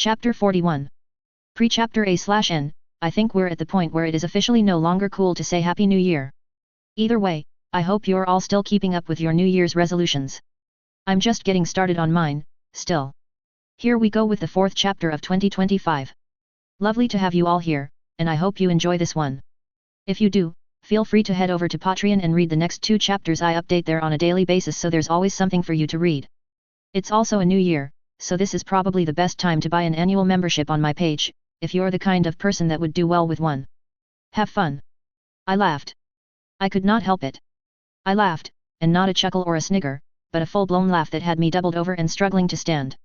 Chapter 41. Pre-Chapter A/N, I think we're at the point where it is officially no longer cool to say Happy New Year. Either way, I hope you're all still keeping up with your New Year's resolutions. I'm just getting started on mine, still. Here we go with the 4th chapter of 2025. Lovely to have you all here, and I hope you enjoy this one. If you do, feel free to head over to Patreon and read the next 2 chapters. I update there on a daily basis, so there's always something for you to read. It's also a new year, so this is probably the best time to buy an annual membership on my page, if you're the kind of person that would do well with one. Have fun. I laughed. I could not help it. I laughed, and not a chuckle or a snigger, but a full-blown laugh that had me doubled over and struggling to stand.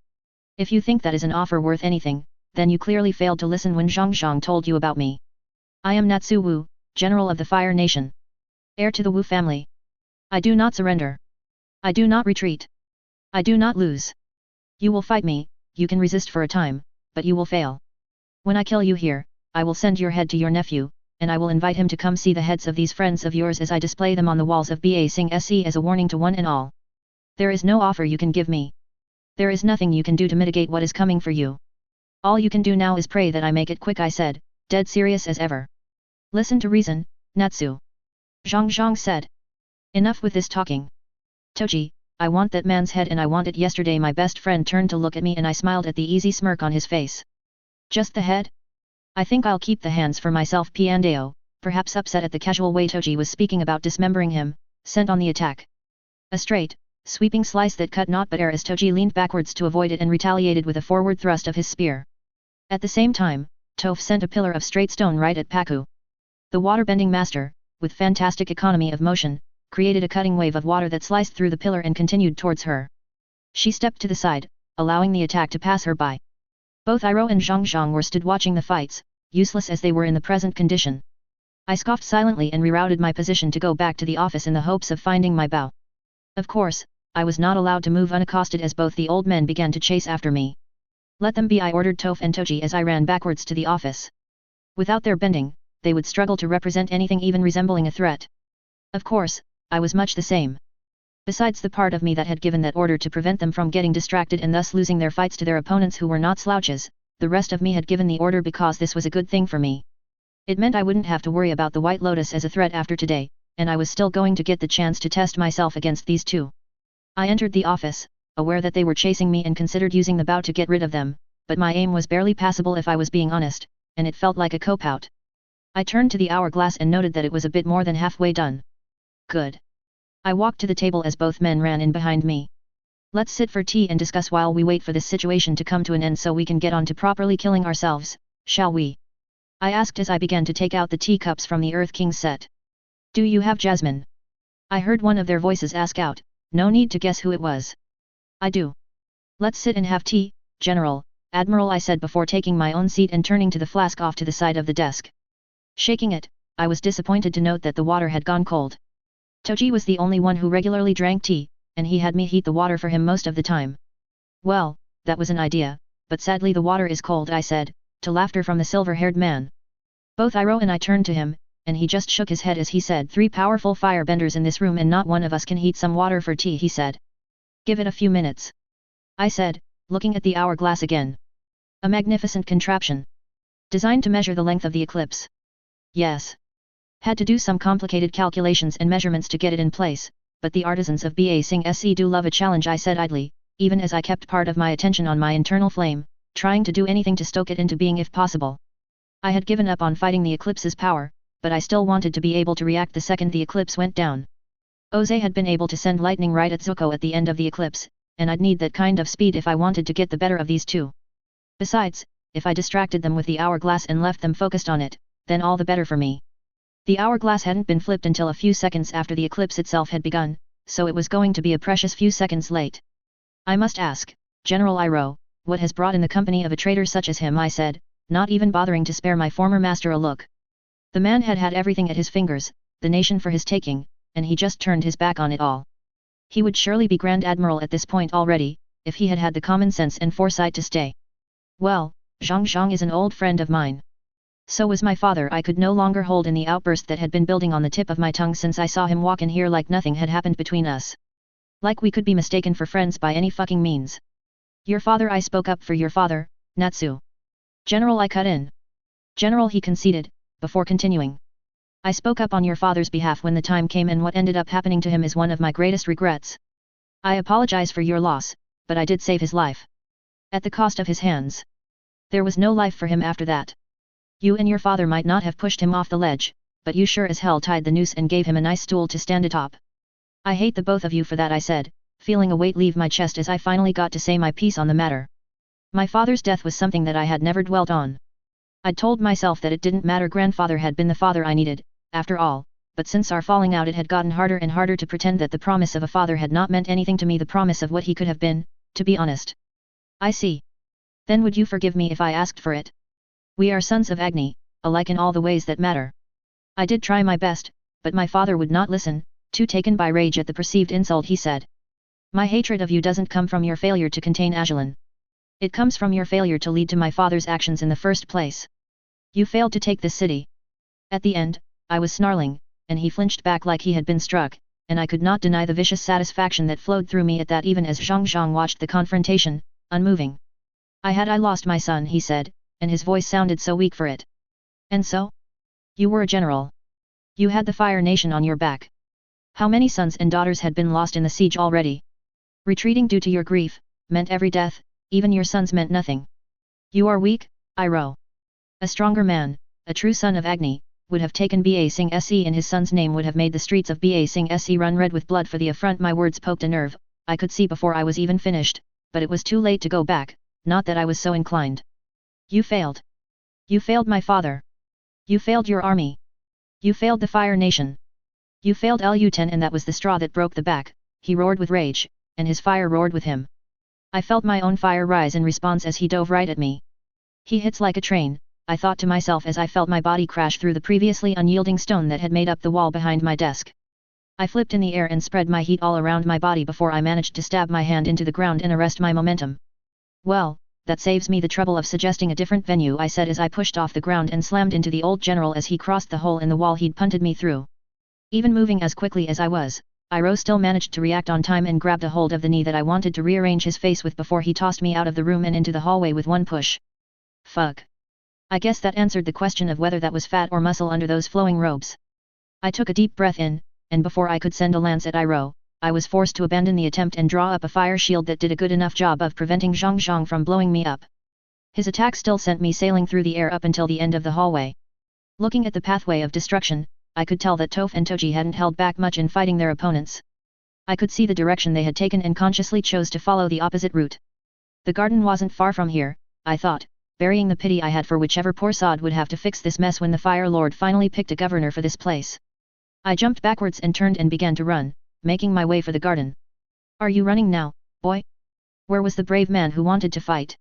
If you think that is an offer worth anything, then you clearly failed to listen when Zhang told you about me. I am Natsu Wu, General of the Fire Nation. Heir to the Wu family. I do not surrender. I do not retreat. I do not lose. You will fight me, you can resist for a time, but you will fail. When I kill you here, I will send your head to your nephew, and I will invite him to come see the heads of these friends of yours as I display them on the walls of FirebenderSI as a warning to one and all. There is no offer you can give me. There is nothing you can do to mitigate what is coming for you. All you can do now is pray that I make it quick, I said, dead serious as ever. Listen to reason, Natsu. Zhang said. Enough with this talking. Toji, I want that man's head and I want it yesterday. My best friend turned to look at me and I smiled at the easy smirk on his face. Just the head? I think I'll keep the hands for myself. Piandao, perhaps upset at the casual way Toji was speaking about dismembering him, sent on the attack. A straight, sweeping slice that cut not but air as Toji leaned backwards to avoid it and retaliated with a forward thrust of his spear. At the same time, Toph sent a pillar of straight stone right at Paku. The waterbending master, with fantastic economy of motion, created a cutting wave of water that sliced through the pillar and continued towards her. She stepped to the side, allowing the attack to pass her by. Both Iroh and Zhang were stood watching the fights, useless as they were in the present condition. I scoffed silently and rerouted my position to go back to the office in the hopes of finding my bow. Of course, I was not allowed to move unaccosted as both the old men began to chase after me. Let them be, I ordered Toph and Toji as I ran backwards to the office. Without their bending, they would struggle to represent anything even resembling a threat. Of course, I was much the same. Besides the part of me that had given that order to prevent them from getting distracted and thus losing their fights to their opponents who were not slouches, the rest of me had given the order because this was a good thing for me. It meant I wouldn't have to worry about the White Lotus as a threat after today, and I was still going to get the chance to test myself against these two. I entered the office, aware that they were chasing me and considered using the bow to get rid of them, but my aim was barely passable if I was being honest, and it felt like a cop-out. I turned to the hourglass and noted that it was a bit more than halfway done. Good. I walked to the table as both men ran in behind me. Let's sit for tea and discuss while we wait for this situation to come to an end so we can get on to properly killing ourselves, shall we? I asked as I began to take out the teacups from the Earth King's set. Do you have jasmine? I heard one of their voices ask out, no need to guess who it was. I do. Let's sit and have tea, General, Admiral, I said before taking my own seat and turning to the flask off to the side of the desk. Shaking it, I was disappointed to note that the water had gone cold. Toji was the only one who regularly drank tea, and he had me heat the water for him most of the time. Well, that was an idea, but sadly the water is cold, I said, to laughter from the silver-haired man. Both Iroh and I turned to him, and he just shook his head as he said, 3 powerful firebenders in this room and not one of us can heat some water for tea, he said. Give it a few minutes. I said, looking at the hourglass again. A magnificent contraption. Designed to measure the length of the eclipse. Yes. Had to do some complicated calculations and measurements to get it in place, but the artisans of FirebenderSI do love a challenge, I said idly, even as I kept part of my attention on my internal flame, trying to do anything to stoke it into being if possible. I had given up on fighting the eclipse's power, but I still wanted to be able to react the second the eclipse went down. Oze had been able to send lightning right at Zuko at the end of the eclipse, and I'd need that kind of speed if I wanted to get the better of these two. Besides, if I distracted them with the hourglass and left them focused on it, then all the better for me. The hourglass hadn't been flipped until a few seconds after the eclipse itself had begun, so it was going to be a precious few seconds late. I must ask, General Iroh, what has brought in the company of a traitor such as him, I said, not even bothering to spare my former master a look. The man had had everything at his fingers, the nation for his taking, and he just turned his back on it all. He would surely be Grand Admiral at this point already, if he had had the common sense and foresight to stay. Well, Zhang is an old friend of mine. So was my father. I could no longer hold in the outburst that had been building on the tip of my tongue since I saw him walk in here like nothing had happened between us. Like we could be mistaken for friends by any fucking means. Your father, I spoke up for your father, Natsu. General, I cut in. General, he conceded, before continuing. I spoke up on your father's behalf when the time came, and what ended up happening to him is one of my greatest regrets. I apologize for your loss, but I did save his life. At the cost of his hands. There was no life for him after that. You and your father might not have pushed him off the ledge, but you sure as hell tied the noose and gave him a nice stool to stand atop. I hate the both of you for that, I said, feeling a weight leave my chest as I finally got to say my piece on the matter. My father's death was something that I had never dwelt on. I'd told myself that it didn't matter, grandfather had been the father I needed, after all, but since our falling out it had gotten harder and harder to pretend that the promise of a father had not meant anything to me, the promise of what he could have been, to be honest. I see. Then would you forgive me if I asked for it? We are sons of Agni, alike in all the ways that matter. I did try my best, but my father would not listen, too taken by rage at the perceived insult he said. My hatred of you doesn't come from your failure to contain Ajalon. It comes from your failure to lead to my father's actions in the first place. You failed to take this city. At the end, I was snarling, and he flinched back like he had been struck, and I could not deny the vicious satisfaction that flowed through me at that, even as Zhang Zhang watched the confrontation, unmoving. I lost my son, he said, and his voice sounded so weak for it. And so? You were a general. You had the Fire Nation on your back. How many sons and daughters had been lost in the siege already? Retreating due to your grief, meant every death, even your sons meant nothing. You are weak, Iroh. A stronger man, a true son of Agni, would have taken Ba Singh Se, and his son's name would have made the streets of Ba Singh Se run red with blood for the affront. My words poked a nerve, I could see before I was even finished, but it was too late to go back, not that I was so inclined. You failed. You failed my father. You failed your army. You failed the Fire Nation. You failed Lu-10, and that was the straw that broke the back. He roared with rage, and his fire roared with him. I felt my own fire rise in response as he dove right at me. He hits like a train, I thought to myself as I felt my body crash through the previously unyielding stone that had made up the wall behind my desk. I flipped in the air and spread my heat all around my body before I managed to stab my hand into the ground and arrest my momentum. Well, that saves me the trouble of suggesting a different venue, I said as I pushed off the ground and slammed into the old general as he crossed the hole in the wall he'd punted me through. Even moving as quickly as I was, Iroh still managed to react on time and grabbed a hold of the knee that I wanted to rearrange his face with before he tossed me out of the room and into the hallway with one push. Fuck. I guess that answered the question of whether that was fat or muscle under those flowing robes. I took a deep breath in, and before I could send a lance at Iroh, I was forced to abandon the attempt and draw up a fire shield that did a good enough job of preventing Zhang Zhang from blowing me up. His attack still sent me sailing through the air up until the end of the hallway. Looking at the pathway of destruction, I could tell that Toph and Toji hadn't held back much in fighting their opponents. I could see the direction they had taken and consciously chose to follow the opposite route. The garden wasn't far from here, I thought, burying the pity I had for whichever poor sod would have to fix this mess when the Fire Lord finally picked a governor for this place. I jumped backwards and turned and began to run, making my way for the garden. Are you running now, boy? Where was the brave man who wanted to fight?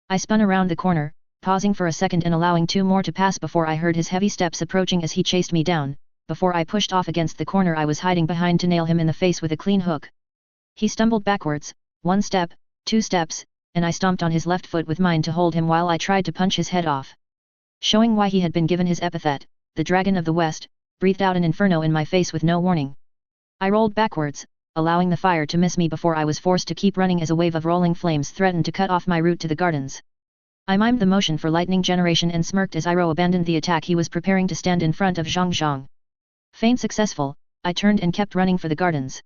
I spun around the corner, pausing for a second and allowing two more to pass before I heard his heavy steps approaching as he chased me down, before I pushed off against the corner I was hiding behind to nail him in the face with a clean hook. He stumbled backwards, 1 step, 2 steps, and I stomped on his left foot with mine to hold him while I tried to punch his head off. Showing why he had been given his epithet, the Dragon of the West, breathed out an inferno in my face with no warning. I rolled backwards, allowing the fire to miss me before I was forced to keep running as a wave of rolling flames threatened to cut off my route to the gardens. I mimed the motion for lightning generation and smirked as Iroh abandoned the attack he was preparing to stand in front of Zhang Zhang. Feint successful, I turned and kept running for the gardens.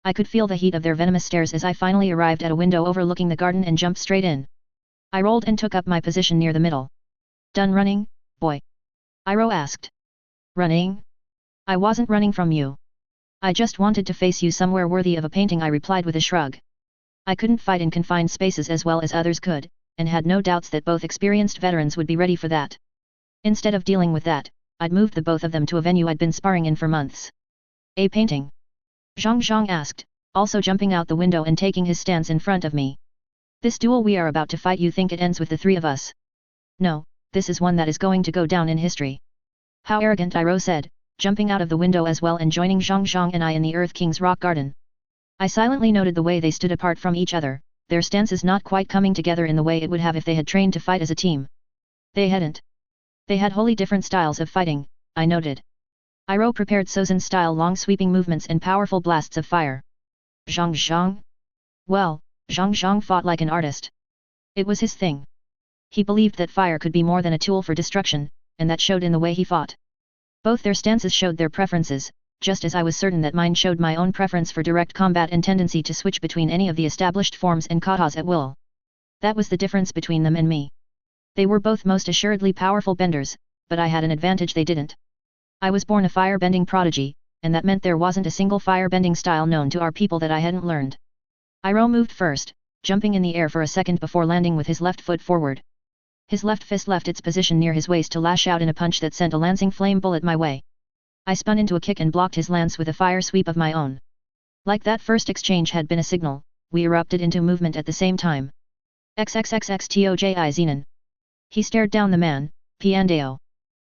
I could feel the heat of their venomous stares as I finally arrived at a window overlooking the garden and jumped straight in. I rolled and took up my position near the middle. Done running, boy? Iroh asked. Running? I wasn't running from you. I just wanted to face you somewhere worthy of a painting, I replied with a shrug. I couldn't fight in confined spaces as well as others could, and had no doubts that both experienced veterans would be ready for that. Instead of dealing with that, I'd moved the both of them to a venue I'd been sparring in for months. A painting? Zhang Zhang asked, also jumping out the window and taking his stance in front of me. This duel we are about to fight, you think it ends with the three of us? No, this is one that is going to go down in history. How arrogant, Iroh said, jumping out of the window as well and joining Zhang Zhang and I in the Earth King's rock garden. I silently noted the way they stood apart from each other, their stances not quite coming together in the way it would have if they had trained to fight as a team. They hadn't. They had wholly different styles of fighting, I noted. Iroh prepared Sozin-style long sweeping movements and powerful blasts of fire. Zhang Zhang? Well, Zhang Zhang fought like an artist. It was his thing. He believed that fire could be more than a tool for destruction, and that showed in the way he fought. Both their stances showed their preferences, just as I was certain that mine showed my own preference for direct combat and tendency to switch between any of the established forms and katas at will. That was the difference between them and me. They were both most assuredly powerful benders, but I had an advantage they didn't. I was born a firebending prodigy, and that meant there wasn't a single firebending style known to our people that I hadn't learned. Iroh moved first, jumping in the air for a second before landing with his left foot forward. His left fist left its position near his waist to lash out in a punch that sent a lancing flame bullet my way. I spun into a kick and blocked his lance with a fire sweep of my own. Like that first exchange had been a signal, we erupted into movement at the same time. XXXXTOJI Zenon. He stared down the man, Piandao.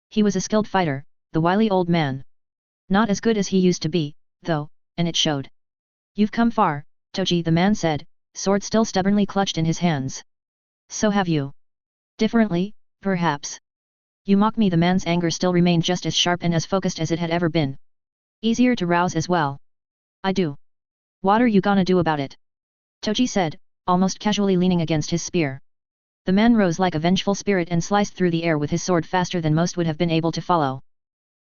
He was a skilled fighter, the wily old man. Not as good as he used to be, though, and it showed. You've come far, Toji, the man said, sword still stubbornly clutched in his hands. So have you. Differently, perhaps. You mock me. The man's anger still remained just as sharp and as focused as it had ever been. Easier to rouse as well. I do. What are you gonna do about it? Toji said, almost casually leaning against his spear. The man rose like a vengeful spirit and sliced through the air with his sword faster than most would have been able to follow.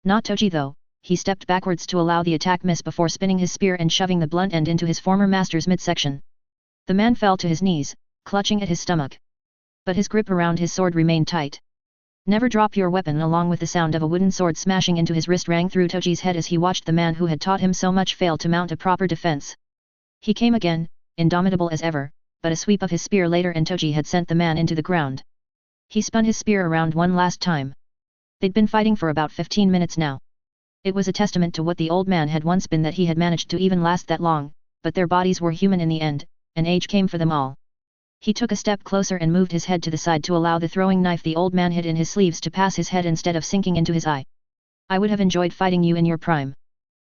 Not Toji though, he stepped backwards to allow the attack miss before spinning his spear and shoving the blunt end into his former master's midsection. The man fell to his knees, clutching at his stomach. But his grip around his sword remained tight. Never drop your weapon. Along with the sound of a wooden sword smashing into his wrist rang through Toji's head as he watched the man who had taught him so much fail to mount a proper defense. He came again, indomitable as ever, but a sweep of his spear later and Toji had sent the man into the ground. He spun his spear around one last time. They'd been fighting for about 15 minutes now. It was a testament to what the old man had once been that he had managed to even last that long, but their bodies were human in the end, and age came for them all. He took a step closer and moved his head to the side to allow the throwing knife the old man hid in his sleeves to pass his head instead of sinking into his eye. I would have enjoyed fighting you in your prime.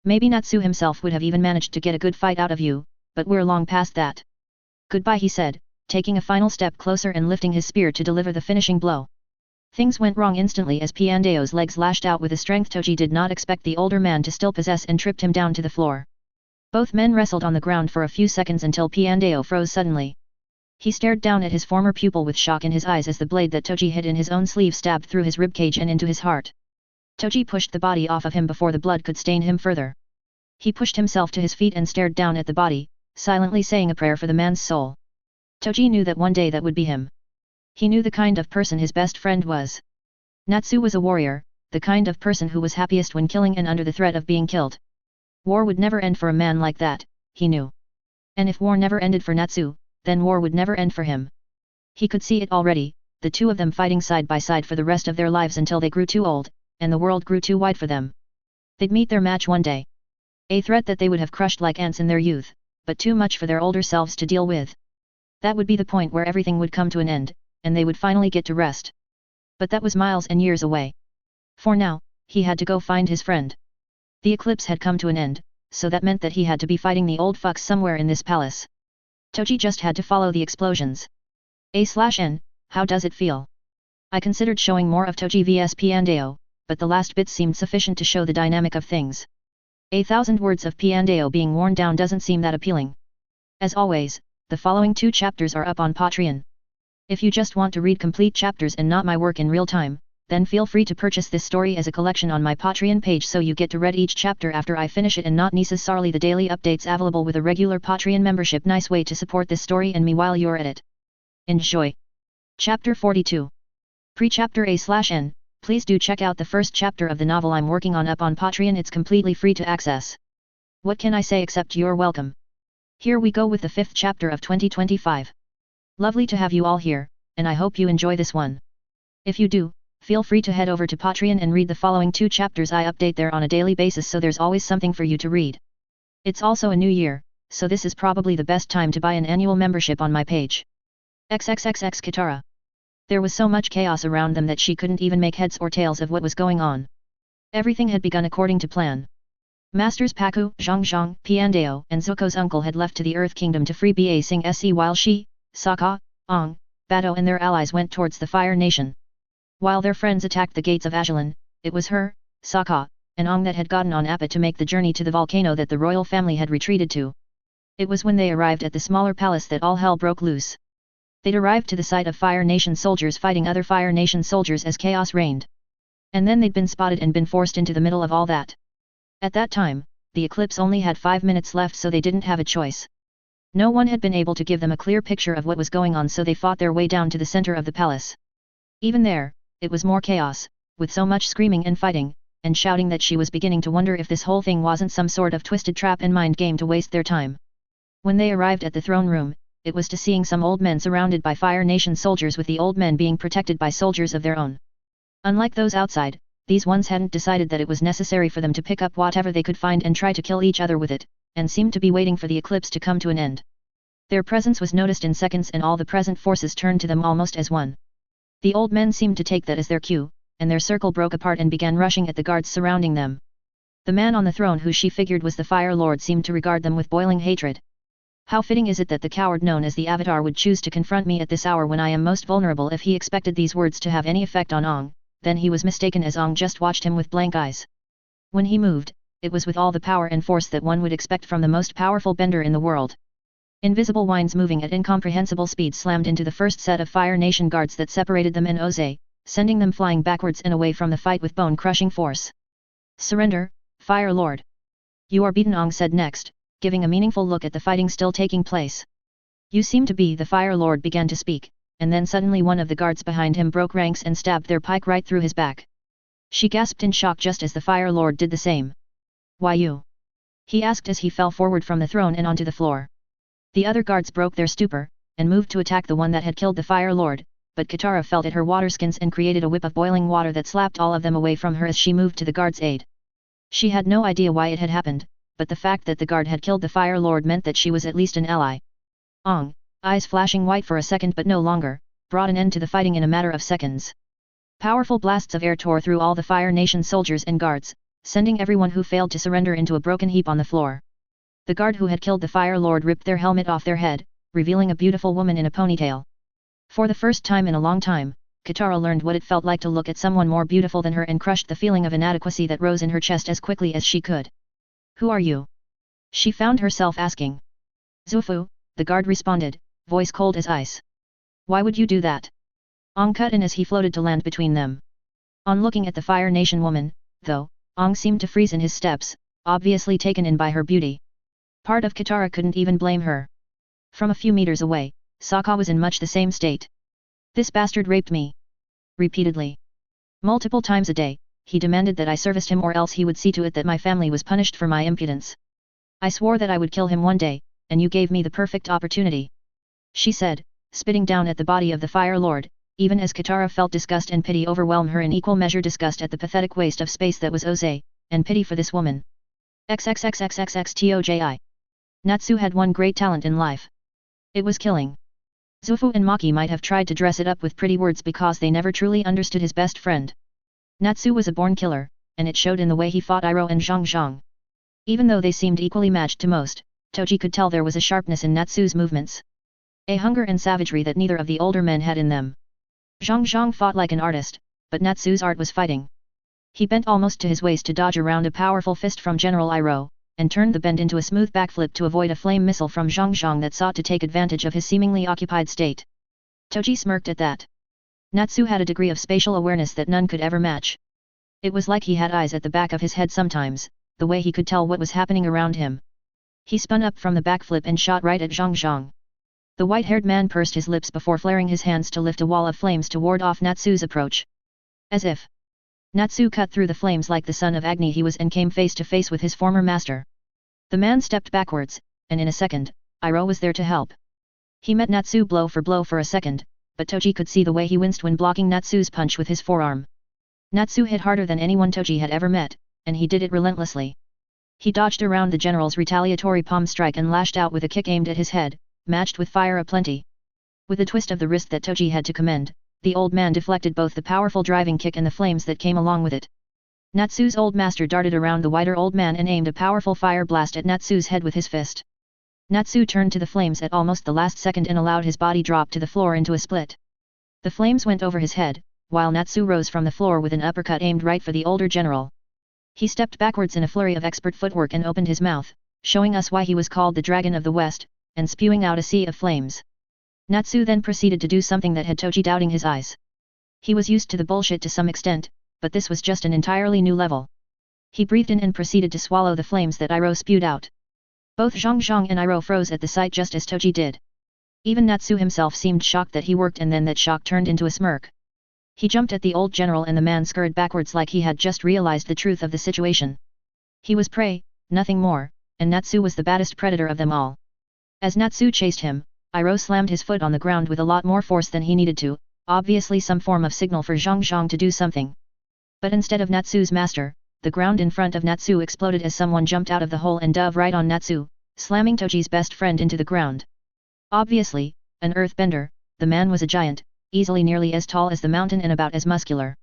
Maybe Natsu himself would have even managed to get a good fight out of you, but we're long past that. Goodbye, he said, taking a final step closer and lifting his spear to deliver the finishing blow. Things went wrong instantly as Piandao's legs lashed out with a strength Toji did not expect the older man to still possess and tripped him down to the floor. Both men wrestled on the ground for a few seconds until Piandao froze suddenly. He stared down at his former pupil with shock in his eyes as the blade that Toji hid in his own sleeve stabbed through his ribcage and into his heart. Toji pushed the body off of him before the blood could stain him further. He pushed himself to his feet and stared down at the body, silently saying a prayer for the man's soul. Toji knew that one day that would be him. He knew the kind of person his best friend was. Natsu was a warrior, the kind of person who was happiest when killing and under the threat of being killed. War would never end for a man like that, he knew. And if war never ended for Natsu, then war would never end for him. He could see it already, the two of them fighting side by side for the rest of their lives until they grew too old, and the world grew too wide for them. They'd meet their match one day. A threat that they would have crushed like ants in their youth, but too much for their older selves to deal with. That would be the point where everything would come to an end, and they would finally get to rest. But that was miles and years away. For now, he had to go find his friend. The eclipse had come to an end, so that meant that he had to be fighting the old fucks somewhere in this palace. Toji just had to follow the explosions. A/N, how does it feel? I considered showing more of Toji vs Piandao, but the last bit seemed sufficient to show the dynamic of things. 1,000 words of Piandao being worn down doesn't seem that appealing. As always, the following 2 chapters are up on Patreon. If you just want to read complete chapters and not my work in real time, then feel free to purchase this story as a collection on my Patreon page so you get to read each chapter after I finish it and not necessarily the daily updates available with a regular Patreon membership. Nice way to support this story and me while you're at it. Enjoy! Chapter 42. Pre-chapter A/N, please do check out the first chapter of the novel I'm working on up on Patreon. It's completely free to access. What can I say except you're welcome. Here we go with the 5th chapter of 2025. Lovely to have you all here, and I hope you enjoy this one. If you do, feel free to head over to Patreon and read the following 2 chapters. I update there on a daily basis so there's always something for you to read. It's also a new year, so this is probably the best time to buy an annual membership on my page. XXXX Katara. There was so much chaos around them that she couldn't even make heads or tails of what was going on. Everything had begun according to plan. Masters Paku, Zhang, Piandao, and Zuko's uncle had left to the Earth Kingdom to free Ba-Sing-Se while she, Sokka, Ong, Bato and their allies went towards the Fire Nation. While their friends attacked the gates of Ajalan, it was her, Sokka, and Ong that had gotten on Appa to make the journey to the volcano that the royal family had retreated to. It was when they arrived at the smaller palace that all hell broke loose. They'd arrived to the site of Fire Nation soldiers fighting other Fire Nation soldiers as chaos reigned. And then they'd been spotted and been forced into the middle of all that. At that time, the eclipse only had 5 minutes left, so they didn't have a choice. No one had been able to give them a clear picture of what was going on, so they fought their way down to the center of the palace. Even there, it was more chaos, with so much screaming and fighting, and shouting that she was beginning to wonder if this whole thing wasn't some sort of twisted trap and mind game to waste their time. When they arrived at the throne room, it was to seeing some old men surrounded by Fire Nation soldiers, with the old men being protected by soldiers of their own. Unlike those outside, these ones hadn't decided that it was necessary for them to pick up whatever they could find and try to kill each other with it, and seemed to be waiting for the eclipse to come to an end. Their presence was noticed in seconds, and all the present forces turned to them almost as one. The old men seemed to take that as their cue, and their circle broke apart and began rushing at the guards surrounding them. The man on the throne, who she figured was the Fire Lord, seemed to regard them with boiling hatred. How fitting is it that the coward known as the Avatar would choose to confront me at this hour when I am most vulnerable? If he expected these words to have any effect on Ong, then he was mistaken, as Ong just watched him with blank eyes. When he moved, it was with all the power and force that one would expect from the most powerful bender in the world. Invisible vines moving at incomprehensible speed slammed into the first set of Fire Nation guards that separated them and Oze, sending them flying backwards and away from the fight with bone-crushing force. "Surrender, Fire Lord. You are beaten," Ong said next, giving a meaningful look at the fighting still taking place. "You seem to be," the Fire Lord began to speak, and then suddenly one of the guards behind him broke ranks and stabbed their pike right through his back. She gasped in shock just as the Fire Lord did the same. "Why you?" he asked as he fell forward from the throne and onto the floor. The other guards broke their stupor, and moved to attack the one that had killed the Fire Lord, but Katara felt at her waterskins and created a whip of boiling water that slapped all of them away from her as she moved to the guard's aid. She had no idea why it had happened, but the fact that the guard had killed the Fire Lord meant that she was at least an ally. Ong, eyes flashing white for a second but no longer, brought an end to the fighting in a matter of seconds. Powerful blasts of air tore through all the Fire Nation soldiers and guards, sending everyone who failed to surrender into a broken heap on the floor. The guard who had killed the Fire Lord ripped their helmet off their head, revealing a beautiful woman in a ponytail. For the first time in a long time, Katara learned what it felt like to look at someone more beautiful than her and crushed the feeling of inadequacy that rose in her chest as quickly as she could. "Who are you?" she found herself asking. "Zufu," the guard responded, voice cold as ice. "Why would you do that?" Ong cut in as he floated to land between them. On looking at the Fire Nation woman, though, Ong seemed to freeze in his steps, obviously taken in by her beauty. Part of Katara couldn't even blame her. From a few meters away, Sokka was in much the same state. "This bastard raped me." Repeatedly. Multiple times a day, he demanded that I serviced him, or else he would see to it that my family was punished for my impudence. "I swore that I would kill him one day, and you gave me the perfect opportunity," she said, spitting down at the body of the Fire Lord, even as Katara felt disgust and pity overwhelm her in equal measure, disgust at the pathetic waste of space that was Oze, and pity for this woman. XXXXXXTOJI. Natsu had one great talent in life. It was killing. Zufu and Maki might have tried to dress it up with pretty words because they never truly understood his best friend. Natsu was a born killer, and it showed in the way he fought Iroh and Zhang Zhang. Even though they seemed equally matched to most, Toji could tell there was a sharpness in Natsu's movements. A hunger and savagery that neither of the older men had in them. Zhang Zhang fought like an artist, but Natsu's art was fighting. He bent almost to his waist to dodge around a powerful fist from General Iroh, and turned the bend into a smooth backflip to avoid a flame missile from Zhang Zhang that sought to take advantage of his seemingly occupied state. Toji smirked at that. Natsu had a degree of spatial awareness that none could ever match. It was like he had eyes at the back of his head sometimes, the way he could tell what was happening around him. He spun up from the backflip and shot right at Zhang Zhang. The white-haired man pursed his lips before flaring his hands to lift a wall of flames to ward off Natsu's approach. As if Natsu cut through the flames like the son of Agni he was and came face to face with his former master. The man stepped backwards, and in a second, Iroh was there to help. He met Natsu blow for a second, but Toji could see the way he winced when blocking Natsu's punch with his forearm. Natsu hit harder than anyone Toji had ever met, and he did it relentlessly. He dodged around the general's retaliatory palm strike and lashed out with a kick aimed at his head, matched with fire aplenty. With a twist of the wrist that Toji had to commend, the old man deflected both the powerful driving kick and the flames that came along with it. Natsu's old master darted around the wider old man and aimed a powerful fire blast at Natsu's head with his fist. Natsu turned to the flames at almost the last second and allowed his body drop to the floor into a split. The flames went over his head, while Natsu rose from the floor with an uppercut aimed right for the older general. He stepped backwards in a flurry of expert footwork and opened his mouth, showing us why he was called the Dragon of the West, and spewing out a sea of flames. Natsu then proceeded to do something that had Toji doubting his eyes. He was used to the bullshit to some extent, but this was just an entirely new level. He breathed in and proceeded to swallow the flames that Iroh spewed out. Both Zhang and Iroh froze at the sight just as Toji did. Even Natsu himself seemed shocked that he worked, and then that shock turned into a smirk. He jumped at the old general and the man scurried backwards like he had just realized the truth of the situation. He was prey, nothing more, and Natsu was the baddest predator of them all. As Natsu chased him, Iroh slammed his foot on the ground with a lot more force than he needed to, obviously some form of signal for Zhang to do something. But instead of Natsu's master, the ground in front of Natsu exploded as someone jumped out of the hole and dove right on Natsu, slamming Toji's best friend into the ground. Obviously, an earthbender, the man was a giant, easily nearly as tall as the mountain and about as muscular.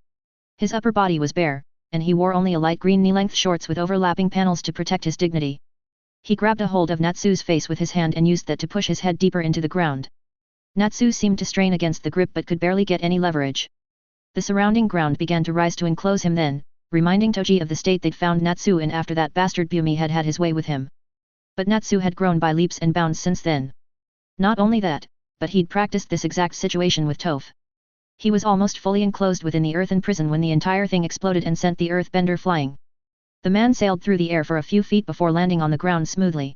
His upper body was bare, and he wore only a light green knee-length shorts with overlapping panels to protect his dignity. He grabbed a hold of Natsu's face with his hand and used that to push his head deeper into the ground. Natsu seemed to strain against the grip but could barely get any leverage. The surrounding ground began to rise to enclose him then, reminding Toji of the state they'd found Natsu in after that bastard Bumi had had his way with him. But Natsu had grown by leaps and bounds since then. Not only that, but he'd practiced this exact situation with Toph. He was almost fully enclosed within the earthen prison when the entire thing exploded and sent the earthbender flying. The man sailed through the air for a few feet before landing on the ground smoothly.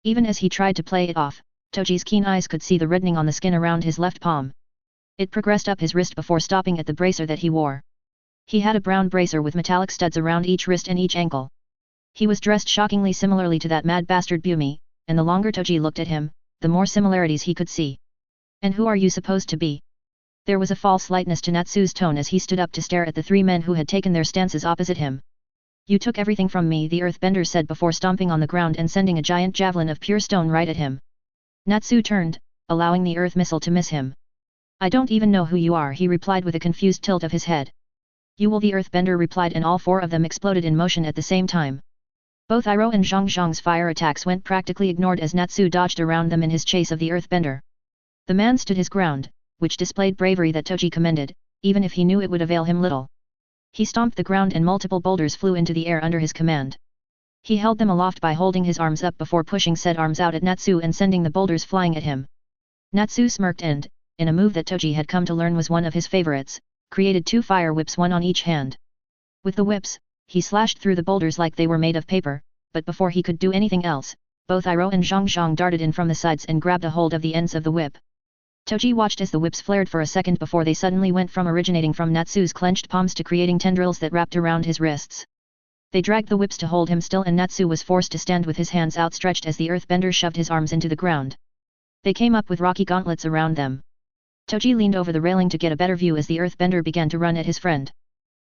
Even as he tried to play it off, Toji's keen eyes could see the reddening on the skin around his left palm. It progressed up his wrist before stopping at the bracer that he wore. He had a brown bracer with metallic studs around each wrist and each ankle. He was dressed shockingly similarly to that mad bastard Bumi, and the longer Toji looked at him, the more similarities he could see. And who are you supposed to be? There was a false lightness to Natsu's tone as he stood up to stare at the three men who had taken their stances opposite him. You took everything from me, the earthbender said before stomping on the ground and sending a giant javelin of pure stone right at him. Natsu turned, allowing the earth missile to miss him. I don't even know who you are, he replied with a confused tilt of his head. You will, the earthbender replied, and all four of them exploded in motion at the same time. Both Iroh and Zhang's fire attacks went practically ignored as Natsu dodged around them in his chase of the earthbender. The man stood his ground, which displayed bravery that Toji commended, even if he knew it would avail him little. He stomped the ground and multiple boulders flew into the air under his command. He held them aloft by holding his arms up before pushing said arms out at Natsu and sending the boulders flying at him. Natsu smirked and, in a move that Toji had come to learn was one of his favorites, created two fire whips, one on each hand. With the whips, he slashed through the boulders like they were made of paper, but before he could do anything else, both Iroh and Zhang darted in from the sides and grabbed a hold of the ends of the whip. Toji watched as the whips flared for a second before they suddenly went from originating from Natsu's clenched palms to creating tendrils that wrapped around his wrists. They dragged the whips to hold him still and Natsu was forced to stand with his hands outstretched as the earthbender shoved his arms into the ground. They came up with rocky gauntlets around them. Toji leaned over the railing to get a better view as the earthbender began to run at his friend.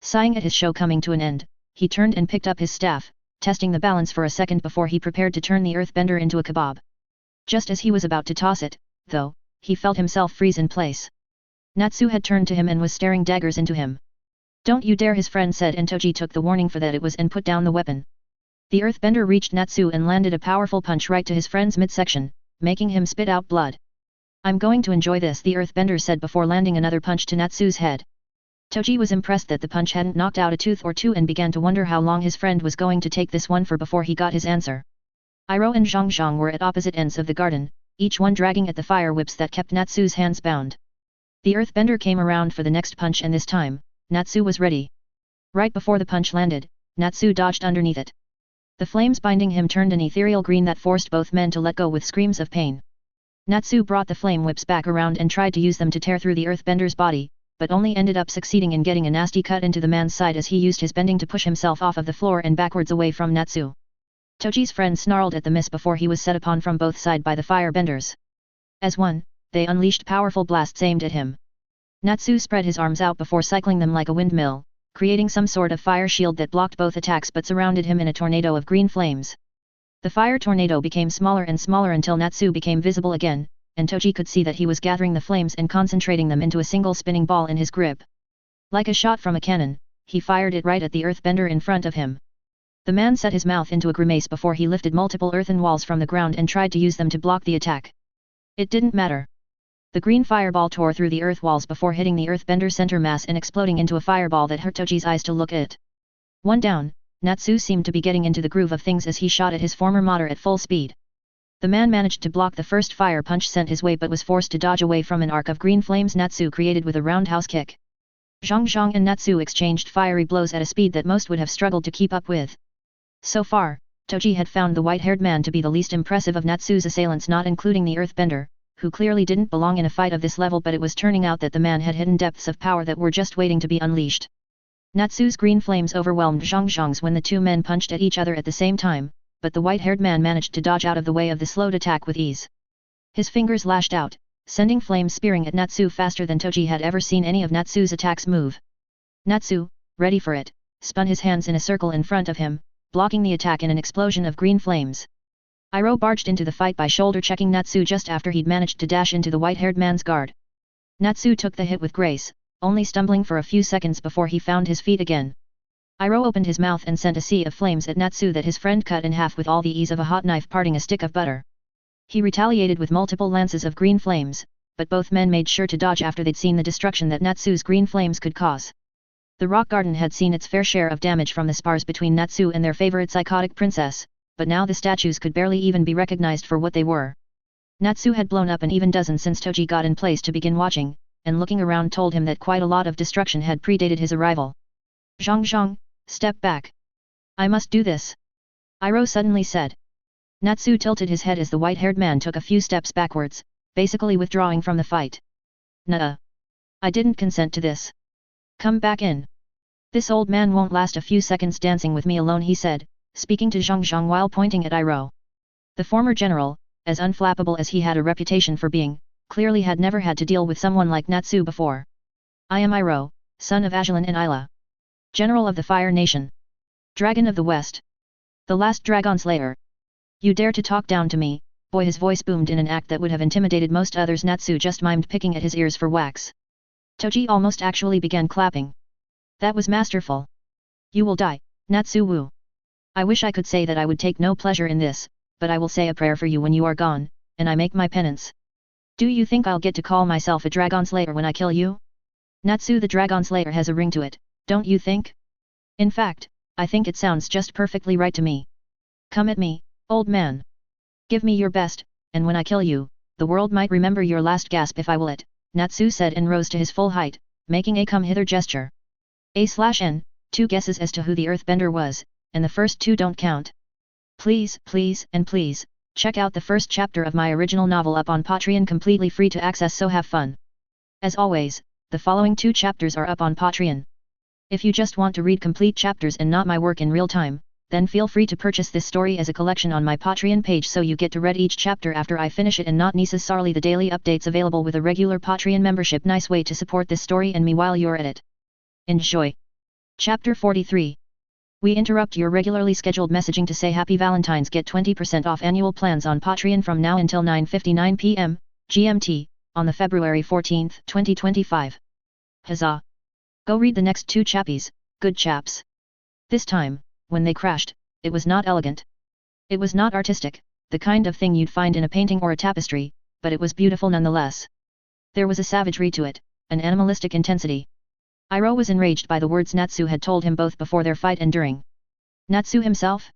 Sighing at his show coming to an end, he turned and picked up his staff, testing the balance for a second before he prepared to turn the earthbender into a kebab. Just as he was about to toss it, though, he felt himself freeze in place. Natsu had turned to him and was staring daggers into him. Don't you dare, his friend said, and Toji took the warning for that it was and put down the weapon. The earthbender reached Natsu and landed a powerful punch right to his friend's midsection, making him spit out blood. I'm going to enjoy this, the earthbender said before landing another punch to Natsu's head. Toji was impressed that the punch hadn't knocked out a tooth or two and began to wonder how long his friend was going to take this one for before he got his answer. Iroh and Zhang were at opposite ends of the garden, each one dragging at the fire whips that kept Natsu's hands bound. The earthbender came around for the next punch and this time, Natsu was ready. Right before the punch landed, Natsu dodged underneath it. The flames binding him turned an ethereal green that forced both men to let go with screams of pain. Natsu brought the flame whips back around and tried to use them to tear through the earthbender's body, but only ended up succeeding in getting a nasty cut into the man's side as he used his bending to push himself off of the floor and backwards away from Natsu. Toji's friend snarled at the miss before he was set upon from both sides by the firebenders. As one, they unleashed powerful blasts aimed at him. Natsu spread his arms out before cycling them like a windmill, creating some sort of fire shield that blocked both attacks but surrounded him in a tornado of green flames. The fire tornado became smaller and smaller until Natsu became visible again, and Toji could see that he was gathering the flames and concentrating them into a single spinning ball in his grip. Like a shot from a cannon, he fired it right at the earthbender in front of him. The man set his mouth into a grimace before he lifted multiple earthen walls from the ground and tried to use them to block the attack. It didn't matter. The green fireball tore through the earth walls before hitting the earthbender center mass and exploding into a fireball that hurt Toji's eyes to look at. One down, Natsu seemed to be getting into the groove of things as he shot at his former modder at full speed. The man managed to block the first fire punch sent his way but was forced to dodge away from an arc of green flames Natsu created with a roundhouse kick. Zhang Zhang and Natsu exchanged fiery blows at a speed that most would have struggled to keep up with. So far, Toji had found the white-haired man to be the least impressive of Natsu's assailants, not including the earthbender, who clearly didn't belong in a fight of this level, but it was turning out that the man had hidden depths of power that were just waiting to be unleashed. Natsu's green flames overwhelmed Zhang Zhang's when the two men punched at each other at the same time, but the white-haired man managed to dodge out of the way of the slowed attack with ease. His fingers lashed out, sending flames spearing at Natsu faster than Toji had ever seen any of Natsu's attacks move. Natsu, ready for it, spun his hands in a circle in front of him, blocking the attack in an explosion of green flames. Iroh barged into the fight by shoulder-checking Natsu just after he'd managed to dash into the white-haired man's guard. Natsu took the hit with grace, only stumbling for a few seconds before he found his feet again. Iroh opened his mouth and sent a sea of flames at Natsu that his friend cut in half with all the ease of a hot knife parting a stick of butter. He retaliated with multiple lances of green flames, but both men made sure to dodge after they'd seen the destruction that Natsu's green flames could cause. The rock garden had seen its fair share of damage from the spars between Natsu and their favorite psychotic princess, but now the statues could barely even be recognized for what they were. Natsu had blown up an even dozen since Toji got in place to begin watching, and looking around told him that quite a lot of destruction had predated his arrival. Zhang Zhang, step back. I must do this. Iroh suddenly said. Natsu tilted his head as the white-haired man took a few steps backwards, basically withdrawing from the fight. Nuh-uh. I didn't consent to this. Come back in. This old man won't last a few seconds dancing with me alone, he said, speaking to Zhang Zhang while pointing at Iroh. The former general, as unflappable as he had a reputation for being, clearly had never had to deal with someone like Natsu before. I am Iroh, son of Ajlan and ATLA. General of the Fire Nation. Dragon of the West. The last Dragon Slayer. You dare to talk down to me, boy. His voice boomed in an act that would have intimidated most others. Natsu just mimed picking at his ears for wax. Toji almost actually began clapping. That was masterful. You will die, Natsu Wu. I wish I could say that I would take no pleasure in this, but I will say a prayer for you when you are gone, and I make my penance. Do you think I'll get to call myself a Dragon Slayer when I kill you? Natsu the Dragon Slayer has a ring to it, don't you think? In fact, I think it sounds just perfectly right to me. Come at me, old man. Give me your best, and when I kill you, the world might remember your last gasp if I will it, Natsu said and rose to his full height, making a come-hither gesture. A/N, 2 guesses as to who the earthbender was, and the first 2 don't count. Please, please, and please, check out the first chapter of my original novel up on Patreon, completely free to access, so have fun. As always, the following 2 chapters are up on Patreon. If you just want to read complete chapters and not my work in real time, then feel free to purchase this story as a collection on my Patreon page so you get to read each chapter after I finish it and not necessarily the daily updates available with a regular Patreon membership. Nice way to support this story and me while you're at it. Enjoy. Chapter 43. We interrupt your regularly scheduled messaging to say Happy Valentine's. Get 20% off annual plans on Patreon from now until 9:59 p.m. GMT, on the February 14, 2025. Huzzah! Go read the next 2 chappies, good chaps. This time, when they crashed, it was not elegant. It was not artistic, the kind of thing you'd find in a painting or a tapestry, but it was beautiful nonetheless. There was a savagery to it, an animalistic intensity. Iroh was enraged by the words Natsu had told him both before their fight and during. Natsu himself?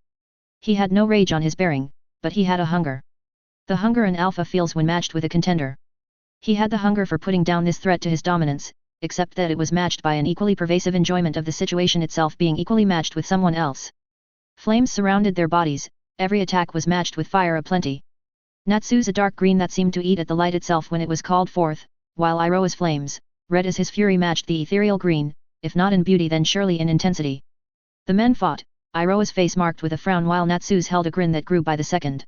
He had no rage on his bearing, but he had a hunger. The hunger an alpha feels when matched with a contender. He had the hunger for putting down this threat to his dominance, except that it was matched by an equally pervasive enjoyment of the situation itself being equally matched with someone else. Flames surrounded their bodies, every attack was matched with fire aplenty. Natsu's a dark green that seemed to eat at the light itself when it was called forth, while Iroh's flames, red as his fury, matched the ethereal green, if not in beauty then surely in intensity. The men fought, Iroh's face marked with a frown while Natsu's held a grin that grew by the second.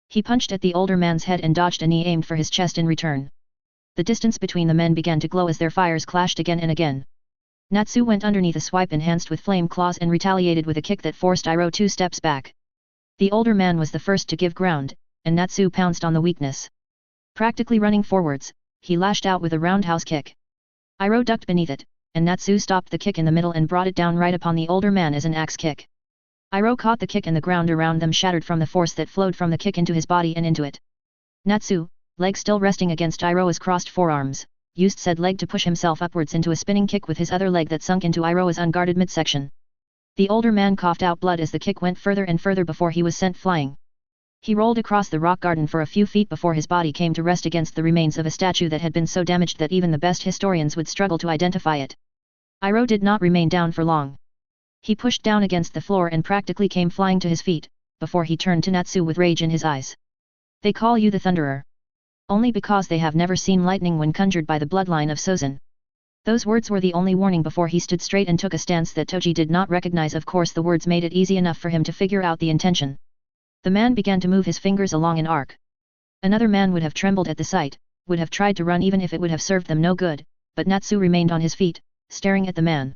He punched at the older man's head and dodged a knee aimed for his chest in return. The distance between the men began to glow as their fires clashed again and again. Natsu went underneath a swipe enhanced with flame claws and retaliated with a kick that forced Iroh 2 steps back. The older man was the first to give ground, and Natsu pounced on the weakness. Practically running forwards, he lashed out with a roundhouse kick. Iroh ducked beneath it, and Natsu stopped the kick in the middle and brought it down right upon the older man as an axe kick. Iroh caught the kick and the ground around them shattered from the force that flowed from the kick into his body and into it. Natsu, leg still resting against Iroh's crossed forearms, used said leg to push himself upwards into a spinning kick with his other leg that sunk into Iroh's unguarded midsection. The older man coughed out blood as the kick went further and further before he was sent flying. He rolled across the rock garden for a few feet before his body came to rest against the remains of a statue that had been so damaged that even the best historians would struggle to identify it. Iroh did not remain down for long. He pushed down against the floor and practically came flying to his feet, before he turned to Natsu with rage in his eyes. They call you the Thunderer. Only because they have never seen lightning when conjured by the bloodline of Sozin. Those words were the only warning before he stood straight and took a stance that Toji did not recognize. Of course the words made it easy enough for him to figure out the intention. The man began to move his fingers along an arc. Another man would have trembled at the sight, would have tried to run even if it would have served them no good, but Natsu remained on his feet, staring at the man.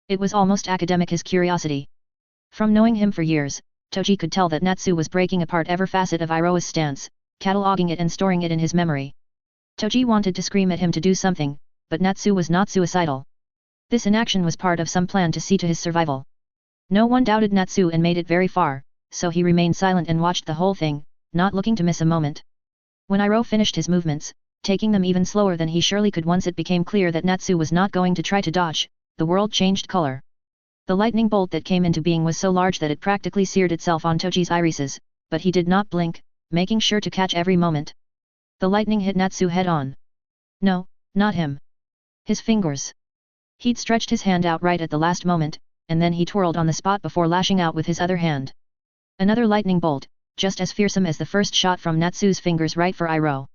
It was almost academic his curiosity. From knowing him for years, Toji could tell that Natsu was breaking apart every facet of Iroha's stance, cataloging it and storing it in his memory. Toji wanted to scream at him to do something, but Natsu was not suicidal. This inaction was part of some plan to see to his survival. No one doubted Natsu and made it very far, so he remained silent and watched the whole thing, not looking to miss a moment. When Iroh finished his movements, taking them even slower than he surely could once it became clear that Natsu was not going to try to dodge, the world changed color. The lightning bolt that came into being was so large that it practically seared itself on Toji's irises, but he did not blink, making sure to catch every moment. The lightning hit Natsu head on. No, not him. His fingers. He'd stretched his hand out right at the last moment, and then he twirled on the spot before lashing out with his other hand. Another lightning bolt, just as fearsome as the first shot from Natsu's fingers right for Iroh.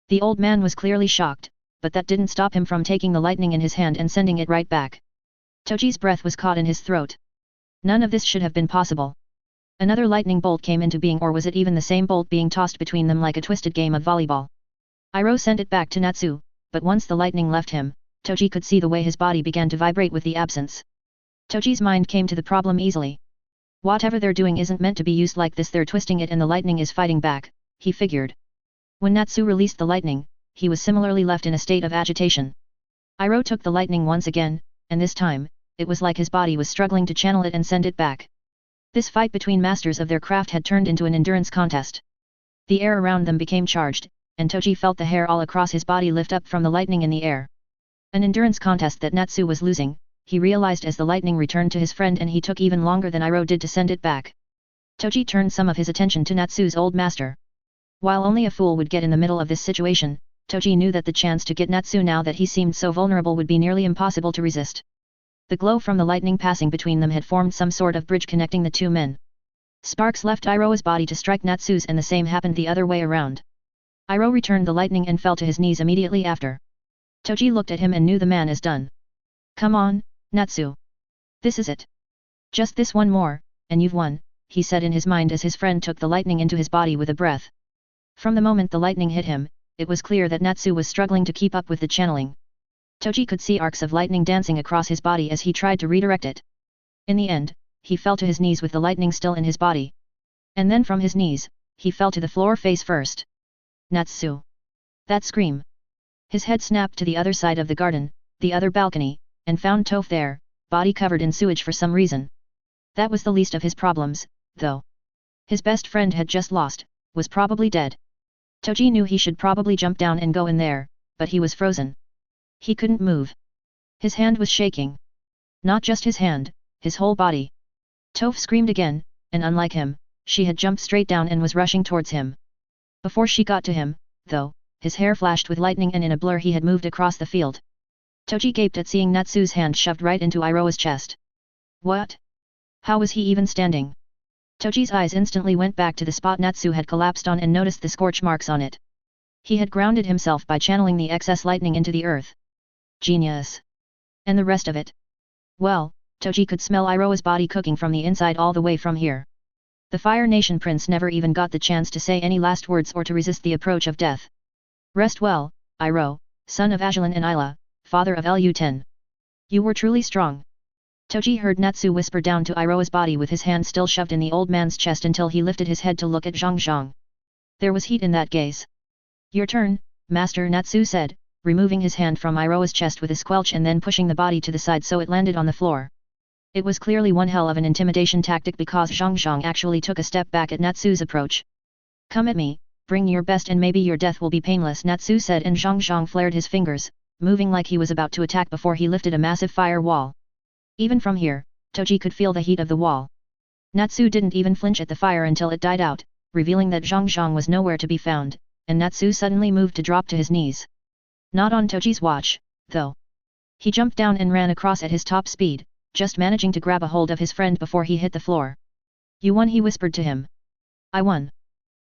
The old man was clearly shocked, but that didn't stop him from taking the lightning in his hand and sending it right back. Toji's breath was caught in his throat. None of this should have been possible. Another lightning bolt came into being, or was it even the same bolt being tossed between them like a twisted game of volleyball? Iroh sent it back to Natsu, but once the lightning left him, Toji could see the way his body began to vibrate with the absence. Toji's mind came to the problem easily. Whatever they're doing isn't meant to be used like this, they're twisting it and the lightning is fighting back, he figured. When Natsu released the lightning, he was similarly left in a state of agitation. Iroh took the lightning once again, and this time, it was like his body was struggling to channel it and send it back. This fight between masters of their craft had turned into an endurance contest. The air around them became charged, and Toji felt the hair all across his body lift up from the lightning in the air. An endurance contest that Natsu was losing, he realized as the lightning returned to his friend, and he took even longer than Iroh did to send it back. Toji turned some of his attention to Natsu's old master. While only a fool would get in the middle of this situation, Toji knew that the chance to get Natsu now that he seemed so vulnerable would be nearly impossible to resist. The glow from the lightning passing between them had formed some sort of bridge connecting the two men. Sparks left Iroh's body to strike Natsu's, and the same happened the other way around. Iroh returned the lightning and fell to his knees immediately after. Toji looked at him and knew the man is done. Come on, Natsu. This is it. Just this one more, and you've won, he said in his mind as his friend took the lightning into his body with a breath. From the moment the lightning hit him, it was clear that Natsu was struggling to keep up with the channeling. Toji could see arcs of lightning dancing across his body as he tried to redirect it. In the end, he fell to his knees with the lightning still in his body. And then from his knees, he fell to the floor face first. Natsu! That scream! His head snapped to the other side of the garden, the other balcony, and found Toph there, body covered in sewage for some reason. That was the least of his problems, though. His best friend had just lost, was probably dead. Toji knew he should probably jump down and go in there, but he was frozen. He couldn't move. His hand was shaking. Not just his hand, his whole body. Toph screamed again, and unlike him, she had jumped straight down and was rushing towards him. Before she got to him, though, his hair flashed with lightning and in a blur he had moved across the field. Toji gaped at seeing Natsu's hand shoved right into Iroha's chest. What? How was he even standing? Toji's eyes instantly went back to the spot Natsu had collapsed on and noticed the scorch marks on it. He had grounded himself by channeling the excess lightning into the earth. Genius. And the rest of it? Well, Toji could smell Iroha's body cooking from the inside all the way from here. The Fire Nation Prince never even got the chance to say any last words or to resist the approach of death. Rest well, Iroh, son of Azulin and ATLA, father of Lu-10. You were truly strong. Toji heard Natsu whisper down to Iroha's body with his hand still shoved in the old man's chest until he lifted his head to look at Zhang Zhang. There was heat in that gaze. Your turn, Master, Natsu said, removing his hand from Iroha's chest with a squelch and then pushing the body to the side so it landed on the floor. It was clearly one hell of an intimidation tactic because Zhang Zhang actually took a step back at Natsu's approach. Come at me, bring your best and maybe your death will be painless, Natsu said, and Zhang Zhang flared his fingers, moving like he was about to attack before he lifted a massive fire wall. Even from here, Toji could feel the heat of the wall. Natsu didn't even flinch at the fire until it died out, revealing that Zhang was nowhere to be found, and Natsu suddenly moved to drop to his knees. Not on Toji's watch, though. He jumped down and ran across at his top speed, just managing to grab a hold of his friend before he hit the floor. "You won," he whispered to him. "I won.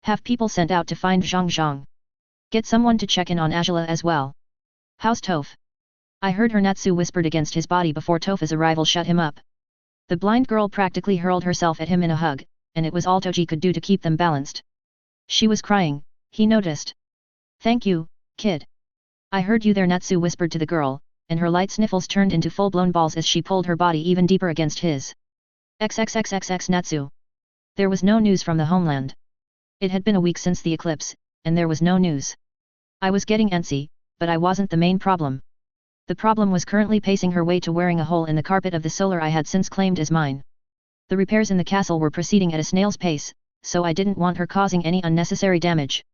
Have people sent out to find Zhang. Get someone to check in on ATLA as well. How's Toph?" "I heard her," Natsu whispered against his body before Toph's arrival shut him up. The blind girl practically hurled herself at him in a hug, and it was all Toji could do to keep them balanced. She was crying, he noticed. "Thank you, kid. I heard you there," Natsu whispered to the girl, and her light sniffles turned into full-blown balls as she pulled her body even deeper against his. XXXXX Natsu. There was no news from the homeland. It had been a week since the eclipse, and there was no news. I was getting antsy, but I wasn't the main problem. The problem was currently pacing her way to wearing a hole in the carpet of the solar I had since claimed as mine. The repairs in the castle were proceeding at a snail's pace, so I didn't want her causing any unnecessary damage.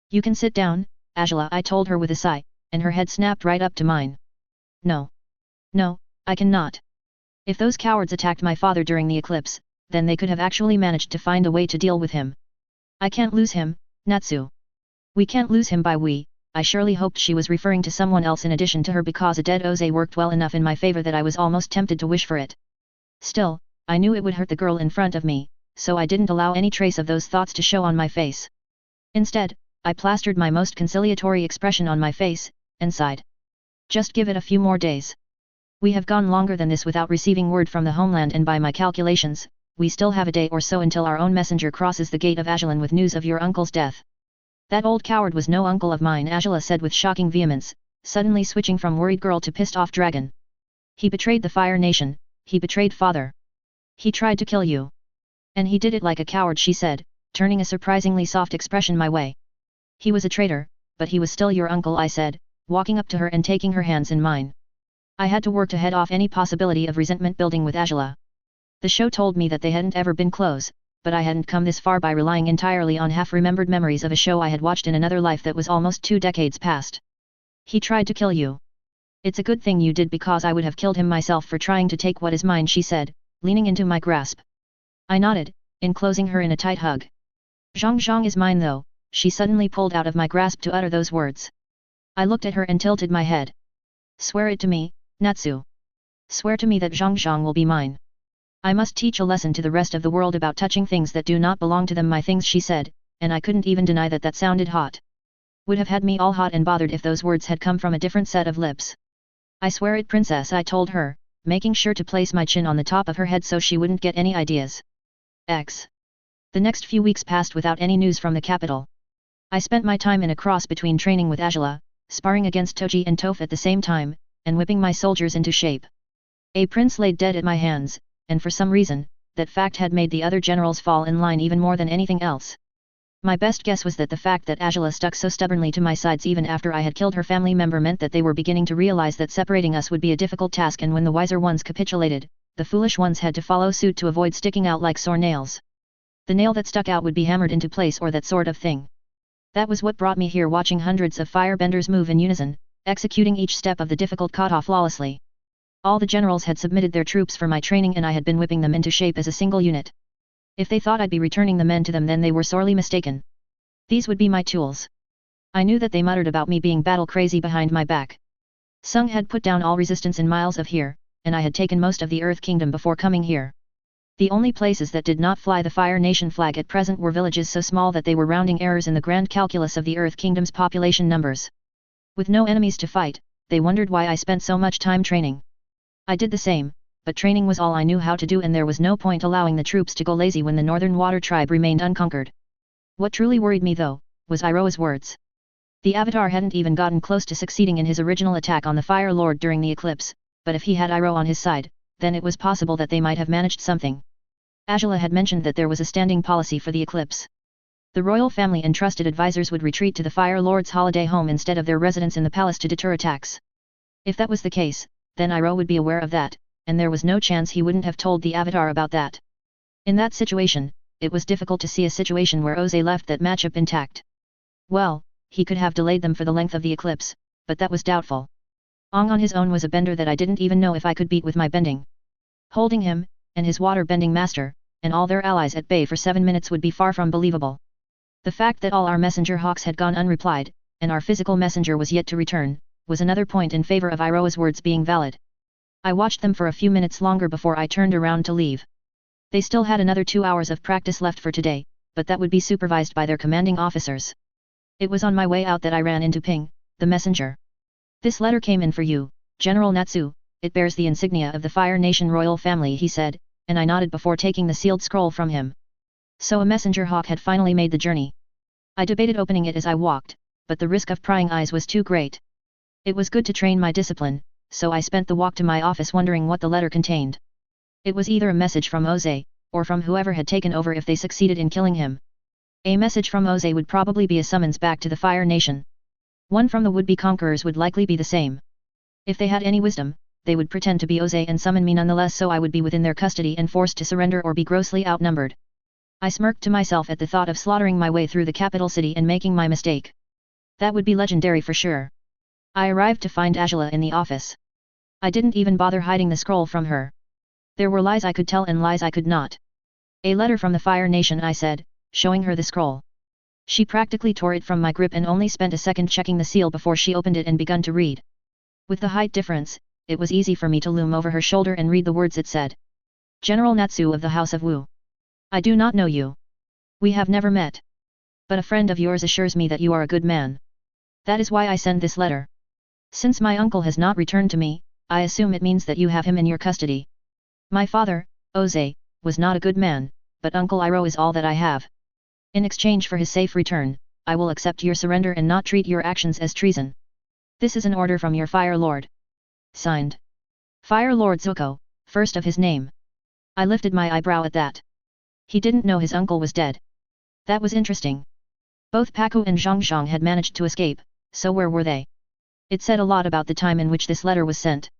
"You can sit down, ATLA," I told her with a sigh, and her head snapped right up to mine. No, I cannot. If those cowards attacked my father during the eclipse, then they could have actually managed to find a way to deal with him. I can't lose him, Natsu. We can't lose him by we. I surely hoped she was referring to someone else in addition to her, because a dead Oze worked well enough in my favor that I was almost tempted to wish for it. Still, I knew it would hurt the girl in front of me, so I didn't allow any trace of those thoughts to show on my face. Instead, I plastered my most conciliatory expression on my face, and sighed. Just give it a few more days. We have gone longer than this without receiving word from the homeland, and by my calculations, we still have a day or so until our own messenger crosses the gate of Ajalan with news of your uncle's death. That old coward was no uncle of mine, ATLA said with shocking vehemence, suddenly switching from worried girl to pissed off dragon. He betrayed the Fire Nation, he betrayed father. He tried to kill you. And he did it like a coward, she said, turning a surprisingly soft expression my way. He was a traitor, but he was still your uncle, I said, walking up to her and taking her hands in mine. I had to work to head off any possibility of resentment building with ATLA. The show told me that they hadn't ever been close, but I hadn't come this far by relying entirely on half-remembered memories of a show I had watched in another life that was almost 2 decades past. He tried to kill you. It's a good thing you did, because I would have killed him myself for trying to take what is mine, she said, leaning into my grasp. I nodded, enclosing her in a tight hug. Zhang is mine though, she suddenly pulled out of my grasp to utter those words. I looked at her and tilted my head. Swear it to me, Natsu. Swear to me that Zhang will be mine. I must teach a lesson to the rest of the world about touching things that do not belong to them, my things, she said, and I couldn't even deny that that sounded hot. Would have had me all hot and bothered if those words had come from a different set of lips. I swear it, princess, I told her, making sure to place my chin on the top of her head so she wouldn't get any ideas. The next few weeks passed without any news from the capital. I spent my time in a cross between training with ATLA, sparring against Toji and Toph at the same time, and whipping my soldiers into shape. A prince laid dead at my hands, and for some reason, that fact had made the other generals fall in line even more than anything else. My best guess was that the fact that ATLA stuck so stubbornly to my sides even after I had killed her family member meant that they were beginning to realize that separating us would be a difficult task, and when the wiser ones capitulated, the foolish ones had to follow suit to avoid sticking out like sore nails. The nail that stuck out would be hammered into place, or that sort of thing. That was what brought me here, watching hundreds of firebenders move in unison, executing each step of the difficult kata flawlessly. All the generals had submitted their troops for my training, and I had been whipping them into shape as a single unit. If they thought I'd be returning the men to them, then they were sorely mistaken. These would be my tools. I knew that they muttered about me being battle crazy behind my back. Sung had put down all resistance in miles of here, and I had taken most of the Earth Kingdom before coming here. The only places that did not fly the Fire Nation flag at present were villages so small that they were rounding errors in the grand calculus of the Earth Kingdom's population numbers. With no enemies to fight, they wondered why I spent so much time training. I did the same, but training was all I knew how to do, and there was no point allowing the troops to go lazy when the Northern Water Tribe remained unconquered. What truly worried me though, was Iroha's words. The Avatar hadn't even gotten close to succeeding in his original attack on the Fire Lord during the eclipse, but if he had Iroha on his side, then it was possible that they might have managed something. ATLA had mentioned that there was a standing policy for the eclipse. The royal family and trusted advisors would retreat to the Fire Lord's holiday home instead of their residence in the palace to deter attacks. If that was the case, then Iroha would be aware of that, and there was no chance he wouldn't have told the Avatar about that. In that situation, it was difficult to see a situation where Oze left that matchup intact. Well, he could have delayed them for the length of the eclipse, but that was doubtful. Ong on his own was a bender that I didn't even know if I could beat with my bending. Holding him, and his water bending master, and all their allies at bay for 7 minutes would be far from believable. The fact that all our messenger hawks had gone unreplied, and our physical messenger was yet to return, was another point in favor of Iroha's words being valid. I watched them for a few minutes longer before I turned around to leave. They still had another 2 hours of practice left for today, but that would be supervised by their commanding officers. It was on my way out that I ran into Ping, the messenger. "This letter came in for you, General Natsu. It bears the insignia of the Fire Nation royal family," he said, and I nodded before taking the sealed scroll from him. So a messenger hawk had finally made the journey. I debated opening it as I walked, but the risk of prying eyes was too great. It was good to train my discipline, so I spent the walk to my office wondering what the letter contained. It was either a message from Oze, or from whoever had taken over if they succeeded in killing him. A message from Oze would probably be a summons back to the Fire Nation. One from the would-be conquerors would likely be the same. If they had any wisdom, they would pretend to be Oze and summon me nonetheless, so I would be within their custody and forced to surrender or be grossly outnumbered. I smirked to myself at the thought of slaughtering my way through the capital city and making my mistake. That would be legendary for sure. I arrived to find ATLA in the office. I didn't even bother hiding the scroll from her. There were lies I could tell and lies I could not. "A letter from the Fire Nation," I said, showing her the scroll. She practically tore it from my grip and only spent a second checking the seal before she opened it and begun to read. With the height difference, it was easy for me to loom over her shoulder and read the words it said. "General Natsu of the House of Wu. I do not know you. We have never met. But a friend of yours assures me that you are a good man. That is why I send this letter. Since my uncle has not returned to me, I assume it means that you have him in your custody. My father, Oze, was not a good man, but Uncle Iroh is all that I have. In exchange for his safe return, I will accept your surrender and not treat your actions as treason. This is an order from your Fire Lord. Signed. Fire Lord Zuko, first of his name." I lifted my eyebrow at that. He didn't know his uncle was dead. That was interesting. Both Paku and Zhongzhong had managed to escape, so where were they? It said a lot about the time in which this letter was sent.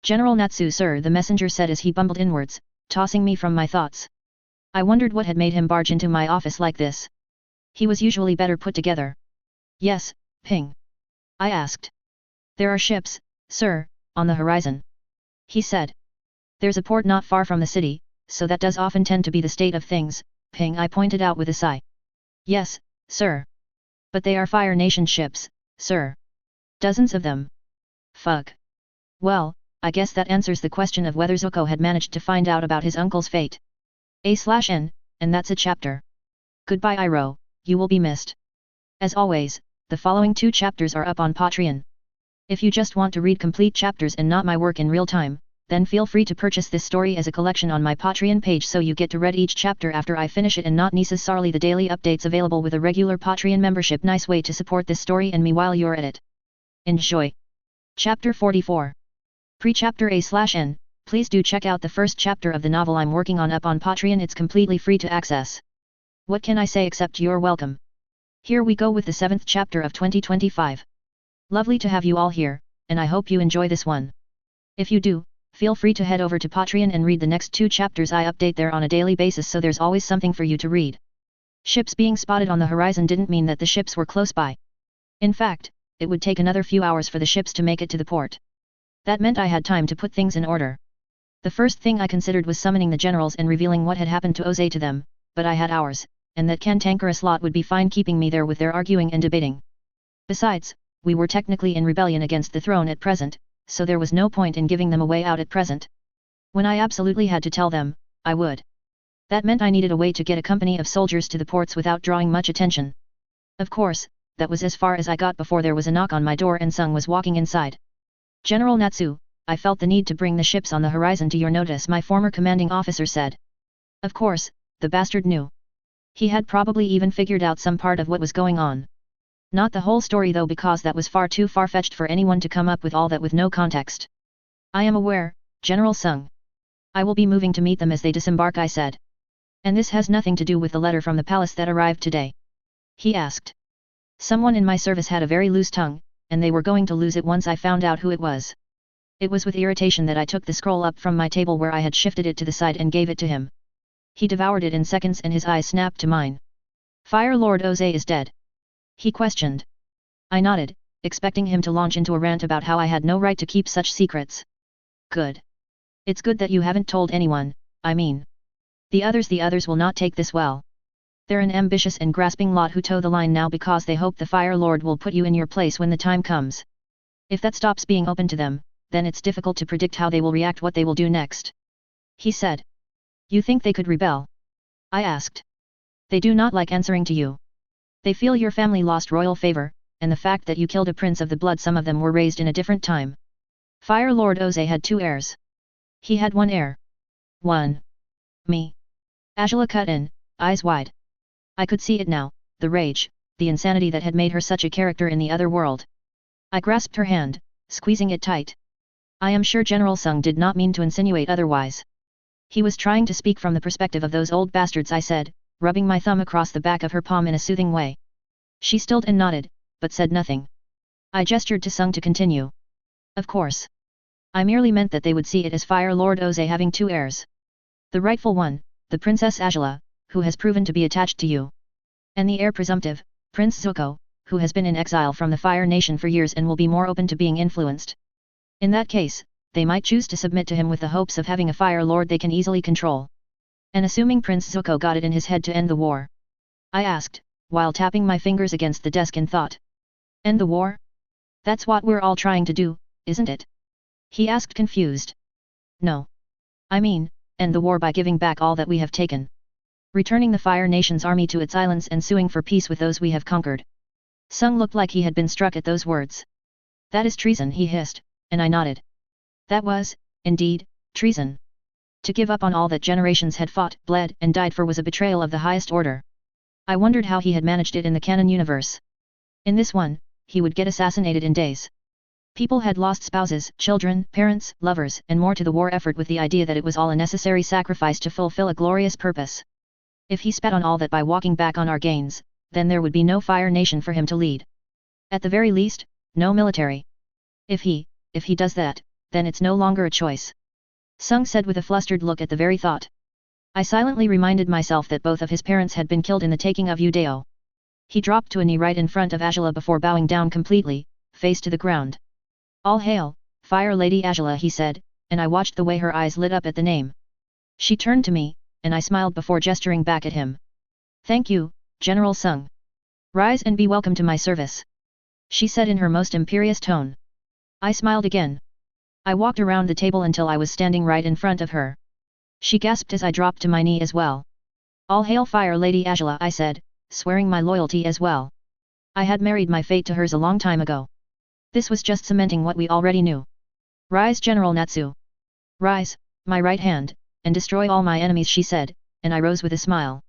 "General Natsu, sir," the messenger said as he bumbled inwards, tossing me from my thoughts. I wondered what had made him barge into my office like this. He was usually better put together. "Yes, Ping?" I asked. "There are ships, sir, on the horizon," he said. "There's a port not far from the city, so that does often tend to be the state of things, Ping," I pointed out with a sigh. "Yes, sir. But they are Fire Nation ships, sir. Dozens of them. Fuck. Well, I guess that answers the question of whether Zuko had managed to find out about his uncle's fate. A/N, and that's a chapter. Goodbye Iroh, you will be missed. As always, the following 2 chapters are up on Patreon. If you just want to read complete chapters and not my work in real time, then feel free to purchase this story as a collection on my Patreon page so you get to read each chapter after I finish it and not necessarily the daily updates available with a regular Patreon membership. Nice way to support this story and me while you're at it. Enjoy. Chapter 44. Pre-chapter A/N, please do check out the first chapter of the novel I'm working on up on Patreon. It's completely free to access. What can I say except you're welcome. Here we go with the 7th chapter of 2025. Lovely to have you all here, and I hope you enjoy this one. If you do, feel free to head over to Patreon and read the next 2 chapters. I update there on a daily basis, so there's always something for you to read. Ships being spotted on the horizon didn't mean that the ships were close by. In fact, it would take another few hours for the ships to make it to the port. That meant I had time to put things in order. The first thing I considered was summoning the generals and revealing what had happened to Oze to them, but I had hours, and that cantankerous lot would be fine keeping me there with their arguing and debating. Besides, we were technically in rebellion against the throne at present, so there was no point in giving them a way out at present. When I absolutely had to tell them, I would. That meant I needed a way to get a company of soldiers to the ports without drawing much attention. Of course, that was as far as I got before there was a knock on my door and Sung was walking inside. "General Natsu, I felt the need to bring the ships on the horizon to your notice," my former commanding officer said. Of course, the bastard knew. He had probably even figured out some part of what was going on. Not the whole story though, because that was far too far-fetched for anyone to come up with all that with no context. "I am aware, General Sung. I will be moving to meet them as they disembark," I said. "And this has nothing to do with the letter from the palace that arrived today?" he asked. Someone in my service had a very loose tongue, and they were going to lose it once I found out who it was. It was with irritation that I took the scroll up from my table where I had shifted it to the side and gave it to him. He devoured it in seconds and his eyes snapped to mine. "Fire Lord Oze is dead?" he questioned. I nodded, expecting him to launch into a rant about how I had no right to keep such secrets. "Good. It's good that you haven't told anyone, I mean. The others will not take this well. They're an ambitious and grasping lot who toe the line now because they hope the Fire Lord will put you in your place when the time comes. If that stops being open to them, then it's difficult to predict how they will react, what they will do next. He said. You think they could rebel? I asked. They do not like answering to you. They feel your family lost royal favor, and the fact that you killed a prince of the blood. Some of them were raised in a different time. Fire Lord Oze had 2 heirs. He had 1 heir. 1. Me. Angela cut in, eyes wide. I could see it now, the rage, the insanity that had made her such a character in the other world. I grasped her hand, squeezing it tight. I am sure General Sung did not mean to insinuate otherwise. He was trying to speak from the perspective of those old bastards, I said, rubbing my thumb across the back of her palm in a soothing way. She stilled and nodded, but said nothing. I gestured to Sung to continue. Of course. I merely meant that they would see it as Fire Lord Oze having 2 heirs. The rightful one, the Princess Angela, who has proven to be attached to you. And the heir presumptive, Prince Zuko, who has been in exile from the Fire Nation for years and will be more open to being influenced. In that case, they might choose to submit to him with the hopes of having a Fire Lord they can easily control. And assuming Prince Zuko got it in his head to end the war? I asked, while tapping my fingers against the desk in thought. End the war? That's what we're all trying to do, isn't it? He asked confused. No. I mean, end the war by giving back all that we have taken. Returning the Fire Nation's army to its islands and suing for peace with those we have conquered. Sung looked like he had been struck at those words. That is treason, he hissed, and I nodded. That was, indeed, treason. To give up on all that generations had fought, bled, and died for was a betrayal of the highest order. I wondered how he had managed it in the canon universe. In this one, he would get assassinated in days. People had lost spouses, children, parents, lovers, and more to the war effort with the idea that it was all a necessary sacrifice to fulfill a glorious purpose. If he spat on all that by walking back on our gains, then there would be no Fire Nation for him to lead. At the very least, no military. If he does that, then it's no longer a choice. Sung said with a flustered look at the very thought. I silently reminded myself that both of his parents had been killed in the taking of Udeo. He dropped to a knee right in front of Angela before bowing down completely, face to the ground. All hail, Fire Lady Angela, he said, and I watched the way her eyes lit up at the name. She turned to me, and I smiled before gesturing back at him. Thank you, General Sung. Rise and be welcome to my service. She said in her most imperious tone. I smiled again. I walked around the table until I was standing right in front of her. She gasped as I dropped to my knee as well. All hail Fire Lady Angela, I said, swearing my loyalty as well. I had married my fate to hers a long time ago. This was just cementing what we already knew. Rise General Natsu. Rise, my right hand, and destroy all my enemies, she said, and I rose with a smile.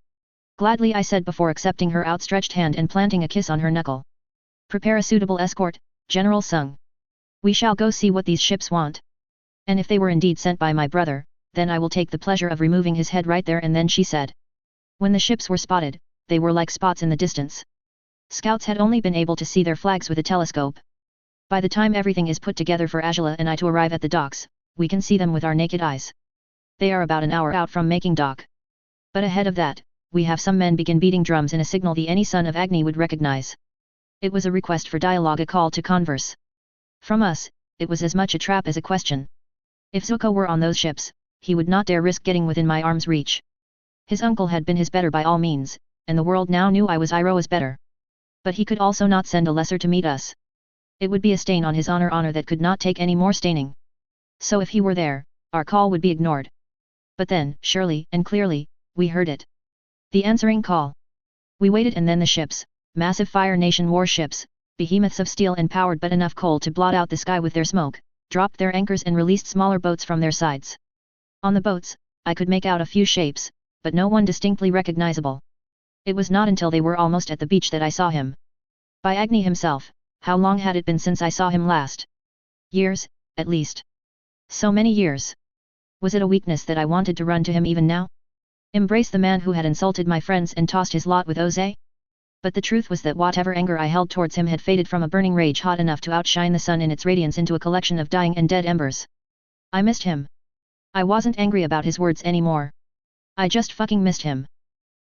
Gladly, I said before accepting her outstretched hand and planting a kiss on her knuckle. Prepare a suitable escort, General Sung. We shall go see what these ships want. And if they were indeed sent by my brother, then I will take the pleasure of removing his head right there and then, she said. When the ships were spotted, they were like spots in the distance. Scouts had only been able to see their flags with a telescope. By the time everything is put together for Angela and I to arrive at the docks, we can see them with our naked eyes. They are about an hour out from making dock. But ahead of that, we have some men begin beating drums in a signal the any son of Agni would recognize. It was a request for dialogue, a call to converse. From us, it was as much a trap as a question. If Zuko were on those ships, he would not dare risk getting within my arm's reach. His uncle had been his better by all means, and the world now knew I was Iroha's better. But he could also not send a lesser to meet us. It would be a stain on his honor that could not take any more staining. So if he were there, our call would be ignored. But then, surely and clearly, we heard it. The answering call. We waited, and then the ships, massive Fire Nation warships, behemoths of steel and powered but enough coal to blot out the sky with their smoke, dropped their anchors and released smaller boats from their sides. On the boats, I could make out a few shapes, but no one distinctly recognizable. It was not until they were almost at the beach that I saw him. By Agni himself. How long had it been since I saw him last? Years, at least. So many years. Was it a weakness that I wanted to run to him even now? Embrace the man who had insulted my friends and tossed his lot with Oze? But the truth was that whatever anger I held towards him had faded from a burning rage hot enough to outshine the sun in its radiance into a collection of dying and dead embers. I missed him. I wasn't angry about his words anymore. I just fucking missed him.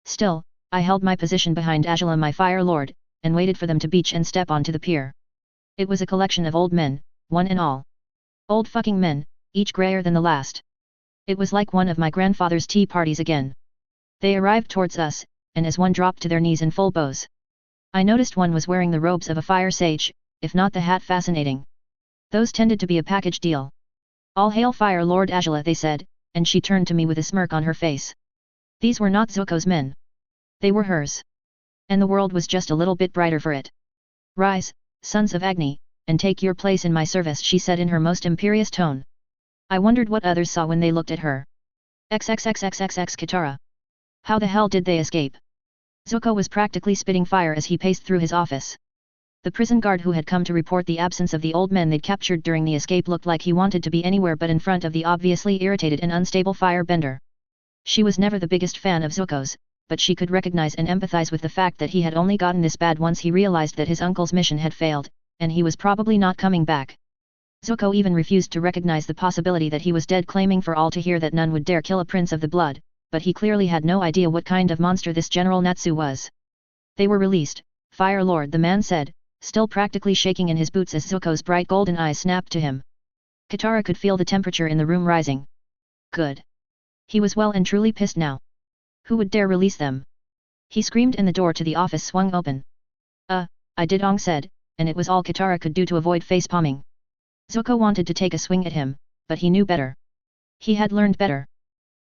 Still, I held my position behind Angela, my Fire Lord, and waited for them to beach and step onto the pier. It was a collection of old men, one and all. Old fucking men, each grayer than the last. It was like one of my grandfather's tea parties again. They arrived towards us, and as one dropped to their knees in full bows. I noticed one was wearing the robes of a fire sage, if not the hat fascinating. Those tended to be a package deal. All hail Fire Lord ATLA, they said, and she turned to me with a smirk on her face. These were not Zuko's men. They were hers. And the world was just a little bit brighter for it. Rise, sons of Agni, and take your place in my service, she said in her most imperious tone. I wondered what others saw when they looked at her. XXXXXX Katara. How the hell did they escape? Zuko was practically spitting fire as he paced through his office. The prison guard who had come to report the absence of the old men they'd captured during the escape looked like he wanted to be anywhere but in front of the obviously irritated and unstable Firebender. She was never the biggest fan of Zuko's, but she could recognize and empathize with the fact that he had only gotten this bad once he realized that his uncle's mission had failed, and he was probably not coming back. Zuko even refused to recognize the possibility that he was dead, claiming for all to hear that none would dare kill a prince of the blood, but he clearly had no idea what kind of monster this General Natsu was. They were released, Fire Lord, the man said, still practically shaking in his boots as Zuko's bright golden eyes snapped to him. Katara could feel the temperature in the room rising. Good. He was well and truly pissed now. Who would dare release them? He screamed and the door to the office swung open. I did, Ong said, and it was all Katara could do to avoid face-palming. Zuko wanted to take a swing at him, but he knew better. He had learned better.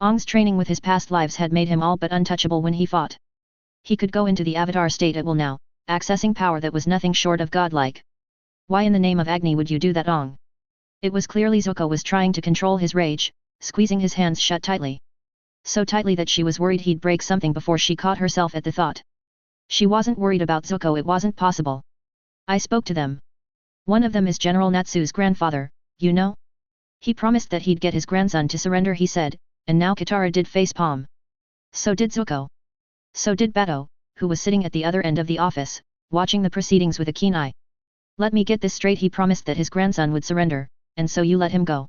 Ong's training with his past lives had made him all but untouchable when he fought. He could go into the Avatar state at will now, accessing power that was nothing short of godlike. Why in the name of Agni would you do that, Ong? It was clearly Zuko was trying to control his rage, squeezing his hands shut tightly. So tightly that she was worried he'd break something before she caught herself at the thought. She wasn't worried about Zuko, it wasn't possible. I spoke to them. One of them is General Natsu's grandfather, you know? He promised that he'd get his grandson to surrender, he said, and now Katara did face-palm. So did Zuko. So did Bato, who was sitting at the other end of the office, watching the proceedings with a keen eye. Let me get this straight, he promised that his grandson would surrender, and so you let him go?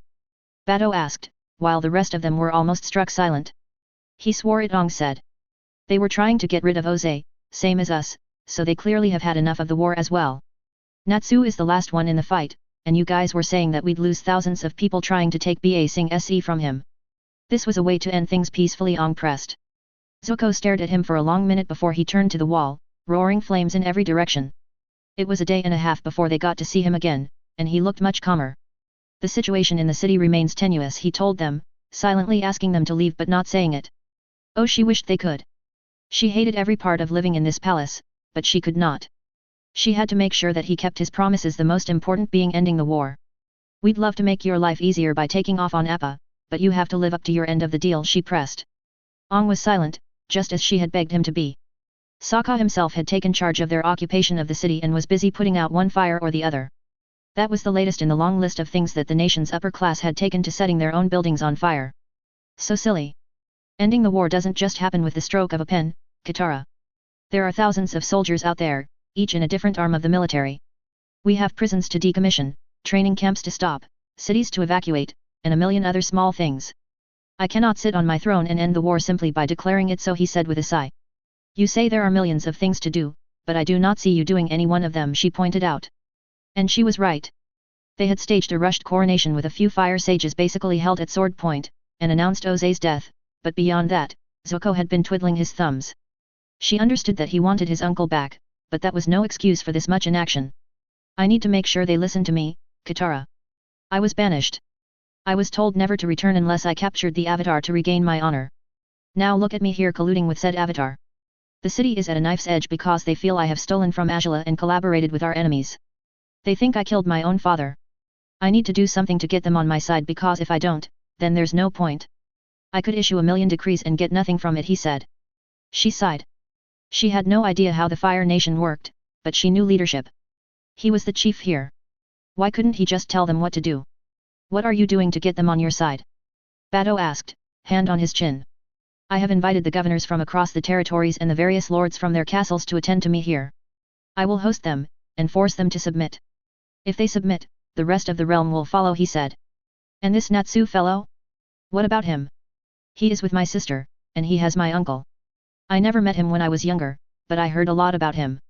Bato asked, while the rest of them were almost struck silent. He swore it, Ong said. They were trying to get rid of Oze, same as us, so they clearly have had enough of the war as well. Natsu is the last one in the fight, and you guys were saying that we'd lose thousands of people trying to take Ba Sing Se from him. This was a way to end things peacefully, Ong pressed. Zuko stared at him for a long minute before he turned to the wall, roaring flames in every direction. It was a day and a half before they got to see him again, and he looked much calmer. The situation in the city remains tenuous, he told them, silently asking them to leave but not saying it. Oh, she wished they could. She hated every part of living in this palace, but she could not. She had to make sure that he kept his promises, the most important being ending the war. We'd love to make your life easier by taking off on Appa, but you have to live up to your end of the deal, she pressed. Ong was silent, just as she had begged him to be. Sokka himself had taken charge of their occupation of the city and was busy putting out one fire or the other. That was the latest in the long list of things that the nation's upper class had taken to setting their own buildings on fire. So silly. Ending the war doesn't just happen with the stroke of a pen, Katara. There are thousands of soldiers out there, each in a different arm of the military. We have prisons to decommission, training camps to stop, cities to evacuate, and a million other small things. I cannot sit on my throne and end the war simply by declaring it so, he said with a sigh. You say there are millions of things to do, but I do not see you doing any one of them, she pointed out. And she was right. They had staged a rushed coronation with a few fire sages basically held at sword point, and announced Oze's death, but beyond that, Zuko had been twiddling his thumbs. She understood that he wanted his uncle back, but that was no excuse for this much inaction. I need to make sure they listen to me, Katara. I was banished. I was told never to return unless I captured the Avatar to regain my honor. Now look at me here colluding with said Avatar. The city is at a knife's edge because they feel I have stolen from ATLA and collaborated with our enemies. They think I killed my own father. I need to do something to get them on my side, because if I don't, then there's no point. I could issue 1,000,000 decrees and get nothing from it, he said. She sighed. She had no idea how the Fire Nation worked, but she knew leadership. He was the chief here. Why couldn't he just tell them what to do? What are you doing to get them on your side? Bato asked, hand on his chin. I have invited the governors from across the territories and the various lords from their castles to attend to me here. I will host them, and force them to submit. If they submit, the rest of the realm will follow, he said. And this Natsu fellow? What about him? He is with my sister, and he has my uncle. I never met him when I was younger, but I heard a lot about him.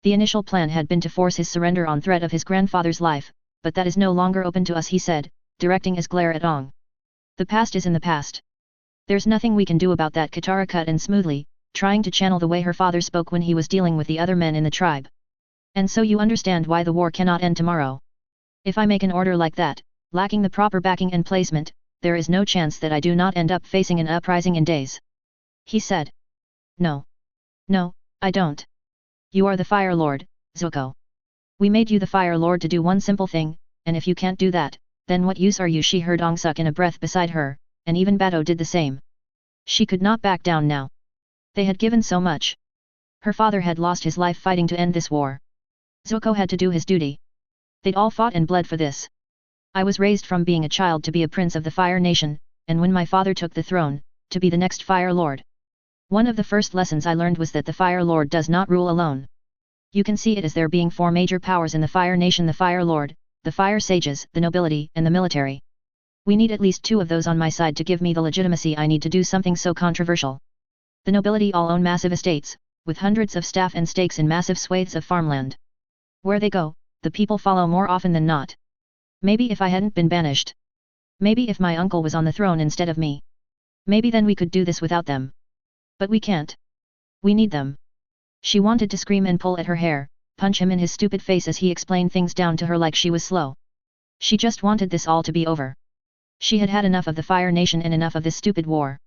The initial plan had been to force his surrender on threat of his grandfather's life, but that is no longer open to us, he said, directing his glare at Ong. The past is in the past. There's nothing we can do about that, Katara cut in smoothly, trying to channel the way her father spoke when he was dealing with the other men in the tribe. And so you understand why the war cannot end tomorrow. If I make an order like that, lacking the proper backing and placement, there is no chance that I do not end up facing an uprising in days. He said. No. No, I don't. You are the Fire Lord, Zuko. We made you the Fire Lord to do one simple thing, and if you can't do that, then what use are you? She heard Angsuk in a breath beside her, and even Bato did the same. She could not back down now. They had given so much. Her father had lost his life fighting to end this war. Zuko had to do his duty. They'd all fought and bled for this. I was raised from being a child to be a prince of the Fire Nation, and when my father took the throne, to be the next Fire Lord. One of the first lessons I learned was that the Fire Lord does not rule alone. You can see it as there being four major powers in the Fire Nation: the Fire Lord, the Fire Sages, the nobility, and the military. We need at least two of those on my side to give me the legitimacy I need to do something so controversial. The nobility all own massive estates, with hundreds of staff and stakes in massive swathes of farmland. Where they go, the people follow more often than not. Maybe if I hadn't been banished. Maybe if my uncle was on the throne instead of me. Maybe then we could do this without them. But we can't. We need them. She wanted to scream and pull at her hair, punch him in his stupid face as he explained things down to her like she was slow. She just wanted this all to be over. She had had enough of the Fire Nation and enough of this stupid war.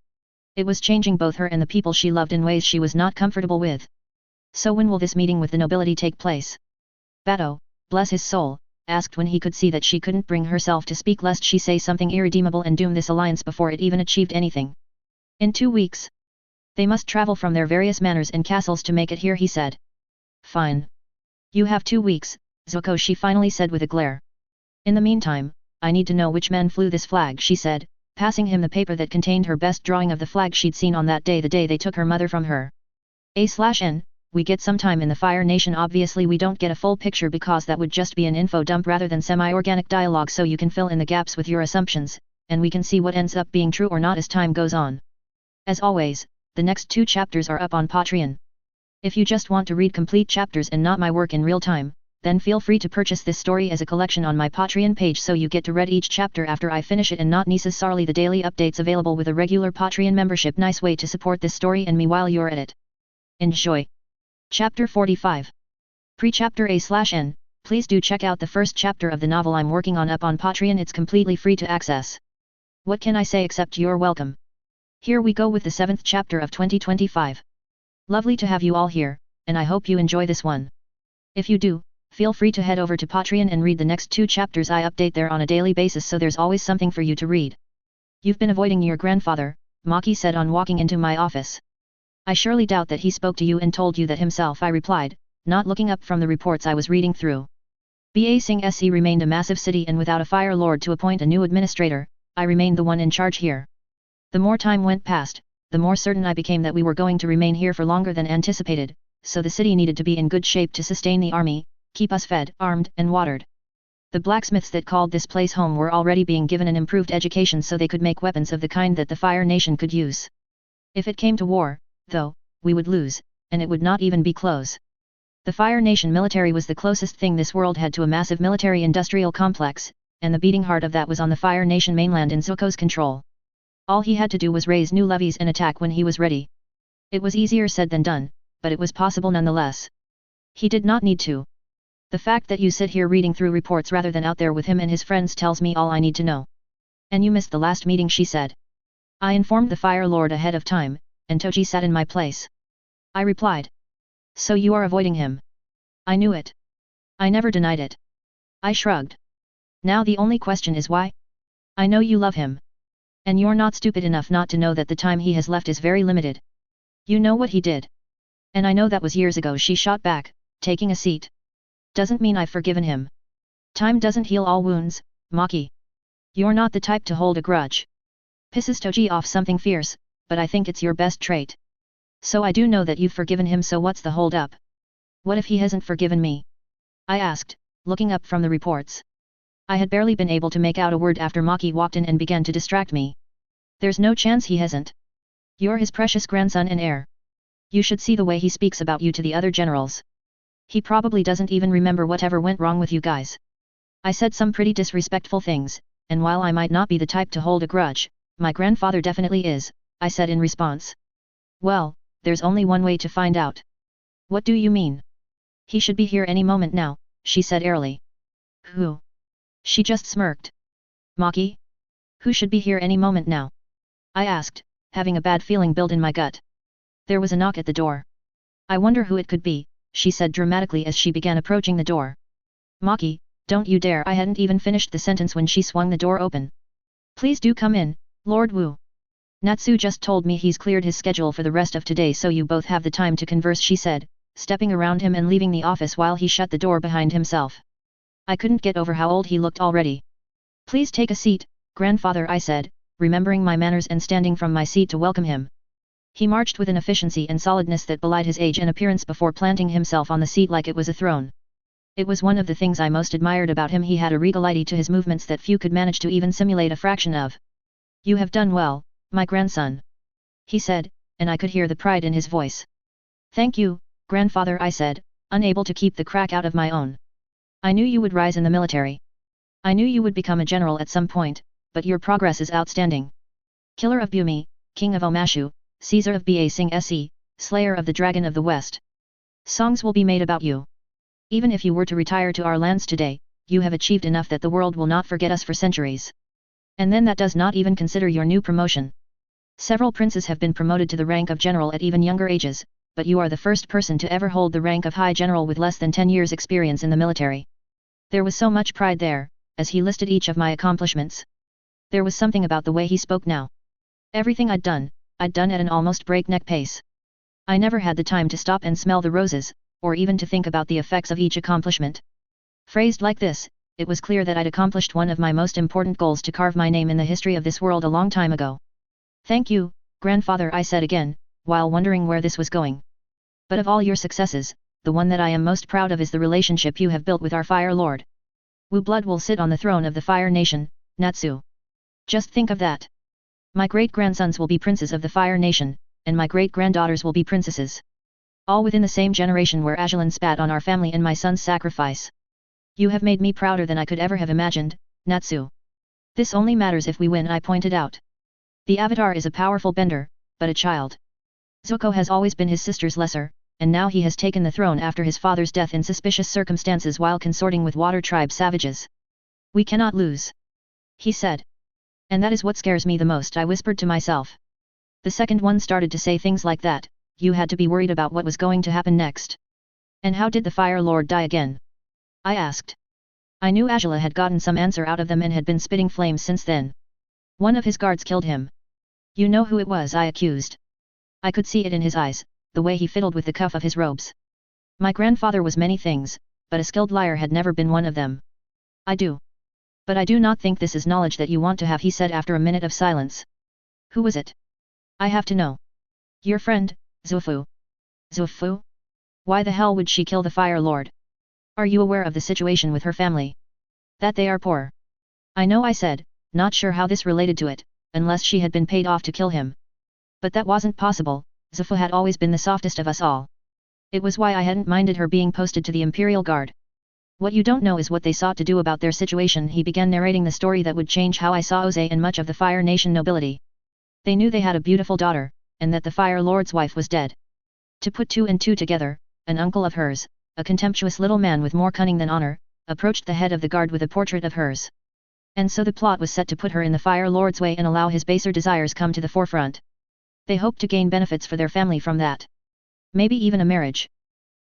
It was changing both her and the people she loved in ways she was not comfortable with. So when will this meeting with the nobility take place? Bato, bless his soul, asked when he could see that she couldn't bring herself to speak lest she say something irredeemable and doom this alliance before it even achieved anything. In 2 weeks. They must travel from their various manors and castles to make it here, he said. Fine. You have 2 weeks, Zuko, she finally said with a glare. In the meantime, I need to know which men flew this flag, she said, passing him the paper that contained her best drawing of the flag she'd seen on that day, the day they took her mother from her. A/N, we get some time in the Fire Nation. Obviously we don't get a full picture because that would just be an info dump rather than semi-organic dialogue, so you can fill in the gaps with your assumptions, and we can see what ends up being true or not as time goes on. As always, the next 2 chapters are up on Patreon. If you just want to read complete chapters and not my work in real time, then feel free to purchase this story as a collection on my Patreon page so you get to read each chapter after I finish it and not necessarily the daily updates available with a regular Patreon membership. Nice way to support this story and me while you're at it. Enjoy. Chapter 45. Pre-chapter A/N, please do check out the first chapter of the novel I'm working on up on Patreon. It's completely free to access. What can I say except you're welcome. Here we go with the 7th chapter of 2025. Lovely to have you all here, and I hope you enjoy this one. If you do, feel free to head over to Patreon and read the next 2 chapters. I update there on a daily basis, so there's always something for you to read. You've been avoiding your grandfather, Maki said on walking into my office. I surely doubt that he spoke to you and told you that himself, I replied, not looking up from the reports I was reading through. Ba Sing Se remained a massive city, and without a Fire Lord to appoint a new administrator, I remained the one in charge here. The more time went past, the more certain I became that we were going to remain here for longer than anticipated, so the city needed to be in good shape to sustain the army, keep us fed, armed, and watered. The blacksmiths that called this place home were already being given an improved education so they could make weapons of the kind that the Fire Nation could use. If it came to war, though, we would lose, and it would not even be close. The Fire Nation military was the closest thing this world had to a massive military-industrial complex, and the beating heart of that was on the Fire Nation mainland in Zuko's control. All he had to do was raise new levies and attack when he was ready. It was easier said than done, but it was possible nonetheless. He did not need to. The fact that you sit here reading through reports rather than out there with him and his friends tells me all I need to know. And you missed the last meeting, she said. I informed the Fire Lord ahead of time, and Toji sat in my place. I replied. So you are avoiding him. I knew it. I never denied it. I shrugged. Now the only question is why? I know you love him. And you're not stupid enough not to know that the time he has left is very limited. You know what he did. And I know that was years ago, she shot back, taking a seat. Doesn't mean I've forgiven him. Time doesn't heal all wounds, Maki. You're not the type to hold a grudge. Pisses Toji off something fierce, but I think it's your best trait. So I do know that you've forgiven him, so what's the hold up? What if he hasn't forgiven me? I asked, looking up from the reports. I had barely been able to make out a word after Maki walked in and began to distract me. There's no chance he hasn't. You're his precious grandson and heir. You should see the way he speaks about you to the other generals. He probably doesn't even remember whatever went wrong with you guys. I said some pretty disrespectful things, and while I might not be the type to hold a grudge, my grandfather definitely is, I said in response. Well, there's only one way to find out. What do you mean? He should be here any moment now, she said airily. Who? She just smirked. Maki? Who should be here any moment now? I asked, having a bad feeling build in my gut. There was a knock at the door. I wonder who it could be, she said dramatically as she began approaching the door. Maki, don't you dare! I hadn't even finished the sentence when she swung the door open. Please do come in, Lord Wu. Natsu just told me he's cleared his schedule for the rest of today, so you both have the time to converse, she said, stepping around him and leaving the office while he shut the door behind himself. I couldn't get over how old he looked already. Please take a seat, grandfather, I said, remembering my manners and standing from my seat to welcome him. He marched with an efficiency and solidness that belied his age and appearance before planting himself on the seat like it was a throne. It was one of the things I most admired about him. He had a regality to his movements that few could manage to even simulate a fraction of. You have done well, my grandson, he said, and I could hear the pride in his voice. Thank you, grandfather, I said, unable to keep the crack out of my own. I knew you would rise in the military. I knew you would become a general at some point, but your progress is outstanding. Killer of Bhumi, King of Omashu, Caesar of Ba Sing Se, Slayer of the Dragon of the West. Songs will be made about you. Even if you were to retire to our lands today, you have achieved enough that the world will not forget us for centuries. And then that does not even consider your new promotion. Several princes have been promoted to the rank of general at even younger ages, but you are the first person to ever hold the rank of high general with less than 10 years experience in the military. There was so much pride there, as he listed each of my accomplishments. There was something about the way he spoke now. Everything I'd done at an almost breakneck pace. I never had the time to stop and smell the roses, or even to think about the effects of each accomplishment. Phrased like this, it was clear that I'd accomplished one of my most important goals, to carve my name in the history of this world a long time ago. Thank you, grandfather, I said again, while wondering where this was going. But of all your successes, the one that I am most proud of is the relationship you have built with our Fire Lord. Wu blood will sit on the throne of the Fire Nation, Natsu. Just think of that. My great-grandsons will be princes of the Fire Nation, and my great-granddaughters will be princesses. All within the same generation, where Ajalan spat on our family and my son's sacrifice. You have made me prouder than I could ever have imagined, Natsu. This only matters if we win, I pointed out. The Avatar is a powerful bender, but a child. Zuko has always been his sister's lesser, and now he has taken the throne after his father's death in suspicious circumstances while consorting with Water Tribe savages. We cannot lose, he said. And that is what scares me the most, I whispered to myself. The second one started to say things like that, you had to be worried about what was going to happen next. And how did the Fire Lord die again? I asked. I knew Ajala had gotten some answer out of them and had been spitting flames since then. One of his guards killed him. You know who it was, I accused. I could see it in his eyes, the way he fiddled with the cuff of his robes. My grandfather was many things, but a skilled liar had never been one of them. I do. But I do not think this is knowledge that you want to have, he said after a minute of silence. Who was it? I have to know. Your friend, Zufu. Zufu? Why the hell would she kill the Fire Lord? Are you aware of the situation with her family? That they are poor. I know, I said, not sure how this related to it, unless she had been paid off to kill him. But that wasn't possible. Zufu had always been the softest of us all. It was why I hadn't minded her being posted to the Imperial Guard. What you don't know is what they sought to do about their situation. He began narrating the story that would change how I saw Oze and much of the Fire Nation nobility. They knew they had a beautiful daughter, and that the Fire Lord's wife was dead. To put two and two together, an uncle of hers, a contemptuous little man with more cunning than honor, approached the head of the guard with a portrait of hers. And so the plot was set to put her in the Fire Lord's way and allow his baser desires come to the forefront. They hoped to gain benefits for their family from that. Maybe even a marriage.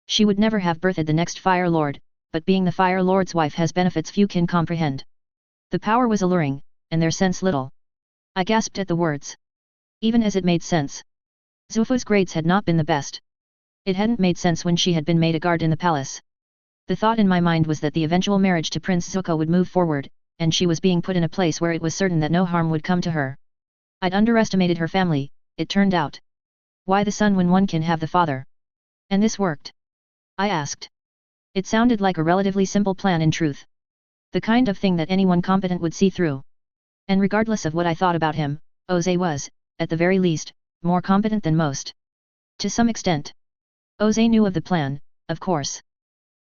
She would never have birthed the next Fire Lord, but being the Fire Lord's wife has benefits few can comprehend. The power was alluring, and their sense little. I gasped at the words. Even as it made sense. Zufu's grades had not been the best. It hadn't made sense when she had been made a guard in the palace. The thought in my mind was that the eventual marriage to Prince Zuko would move forward, and she was being put in a place where it was certain that no harm would come to her. I'd underestimated her family, it turned out. Why the son when one can have the father? And this worked? I asked. It sounded like a relatively simple plan in truth. The kind of thing that anyone competent would see through. And regardless of what I thought about him, Oze was, at the very least, more competent than most. To some extent. Oze knew of the plan, of course.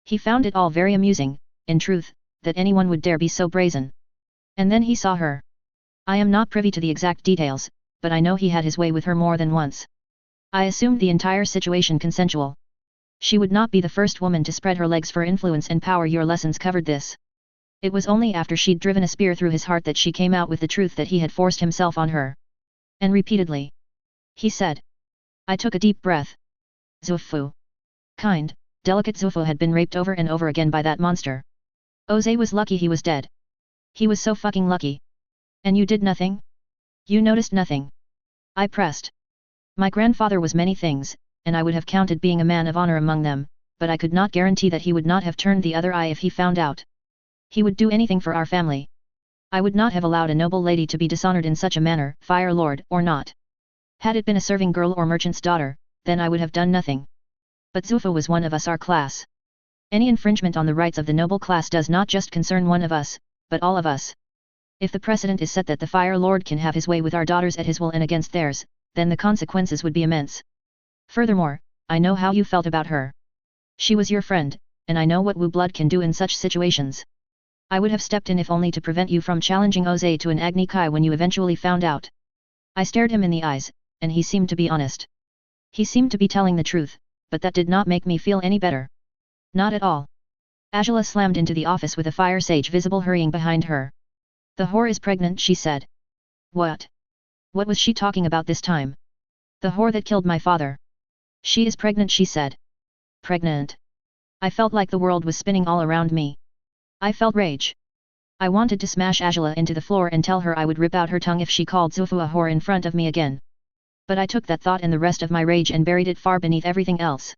He found it all very amusing, in truth, that anyone would dare be so brazen. And then he saw her. I am not privy to the exact details, but I know he had his way with her more than once. I assumed the entire situation consensual. She would not be the first woman to spread her legs for influence and power. Your lessons covered this. It was only after she'd driven a spear through his heart that she came out with the truth that he had forced himself on her. And repeatedly. He said. I took a deep breath. Zufu. Kind, delicate Zufu had been raped over and over again by that monster. Oze was lucky he was dead. He was so fucking lucky. And you did nothing? You noticed nothing. I pressed. My grandfather was many things, and I would have counted being a man of honor among them, but I could not guarantee that he would not have turned the other eye if he found out. He would do anything for our family. I would not have allowed a noble lady to be dishonored in such a manner, Fire Lord or not. Had it been a serving girl or merchant's daughter, then I would have done nothing. But Zufu was one of us, our class. Any infringement on the rights of the noble class does not just concern one of us, but all of us. If the precedent is set that the Fire Lord can have his way with our daughters at his will and against theirs, then the consequences would be immense. Furthermore, I know how you felt about her. She was your friend, and I know what Wu blood can do in such situations. I would have stepped in if only to prevent you from challenging Oze to an Agni Kai when you eventually found out. I stared him in the eyes, and he seemed to be honest. He seemed to be telling the truth, but that did not make me feel any better. Not at all. ATLA slammed into the office with a fire sage visible hurrying behind her. The whore is pregnant, she said. What? What was she talking about this time? The whore that killed my father. She is pregnant, she said. Pregnant. I felt like the world was spinning all around me. I felt rage. I wanted to smash ATLA into the floor and tell her I would rip out her tongue if she called Zufu a whore in front of me again. But I took that thought and the rest of my rage and buried it far beneath everything else.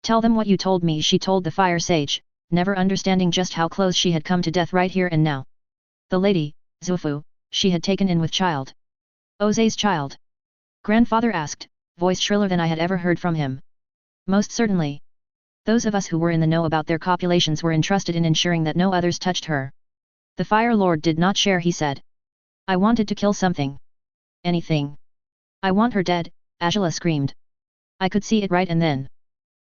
Tell them what you told me, she told the fire sage, never understanding just how close she had come to death right here and now. The lady, Zufu, she had taken in with child. Oze's child? Grandfather asked, voice shriller than I had ever heard from him. Most certainly. Those of us who were in the know about their copulations were entrusted in ensuring that no others touched her. The Fire Lord did not share, he said. I wanted to kill something. Anything. I want her dead, ATLA screamed. I could see it right and then.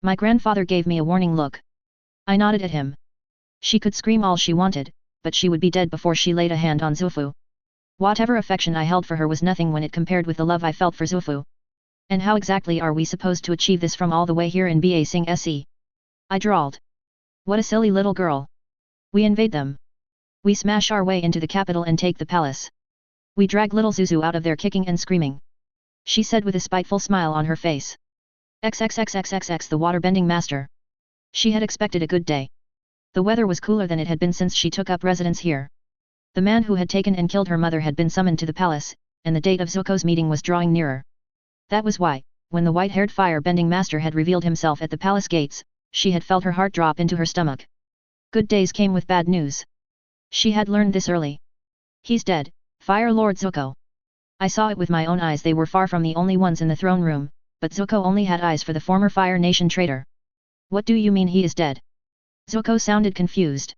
My grandfather gave me a warning look. I nodded at him. She could scream all she wanted, but she would be dead before she laid a hand on Zufu. Whatever affection I held for her was nothing when it compared with the love I felt for Zufu. And how exactly are we supposed to achieve this from all the way here in BA-SI? I drawled. What a silly little girl. We invade them. We smash our way into the capital and take the palace. We drag little Zuzu out of there kicking and screaming. She said with a spiteful smile on her face. XXXXXX the waterbending master. She had expected a good day. The weather was cooler than it had been since she took up residence here. The man who had taken and killed her mother had been summoned to the palace, and the date of Zuko's meeting was drawing nearer. That was why, when the white-haired fire-bending master had revealed himself at the palace gates, she had felt her heart drop into her stomach. Good days came with bad news. She had learned this early. He's dead, Fire Lord Zuko. I saw it with my own eyes. They were far from the only ones in the throne room, but Zuko only had eyes for the former Fire Nation traitor. What do you mean he is dead? Zuko sounded confused.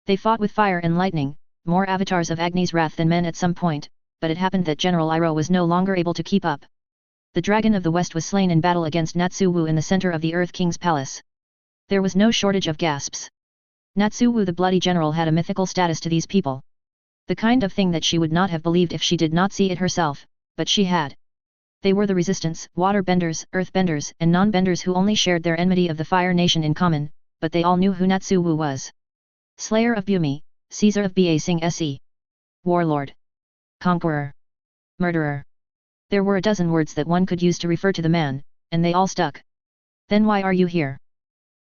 They fought with fire and lightning, more avatars of Agni's wrath than men at some point, but it happened that General Iroh was no longer able to keep up. The Dragon of the West was slain in battle against Natsu-Wu in the center of the Earth King's palace. There was no shortage of gasps. Natsu-Wu the bloody general had a mythical status to these people. The kind of thing that she would not have believed if she did not see it herself, but she had. They were the resistance, waterbenders, earthbenders, and non-benders who only shared their enmity of the Fire Nation in common, but they all knew who Natsu-Wu was. Slayer of Bumi, Caesar of BA-SI. Warlord. Conqueror. Murderer. There were a dozen words that one could use to refer to the man, and they all stuck. Then why are you here?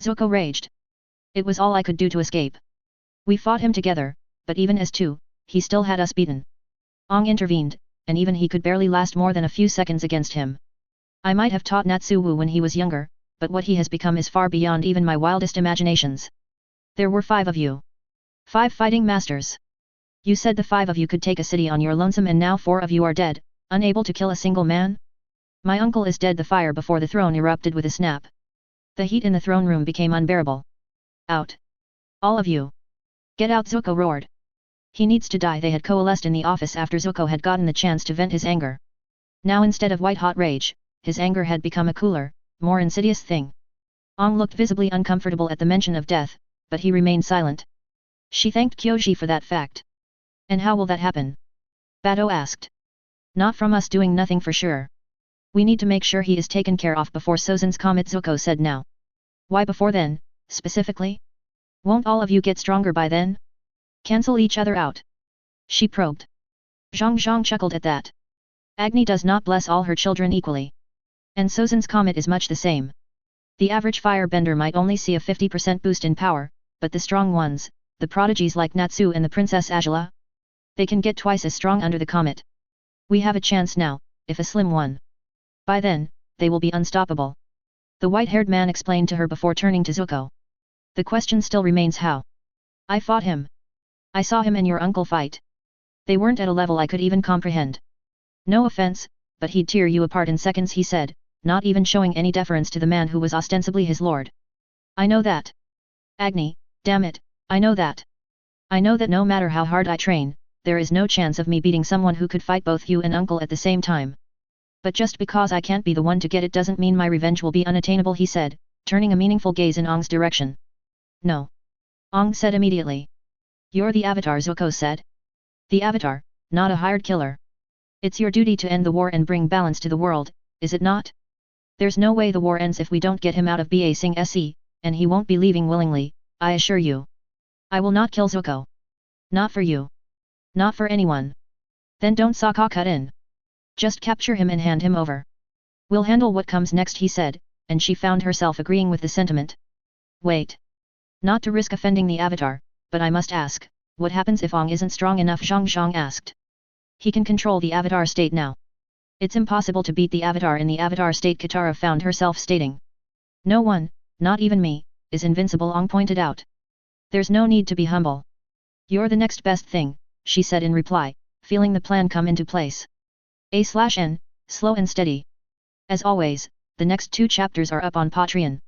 Zuko raged. It was all I could do to escape. We fought him together, but even as two, he still had us beaten. Ong intervened, and even he could barely last more than a few seconds against him. I might have taught Natsu-Wu when he was younger, but what he has become is far beyond even my wildest imaginations. There were 5 of you. 5 fighting masters. You said the 5 of you could take a city on your lonesome and now 4 of you are dead, unable to kill a single man? My uncle is dead. The fire before the throne erupted with a snap. The heat in the throne room became unbearable. Out. All of you. Get out, Zuko roared. He needs to die. They had coalesced in the office after Zuko had gotten the chance to vent his anger. Now instead of white-hot rage, his anger had become a cooler, more insidious thing. Ong looked visibly uncomfortable at the mention of death, but he remained silent. She thanked Kyoji for that fact. And how will that happen? Bado asked. Not from us doing nothing for sure. We need to make sure he is taken care of before Sozin's comet, Zuko said. Now. Why before then, specifically? Won't all of you get stronger by then? Cancel each other out? She probed. Zhang chuckled at that. Agni does not bless all her children equally. And Sozin's comet is much the same. The average firebender might only see a 50% boost in power, but the strong ones, the prodigies like Natsu and the Princess ATLA, they can get twice as strong under the comet. We have a chance now, if a slim one. By then, they will be unstoppable. The white-haired man explained to her before turning to Zuko. The question still remains how. I fought him. I saw him and your uncle fight. They weren't at a level I could even comprehend. No offense, but he'd tear you apart in seconds, he said, not even showing any deference to the man who was ostensibly his lord. I know that. Agni, damn it, I know that. I know that no matter how hard I train, there is no chance of me beating someone who could fight both you and uncle at the same time. But just because I can't be the one to get it doesn't mean my revenge will be unattainable, he said, turning a meaningful gaze in Ong's direction. No. Ong said immediately. You're the Avatar, Zuko said. The Avatar, not a hired killer. It's your duty to end the war and bring balance to the world, is it not? There's no way the war ends if we don't get him out of BA-SI, and he won't be leaving willingly, I assure you. I will not kill Zuko. Not for you. Not for anyone. Then don't Sokka cut in. Just capture him and hand him over. We'll handle what comes next, he said, and she found herself agreeing with the sentiment. Wait. Not to risk offending the Avatar, but I must ask, what happens if Ong isn't strong enough? Zhang asked. He can control the Avatar state now. It's impossible to beat the Avatar in the Avatar state, Katara found herself stating. No one, not even me, is invincible, Ong pointed out. There's no need to be humble. You're the next best thing, she said in reply, feeling the plan come into place. A/N, slow and steady. As always, the next 2 chapters are up on Patreon.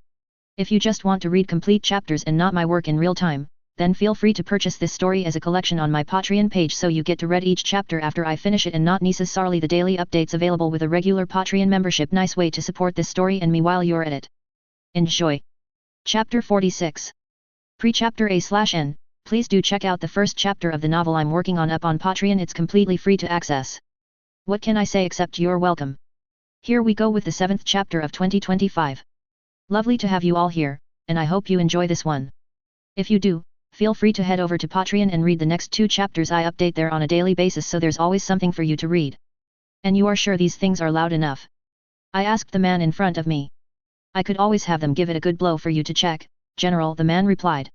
If you just want to read complete chapters and not my work in real time, then feel free to purchase this story as a collection on my Patreon page so you get to read each chapter after I finish it and not necessarily the daily updates available with a regular Patreon membership. Nice way to support this story and me while you're at it. Enjoy. Chapter 46. Pre-chapter A/N, please do check out the first chapter of the novel I'm working on up on Patreon. It's completely free to access. What can I say except you're welcome. Here we go with the 7th chapter of 2025. Lovely to have you all here, and I hope you enjoy this one. If you do, feel free to head over to Patreon and read the next 2 chapters. I update there on a daily basis, so there's always something for you to read. And you are sure these things are loud enough? I asked the man in front of me. I could always have them give it a good blow for you to check, General, the man replied.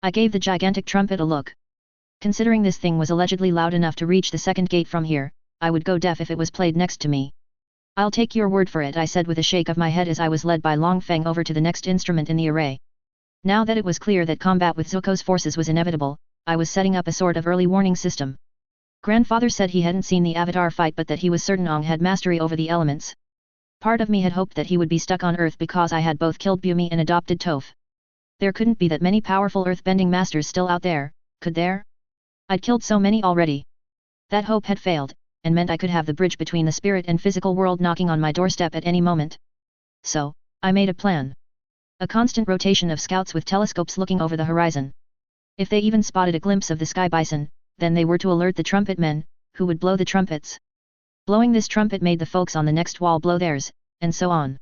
I gave the gigantic trumpet a look. Considering this thing was allegedly loud enough to reach the second gate from here, I would go deaf if it was played next to me. I'll take your word for it, I said with a shake of my head as I was led by Long Feng over to the next instrument in the array. Now that it was clear that combat with Zuko's forces was inevitable, I was setting up a sort of early warning system. Grandfather said he hadn't seen the Avatar fight but that he was certain Ong had mastery over the elements. Part of me had hoped that he would be stuck on Earth because I had both killed Bumi and adopted Toph. There couldn't be that many powerful earthbending masters still out there, could there? I'd killed so many already. That hope had failed, and meant I could have the bridge between the spirit and physical world knocking on my doorstep at any moment. So, I made a plan. A constant rotation of scouts with telescopes looking over the horizon. If they even spotted a glimpse of the sky bison, then they were to alert the trumpet men, who would blow the trumpets. Blowing this trumpet made the folks on the next wall blow theirs, and so on.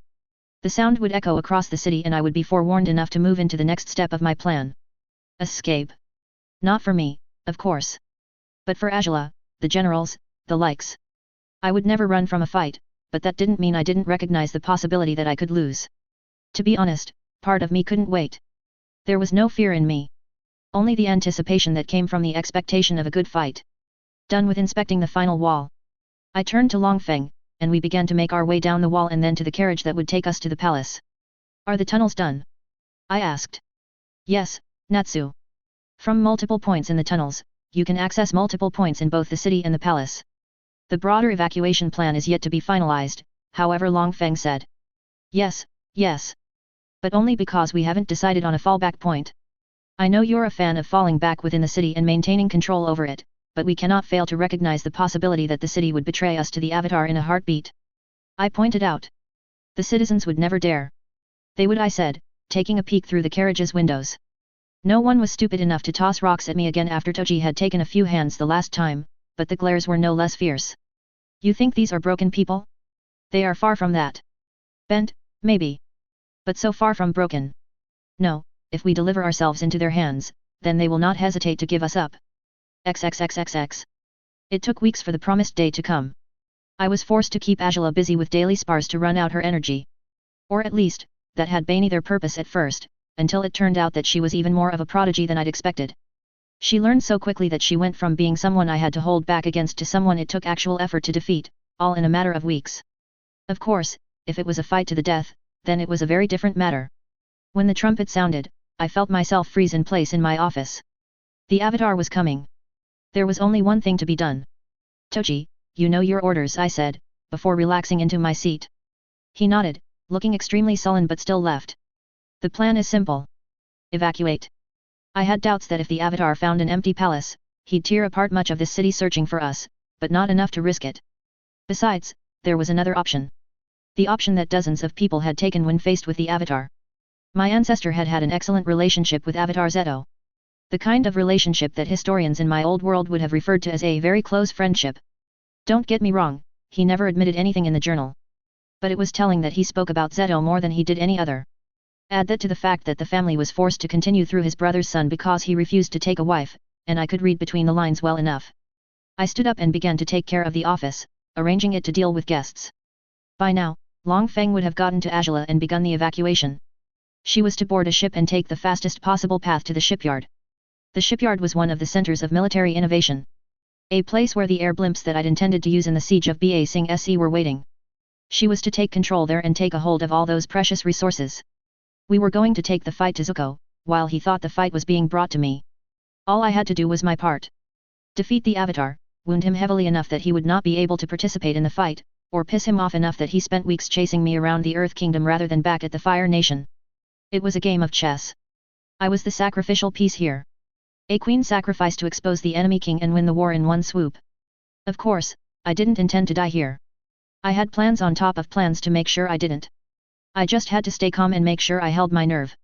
The sound would echo across the city and I would be forewarned enough to move into the next step of my plan. Escape. Not for me, of course. But for ATLA, the generals, the likes. I would never run from a fight, but that didn't mean I didn't recognize the possibility that I could lose. To be honest, part of me couldn't wait. There was no fear in me. Only the anticipation that came from the expectation of a good fight. Done with inspecting the final wall, I turned to Long Feng, and we began to make our way down the wall and then to the carriage that would take us to the palace. Are the tunnels done? I asked. Yes, Natsu. From multiple points in the tunnels, you can access multiple points in both the city and the palace. The broader evacuation plan is yet to be finalized, however, Long Feng said. Yes. But only because we haven't decided on a fallback point. I know you're a fan of falling back within the city and maintaining control over it, but we cannot fail to recognize the possibility that the city would betray us to the Avatar in a heartbeat. I pointed out. The citizens would never dare. They would, I said, taking a peek through the carriage's windows. No one was stupid enough to toss rocks at me again after Toji had taken a few hands the last time, but the glares were no less fierce. You think these are broken people? They are far from that. Bent, maybe. But so far from broken. No, if we deliver ourselves into their hands, then they will not hesitate to give us up. XXXXX. It took weeks for the promised day to come. I was forced to keep Angela busy with daily spars to run out her energy. Or at least, that had been their purpose at first, until it turned out that she was even more of a prodigy than I'd expected. She learned so quickly that she went from being someone I had to hold back against to someone it took actual effort to defeat, all in a matter of weeks. Of course, if it was a fight to the death, then it was a very different matter. When the trumpet sounded, I felt myself freeze in place in my office. The avatar was coming. There was only one thing to be done. Tochi, you know your orders, I said, before relaxing into my seat. He nodded, looking extremely sullen but still left. The plan is simple. Evacuate. I had doubts that if the avatar found an empty palace, he'd tear apart much of this city searching for us, but not enough to risk it. Besides, there was another option. The option that dozens of people had taken when faced with the avatar. My ancestor had had an excellent relationship with Avatar Zeto. The kind of relationship that historians in my old world would have referred to as a very close friendship. Don't get me wrong, he never admitted anything in the journal. But it was telling that he spoke about Zeto more than he did any other. Add that to the fact that the family was forced to continue through his brother's son because he refused to take a wife, and I could read between the lines well enough. I stood up and began to take care of the office, arranging it to deal with guests. By now, Long Feng would have gotten to Angela and begun the evacuation. She was to board a ship and take the fastest possible path to the shipyard. The shipyard was one of the centers of military innovation. A place where the air blimps that I'd intended to use in the siege of Ba Sing SC were waiting. She was to take control there and take a hold of all those precious resources. We were going to take the fight to Zuko, while he thought the fight was being brought to me. All I had to do was my part. Defeat the avatar, wound him heavily enough that he would not be able to participate in the fight, or piss him off enough that he spent weeks chasing me around the Earth Kingdom rather than back at the Fire Nation. It was a game of chess. I was the sacrificial piece here. A queen sacrificed to expose the enemy king and win the war in one swoop. Of course, I didn't intend to die here. I had plans on top of plans to make sure I didn't. I just had to stay calm and make sure I held my nerve.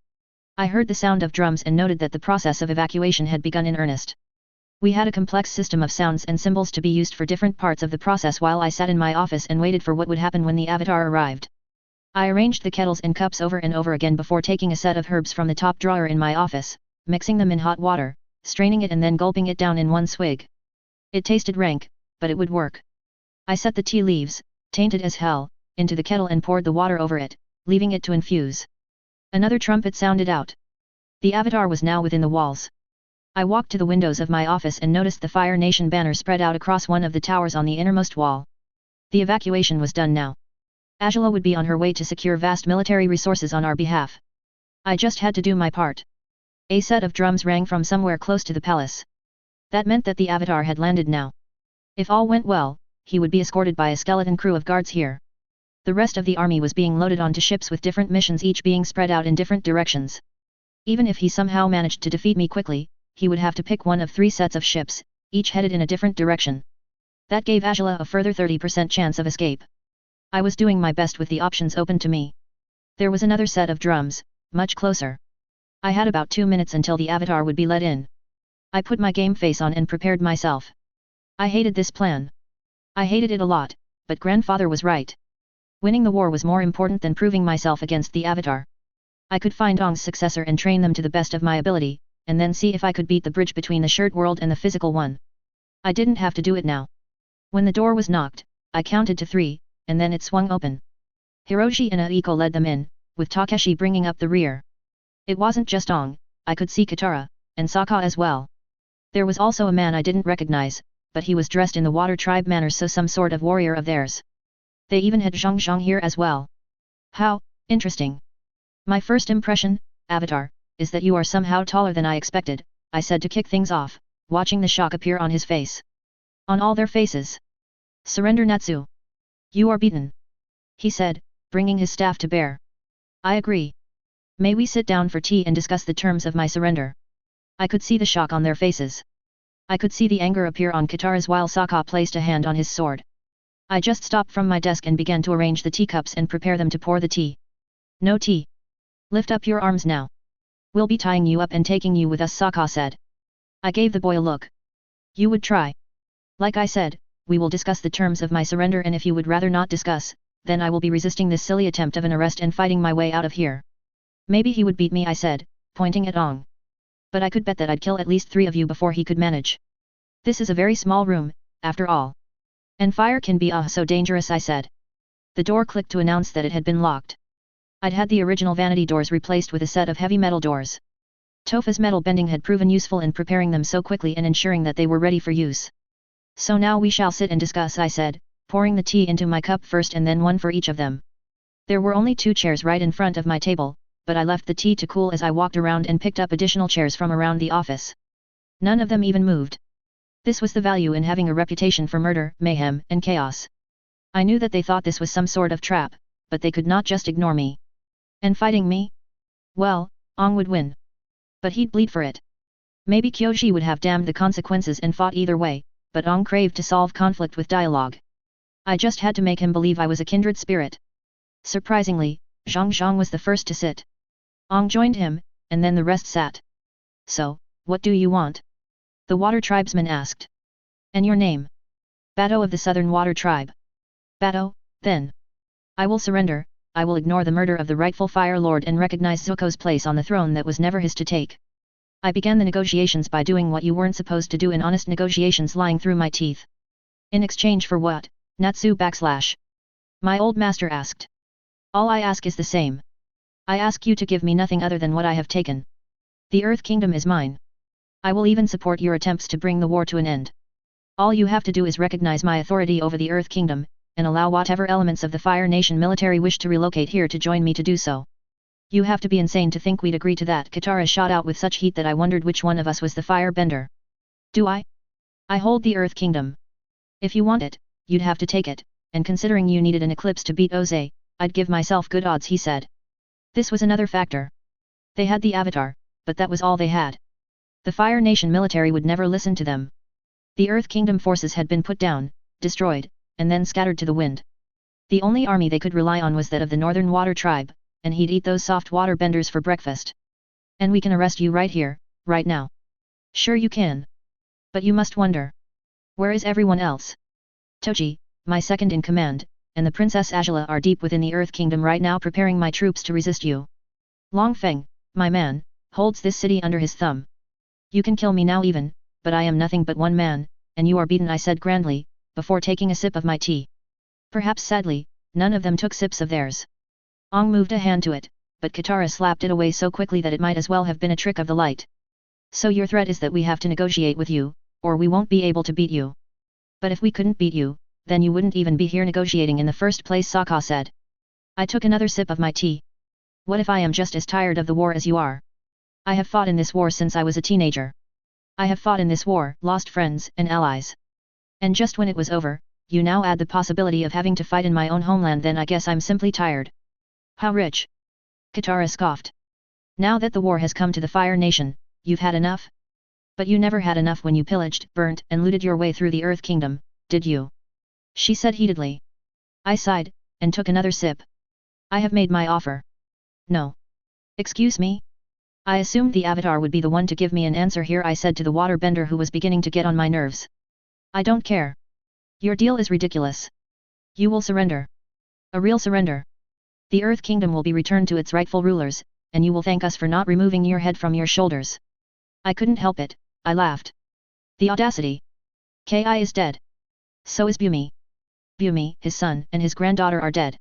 I heard the sound of drums and noted that the process of evacuation had begun in earnest. We had a complex system of sounds and symbols to be used for different parts of the process while I sat in my office and waited for what would happen when the avatar arrived. I arranged the kettles and cups over and over again before taking a set of herbs from the top drawer in my office, mixing them in hot water, straining it and then gulping it down in one swig. It tasted rank, but it would work. I set the tea leaves, tainted as hell, into the kettle and poured the water over it, leaving it to infuse. Another trumpet sounded out. The avatar was now within the walls. I walked to the windows of my office and noticed the Fire Nation banner spread out across one of the towers on the innermost wall. The evacuation was done now. Angela would be on her way to secure vast military resources on our behalf. I just had to do my part. A set of drums rang from somewhere close to the palace. That meant that the avatar had landed now. If all went well, he would be escorted by a skeleton crew of guards here. The rest of the army was being loaded onto ships with different missions, each being spread out in different directions. Even if he somehow managed to defeat me quickly, he would have to pick one of 3 sets of ships, each headed in a different direction. That gave Angela a further 30% chance of escape. I was doing my best with the options open to me. There was another set of drums, much closer. I had about 2 minutes until the avatar would be let in. I put my game face on and prepared myself. I hated this plan. I hated it a lot, but grandfather was right. Winning the war was more important than proving myself against the avatar. I could find Ong's successor and train them to the best of my ability, and then see if I could beat the bridge between the shirt world and the physical one. I didn't have to do it now. When the door was knocked, I counted to 3, and then it swung open. Hiroshi and Aiko led them in, with Takeshi bringing up the rear. It wasn't just Ong, I could see Katara, and Sokka as well. There was also a man I didn't recognize, but he was dressed in the Water Tribe manner, so some sort of warrior of theirs. They even had Zhang Zhang here as well. How interesting. My first impression, Avatar, is that you are somehow taller than I expected, I said to kick things off, watching the shock appear on his face. On all their faces. Surrender, Natsu. You are beaten. He said, bringing his staff to bear. I agree. May we sit down for tea and discuss the terms of my surrender? I could see the shock on their faces. I could see the anger appear on Katara's while Sokka placed a hand on his sword. I just stopped from my desk and began to arrange the teacups and prepare them to pour the tea. No tea. Lift up your arms now. We'll be tying you up and taking you with us, Sokka said. I gave the boy a look. You would try. Like I said, we will discuss the terms of my surrender, and if you would rather not discuss, then I will be resisting this silly attempt of an arrest and fighting my way out of here. Maybe he would beat me, I said, pointing at Ong. But I could bet that I'd kill at least 3 of you before he could manage. This is a very small room, after all. And fire can be so dangerous, I said. The door clicked to announce that it had been locked. I'd had the original vanity doors replaced with a set of heavy metal doors. Tofa's metal bending had proven useful in preparing them so quickly and ensuring that they were ready for use. So now we shall sit and discuss, I said, pouring the tea into my cup first and then one for each of them. There were only 2 chairs right in front of my table, but I left the tea to cool as I walked around and picked up additional chairs from around the office. None of them even moved. This was the value in having a reputation for murder, mayhem, and chaos. I knew that they thought this was some sort of trap, but they could not just ignore me. And fighting me? Well, Ong would win. But he'd bleed for it. Maybe Kyoji would have damned the consequences and fought either way, but Ong craved to solve conflict with dialogue. I just had to make him believe I was a kindred spirit. Surprisingly, Zhang was the first to sit. Ong joined him, and then the rest sat. So, what do you want? The water tribesman asked. And your name? Bato of the Southern Water Tribe. Bato, then. I will surrender, I will ignore the murder of the rightful Fire Lord and recognize Zuko's place on the throne that was never his to take. I began the negotiations by doing what you weren't supposed to do in honest negotiations, lying through my teeth. In exchange for what, Natsu /. My old master asked. All I ask is the same. I ask you to give me nothing other than what I have taken. The Earth Kingdom is mine. I will even support your attempts to bring the war to an end. All you have to do is recognize my authority over the Earth Kingdom, and allow whatever elements of the Fire Nation military wish to relocate here to join me to do so. You have to be insane to think we'd agree to that. Katara shot out with such heat that I wondered which one of us was the firebender. Do I? I hold the Earth Kingdom. If you want it, you'd have to take it, and considering you needed an eclipse to beat Oze, I'd give myself good odds, he said. This was another factor. They had the Avatar, but that was all they had. The Fire Nation military would never listen to them. The Earth Kingdom forces had been put down, destroyed, and then scattered to the wind. The only army they could rely on was that of the Northern Water Tribe, and he'd eat those soft water benders for breakfast. And we can arrest you right here, right now. Sure you can. But you must wonder. Where is everyone else? Toji, my second in command, and the Princess ATLA are deep within the Earth Kingdom right now preparing my troops to resist you. Long Feng, my man, holds this city under his thumb. You can kill me now even, but I am nothing but one man, and you are beaten, I said grandly, before taking a sip of my tea. Perhaps sadly, none of them took sips of theirs. Ong moved a hand to it, but Katara slapped it away so quickly that it might as well have been a trick of the light. So your threat is that we have to negotiate with you, or we won't be able to beat you. But if we couldn't beat you, then you wouldn't even be here negotiating in the first place, Sokka said. I took another sip of my tea. What if I am just as tired of the war as you are? I have fought in this war since I was a teenager. I have fought in this war, lost friends and allies. And just when it was over, you now add the possibility of having to fight in my own homeland, then I guess I'm simply tired. How rich? Katara scoffed. Now that the war has come to the Fire Nation, you've had enough? But you never had enough when you pillaged, burnt, and looted your way through the Earth Kingdom, did you? She said heatedly. I sighed, and took another sip. I have made my offer. No. Excuse me? I assumed the Avatar would be the one to give me an answer here, I said to the waterbender who was beginning to get on my nerves. I don't care. Your deal is ridiculous. You will surrender. A real surrender. The Earth Kingdom will be returned to its rightful rulers, and you will thank us for not removing your head from your shoulders. I couldn't help it, I laughed. The audacity. Ki is dead. So is Bumi. Bumi, his son, and his granddaughter are dead.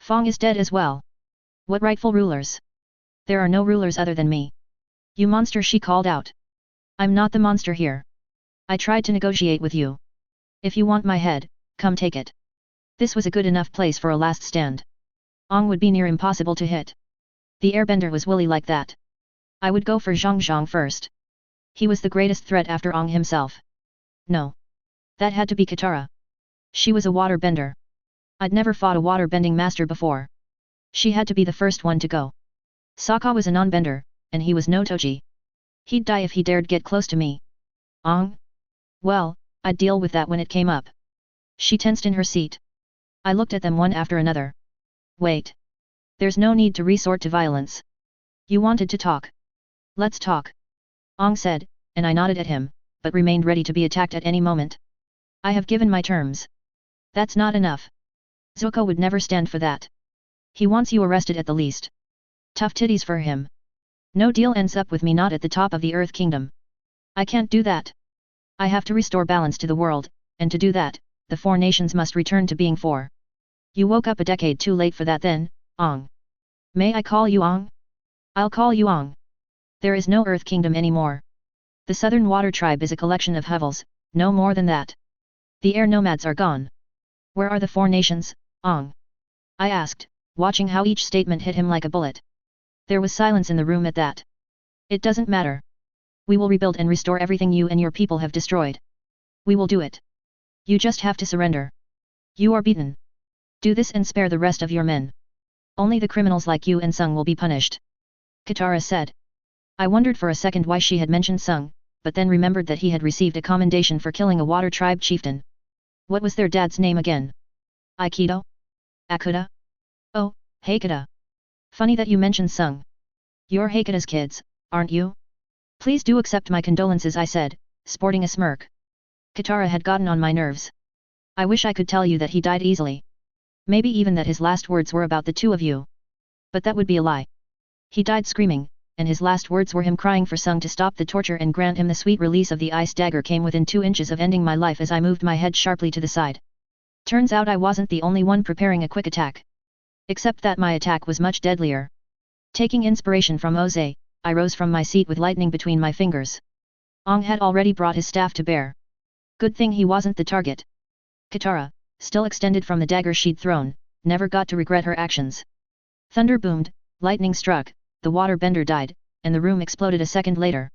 Fong is dead as well. What rightful rulers? There are no rulers other than me. You monster, she called out. I'm not the monster here. I tried to negotiate with you. If you want my head, come take it. This was a good enough place for a last stand. Ong would be near impossible to hit. The airbender was woolly like that. I would go for Zhang first. He was the greatest threat after Ong himself. No. That had to be Katara. She was a waterbender. I'd never fought a waterbending master before. She had to be the first one to go. Sokka was a non-bender, and he was no Toji. He'd die if he dared get close to me. Ong? Well, I'd deal with that when it came up. She tensed in her seat. I looked at them one after another. Wait. There's no need to resort to violence. You wanted to talk. Let's talk. Ong said, and I nodded at him, but remained ready to be attacked at any moment. I have given my terms. That's not enough. Zuko would never stand for that. He wants you arrested at the least. Tough titties for him. No deal ends up with me not at the top of the Earth Kingdom. I can't do that. I have to restore balance to the world, and to do that, the 4 nations must return to being 4. You woke up a decade too late for that then, Ong. May I call you Ong? I'll call you Ong. There is no Earth Kingdom anymore. The Southern Water Tribe is a collection of hovels, no more than that. The air nomads are gone. Where are the 4 nations, Ong? I asked, watching how each statement hit him like a bullet. There was silence in the room at that. It doesn't matter. We will rebuild and restore everything you and your people have destroyed. We will do it. You just have to surrender. You are beaten. Do this and spare the rest of your men. Only the criminals like you and Sung will be punished. Katara said. I wondered for a second why she had mentioned Sung, but then remembered that he had received a commendation for killing a water tribe chieftain. What was their dad's name again? Aikido? Akuda? Oh, Hakata. Funny that you mentioned Sung. You're Hakata's kids, aren't you? Please do accept my condolences, I said, sporting a smirk. Katara had gotten on my nerves. I wish I could tell you that he died easily. Maybe even that his last words were about the 2 of you. But that would be a lie. He died screaming, and his last words were him crying for Sung to stop the torture and grant him the sweet release of the ice dagger. Came within 2 inches of ending my life as I moved my head sharply to the side. Turns out I wasn't the only one preparing a quick attack. Except that my attack was much deadlier. Taking inspiration from Oze, I rose from my seat with lightning between my fingers. Ong had already brought his staff to bear. Good thing he wasn't the target. Katara, still extended from the dagger she'd thrown, never got to regret her actions. Thunder boomed, lightning struck, the water bender died, and the room exploded a second later.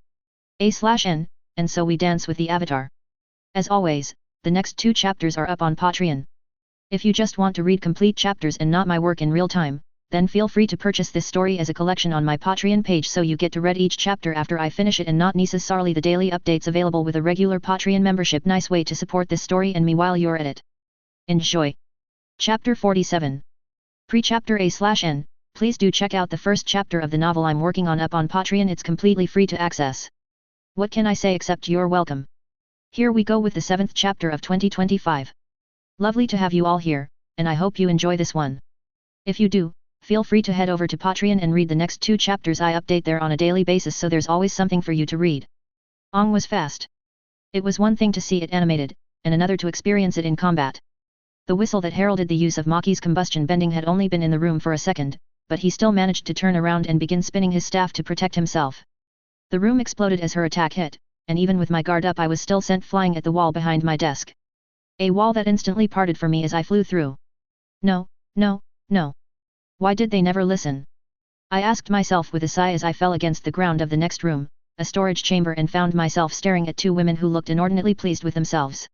A/N, and so we dance with the Avatar. As always, the next 2 chapters are up on Patreon. If you just want to read complete chapters and not my work in real time, then feel free to purchase this story as a collection on my Patreon page so you get to read each chapter after I finish it and not necessarily the daily updates available with a regular Patreon membership. Nice way to support this story and me while you're at it. Enjoy! Chapter 47. Pre-chapter A/N, please do check out the first chapter of the novel I'm working on up on Patreon. It's completely free to access. What can I say except you're welcome. Here we go with the 7th chapter of 2025. Lovely to have you all here, and I hope you enjoy this one. If you do, feel free to head over to Patreon and read the next 2 chapters. I update there on a daily basis, so there's always something for you to read. Ong was fast. It was one thing to see it animated, and another to experience it in combat. The whistle that heralded the use of Maki's combustion bending had only been in the room for a second, but he still managed to turn around and begin spinning his staff to protect himself. The room exploded as her attack hit, and even with my guard up I was still sent flying at the wall behind my desk. A wall that instantly parted for me as I flew through. No, no, no. Why did they never listen? I asked myself with a sigh as I fell against the ground of the next room, a storage chamber, and found myself staring at 2 women who looked inordinately pleased with themselves.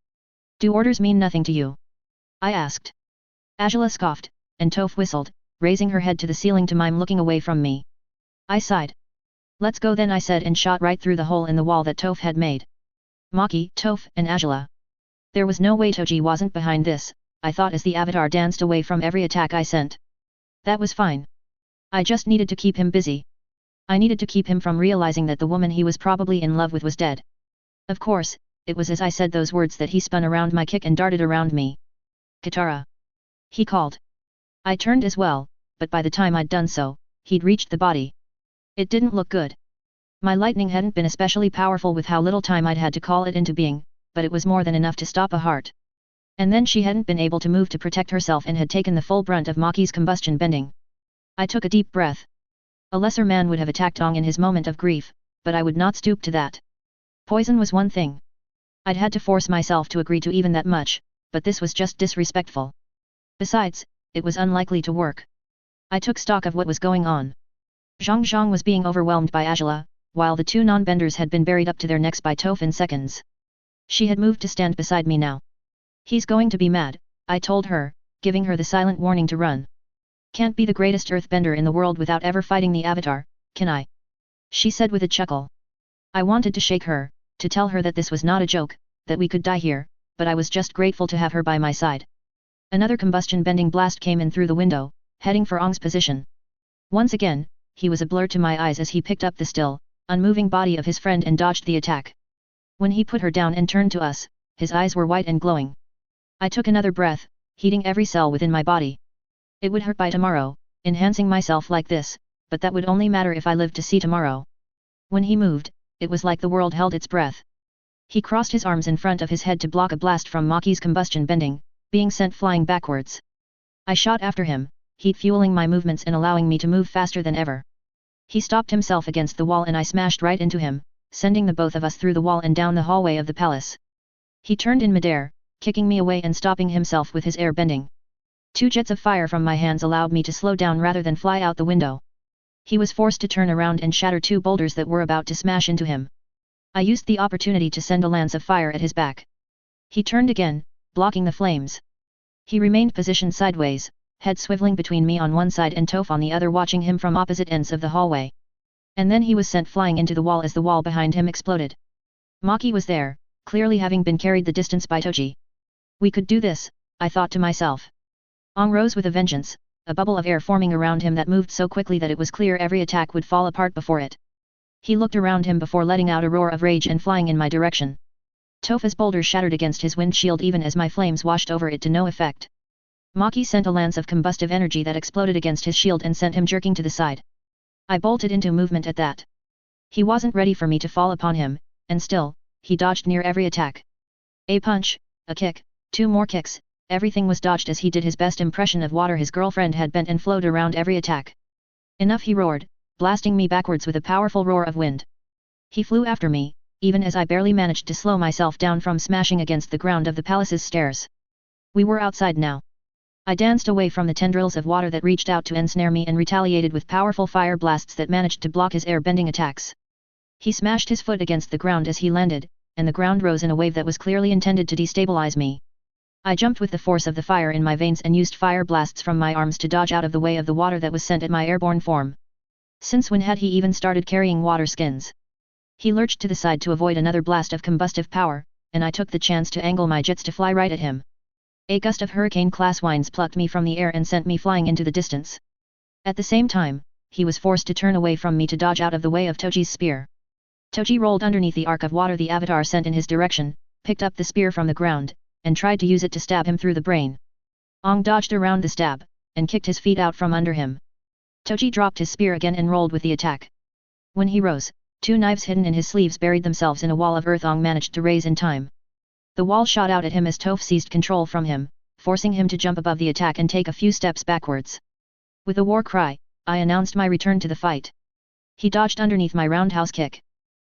Do orders mean nothing to you? I asked. ATLA scoffed, and Toph whistled, raising her head to the ceiling to mime looking away from me. I sighed. Let's go then, I said, and shot right through the hole in the wall that Toph had made. Maki, Toph, and ATLA. There was no way Toji wasn't behind this, I thought as the Avatar danced away from every attack I sent. That was fine. I just needed to keep him busy. I needed to keep him from realizing that the woman he was probably in love with was dead. Of course, it was as I said those words that he spun around my kick and darted around me. Katara! He called. I turned as well, but by the time I'd done so, he'd reached the body. It didn't look good. My lightning hadn't been especially powerful with how little time I'd had to call it into being, but it was more than enough to stop a heart. And then she hadn't been able to move to protect herself and had taken the full brunt of Maki's combustion bending. I took a deep breath. A lesser man would have attacked Ong in his moment of grief, but I would not stoop to that. Poison was one thing. I'd had to force myself to agree to even that much, but this was just disrespectful. Besides, it was unlikely to work. I took stock of what was going on. Zhang Zhang was being overwhelmed by ATLA, while the 2 non-benders had been buried up to their necks by Toph in seconds. She had moved to stand beside me now. He's going to be mad, I told her, giving her the silent warning to run. Can't be the greatest earthbender in the world without ever fighting the Avatar, can I? She said with a chuckle. I wanted to shake her, to tell her that this was not a joke, that we could die here, but I was just grateful to have her by my side. Another combustion-bending blast came in through the window, heading for Ong's position. Once again, he was a blur to my eyes as he picked up the still, unmoving body of his friend and dodged the attack. When he put her down and turned to us, his eyes were white and glowing. I took another breath, heating every cell within my body. It would hurt by tomorrow, enhancing myself like this, but that would only matter if I lived to see tomorrow. When he moved, it was like the world held its breath. He crossed his arms in front of his head to block a blast from Maki's combustion bending, being sent flying backwards. I shot after him, heat fueling my movements and allowing me to move faster than ever. He stopped himself against the wall and I smashed right into him, sending the both of us through the wall and down the hallway of the palace. He turned in midair, kicking me away and stopping himself with his air bending. 2 jets of fire from my hands allowed me to slow down rather than fly out the window. He was forced to turn around and shatter 2 boulders that were about to smash into him. I used the opportunity to send a lance of fire at his back. He turned again, blocking the flames. He remained positioned sideways, head swiveling between me on one side and Toph on the other, watching him from opposite ends of the hallway. And then he was sent flying into the wall as the wall behind him exploded. Maki was there, clearly having been carried the distance by Toji. We could do this, I thought to myself. Ong rose with a vengeance, a bubble of air forming around him that moved so quickly that it was clear every attack would fall apart before it. He looked around him before letting out a roar of rage and flying in my direction. Topha's boulder shattered against his windshield even as my flames washed over it to no effect. Maki sent a lance of combustive energy that exploded against his shield and sent him jerking to the side. I bolted into movement at that. He wasn't ready for me to fall upon him, and still, he dodged near every attack. A punch, a kick, 2 more kicks, everything was dodged as he did his best impression of water his girlfriend had bent and flowed around every attack. Enough, he roared, blasting me backwards with a powerful roar of wind. He flew after me, even as I barely managed to slow myself down from smashing against the ground of the palace's stairs. We were outside now. I danced away from the tendrils of water that reached out to ensnare me and retaliated with powerful fire blasts that managed to block his air-bending attacks. He smashed his foot against the ground as he landed, and the ground rose in a wave that was clearly intended to destabilize me. I jumped with the force of the fire in my veins and used fire blasts from my arms to dodge out of the way of the water that was sent at my airborne form. Since when had he even started carrying water skins? He lurched to the side to avoid another blast of combustive power, and I took the chance to angle my jets to fly right at him. A gust of hurricane-class winds plucked me from the air and sent me flying into the distance. At the same time, he was forced to turn away from me to dodge out of the way of Toji's spear. Toji rolled underneath the arc of water the avatar sent in his direction, picked up the spear from the ground, and tried to use it to stab him through the brain. Ong dodged around the stab, and kicked his feet out from under him. Toji dropped his spear again and rolled with the attack. When he rose, 2 knives hidden in his sleeves buried themselves in a wall of earth Ong managed to raise in time. The wall shot out at him as Toph seized control from him, forcing him to jump above the attack and take a few steps backwards. With a war cry, I announced my return to the fight. He dodged underneath my roundhouse kick.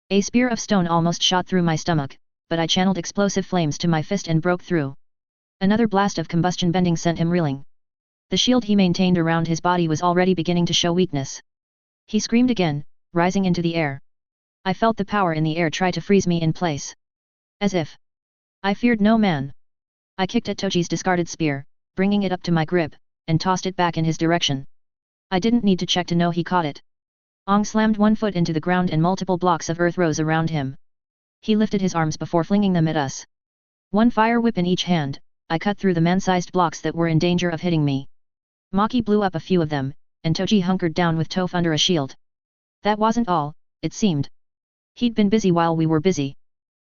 A spear of stone almost shot through my stomach, but I channeled explosive flames to my fist and broke through. Another blast of combustion bending sent him reeling. The shield he maintained around his body was already beginning to show weakness. He screamed again, rising into the air. I felt the power in the air try to freeze me in place. As if I feared no man. I kicked at Toji's discarded spear, bringing it up to my grip, and tossed it back in his direction. I didn't need to check to know he caught it. Ong slammed 1 foot into the ground and multiple blocks of earth rose around him. He lifted his arms before flinging them at us. 1 fire whip in each hand, I cut through the man-sized blocks that were in danger of hitting me. Maki blew up a few of them, and Toji hunkered down with Toph under a shield. That wasn't all, it seemed. He'd been busy while we were busy.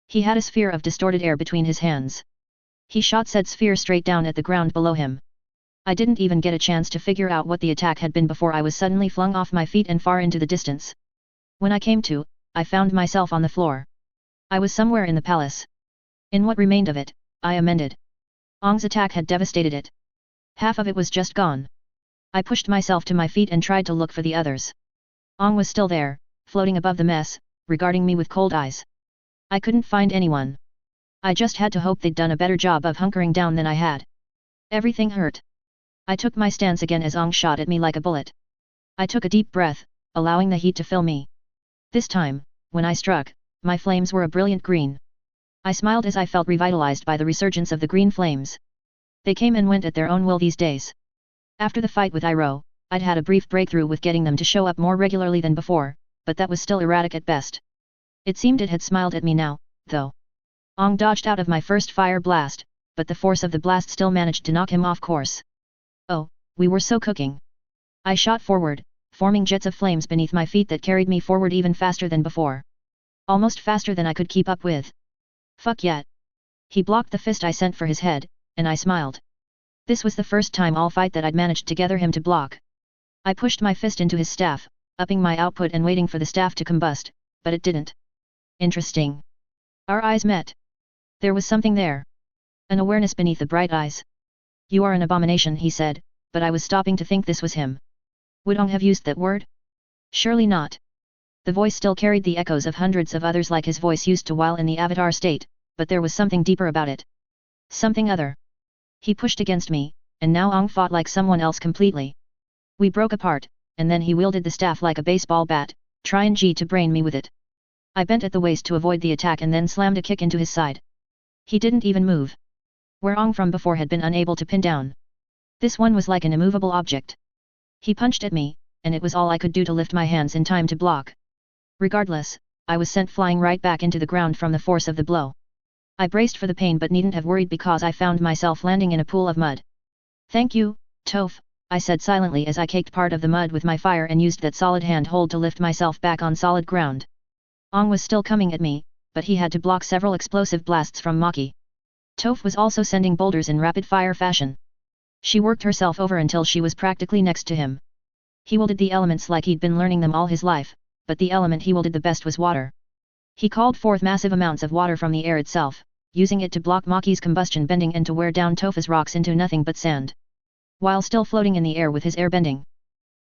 He had a sphere of distorted air between his hands. He shot said sphere straight down at the ground below him. I didn't even get a chance to figure out what the attack had been before I was suddenly flung off my feet and far into the distance. When I came to, I found myself on the floor. I was somewhere in the palace. In what remained of it, I amended. Ong's attack had devastated it. Half of it was just gone. I pushed myself to my feet and tried to look for the others. Ong was still there, floating above the mess, regarding me with cold eyes. I couldn't find anyone. I just had to hope they'd done a better job of hunkering down than I had. Everything hurt. I took my stance again as Ong shot at me like a bullet. I took a deep breath, allowing the heat to fill me. This time, when I struck, my flames were a brilliant green. I smiled as I felt revitalized by the resurgence of the green flames. They came and went at their own will these days. After the fight with Iroh, I'd had a brief breakthrough with getting them to show up more regularly than before, but that was still erratic at best. It seemed it had smiled at me now, though. Ong dodged out of my first fire blast, but the force of the blast still managed to knock him off course. Oh, we were so cooking. I shot forward, forming jets of flames beneath my feet that carried me forward even faster than before. Almost faster than I could keep up with. Fuck yet. He blocked the fist I sent for his head, and I smiled. This was the first time all fight that I'd managed to gather him to block. I pushed my fist into his staff, upping my output and waiting for the staff to combust, but it didn't. Interesting. Our eyes met. There was something there. An awareness beneath the bright eyes. You are an abomination, he said, but I was stopping to think this was him. Would Ong have used that word? Surely not. The voice still carried the echoes of hundreds of others like his voice used to while in the avatar state, but there was something deeper about it. Something other. He pushed against me, and now Ong fought like someone else completely. We broke apart, and then he wielded the staff like a baseball bat, trying to brain me with it. I bent at the waist to avoid the attack and then slammed a kick into his side. He didn't even move. Where Ong from before had been unable to pin down. This one was like an immovable object. He punched at me, and it was all I could do to lift my hands in time to block. Regardless, I was sent flying right back into the ground from the force of the blow. I braced for the pain but needn't have worried because I found myself landing in a pool of mud. Thank you, Toph, I said silently as I caked part of the mud with my fire and used that solid hand hold to lift myself back on solid ground. Ong was still coming at me, but he had to block several explosive blasts from Maki. Toph was also sending boulders in rapid-fire fashion. She worked herself over until she was practically next to him. He wielded the elements like he'd been learning them all his life, but the element he wielded the best was water. He called forth massive amounts of water from the air itself, using it to block Maki's combustion bending and to wear down Toph's rocks into nothing but sand. While still floating in the air with his air bending.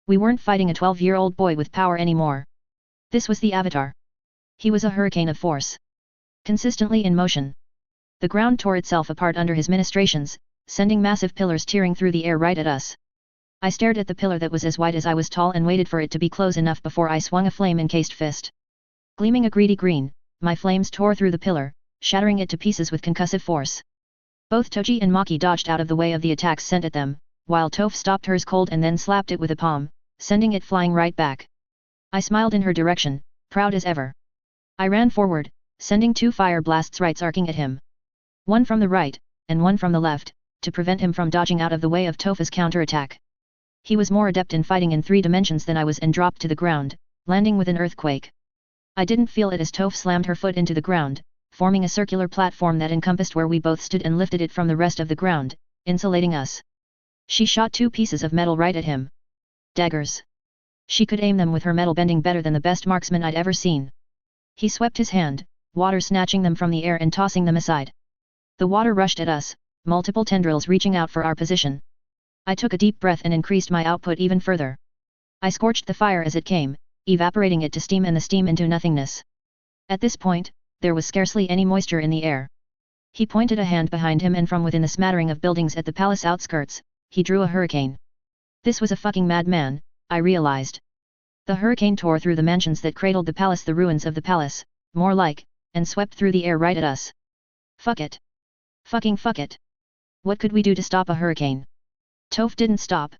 We weren't fighting a 12-year-old boy with power anymore. This was the Avatar. He was a hurricane of force. Consistently in motion. The ground tore itself apart under his ministrations, sending massive pillars tearing through the air right at us. I stared at the pillar that was as wide as I was tall and waited for it to be close enough before I swung a flame-encased fist. Gleaming a greedy green, my flames tore through the pillar, shattering it to pieces with concussive force. Both Toji and Maki dodged out of the way of the attacks sent at them, while Toph stopped hers cold and then slapped it with a palm, sending it flying right back. I smiled in her direction, proud as ever. I ran forward, sending 2 fire blasts right arcing at him. One from the right, and one from the left, to prevent him from dodging out of the way of Toph's counterattack. He was more adept in fighting in 3 dimensions than I was and dropped to the ground, landing with an earthquake. I didn't feel it as Toph slammed her foot into the ground, forming a circular platform that encompassed where we both stood and lifted it from the rest of the ground, insulating us. She shot 2 pieces of metal right at him. Daggers. She could aim them with her metal bending better than the best marksman I'd ever seen. He swept his hand, water snatching them from the air and tossing them aside. The water rushed at us, multiple tendrils reaching out for our position. I took a deep breath and increased my output even further. I scorched the fire as it came, evaporating it to steam and the steam into nothingness. At this point, there was scarcely any moisture in the air. He pointed a hand behind him and from within the smattering of buildings at the palace outskirts, he drew a hurricane. This was a fucking madman, I realized. The hurricane tore through the mansions that cradled the palace, the ruins of the palace, more like, and swept through the air right at us. Fuck it. Fucking fuck it. What could we do to stop a hurricane? Toph didn't stop.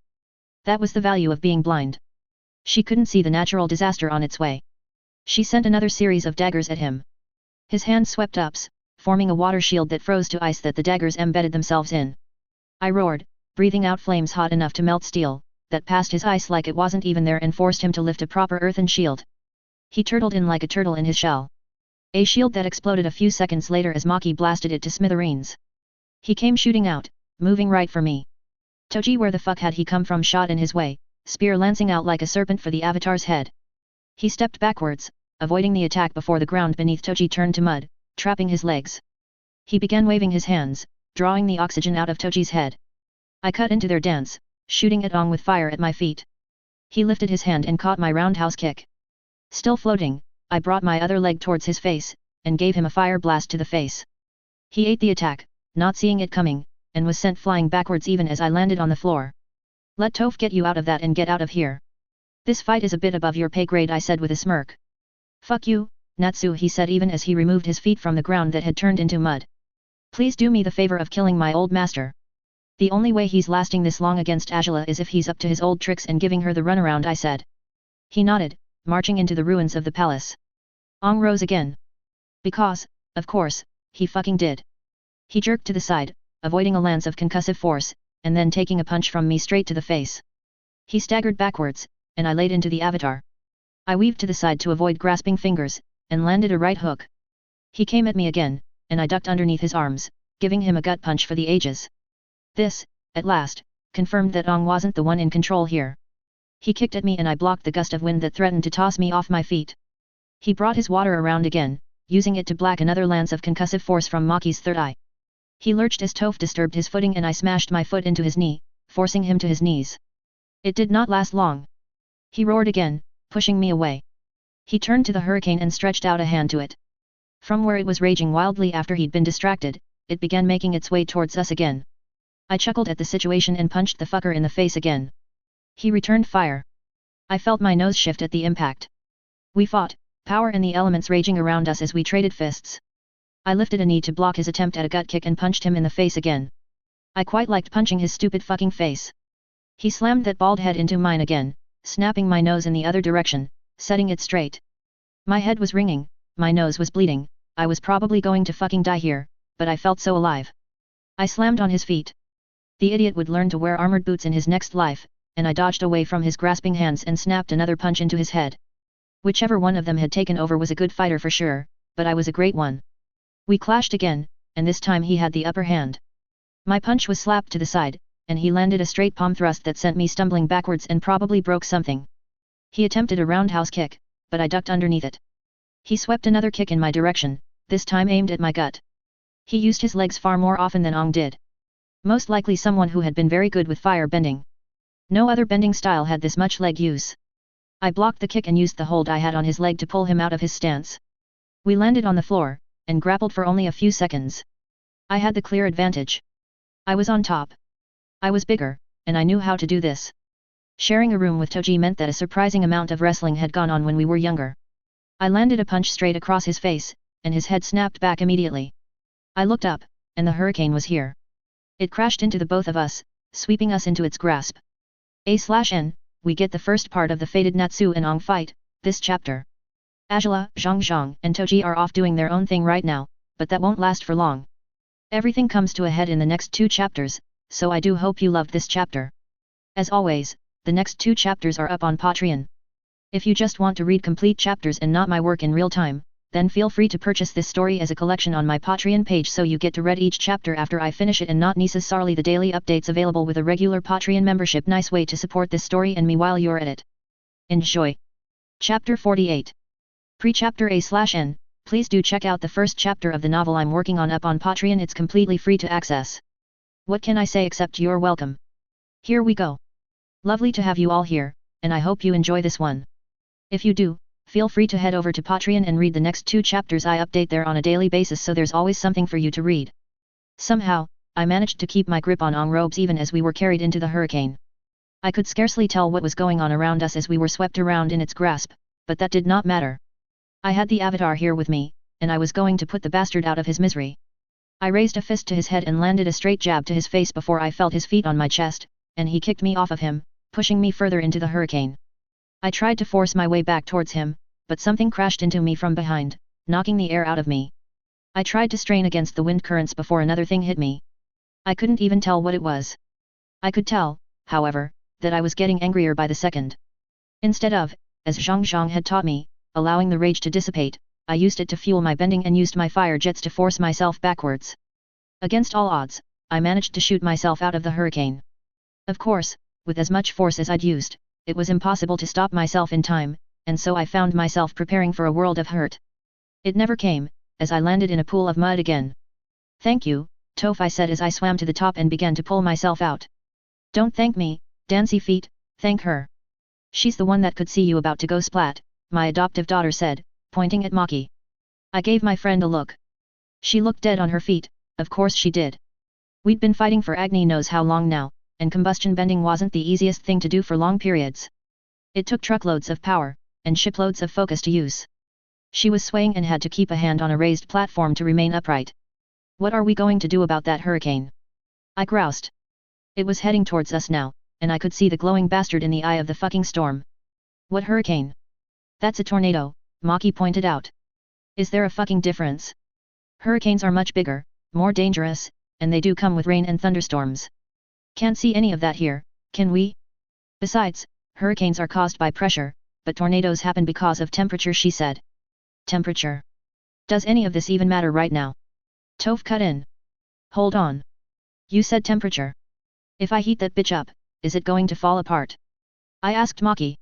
That was the value of being blind. She couldn't see the natural disaster on its way. She sent another series of daggers at him. His hand swept up, forming a water shield that froze to ice that the daggers embedded themselves in. I roared, breathing out flames hot enough to melt steel, that passed his ice like it wasn't even there and forced him to lift a proper earthen shield. He turtled in like a turtle in his shell. A shield that exploded a few seconds later as Maki blasted it to smithereens. He came shooting out, moving right for me. Toji, where the fuck had he come from, shot in his way, spear lancing out like a serpent for the Avatar's head. He stepped backwards, avoiding the attack before the ground beneath Toji turned to mud, trapping his legs. He began waving his hands, drawing the oxygen out of Toji's head. I cut into their dance, shooting at Ong with fire at my feet. He lifted his hand and caught my roundhouse kick. Still floating, I brought my other leg towards his face, and gave him a fire blast to the face. He ate the attack, not seeing it coming, and was sent flying backwards even as I landed on the floor. Let Toph get you out of that and get out of here. This fight is a bit above your pay grade, I said with a smirk. Fuck you, Natsu, he said even as he removed his feet from the ground that had turned into mud. Please do me the favor of killing my old master. The only way he's lasting this long against ATLA is if he's up to his old tricks and giving her the runaround, I said. He nodded, marching into the ruins of the palace. Ong rose again. Because, of course, he fucking did. He jerked to the side, avoiding a lance of concussive force, and then taking a punch from me straight to the face. He staggered backwards, and I laid into the Avatar. I weaved to the side to avoid grasping fingers, and landed a right hook. He came at me again, and I ducked underneath his arms, giving him a gut punch for the ages. This, at last, confirmed that Ong wasn't the one in control here. He kicked at me and I blocked the gust of wind that threatened to toss me off my feet. He brought his water around again, using it to black another lance of concussive force from Maki's third eye. He lurched as Toph disturbed his footing and I smashed my foot into his knee, forcing him to his knees. It did not last long. He roared again, pushing me away. He turned to the hurricane and stretched out a hand to it. From where it was raging wildly after he'd been distracted, it began making its way towards us again. I chuckled at the situation and punched the fucker in the face again. He returned fire. I felt my nose shift at the impact. We fought, power and the elements raging around us as we traded fists. I lifted a knee to block his attempt at a gut kick and punched him in the face again. I quite liked punching his stupid fucking face. He slammed that bald head into mine again, snapping my nose in the other direction, setting it straight. My head was ringing, my nose was bleeding, I was probably going to fucking die here, but I felt so alive. I slammed on his feet. The idiot would learn to wear armored boots in his next life, and I dodged away from his grasping hands and snapped another punch into his head. Whichever one of them had taken over was a good fighter for sure, but I was a great one. We clashed again, and this time he had the upper hand. My punch was slapped to the side, and he landed a straight palm thrust that sent me stumbling backwards and probably broke something. He attempted a roundhouse kick, but I ducked underneath it. He swept another kick in my direction, this time aimed at my gut. He used his legs far more often than Ong did. Most likely someone who had been very good with fire bending. No other bending style had this much leg use. I blocked the kick and used the hold I had on his leg to pull him out of his stance. We landed on the floor, and grappled for only a few seconds. I had the clear advantage. I was on top. I was bigger, and I knew how to do this. Sharing a room with Toji meant that a surprising amount of wrestling had gone on when we were younger. I landed a punch straight across his face, and his head snapped back immediately. I looked up, and the hurricane was here. It crashed into the both of us, sweeping us into its grasp. A/N, we get the first part of the fated Natsu and Ong fight, this chapter. ATLA, Zhang, and Toji are off doing their own thing right now, but that won't last for long. Everything comes to a head in the next 2 chapters, so I do hope you loved this chapter. As always, the next 2 chapters are up on Patreon. If you just want to read complete chapters and not my work in real time, then feel free to purchase this story as a collection on my Patreon page so you get to read each chapter after I finish it and not necessarily the daily updates available with a regular Patreon membership. Nice way to support this story and me while you're at it. Enjoy! Chapter 48. Pre-chapter A/N, please do check out the first chapter of the novel I'm working on up on Patreon. It's completely free to access. What can I say except you're welcome. Here we go. Lovely to have you all here, and I hope you enjoy this one. If you do, feel free to head over to Patreon and read the next 2 chapters. I update there on a daily basis, so there's always something for you to read. Somehow, I managed to keep my grip on Ong robes even as we were carried into the hurricane. I could scarcely tell what was going on around us as we were swept around in its grasp, but that did not matter. I had the Avatar here with me, and I was going to put the bastard out of his misery. I raised a fist to his head and landed a straight jab to his face before I felt his feet on my chest, and he kicked me off of him, pushing me further into the hurricane. I tried to force my way back towards him, but something crashed into me from behind, knocking the air out of me. I tried to strain against the wind currents before another thing hit me. I couldn't even tell what it was. I could tell, however, that I was getting angrier by the second. Instead of, as Zhang had taught me, allowing the rage to dissipate, I used it to fuel my bending and used my fire jets to force myself backwards. Against all odds, I managed to shoot myself out of the hurricane. Of course, with as much force as I'd used, it was impossible to stop myself in time, and so I found myself preparing for a world of hurt. It never came, as I landed in a pool of mud again. "Thank you, Toph," I said as I swam to the top and began to pull myself out. "Don't thank me, Dancy Feet, thank her. She's the one that could see you about to go splat," my adoptive daughter said, pointing at Maki. I gave my friend a look. She looked dead on her feet, of course she did. We'd been fighting for Agni knows how long now, and combustion bending wasn't the easiest thing to do for long periods. It took truckloads of power, and shiploads of focus to use. She was swaying and had to keep a hand on a raised platform to remain upright. "What are we going to do about that hurricane?" I groused. It was heading towards us now, and I could see the glowing bastard in the eye of the fucking storm. "What hurricane?" "That's a tornado," Maki pointed out. "Is there a fucking difference? Hurricanes are much bigger, more dangerous, and they do come with rain and thunderstorms. Can't see any of that here, can we? Besides, hurricanes are caused by pressure, but tornadoes happen because of temperature," she said. "Temperature? Does any of this even matter right now?" Toph cut in. "Hold on. You said temperature. If I heat that bitch up, is it going to fall apart? I asked Maki.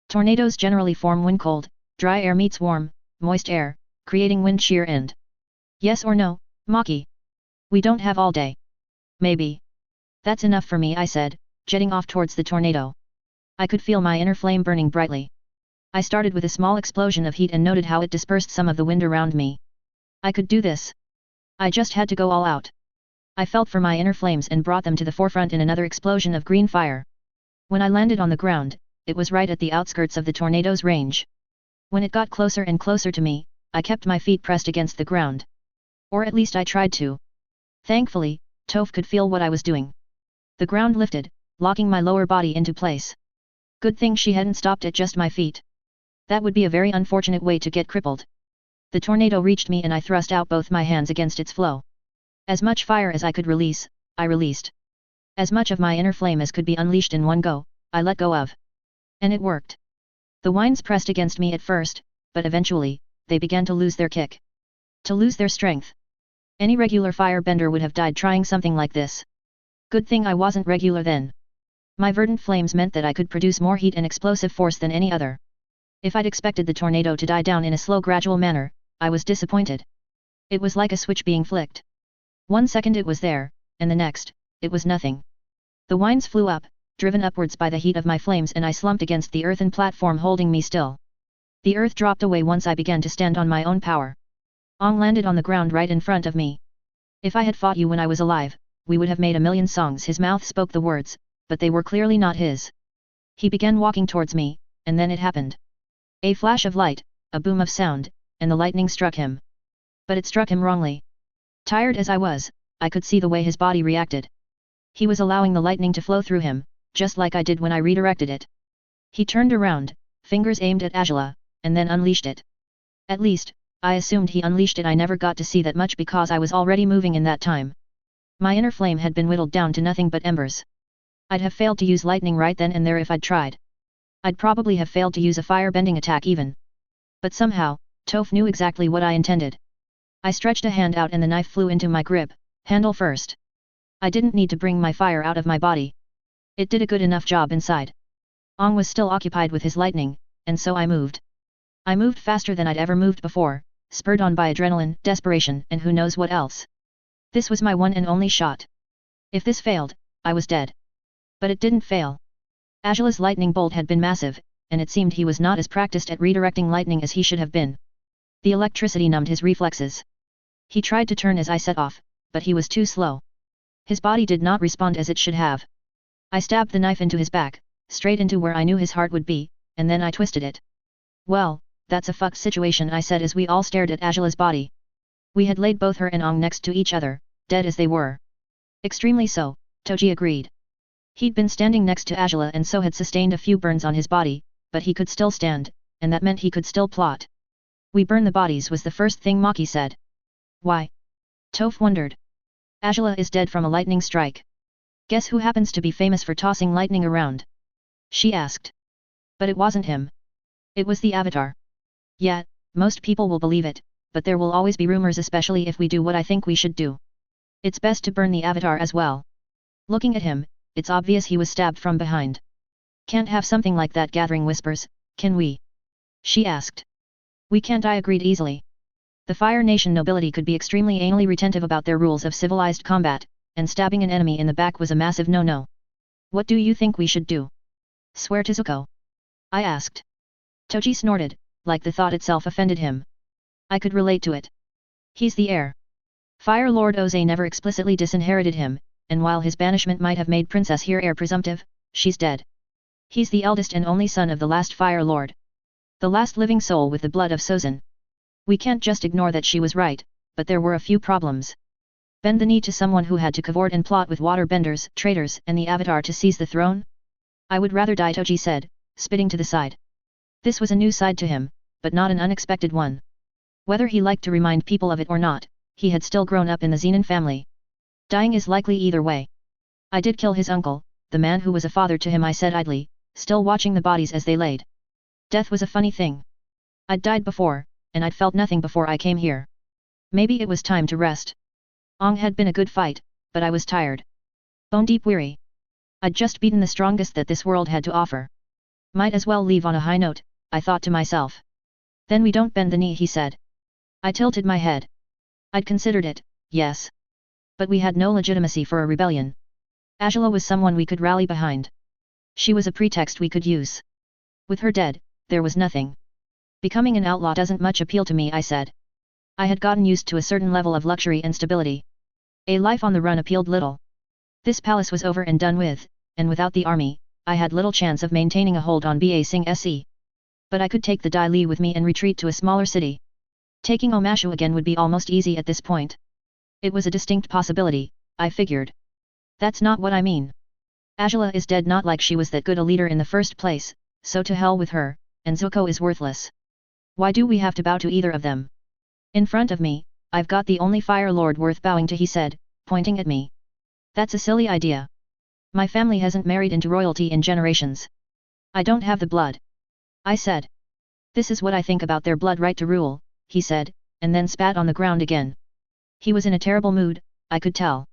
Tornadoes generally form when cold, dry air meets warm, moist air, creating wind shear and... Yes or no, Maki? We don't have all day. Maybe. That's enough for me, I said, jetting off towards the tornado. I could feel my inner flame burning brightly. I started with a small explosion of heat and noted how it dispersed some of the wind around me. I could do this. I just had to go all out. I felt for my inner flames and brought them to the forefront in another explosion of green fire. When I landed on the ground, it was right at the outskirts of the tornado's range. When it got closer and closer to me, I kept my feet pressed against the ground. Or at least I tried to. Thankfully, Toph could feel what I was doing. The ground lifted, locking my lower body into place. Good thing she hadn't stopped at just my feet. That would be a very unfortunate way to get crippled. The tornado reached me and I thrust out both my hands against its flow. As much fire as I could release, I released. As much of my inner flame as could be unleashed in one go, I let go of. And it worked. The winds pressed against me at first, but eventually, they began to lose their kick. To lose their strength. Any regular firebender would have died trying something like this. Good thing I wasn't regular then. My verdant flames meant that I could produce more heat and explosive force than any other. If I'd expected the tornado to die down in a slow gradual manner, I was disappointed. It was like a switch being flicked. 1 second it was there, and the next, it was nothing. The winds flew up, driven upwards by the heat of my flames, and I slumped against the earthen platform holding me still. The earth dropped away once I began to stand on my own power. Ong landed on the ground right in front of me. If I had fought you when I was alive, we would have made a million songs. His mouth spoke the words, but they were clearly not his. He began walking towards me, and then it happened. A flash of light, a boom of sound, and the lightning struck him. But it struck him wrongly. Tired as I was, I could see the way his body reacted. He was allowing the lightning to flow through him, just like I did when I redirected it. He turned around, fingers aimed at ATLA, and then unleashed it. At least, I assumed he unleashed it. I never got to see that much because I was already moving in that time. My inner flame had been whittled down to nothing but embers. I'd have failed to use lightning right then and there if I'd tried. I'd probably have failed to use a firebending attack even. But somehow, Toph knew exactly what I intended. I stretched a hand out and the knife flew into my grip, handle first. I didn't need to bring my fire out of my body. It did a good enough job inside. Ong was still occupied with his lightning, and so I moved. I moved faster than I'd ever moved before, spurred on by adrenaline, desperation, and who knows what else. This was my one and only shot. If this failed, I was dead. But it didn't fail. ATLA's lightning bolt had been massive, and it seemed he was not as practiced at redirecting lightning as he should have been. The electricity numbed his reflexes. He tried to turn as I set off, but he was too slow. His body did not respond as it should have. I stabbed the knife into his back, straight into where I knew his heart would be, and then I twisted it. Well, that's a fucked situation, I said as we all stared at ATLA's body. We had laid both her and Ong next to each other, dead as they were. Extremely so, Toji agreed. He'd been standing next to ATLA and so had sustained a few burns on his body, but he could still stand, and that meant he could still plot. We burn the bodies was the first thing Maki said. Why? Toph wondered. ATLA is dead from a lightning strike. Guess who happens to be famous for tossing lightning around? She asked. But it wasn't him. It was the Avatar. Yeah, most people will believe it, but there will always be rumors, especially if we do what I think we should do. It's best to burn the Avatar as well. Looking at him, it's obvious he was stabbed from behind. Can't have something like that gathering whispers, can we? She asked. We can't, I agreed easily. The Fire Nation nobility could be extremely anally retentive about their rules of civilized combat, and stabbing an enemy in the back was a massive no-no. What do you think we should do? Swear to Zuko? I asked. Toji snorted, like the thought itself offended him. I could relate to it. He's the heir. Fire Lord Oze never explicitly disinherited him, and while his banishment might have made Princess Here heir presumptive, she's dead. He's the eldest and only son of the last Fire Lord. The last living soul with the blood of Sozin. We can't just ignore that she was right, but there were a few problems. Bend the knee to someone who had to cavort and plot with waterbenders, traitors, and the Avatar to seize the throne? I would rather die, Toji said, spitting to the side. This was a new side to him, but not an unexpected one. Whether he liked to remind people of it or not, he had still grown up in the Zenon family. Dying is likely either way. I did kill his uncle, the man who was a father to him, I said idly, still watching the bodies as they laid. Death was a funny thing. I'd died before, and I'd felt nothing before I came here. Maybe it was time to rest. Ong had been a good fight, but I was tired. Bone deep weary. I'd just beaten the strongest that this world had to offer. Might as well leave on a high note, I thought to myself. Then we don't bend the knee, he said. I tilted my head. I'd considered it, yes. But we had no legitimacy for a rebellion. ATLA was someone we could rally behind. She was a pretext we could use. With her dead, there was nothing. Becoming an outlaw doesn't much appeal to me, I said. I had gotten used to a certain level of luxury and stability. A life on the run appealed little. This palace was over and done with, and without the army, I had little chance of maintaining a hold on BA-SI. But I could take the Dai Li with me and retreat to a smaller city. Taking Omashu again would be almost easy at this point. It was a distinct possibility, I figured. That's not what I mean. ATLA is dead, not like she was that good a leader in the first place, so to hell with her, and Zuko is worthless. Why do we have to bow to either of them? In front of me, I've got the only Fire Lord worth bowing to, he said, pointing at me. That's a silly idea. My family hasn't married into royalty in generations. I don't have the blood. I said. This is what I think about their blood right to rule, he said, and then spat on the ground again. He was in a terrible mood, I could tell.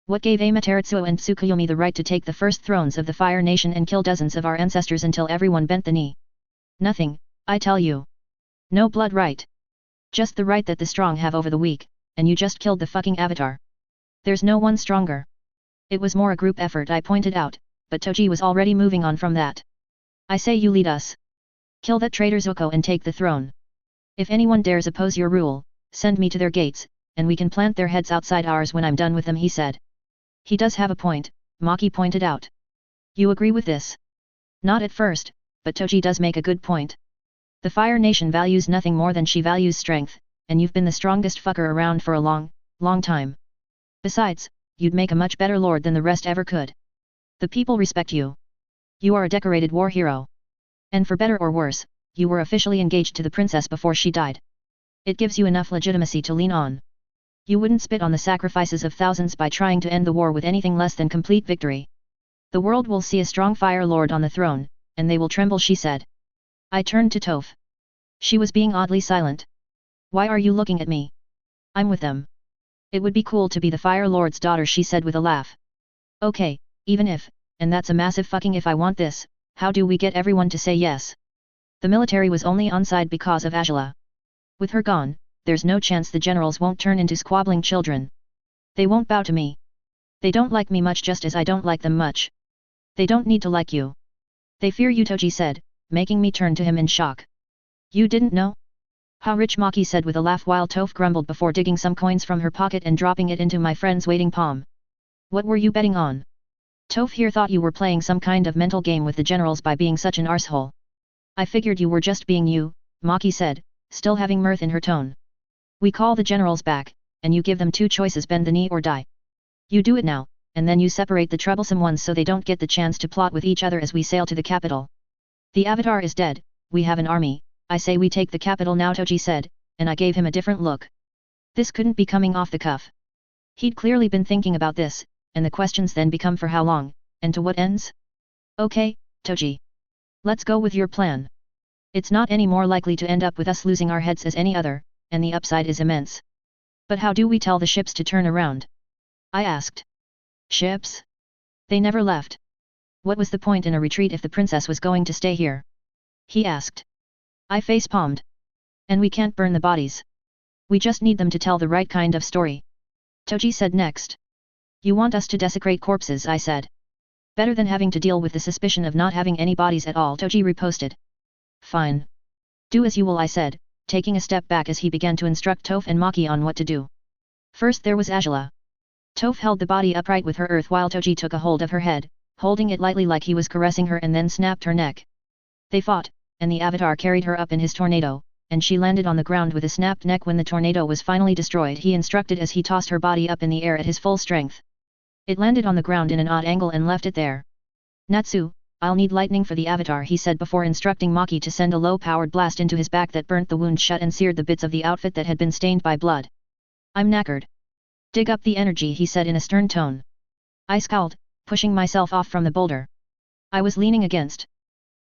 What gave Amaterasu and Tsukuyomi the right to take the first thrones of the Fire Nation and kill dozens of our ancestors until everyone bent the knee? Nothing, I tell you. No blood right. Just the right that the strong have over the weak, and you just killed the fucking Avatar. There's no one stronger. It was more a group effort, I pointed out, but Toji was already moving on from that. I say you lead us. Kill that traitor Zuko and take the throne. If anyone dares oppose your rule, send me to their gates, and we can plant their heads outside ours when I'm done with them, he said. He does have a point, Maki pointed out. You agree with this? Not at first, but Toji does make a good point. The Fire Nation values nothing more than she values strength, and you've been the strongest fucker around for a long, long time. Besides, you'd make a much better lord than the rest ever could. The people respect you. You are a decorated war hero. And for better or worse, you were officially engaged to the princess before she died. It gives you enough legitimacy to lean on. You wouldn't spit on the sacrifices of thousands by trying to end the war with anything less than complete victory. The world will see a strong Fire Lord on the throne, and they will tremble, she said. I turned to Toph. She was being oddly silent. Why are you looking at me? I'm with them. It would be cool to be the Fire Lord's daughter, she said with a laugh. Okay, even if, and that's a massive fucking if I want this, how do we get everyone to say yes? The military was only on side because of ATLA. With her gone, there's no chance the generals won't turn into squabbling children. They won't bow to me. They don't like me much, just as I don't like them much. They don't need to like you. They fear you, Toji said, making me turn to him in shock. You didn't know? How rich, Maki said with a laugh while Toph grumbled before digging some coins from her pocket and dropping it into my friend's waiting palm. What were you betting on? Toph here thought you were playing some kind of mental game with the generals by being such an arsehole. I figured you were just being you, Maki said, still having mirth in her tone. We call the generals back, and you give them two choices: bend the knee or die. You do it now, and then you separate the troublesome ones so they don't get the chance to plot with each other as we sail to the capital. The Avatar is dead, we have an army, I say we take the capital now, Toji said, and I gave him a different look. This couldn't be coming off the cuff. He'd clearly been thinking about this, and the questions then become for how long, and to what ends? Okay, Toji. Let's go with your plan. It's not any more likely to end up with us losing our heads as any other, and the upside is immense. But how do we tell the ships to turn around? I asked. Ships? They never left. What was the point in a retreat if the princess was going to stay here? He asked. I face-palmed. And we can't burn the bodies. We just need them to tell the right kind of story. Toji said next. You want us to desecrate corpses, I said. Better than having to deal with the suspicion of not having any bodies at all, Toji riposted. Fine. Do as you will, I said, taking a step back as he began to instruct Toph and Maki on what to do. First there was ATLA. Toph held the body upright with her earth while Toji took a hold of her head, holding it lightly like he was caressing her, and then snapped her neck. They fought, and the Avatar carried her up in his tornado, and she landed on the ground with a snapped neck. When the tornado was finally destroyed, he instructed as he tossed her body up in the air at his full strength. It landed on the ground in an odd angle and left it there. Natsu, I'll need lightning for the Avatar, he said before instructing Maki to send a low-powered blast into his back that burnt the wound shut and seared the bits of the outfit that had been stained by blood. I'm knackered. Dig up the energy, he said in a stern tone. I scowled, pushing myself off from the boulder. I was leaning against.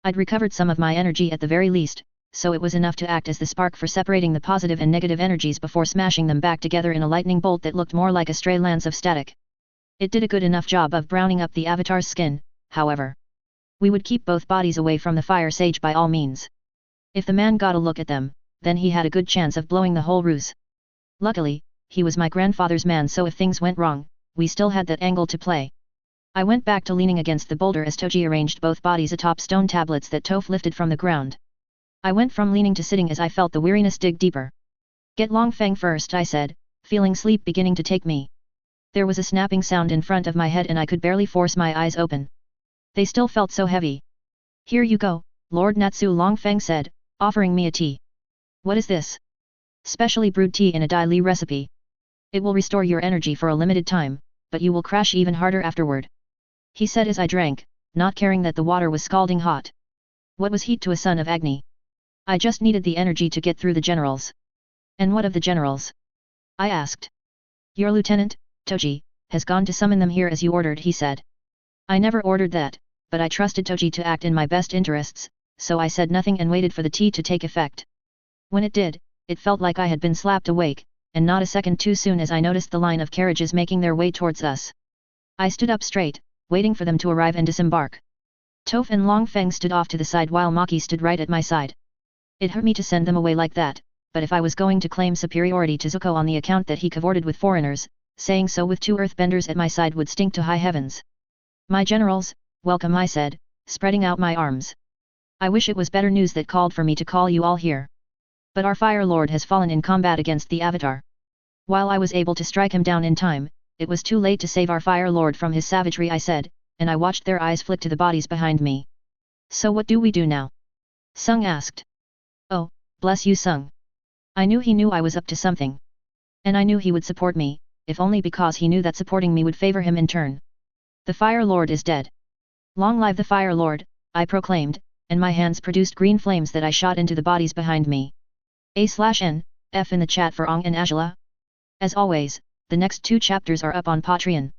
I'd recovered some of my energy at the very least, so it was enough to act as the spark for separating the positive and negative energies before smashing them back together in a lightning bolt that looked more like a stray lance of static. It did a good enough job of browning up the avatar's skin, however. We would keep both bodies away from the fire sage by all means. If the man got a look at them, then he had a good chance of blowing the whole ruse. Luckily, he was my grandfather's man, so if things went wrong, we still had that angle to play. I went back to leaning against the boulder as Toji arranged both bodies atop stone tablets that Toph lifted from the ground. I went from leaning to sitting as I felt the weariness dig deeper. Get Long Feng first, I said, feeling sleep beginning to take me. There was a snapping sound in front of my head and I could barely force my eyes open. They still felt so heavy. Here you go, Lord Natsu, Long Feng said, offering me a tea. What is this? Specially brewed tea in a Dai Li recipe. It will restore your energy for a limited time, but you will crash even harder afterward. He said as I drank, not caring that the water was scalding hot. What was heat to a son of Agni? I just needed the energy to get through the generals. And what of the generals? I asked. Your lieutenant, Toji, has gone to summon them here as you ordered, he said. I never ordered that, but I trusted Toji to act in my best interests, so I said nothing and waited for the tea to take effect. When it did, it felt like I had been slapped awake, and not a second too soon as I noticed the line of carriages making their way towards us. I stood up straight, waiting for them to arrive and disembark. Toph and Long Feng stood off to the side while Maki stood right at my side. It hurt me to send them away like that, but if I was going to claim superiority to Zuko on the account that he cavorted with foreigners, saying so with two earthbenders at my side would stink to high heavens. My generals, welcome, I said, spreading out my arms. I wish it was better news that called for me to call you all here. But our Fire Lord has fallen in combat against the Avatar. While I was able to strike him down in time, it was too late to save our Fire Lord from his savagery, I said, and I watched their eyes flick to the bodies behind me. So what do we do now? Sung asked. Oh, bless you, Sung. I knew he knew I was up to something. And I knew he would support me, if only because he knew that supporting me would favor him in turn. The Fire Lord is dead. Long live the Fire Lord, I proclaimed, and my hands produced green flames that I shot into the bodies behind me. A/N, F in the chat for Ong and ATLA. As always, the next 2 chapters are up on Patreon.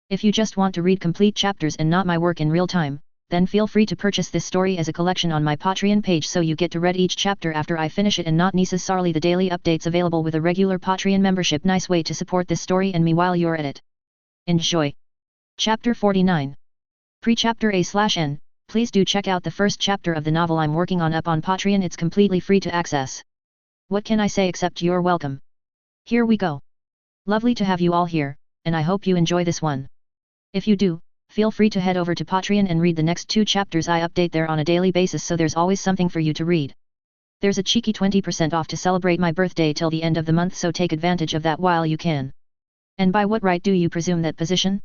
If you just want to read complete chapters and not my work in real time, then feel free to purchase this story as a collection on my Patreon page so you get to read each chapter after I finish it and not necessarily the daily updates available with a regular Patreon membership. Nice way to support this story and me while you're at it. Enjoy. Chapter 49. Pre-chapter A/N, please do check out the first chapter of the novel I'm working on up on Patreon. It's completely free to access. What can I say except you're welcome. Here we go. Lovely to have you all here, and I hope you enjoy this one. If you do, feel free to head over to Patreon and read the next 2 chapters. I update there on a daily basis, so there's always something for you to read. There's a cheeky 20% off to celebrate my birthday till the end of the month, so take advantage of that while you can. And by what right do you presume that position?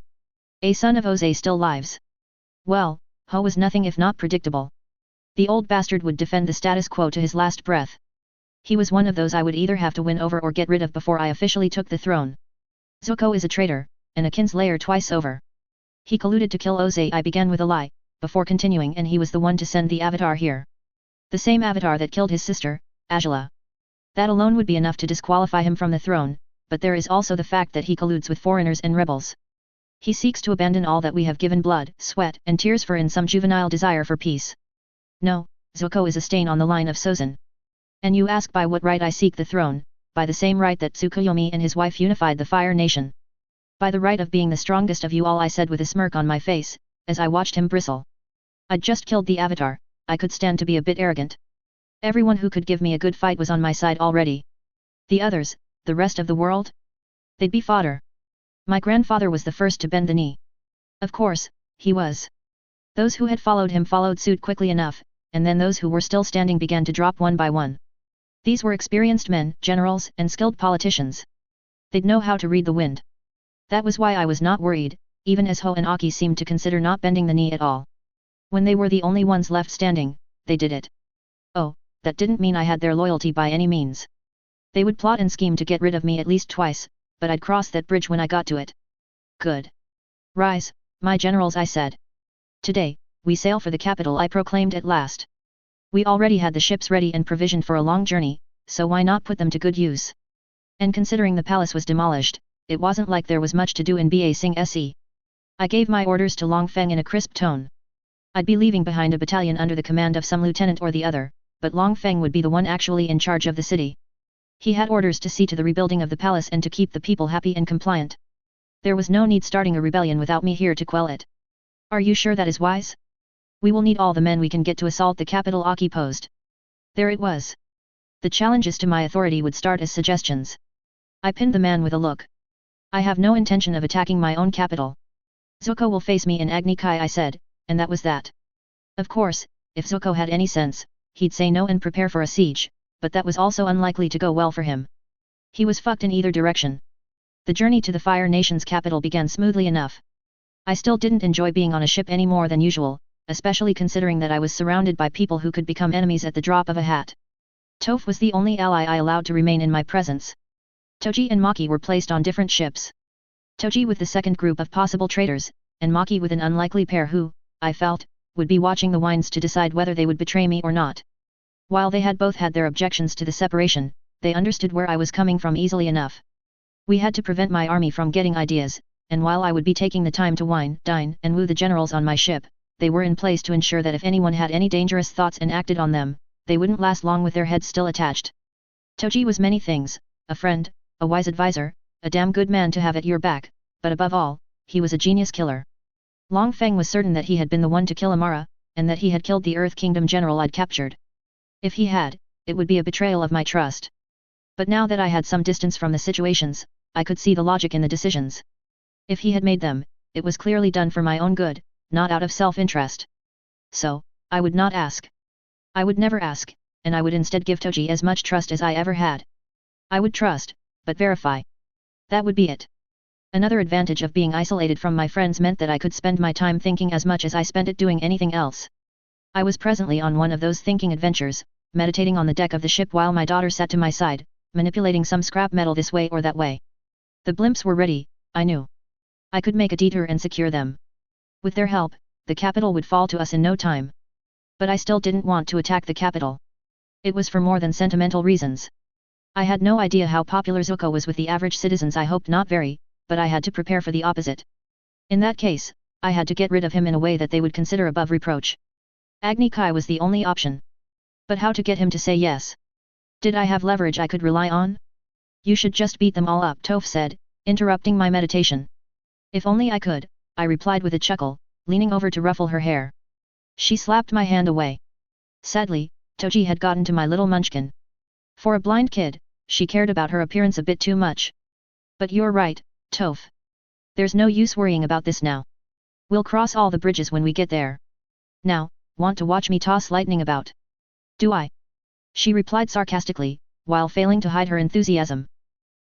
A son of Oze still lives. Well, Ho was nothing if not predictable. The old bastard would defend the status quo to his last breath. He was one of those I would either have to win over or get rid of before I officially took the throne. Zuko is a traitor, and a kinslayer twice over. He colluded to kill Oze. I began with a lie, before continuing, and he was the one to send the Avatar here. The same Avatar that killed his sister, ATLA. That alone would be enough to disqualify him from the throne, but there is also the fact that he colludes with foreigners and rebels. He seeks to abandon all that we have given blood, sweat, and tears for in some juvenile desire for peace. No, Zuko is a stain on the line of Sozin. And you ask by what right I seek the throne? By the same right that Tsukuyomi and his wife unified the Fire Nation. By the right of being the strongest of you all, I said with a smirk on my face, as I watched him bristle. I'd just killed the Avatar, I could stand to be a bit arrogant. Everyone who could give me a good fight was on my side already. The others, the rest of the world? They'd be fodder. My grandfather was the first to bend the knee. Of course, he was. Those who had followed him followed suit quickly enough, and then those who were still standing began to drop one by one. These were experienced men, generals, and skilled politicians. They'd know how to read the wind. That was why I was not worried, even as Ho and Aki seemed to consider not bending the knee at all. When they were the only ones left standing, they did it. Oh, that didn't mean I had their loyalty by any means. They would plot and scheme to get rid of me at least twice, but I'd cross that bridge when I got to it. Good. Rise, my generals, I said. Today, we sail for the capital, I proclaimed at last. We already had the ships ready and provisioned for a long journey, so why not put them to good use? And considering the palace was demolished, it wasn't like there was much to do in Ba Sing Se. I gave my orders to Long Feng in a crisp tone. I'd be leaving behind a battalion under the command of some lieutenant or the other, but Long Feng would be the one actually in charge of the city. He had orders to see to the rebuilding of the palace and to keep the people happy and compliant. There was no need starting a rebellion without me here to quell it. Are you sure that is wise? We will need all the men we can get to assault the capital Aki post. There it was. The challenges to my authority would start as suggestions. I pinned the man with a look. I have no intention of attacking my own capital. Zuko will face me in Agni Kai, I said, and that was that. Of course, if Zuko had any sense, he'd say no and prepare for a siege, but that was also unlikely to go well for him. He was fucked in either direction. The journey to the Fire Nation's capital began smoothly enough. I still didn't enjoy being on a ship any more than usual, especially considering that I was surrounded by people who could become enemies at the drop of a hat. Toph was the only ally I allowed to remain in my presence. Toji and Maki were placed on different ships. Toji with the second group of possible traitors, and Maki with an unlikely pair who, I felt, would be watching the winds to decide whether they would betray me or not. While they had both had their objections to the separation, they understood where I was coming from easily enough. We had to prevent my army from getting ideas, and while I would be taking the time to wine, dine, and woo the generals on my ship, they were in place to ensure that if anyone had any dangerous thoughts and acted on them, they wouldn't last long with their heads still attached. Toji was many things, a friend, a wise advisor, a damn good man to have at your back, but above all, he was a genius killer. Long Feng was certain that he had been the one to kill Amara, and that he had killed the Earth Kingdom general I'd captured. If he had, it would be a betrayal of my trust. But now that I had some distance from the situations, I could see the logic in the decisions. If he had made them, it was clearly done for my own good, not out of self-interest. So, I would not ask. I would never ask, and I would instead give Toji as much trust as I ever had. I would trust, but verify. That would be it. Another advantage of being isolated from my friends meant that I could spend my time thinking as much as I spent it doing anything else. I was presently on one of those thinking adventures, meditating on the deck of the ship while my daughter sat to my side, manipulating some scrap metal this way or that way. The blimps were ready, I knew. I could make a detour and secure them. With their help, the capital would fall to us in no time. But I still didn't want to attack the capital. It was for more than sentimental reasons. I had no idea how popular Zuko was with the average citizens. I hoped not very, but I had to prepare for the opposite. In that case, I had to get rid of him in a way that they would consider above reproach. Agni Kai was the only option. But how to get him to say yes? Did I have leverage I could rely on? You should just beat them all up, Toph said, interrupting my meditation. If only I could, I replied with a chuckle, leaning over to ruffle her hair. She slapped my hand away. Sadly, Toji had gotten to my little munchkin. For a blind kid, she cared about her appearance a bit too much. But you're right, Toph. There's no use worrying about this now. We'll cross all the bridges when we get there. Now, want to watch me toss lightning about? Do I? She replied sarcastically, while failing to hide her enthusiasm.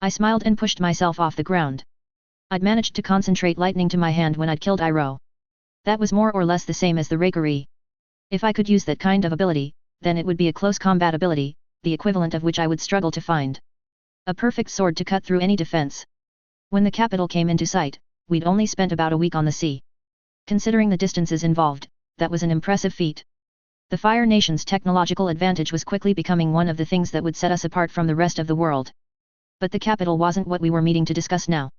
I smiled and pushed myself off the ground. I'd managed to concentrate lightning to my hand when I'd killed Iroh. That was more or less the same as the Reikari. If I could use that kind of ability, then it would be a close combat ability, the equivalent of which I would struggle to find. A perfect sword to cut through any defense. When the capital came into sight, we'd only spent about a week on the sea. Considering the distances involved, that was an impressive feat. The Fire Nation's technological advantage was quickly becoming one of the things that would set us apart from the rest of the world. But the capital wasn't what we were meeting to discuss now.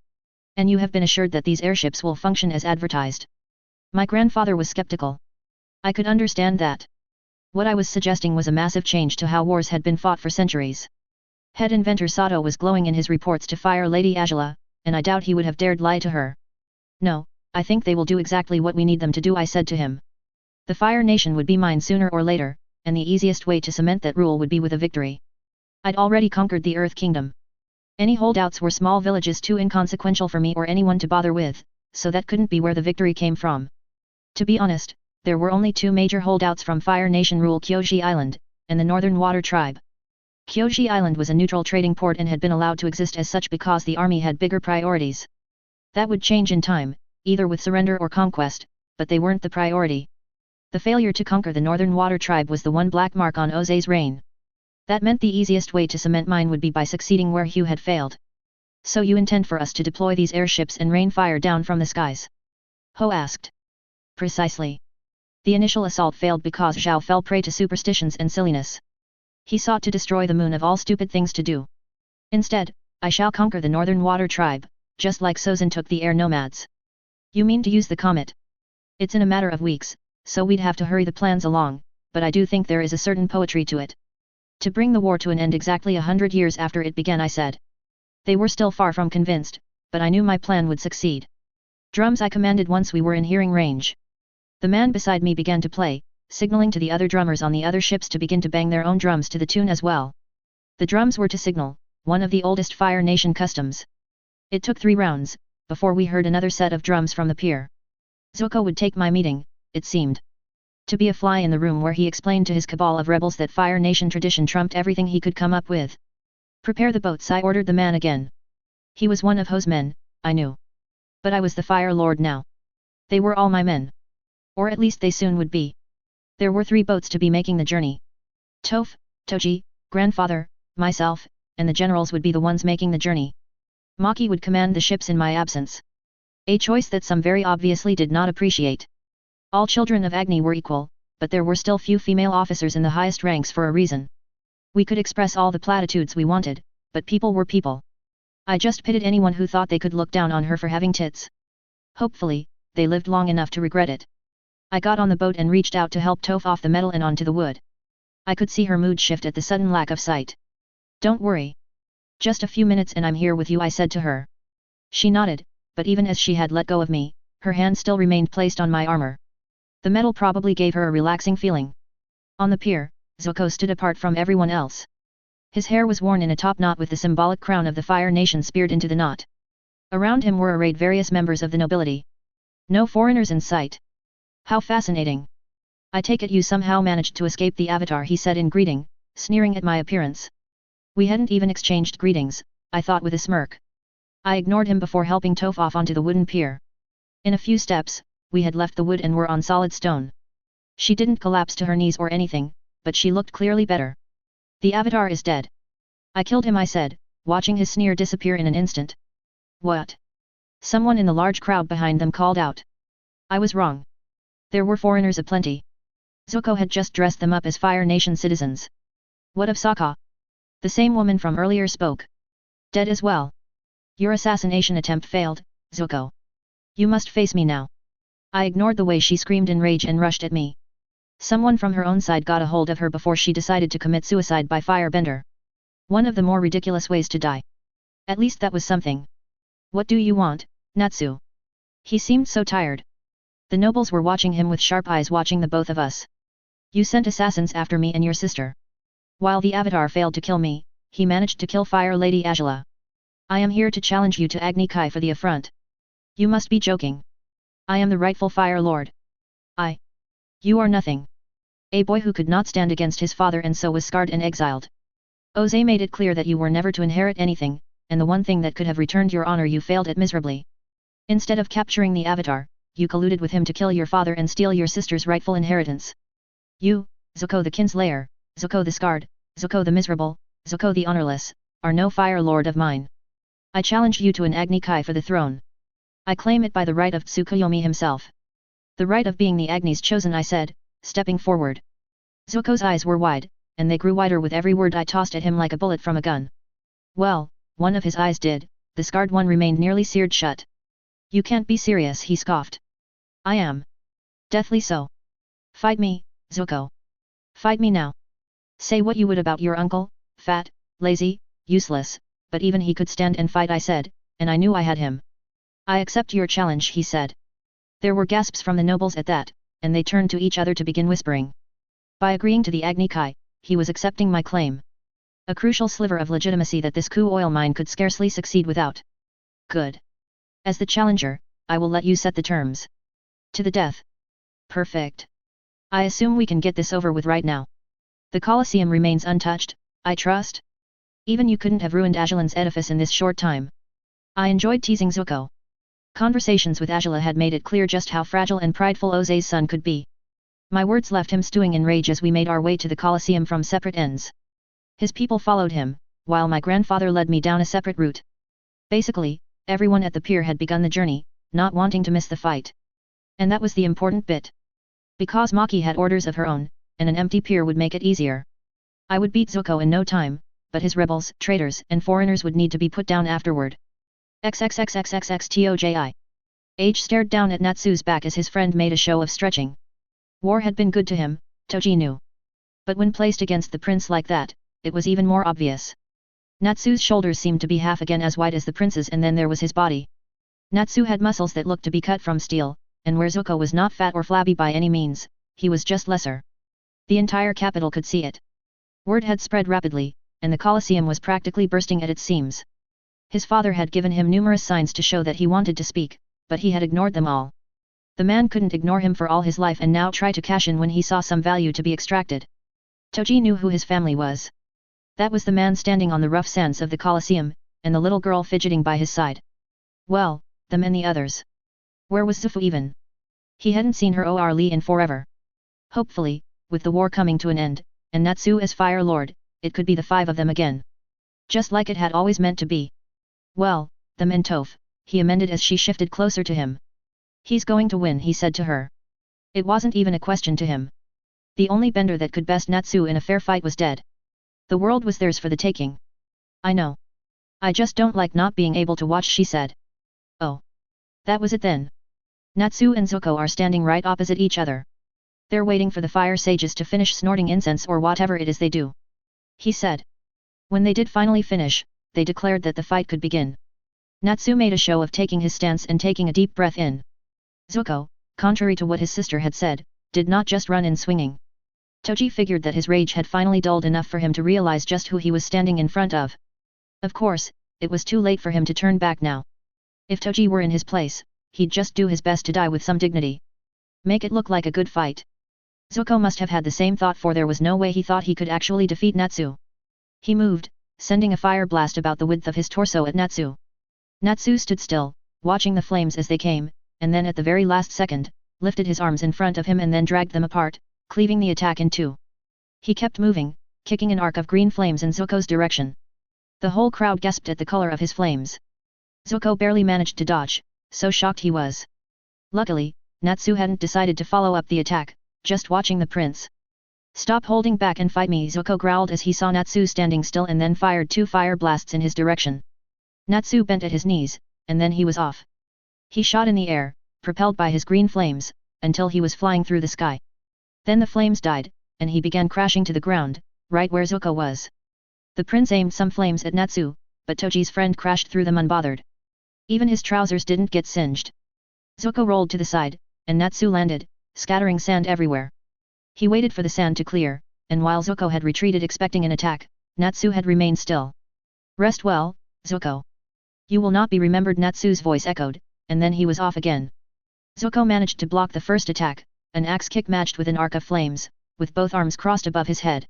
And you have been assured that these airships will function as advertised. My grandfather was skeptical. I could understand that. What I was suggesting was a massive change to how wars had been fought for centuries. Head inventor Sato was glowing in his reports to Fire Lady Angela, and I doubt he would have dared lie to her. No, I think they will do exactly what we need them to do, I said to him. The Fire Nation would be mine sooner or later, and the easiest way to cement that rule would be with a victory. I'd already conquered the Earth Kingdom. Any holdouts were small villages too inconsequential for me or anyone to bother with, so that couldn't be where the victory came from. To be honest, there were only two major holdouts from Fire Nation rule: Kyoji Island, and the Northern Water Tribe. Kyoji Island was a neutral trading port and had been allowed to exist as such because the army had bigger priorities. That would change in time, either with surrender or conquest, but they weren't the priority. The failure to conquer the Northern Water Tribe was the one black mark on Oze's reign. That meant the easiest way to cement mine would be by succeeding where Hugh had failed. So you intend for us to deploy these airships and rain fire down from the skies? Ho asked. Precisely. The initial assault failed because Zhao fell prey to superstitions and silliness. He sought to destroy the moon of all stupid things to do. Instead, I shall conquer the Northern Water Tribe, just like Sozin took the air nomads. You mean to use the comet? It's in a matter of weeks, so we'd have to hurry the plans along, but I do think there is a certain poetry to it. To bring the war to an end exactly 100 years after it began, I said. They were still far from convinced, but I knew my plan would succeed. Drums, I commanded once we were in hearing range. The man beside me began to play, signaling to the other drummers on the other ships to begin to bang their own drums to the tune as well. The drums were to signal, one of the oldest Fire Nation customs. It took 3 rounds, before we heard another set of drums from the pier. Zuko would take my meeting, it seemed to be a fly in the room where he explained to his cabal of rebels that Fire Nation tradition trumped everything he could come up with. Prepare the boats, I ordered the man again. He was one of Ho's men, I knew. But I was the Fire Lord now. They were all my men. Or at least they soon would be. There were 3 boats to be making the journey. Toph, Toji, grandfather, myself, and the generals would be the ones making the journey. Maki would command the ships in my absence. A choice that some very obviously did not appreciate. All children of Agni were equal, but there were still few female officers in the highest ranks for a reason. We could express all the platitudes we wanted, but people were people. I just pitied anyone who thought they could look down on her for having tits. Hopefully, they lived long enough to regret it. I got on the boat and reached out to help Toph off the metal and onto the wood. I could see her mood shift at the sudden lack of sight. Don't worry. Just a few minutes and I'm here with you, I said to her. She nodded, but even as she had let go of me, her hand still remained placed on my armor. The metal probably gave her a relaxing feeling. On the pier, Zuko stood apart from everyone else. His hair was worn in a top knot with the symbolic crown of the Fire Nation speared into the knot. Around him were arrayed various members of the nobility. No foreigners in sight. How fascinating. I take it you somehow managed to escape the Avatar, he said in greeting, sneering at my appearance. We hadn't even exchanged greetings, I thought with a smirk. I ignored him before helping Toph off onto the wooden pier. In a few steps, we had left the wood and were on solid stone. She didn't collapse to her knees or anything, but she looked clearly better. The Avatar is dead. I killed him, I said, watching his sneer disappear in an instant. What? Someone in the large crowd behind them called out. I was wrong. There were foreigners aplenty. Zuko had just dressed them up as Fire Nation citizens. What of Sokka? The same woman from earlier spoke. Dead as well. Your assassination attempt failed, Zuko. You must face me now. I ignored the way she screamed in rage and rushed at me. Someone from her own side got a hold of her before she decided to commit suicide by firebender. One of the more ridiculous ways to die. At least that was something. What do you want, Natsu? He seemed so tired. The nobles were watching him with sharp eyes, watching the both of us. You sent assassins after me and your sister. While the Avatar failed to kill me, he managed to kill Fire Lady ATLA. I am here to challenge you to Agni Kai for the affront. You must be joking. I am the rightful Fire Lord. You are nothing. A boy who could not stand against his father and so was scarred and exiled. Oze made it clear that you were never to inherit anything, and the one thing that could have returned your honor you failed at miserably. Instead of capturing the Avatar, you colluded with him to kill your father and steal your sister's rightful inheritance. You, Zuko the Kinslayer, Zuko the Scarred, Zuko the Miserable, Zuko the Honorless, are no Fire Lord of mine. I challenge you to an Agni Kai for the throne. I claim it by the right of Tsukuyomi himself. The right of being the Agni's chosen, I said, stepping forward. Zuko's eyes were wide, and they grew wider with every word I tossed at him like a bullet from a gun. Well, one of his eyes did, the scarred one remained nearly seared shut. You can't be serious, he scoffed. I am. Deathly so. Fight me, Zuko. Fight me now. Say what you would about your uncle, fat, lazy, useless, but even he could stand and fight, I said, and I knew I had him. I accept your challenge, he said. There were gasps from the nobles at that, and they turned to each other to begin whispering. By agreeing to the Agni Kai, he was accepting my claim. A crucial sliver of legitimacy that this coup oil mine could scarcely succeed without. Good. As the challenger, I will let you set the terms. To the death. Perfect. I assume we can get this over with right now. The Colosseum remains untouched, I trust? Even you couldn't have ruined Ajalan's edifice in this short time. I enjoyed teasing Zuko. Conversations with Ajala had made it clear just how fragile and prideful Oze's son could be. My words left him stewing in rage as we made our way to the Colosseum from separate ends. His people followed him, while my grandfather led me down a separate route. Basically, everyone at the pier had begun the journey, not wanting to miss the fight. And that was the important bit. Because Maki had orders of her own, and an empty pier would make it easier. I would beat Zuko in no time, but his rebels, traitors, and foreigners would need to be put down afterward. XXXXXXTOJI. H stared down at Natsu's back as his friend made a show of stretching. War had been good to him, Toji knew. But when placed against the prince like that, it was even more obvious. Natsu's shoulders seemed to be half again as wide as the prince's, and then there was his body. Natsu had muscles that looked to be cut from steel, and where Zuko was not fat or flabby by any means, he was just lesser. The entire capital could see it. Word had spread rapidly, and the Colosseum was practically bursting at its seams. His father had given him numerous signs to show that he wanted to speak, but he had ignored them all. The man couldn't ignore him for all his life and now try to cash in when he saw some value to be extracted. Toji knew who his family was. That was the man standing on the rough sands of the Colosseum, and the little girl fidgeting by his side. Well, them and the others. Where was Zufu even? He hadn't seen her or Lee in forever. Hopefully, with the war coming to an end, and Natsu as Fire Lord, it could be the 5 of them again. Just like it had always meant to be. Well, them and Toph, he amended as she shifted closer to him. He's going to win, he said to her. It wasn't even a question to him. The only bender that could best Natsu in a fair fight was dead. The world was theirs for the taking. I know. I just don't like not being able to watch, she said. Oh. That was it then. Natsu and Zuko are standing right opposite each other. They're waiting for the fire sages to finish snorting incense or whatever it is they do. He said. When they did finally finish, they declared that the fight could begin. Natsu made a show of taking his stance and taking a deep breath in. Zuko, contrary to what his sister had said, did not just run in swinging. Toji figured that his rage had finally dulled enough for him to realize just who he was standing in front of. Of course, it was too late for him to turn back now. If Toji were in his place, he'd just do his best to die with some dignity. Make it look like a good fight. Zuko must have had the same thought, for there was no way he thought he could actually defeat Natsu. He moved, sending a fire blast about the width of his torso at Natsu. Natsu stood still, watching the flames as they came, and then at the very last second, lifted his arms in front of him and then dragged them apart, cleaving the attack in two. He kept moving, kicking an arc of green flames in Zuko's direction. The whole crowd gasped at the color of his flames. Zuko barely managed to dodge, so shocked he was. Luckily, Natsu hadn't decided to follow up the attack, just watching the prince. Stop holding back and fight me, Zuko growled as he saw Natsu standing still and then fired 2 fire blasts in his direction. Natsu bent at his knees, and then he was off. He shot in the air, propelled by his green flames, until he was flying through the sky. Then the flames died, and he began crashing to the ground, right where Zuko was. The prince aimed some flames at Natsu, but Toji's friend crashed through them unbothered. Even his trousers didn't get singed. Zuko rolled to the side, and Natsu landed, scattering sand everywhere. He waited for the sand to clear, and while Zuko had retreated expecting an attack, Natsu had remained still. Rest well, Zuko. You will not be remembered, Natsu's voice echoed, and then he was off again. Zuko managed to block the first attack, an axe kick matched with an arc of flames, with both arms crossed above his head.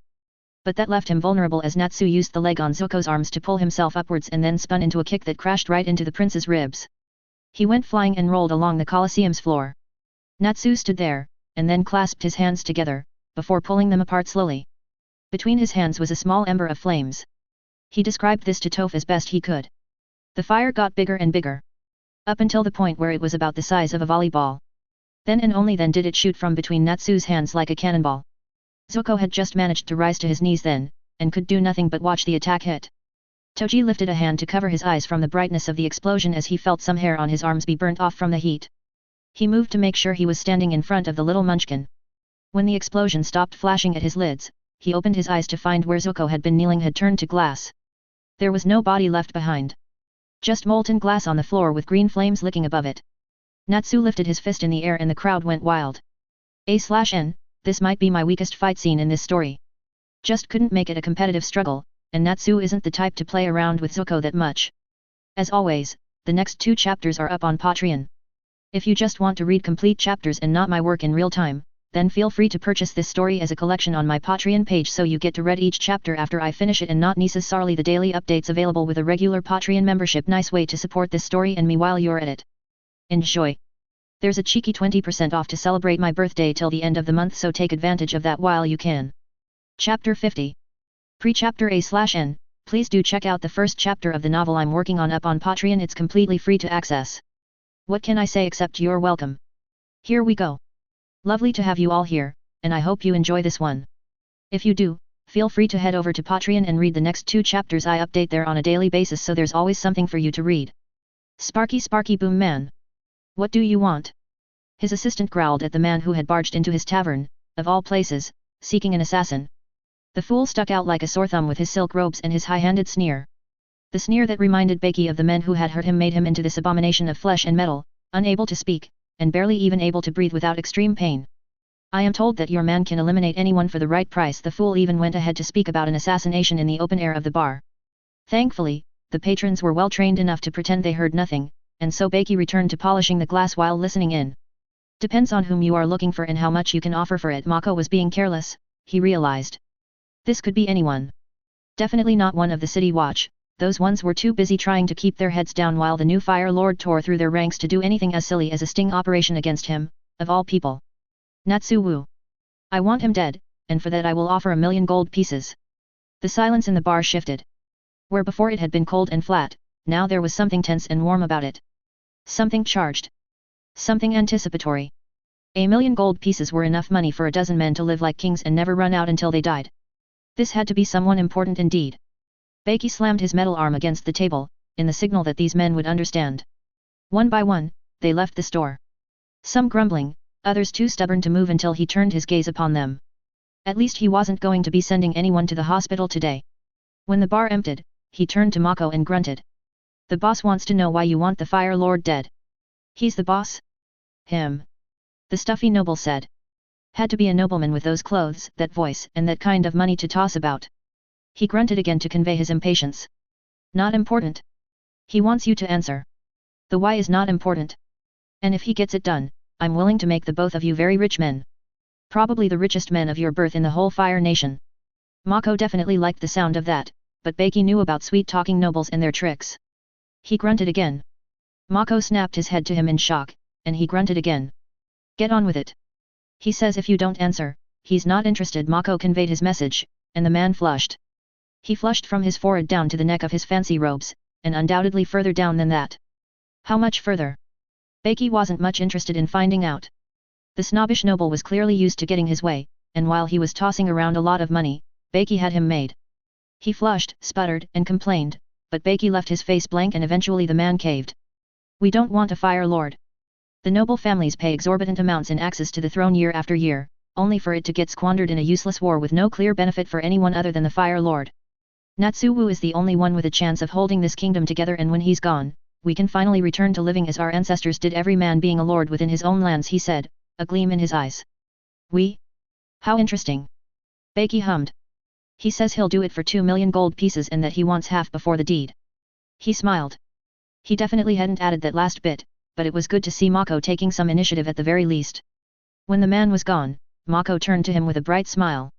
But that left him vulnerable as Natsu used the leg on Zuko's arms to pull himself upwards and then spun into a kick that crashed right into the prince's ribs. He went flying and rolled along the Colosseum's floor. Natsu stood there, and then clasped his hands together, before pulling them apart slowly. Between his hands was a small ember of flames. He described this to Toph as best he could. The fire got bigger and bigger. Up until the point where it was about the size of a volleyball. Then and only then did it shoot from between Natsu's hands like a cannonball. Zuko had just managed to rise to his knees then, and could do nothing but watch the attack hit. Toji lifted a hand to cover his eyes from the brightness of the explosion as he felt some hair on his arms be burnt off from the heat. He moved to make sure he was standing in front of the little munchkin. When the explosion stopped flashing at his lids, he opened his eyes to find where Zuko had been kneeling had turned to glass. There was no body left behind. Just molten glass on the floor with green flames licking above it. Natsu lifted his fist in the air and the crowd went wild. A/N, this might be my weakest fight scene in this story. Just couldn't make it a competitive struggle, and Natsu isn't the type to play around with Zuko that much. As always, the next 2 chapters are up on Patreon. If you just want to read complete chapters and not my work in real time, then feel free to purchase this story as a collection on my Patreon page so you get to read each chapter after I finish it and not necessarily the daily updates available with a regular Patreon membership. Nice way to support this story and me while you're at it. Enjoy! There's a cheeky 20% off to celebrate my birthday till the end of the month, so take advantage of that while you can. Chapter 50. Pre-chapter A/N, please do check out the first chapter of the novel I'm working on up on Patreon. It's completely free to access. What can I say except you're welcome. Here we go. Lovely to have you all here, and I hope you enjoy this one. If you do, feel free to head over to Patreon and read the next 2 chapters. I update there on a daily basis, so there's always something for you to read. Sparky boom man. What do you want? His assistant growled at the man who had barged into his tavern, of all places, seeking an assassin. The fool stuck out like a sore thumb with his silk robes and his high-handed sneer. The sneer that reminded Beiki of the men who had hurt him made him into this abomination of flesh and metal, unable to speak, and barely even able to breathe without extreme pain. I am told that your man can eliminate anyone for the right price. The fool even went ahead to speak about an assassination in the open air of the bar. Thankfully, the patrons were well trained enough to pretend they heard nothing, and so Beiki returned to polishing the glass while listening in. Depends on whom you are looking for and how much you can offer for it. Mako was being careless, he realized. This could be anyone. Definitely not one of the city watch. Those ones were too busy trying to keep their heads down while the new Fire Lord tore through their ranks to do anything as silly as a sting operation against him, of all people. Natsu Wu. I want him dead, and for that I will offer 1,000,000 gold pieces. The silence in the bar shifted. Where before it had been cold and flat, now there was something tense and warm about it. Something charged. Something anticipatory. 1,000,000 gold pieces were enough money for a dozen men to live like kings and never run out until they died. This had to be someone important indeed. Beiki slammed his metal arm against the table, in the signal that these men would understand. One by one, they left the store. Some grumbling, others too stubborn to move until he turned his gaze upon them. At least he wasn't going to be sending anyone to the hospital today. When the bar emptied, he turned to Mako and grunted. The boss wants to know why you want the Fire Lord dead. He's the boss? Him. The stuffy noble said. Had to be a nobleman with those clothes, that voice, and that kind of money to toss about. He grunted again to convey his impatience. Not important. He wants you to answer. The why is not important. And if he gets it done, I'm willing to make the both of you very rich men. Probably the richest men of your birth in the whole Fire Nation. Mako definitely liked the sound of that, but Beiki knew about sweet-talking nobles and their tricks. He grunted again. Mako snapped his head to him in shock, and he grunted again. Get on with it. He says if you don't answer, he's not interested. Mako conveyed his message, and the man flushed. He flushed from his forehead down to the neck of his fancy robes, and undoubtedly further down than that. How much further? Beiki wasn't much interested in finding out. The snobbish noble was clearly used to getting his way, and while he was tossing around a lot of money, Beiki had him made. He flushed, sputtered, and complained, but Beiki left his face blank and eventually the man caved. We don't want a Fire Lord. The noble families pay exorbitant amounts in access to the throne year after year, only for it to get squandered in a useless war with no clear benefit for anyone other than the Fire Lord. Natsu Wu is the only one with a chance of holding this kingdom together, and when he's gone, we can finally return to living as our ancestors did, every man being a lord within his own lands, he said, a gleam in his eyes. We? How interesting. Beiki hummed. He says he'll do it for 2,000,000 gold pieces and that he wants half before the deed. He smiled. He definitely hadn't added that last bit, but it was good to see Mako taking some initiative at the very least. When the man was gone, Mako turned to him with a bright smile.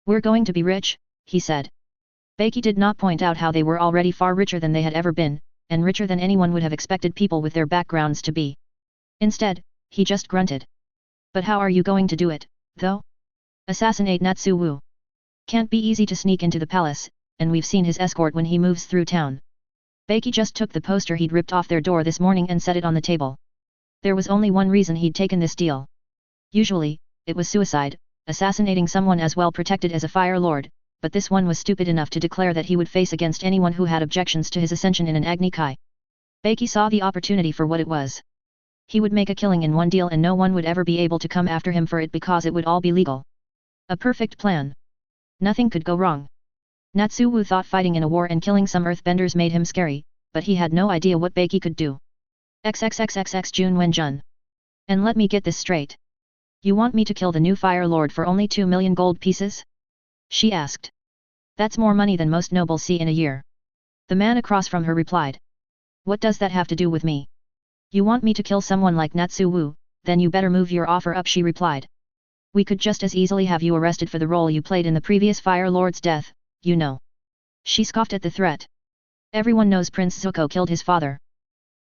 We're going to be rich, he said. Beiki did not point out how they were already far richer than they had ever been, and richer than anyone would have expected people with their backgrounds to be. Instead, he just grunted. But how are you going to do it, though? Assassinate Natsu Wu. Can't be easy to sneak into the palace, and we've seen his escort when he moves through town. Beiki just took the poster he'd ripped off their door this morning and set it on the table. There was only one reason he'd taken this deal. Usually, it was suicide, assassinating someone as well protected as a Fire Lord, but this one was stupid enough to declare that he would face against anyone who had objections to his ascension in an Agni Kai. Beiki saw the opportunity for what it was. He would make a killing in one deal and no one would ever be able to come after him for it because it would all be legal. A perfect plan. Nothing could go wrong. Natsu Wu thought fighting in a war and killing some earthbenders made him scary, but he had no idea what Beiki could do. XXXXX Jun Wenjun. And let me get this straight. You want me to kill the new Fire Lord for only 2,000,000 gold pieces? She asked. That's more money than most nobles see in a year. The man across from her replied. What does that have to do with me? You want me to kill someone like Natsu Wu, then you better move your offer up, she replied. We could just as easily have you arrested for the role you played in the previous Fire Lord's death, you know. She scoffed at the threat. Everyone knows Prince Zuko killed his father.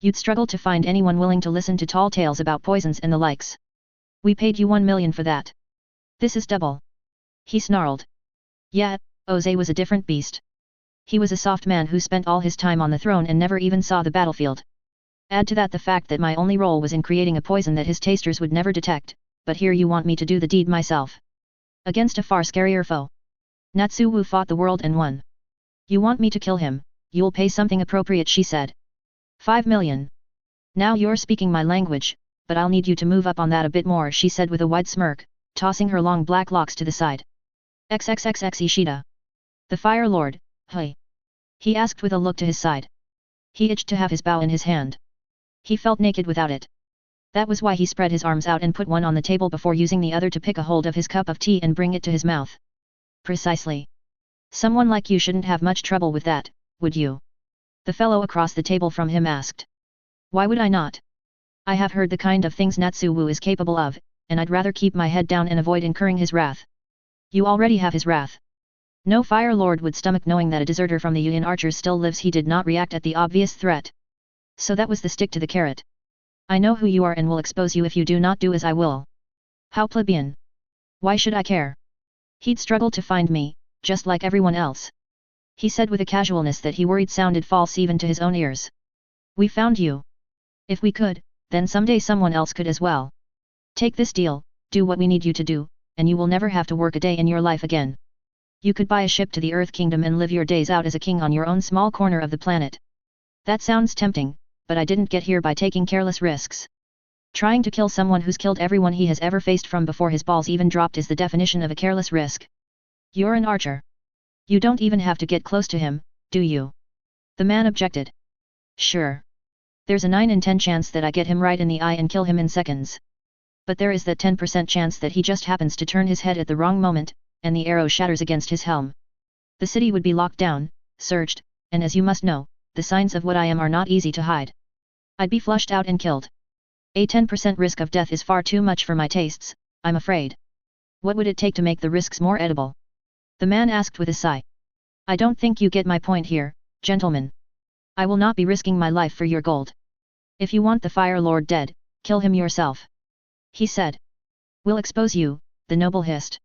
You'd struggle to find anyone willing to listen to tall tales about poisons and the likes. We paid you 1,000,000 for that. This is double. He snarled. Yeah, Oze was a different beast. He was a soft man who spent all his time on the throne and never even saw the battlefield. Add to that the fact that my only role was in creating a poison that his tasters would never detect, but here you want me to do the deed myself. Against a far scarier foe. Natsu Wu fought the world and won. You want me to kill him, you'll pay something appropriate, she said. 5,000,000. Now you're speaking my language, but I'll need you to move up on that a bit more, she said with a wide smirk, tossing her long black locks to the side. XXXX Ishida. The Fire Lord, hey. He asked with a look to his side. He itched to have his bow in his hand. He felt naked without it. That was why he spread his arms out and put one on the table before using the other to pick a hold of his cup of tea and bring it to his mouth. Precisely. Someone like you shouldn't have much trouble with that, would you? The fellow across the table from him asked. Why would I not? I have heard the kind of things Natsuwu is capable of, and I'd rather keep my head down and avoid incurring his wrath. You already have his wrath. No Fire Lord would stomach knowing that a deserter from the Yuan archers still lives. He did not react at the obvious threat. So that was the stick to the carrot. I know who you are and will expose you if you do not do as I will. How plebeian. Why should I care? He'd struggle to find me, just like everyone else. He said with a casualness that he worried sounded false even to his own ears. We found you. If we could, then someday someone else could as well. Take this deal, do what we need you to do, and you will never have to work a day in your life again. You could buy a ship to the Earth Kingdom and live your days out as a king on your own small corner of the planet. That sounds tempting, but I didn't get here by taking careless risks. Trying to kill someone who's killed everyone he has ever faced from before his balls even dropped is the definition of a careless risk. You're an archer. You don't even have to get close to him, do you? The man objected. Sure. There's a 9 in 10 chance that I get him right in the eye and kill him in seconds. But there is that 10% chance that he just happens to turn his head at the wrong moment, and the arrow shatters against his helm. The city would be locked down, searched, and as you must know, the signs of what I am are not easy to hide. I'd be flushed out and killed. A 10% risk of death is far too much for my tastes, I'm afraid. What would it take to make the risks more edible? The man asked with a sigh. I don't think you get my point here, gentlemen. I will not be risking my life for your gold. If you want the Fire Lord dead, kill him yourself. He said. We'll expose you, the noble hissed.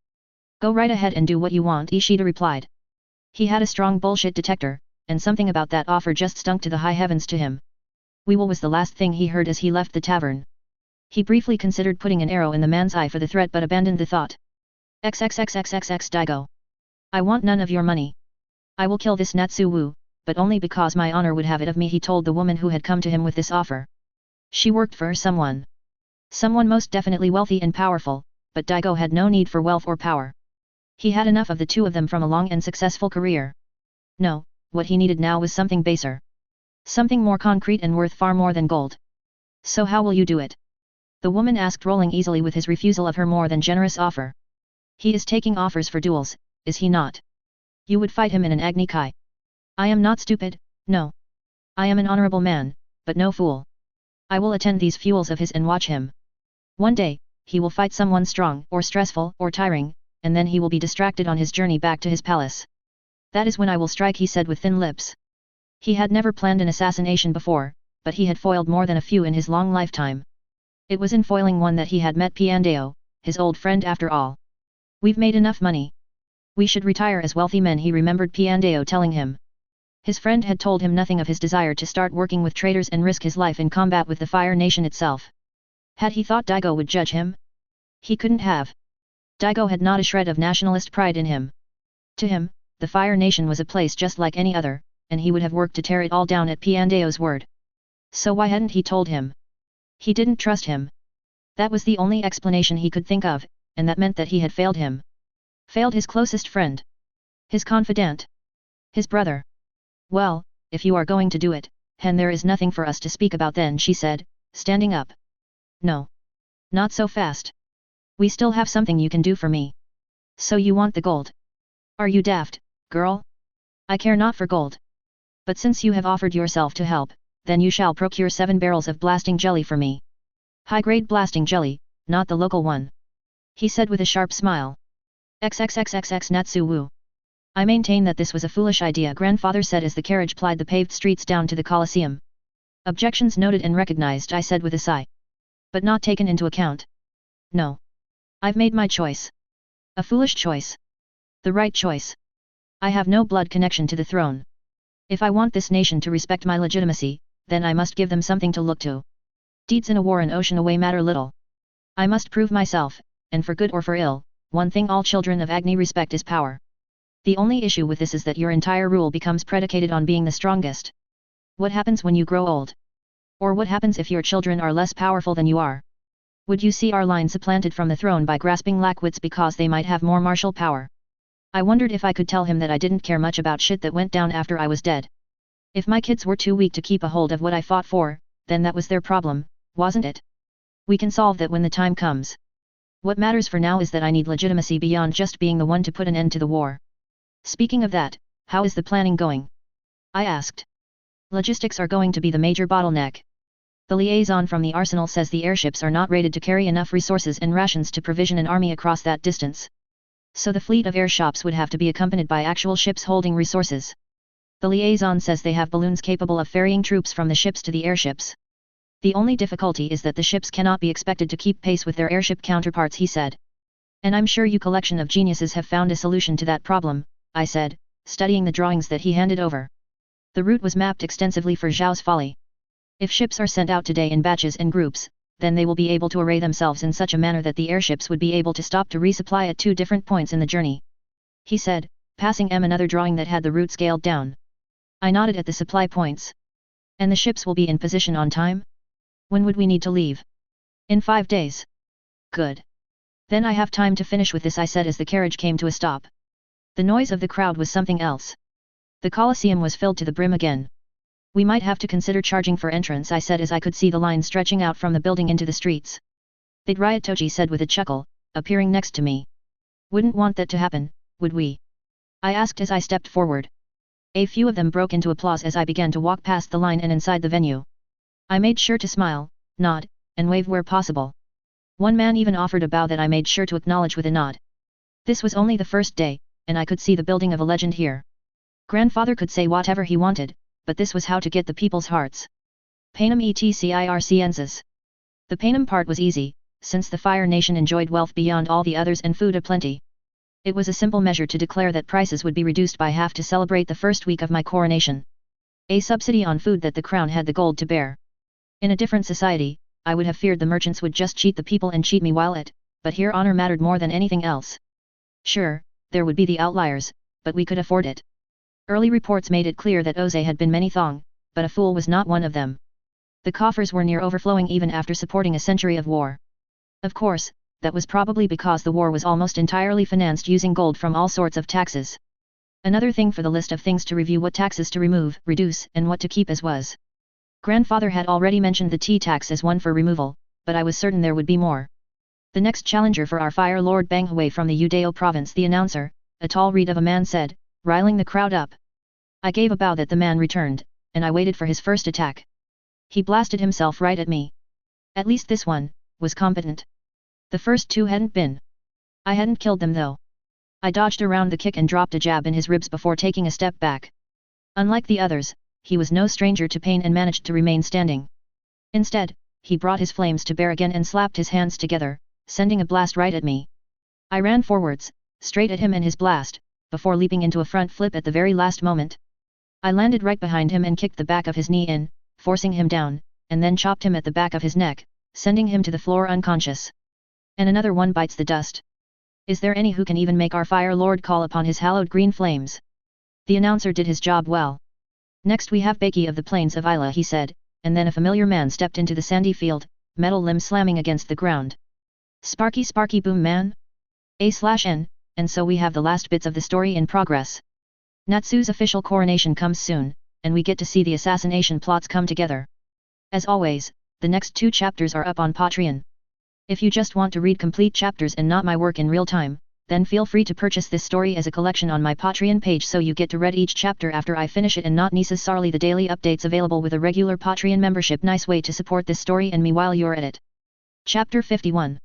Go right ahead and do what you want, Ishida replied. He had a strong bullshit detector, and something about that offer just stunk to the high heavens to him. We will was the last thing he heard as he left the tavern. He briefly considered putting an arrow in the man's eye for the threat but abandoned the thought. XXXXXX Daigo. I want none of your money. I will kill this Natsuwu, but only because my honor would have it of me, he told the woman who had come to him with this offer. She worked for someone. Someone most definitely wealthy and powerful, but Daigo had no need for wealth or power. He had enough of the two of them from a long and successful career. No, what he needed now was something baser. Something more concrete and worth far more than gold. So how will you do it? The woman asked, rolling easily with his refusal of her more than generous offer. He is taking offers for duels, is he not? You would fight him in an Agni Kai. I am not stupid, no. I am an honorable man, but no fool. I will attend these fuels of his and watch him. One day, he will fight someone strong or stressful or tiring, and then he will be distracted on his journey back to his palace. That is when I will strike, he said with thin lips. He had never planned an assassination before, but he had foiled more than a few in his long lifetime. It was in foiling one that he had met Piandeo, his old friend after all. We've made enough money. We should retire as wealthy men, he remembered Piandeo telling him. His friend had told him nothing of his desire to start working with traitors and risk his life in combat with the Fire Nation itself. Had he thought Daigo would judge him? He couldn't have. Daigo had not a shred of nationalist pride in him. To him, the Fire Nation was a place just like any other, and he would have worked to tear it all down at Piandeo's word. So why hadn't he told him? He didn't trust him. That was the only explanation he could think of, and that meant that he had failed him. Failed his closest friend. His confidant. His brother. Well, if you are going to do it, then there is nothing for us to speak about then, she said, standing up. No. Not so fast. We still have something you can do for me. So you want the gold? Are you daft, girl? I care not for gold. But since you have offered yourself to help, then you shall procure 7 barrels of blasting jelly for me. High-grade blasting jelly, not the local one. He said with a sharp smile. XXXXX Natsuwu. I maintain that this was a foolish idea, grandfather said as the carriage plied the paved streets down to the Colosseum. Objections noted and recognized, I said with a sigh. But not taken into account. No. I've made my choice. A foolish choice. The right choice. I have no blood connection to the throne. If I want this nation to respect my legitimacy, then I must give them something to look to. Deeds in a war an ocean away matter little. I must prove myself, and for good or for ill, one thing all children of Agni respect is power. The only issue with this is that your entire rule becomes predicated on being the strongest. What happens when you grow old? Or what happens if your children are less powerful than you are? Would you see our line supplanted from the throne by grasping lackwits because they might have more martial power? I wondered if I could tell him that I didn't care much about shit that went down after I was dead. If my kids were too weak to keep a hold of what I fought for, then that was their problem, wasn't it? We can solve that when the time comes. What matters for now is that I need legitimacy beyond just being the one to put an end to the war. Speaking of that, how is the planning going? I asked. Logistics are going to be the major bottleneck. The liaison from the arsenal says the airships are not rated to carry enough resources and rations to provision an army across that distance. So the fleet of airships would have to be accompanied by actual ships holding resources. The liaison says they have balloons capable of ferrying troops from the ships to the airships. The only difficulty is that the ships cannot be expected to keep pace with their airship counterparts, he said. And I'm sure you collection of geniuses have found a solution to that problem, I said, studying the drawings that he handed over. The route was mapped extensively for Zhao's folly. If ships are sent out today in batches and groups, then they will be able to array themselves in such a manner that the airships would be able to stop to resupply at 2 different points in the journey. He said, passing M another drawing that had the route scaled down. I nodded at the supply points. And the ships will be in position on time? When would we need to leave? In 5 days. Good. Then I have time to finish with this, I said as the carriage came to a stop. The noise of the crowd was something else. The Colosseum was filled to the brim again. We might have to consider charging for entrance, I said as I could see the line stretching out from the building into the streets. They'd riot, Toji said with a chuckle, appearing next to me. Wouldn't want that to happen, would we? I asked as I stepped forward. A few of them broke into applause as I began to walk past the line and inside the venue. I made sure to smile, nod, and wave where possible. One man even offered a bow that I made sure to acknowledge with a nod. This was only the first day, and I could see the building of a legend here. Grandfather could say whatever he wanted, but this was how to get the people's hearts. Panem et circenses. The Panem part was easy, since the Fire Nation enjoyed wealth beyond all the others and food aplenty. It was a simple measure to declare that prices would be reduced by half to celebrate the first week of my coronation. A subsidy on food that the crown had the gold to bear. In a different society, I would have feared the merchants would just cheat the people and cheat me while it, but here honor mattered more than anything else. Sure, there would be the outliers, but we could afford it. Early reports made it clear that Oze had been many thong, but a fool was not one of them. The coffers were near overflowing even after supporting a century of war. Of course, that was probably because the war was almost entirely financed using gold from all sorts of taxes. Another thing for the list of things to review: what taxes to remove, reduce, and what to keep as was. Grandfather had already mentioned the tea tax as one for removal, but I was certain there would be more. The next challenger for our Fire Lord Banghui from the Udao province, the announcer, a tall reed of a man, said, riling the crowd up. I gave a bow that the man returned, and I waited for his first attack. He blasted himself right at me. At least this one was competent. The first 2 hadn't been. I hadn't killed them though. I dodged around the kick and dropped a jab in his ribs before taking a step back. Unlike the others, he was no stranger to pain and managed to remain standing. Instead, he brought his flames to bear again and slapped his hands together, sending a blast right at me. I ran forwards, straight at him and his blast, before leaping into a front flip at the very last moment. I landed right behind him and kicked the back of his knee in, forcing him down, and then chopped him at the back of his neck, sending him to the floor unconscious. And another one bites the dust. Is there any who can even make our Fire Lord call upon his hallowed green flames? The announcer did his job well. Next we have Baki of the plains of Isla, he said, and then a familiar man stepped into the sandy field, metal limb slamming against the ground. Sparky sparky boom man? A/N, and so we have the last bits of the story in progress. Natsu's official coronation comes soon, and we get to see the assassination plots come together. As always, the next 2 chapters are up on Patreon. If you just want to read complete chapters and not my work in real time, then feel free to purchase this story as a collection on my Patreon page so you get to read each chapter after I finish it and not necessarily the daily updates available with a regular Patreon membership. Nice way to support this story and me while you're at it. Chapter 51.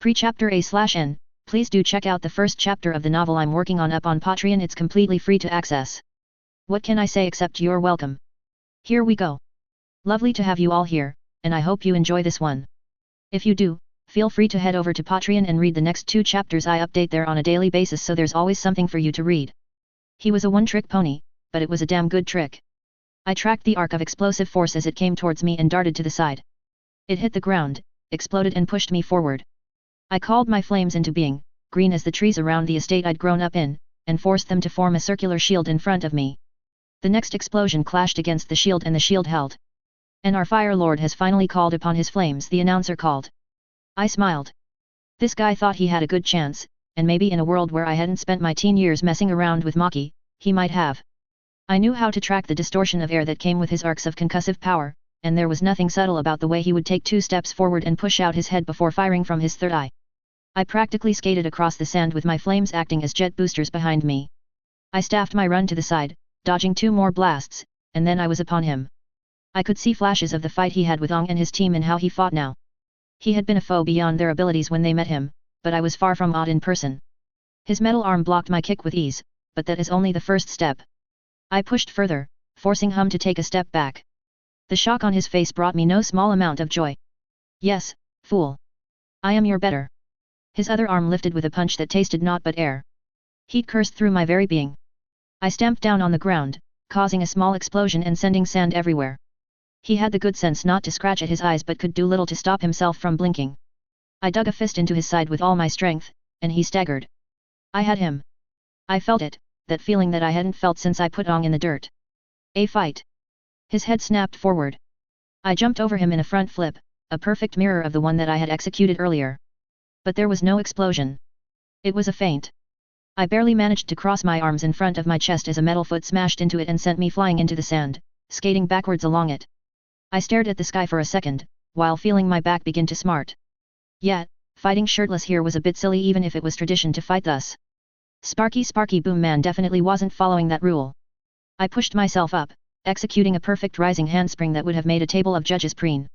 Pre-chapter A/N. Please do check out the first chapter of the novel I'm working on up on Patreon. It's completely free to access. What can I say except you're welcome. Here we go. Lovely to have you all here, and I hope you enjoy this one. If you do, feel free to head over to Patreon and read the next 2 chapters. I update there on a daily basis, so there's always something for you to read. He was a one-trick pony, but it was a damn good trick. I tracked the arc of explosive force as it came towards me and darted to the side. It hit the ground, exploded and pushed me forward. I called my flames into being, green as the trees around the estate I'd grown up in, and forced them to form a circular shield in front of me. The next explosion clashed against the shield and the shield held. And our Fire Lord has finally called upon his flames, the announcer called. I smiled. This guy thought he had a good chance, and maybe in a world where I hadn't spent my teen years messing around with Maki, he might have. I knew how to track the distortion of air that came with his arcs of concussive power, and there was nothing subtle about the way he would take 2 steps forward and push out his head before firing from his third eye. I practically skated across the sand with my flames acting as jet boosters behind me. I staffed my run to the side, dodging 2 more blasts, and then I was upon him. I could see flashes of the fight he had with Ong and his team and how he fought now. He had been a foe beyond their abilities when they met him, but I was far from awed in person. His metal arm blocked my kick with ease, but that is only the first step. I pushed further, forcing him to take a step back. The shock on his face brought me no small amount of joy. Yes, fool. I am your better. His other arm lifted with a punch that tasted naught but air. Heat coursed through my very being. I stamped down on the ground, causing a small explosion and sending sand everywhere. He had the good sense not to scratch at his eyes but could do little to stop himself from blinking. I dug a fist into his side with all my strength, and he staggered. I had him. I felt it, that feeling that I hadn't felt since I put Ong in the dirt. A fight. His head snapped forward. I jumped over him in a front flip, a perfect mirror of the one that I had executed earlier. But there was no explosion. It was a feint. I barely managed to cross my arms in front of my chest as a metal foot smashed into it and sent me flying into the sand, skating backwards along it. I stared at the sky for a second, while feeling my back begin to smart. Yet, fighting shirtless here was a bit silly even if it was tradition to fight thus. Sparky Boom Man definitely wasn't following that rule. I pushed myself up, executing a perfect rising handspring that would have made a table of judges preen.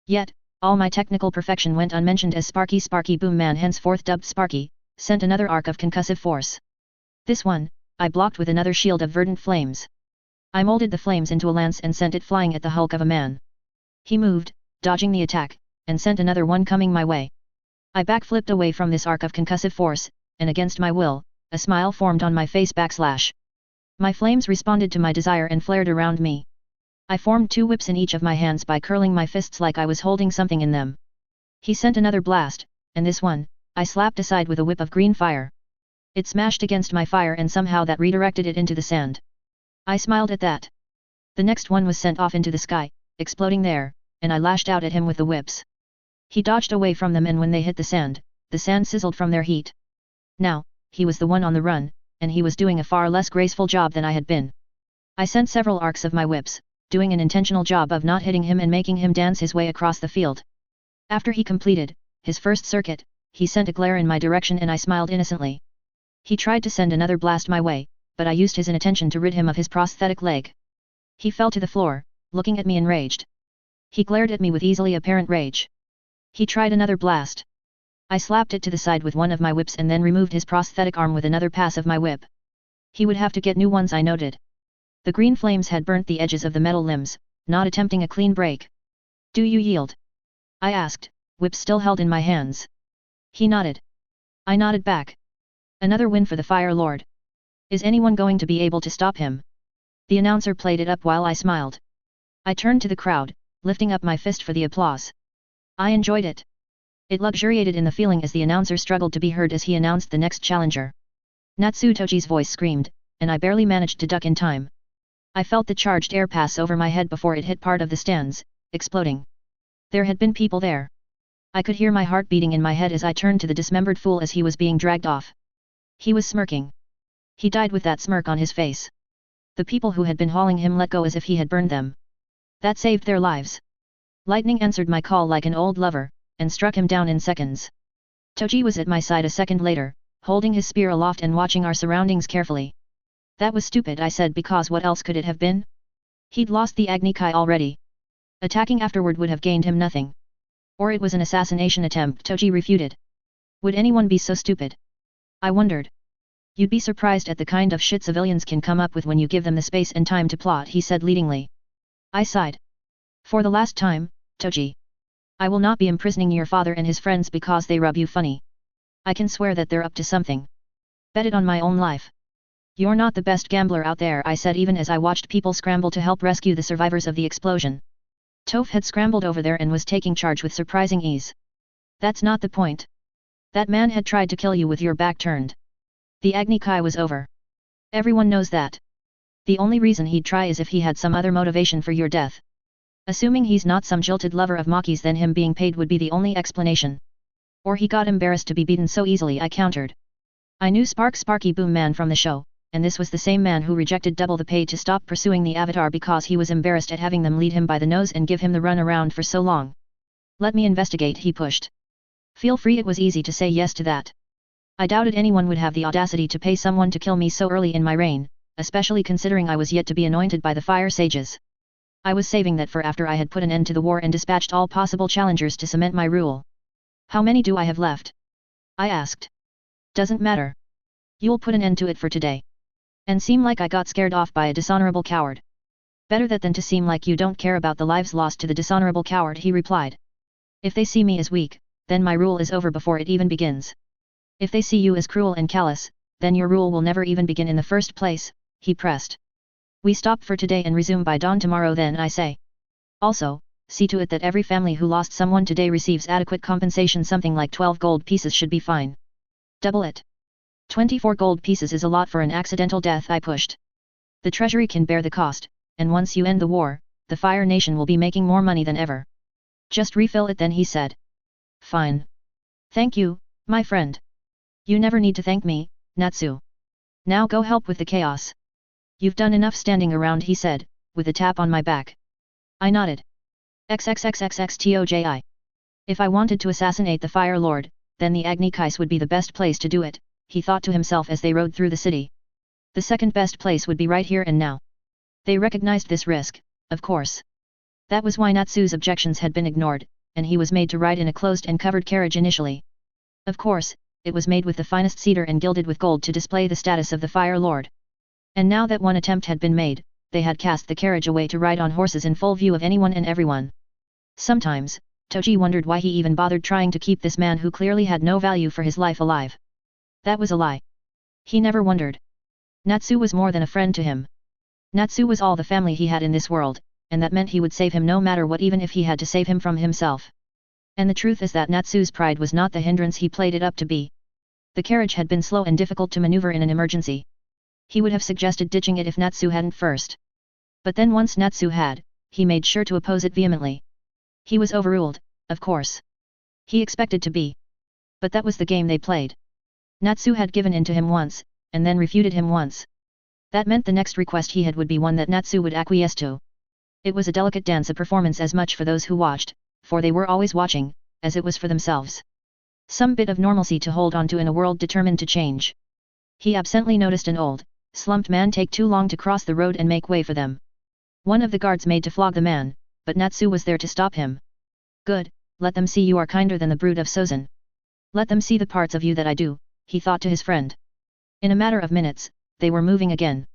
Yet, all my technical perfection went unmentioned as Sparky Boom Man, henceforth dubbed Sparky, sent another arc of concussive force. This one, I blocked with another shield of verdant flames. I molded the flames into a lance and sent it flying at the hulk of a man. He moved, dodging the attack, and sent another one coming my way. I backflipped away from this arc of concussive force, and against my will, a smile formed on my face /. My flames responded to my desire and flared around me. I formed 2 whips in each of my hands by curling my fists like I was holding something in them. He sent another blast, and this one, I slapped aside with a whip of green fire. It smashed against my fire and somehow that redirected it into the sand. I smiled at that. The next one was sent off into the sky, exploding there, and I lashed out at him with the whips. He dodged away from them and when they hit the sand sizzled from their heat. Now, he was the one on the run, and he was doing a far less graceful job than I had been. I sent several arcs of my whips, doing an intentional job of not hitting him and making him dance his way across the field. After he completed his first circuit, he sent a glare in my direction and I smiled innocently. He tried to send another blast my way, but I used his inattention to rid him of his prosthetic leg. He fell to the floor, looking at me enraged. He glared at me with easily apparent rage. He tried another blast. I slapped it to the side with one of my whips and then removed his prosthetic arm with another pass of my whip. He would have to get new ones, I noted. The green flames had burnt the edges of the metal limbs, not attempting a clean break. Do you yield? I asked, whip still held in my hands. He nodded. I nodded back. Another win for the Fire Lord. Is anyone going to be able to stop him? The announcer played it up while I smiled. I turned to the crowd, lifting up my fist for the applause. I enjoyed it. It luxuriated in the feeling as the announcer struggled to be heard as he announced the next challenger. Natsutoji's voice screamed, and I barely managed to duck in time. I felt the charged air pass over my head before it hit part of the stands, exploding. There had been people there. I could hear my heart beating in my head as I turned to the dismembered fool as he was being dragged off. He was smirking. He died with that smirk on his face. The people who had been hauling him let go as if he had burned them. That saved their lives. Lightning answered my call like an old lover, and struck him down in seconds. Toji was at my side a second later, holding his spear aloft and watching our surroundings carefully. That was stupid, I said, because what else could it have been? He'd lost the Agni Kai already. Attacking afterward would have gained him nothing. Or it was an assassination attempt, Toji refuted. Would anyone be so stupid? I wondered. You'd be surprised at the kind of shit civilians can come up with when you give them the space and time to plot, he said leadingly. I sighed. For the last time, Toji. I will not be imprisoning your father and his friends because they rub you funny. I can swear that they're up to something. Bet it on my own life. You're not the best gambler out there, I said even as I watched people scramble to help rescue the survivors of the explosion. Toph had scrambled over there and was taking charge with surprising ease. That's not the point. That man had tried to kill you with your back turned. The Agni Kai was over. Everyone knows that. The only reason he'd try is if he had some other motivation for your death. Assuming he's not some jilted lover of Maki's, then him being paid would be the only explanation. Or he got embarrassed to be beaten so easily, I countered. I knew Sparky Boom Man from the show, and this was the same man who rejected double the pay to stop pursuing the Avatar because he was embarrassed at having them lead him by the nose and give him the run around for so long. Let me investigate, he pushed. Feel free, it was easy to say yes to that. I doubted anyone would have the audacity to pay someone to kill me so early in my reign, especially considering I was yet to be anointed by the fire sages. I was saving that for after I had put an end to the war and dispatched all possible challengers to cement my rule. How many do I have left? I asked. Doesn't matter. You'll put an end to it for today. And seem like I got scared off by a dishonorable coward. Better that than to seem like you don't care about the lives lost to the dishonorable coward, he replied. If they see me as weak, then my rule is over before it even begins. If they see you as cruel and callous, then your rule will never even begin in the first place, he pressed. We stop for today and resume by dawn tomorrow then, I say. Also, see to it that every family who lost someone today receives adequate compensation. Something like 12 gold pieces should be fine. Double it. 24 gold pieces is a lot for an accidental death, I pushed. The treasury can bear the cost, and once you end the war, the Fire Nation will be making more money than ever. Just refill it then, he said. Fine. Thank you, my friend. You never need to thank me, Natsu. Now go help with the chaos. You've done enough standing around, he said, with a tap on my back. I nodded. XXXXXTOJI. If I wanted to assassinate the Fire Lord, then the Agni Kais would be the best place to do it, he thought to himself as they rode through the city. The second best place would be right here and now. They recognized this risk, of course. That was why Natsu's objections had been ignored, and he was made to ride in a closed and covered carriage initially. Of course, it was made with the finest cedar and gilded with gold to display the status of the Fire Lord. And now that one attempt had been made, they had cast the carriage away to ride on horses in full view of anyone and everyone. Sometimes, Toji wondered why he even bothered trying to keep this man who clearly had no value for his life alive. That was a lie. He never wondered. Natsu was more than a friend to him. Natsu was all the family he had in this world, and that meant he would save him no matter what, even if he had to save him from himself. And the truth is that Natsu's pride was not the hindrance he played it up to be. The carriage had been slow and difficult to maneuver in an emergency. He would have suggested ditching it if Natsu hadn't first. But then once Natsu had, he made sure to oppose it vehemently. He was overruled, of course. He expected to be. But that was the game they played. Natsu had given in to him once, and then refuted him once. That meant the next request he had would be one that Natsu would acquiesce to. It was a delicate dance, a performance as much for those who watched, for they were always watching, as it was for themselves. Some bit of normalcy to hold on to in a world determined to change. He absently noticed an old, slumped man take too long to cross the road and make way for them. One of the guards made to flog the man, but Natsu was there to stop him. Good, let them see you are kinder than the brood of Sozin. Let them see the parts of you that I do, he thought to his friend. In a matter of minutes, they were moving again.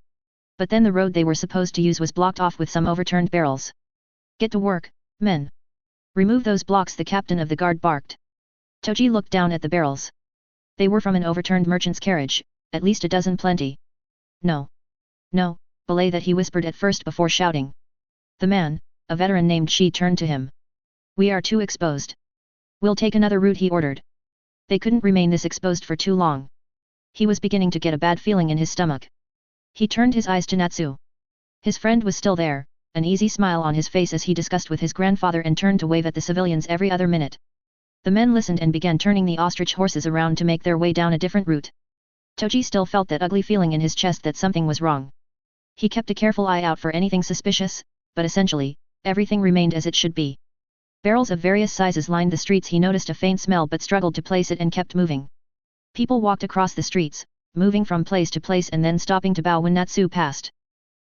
But then the road they were supposed to use was blocked off with some overturned barrels. Get to work, men. Remove those blocks, the captain of the guard barked. Toji looked down at the barrels. They were from an overturned merchant's carriage, at least a dozen plenty. No. No, belay that, he whispered at first before shouting. The man, a veteran named Shi, turned to him. We are too exposed. We'll take another route, he ordered. They couldn't remain this exposed for too long. He was beginning to get a bad feeling in his stomach. He turned his eyes to Natsu. His friend was still there, an easy smile on his face as he discussed with his grandfather and turned to wave at the civilians every other minute. The men listened and began turning the ostrich horses around to make their way down a different route. Toji still felt that ugly feeling in his chest that something was wrong. He kept a careful eye out for anything suspicious, but essentially, everything remained as it should be. Barrels of various sizes lined the streets. He noticed a faint smell but struggled to place it and kept moving. People walked across the streets, moving from place to place and then stopping to bow when Natsu passed.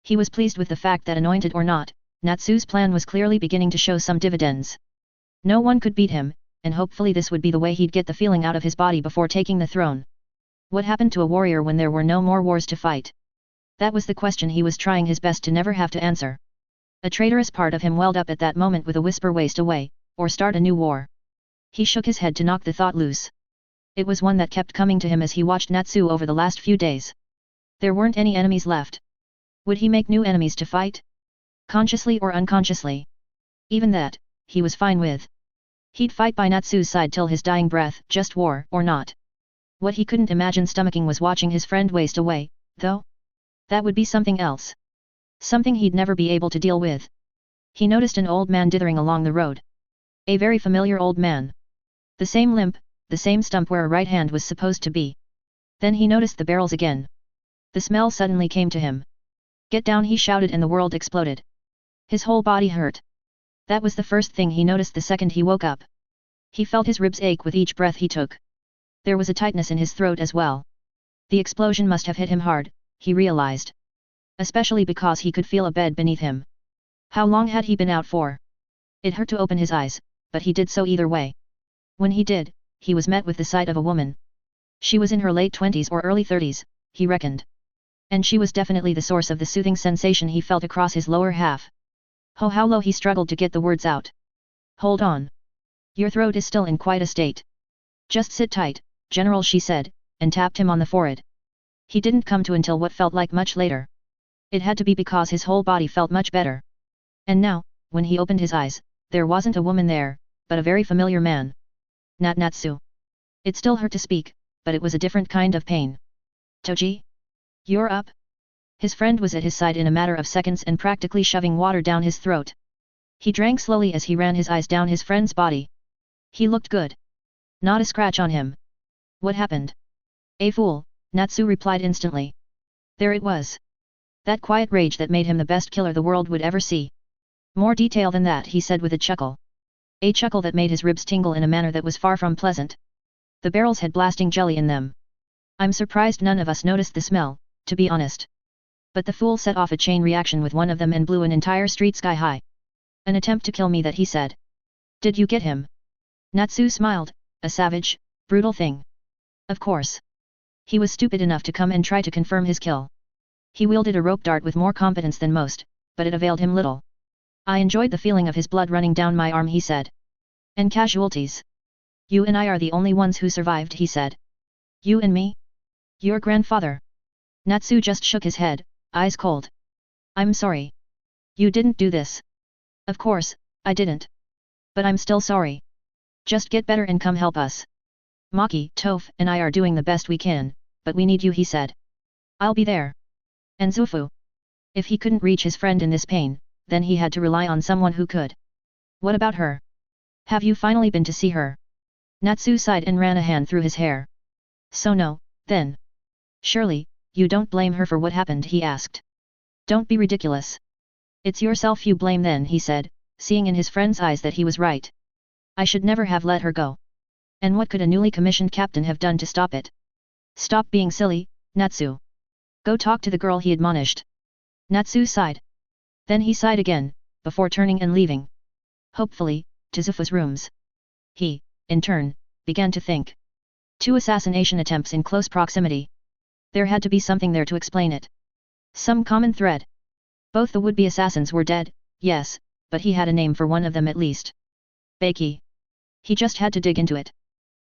He was pleased with the fact that, anointed or not, Natsu's plan was clearly beginning to show some dividends. No one could beat him, and hopefully this would be the way he'd get the feeling out of his body before taking the throne. What happened to a warrior when there were no more wars to fight? That was the question he was trying his best to never have to answer. A traitorous part of him welled up at that moment with a whisper: waste away, or start a new war. He shook his head to knock the thought loose. It was one that kept coming to him as he watched Natsu over the last few days. There weren't any enemies left. Would he make new enemies to fight? Consciously or unconsciously? Even that, he was fine with. He'd fight by Natsu's side till his dying breath, just war or not. What he couldn't imagine stomaching was watching his friend waste away, though. That would be something else. Something he'd never be able to deal with. He noticed an old man dithering along the road. A very familiar old man. The same limp, the same stump where a right hand was supposed to be. Then he noticed the barrels again. The smell suddenly came to him. Get down, he shouted, and the world exploded. His whole body hurt. That was the first thing he noticed the second he woke up. He felt his ribs ache with each breath he took. There was a tightness in his throat as well. The explosion must have hit him hard, he realized. Especially because he could feel a bed beneath him. How long had he been out for? It hurt to open his eyes, but he did so either way. When he did, he was met with the sight of a woman. She was in her late 20s or early 30s, he reckoned. And she was definitely the source of the soothing sensation he felt across his lower half. Oh, how low, he struggled to get the words out. Hold on. Your throat is still in quite a state. Just sit tight, General, she said, and tapped him on the forehead. He didn't come to until what felt like much later. It had to be because his whole body felt much better. And now, when he opened his eyes, there wasn't a woman there, but a very familiar man. Natsu. It still hurt to speak, but it was a different kind of pain. Toji? You're up? His friend was at his side in a matter of seconds and practically shoving water down his throat. He drank slowly as he ran his eyes down his friend's body. He looked good. Not a scratch on him. What happened? A fool, Natsu replied instantly. There it was. That quiet rage that made him the best killer the world would ever see. More detail than that, he said with a chuckle. A chuckle that made his ribs tingle in a manner that was far from pleasant. The barrels had blasting jelly in them. I'm surprised none of us noticed the smell, to be honest. But the fool set off a chain reaction with one of them and blew an entire street sky high. An attempt to kill me, that he said. Did you get him? Natsu smiled, a savage, brutal thing. Of course. He was stupid enough to come and try to confirm his kill. He wielded a rope dart with more competence than most, but it availed him little. I enjoyed the feeling of his blood running down my arm, he said. And casualties? You and I are the only ones who survived, he said. You and me? Your grandfather? Natsu just shook his head, eyes cold. I'm sorry. You didn't do this. Of course, I didn't. But I'm still sorry. Just get better and come help us. Maki, Toph, and I are doing the best we can, but we need you, he said. I'll be there. And Zufu. If he couldn't reach his friend in this pain, then he had to rely on someone who could. What about her? Have you finally been to see her? Natsu sighed and ran a hand through his hair. So no, then. Surely, you don't blame her for what happened, he asked. Don't be ridiculous. It's yourself you blame then, he said, seeing in his friend's eyes that he was right. I should never have let her go. And what could a newly commissioned captain have done to stop it? Stop being silly, Natsu. Go talk to the girl, he admonished. Natsu sighed. Then he sighed again, before turning and leaving. Hopefully, to Zufu's rooms. He, in turn, began to think. 2 assassination attempts in close proximity. There had to be something there to explain it. Some common thread. Both the would-be assassins were dead, yes, but he had a name for one of them at least. Beiki. He just had to dig into it.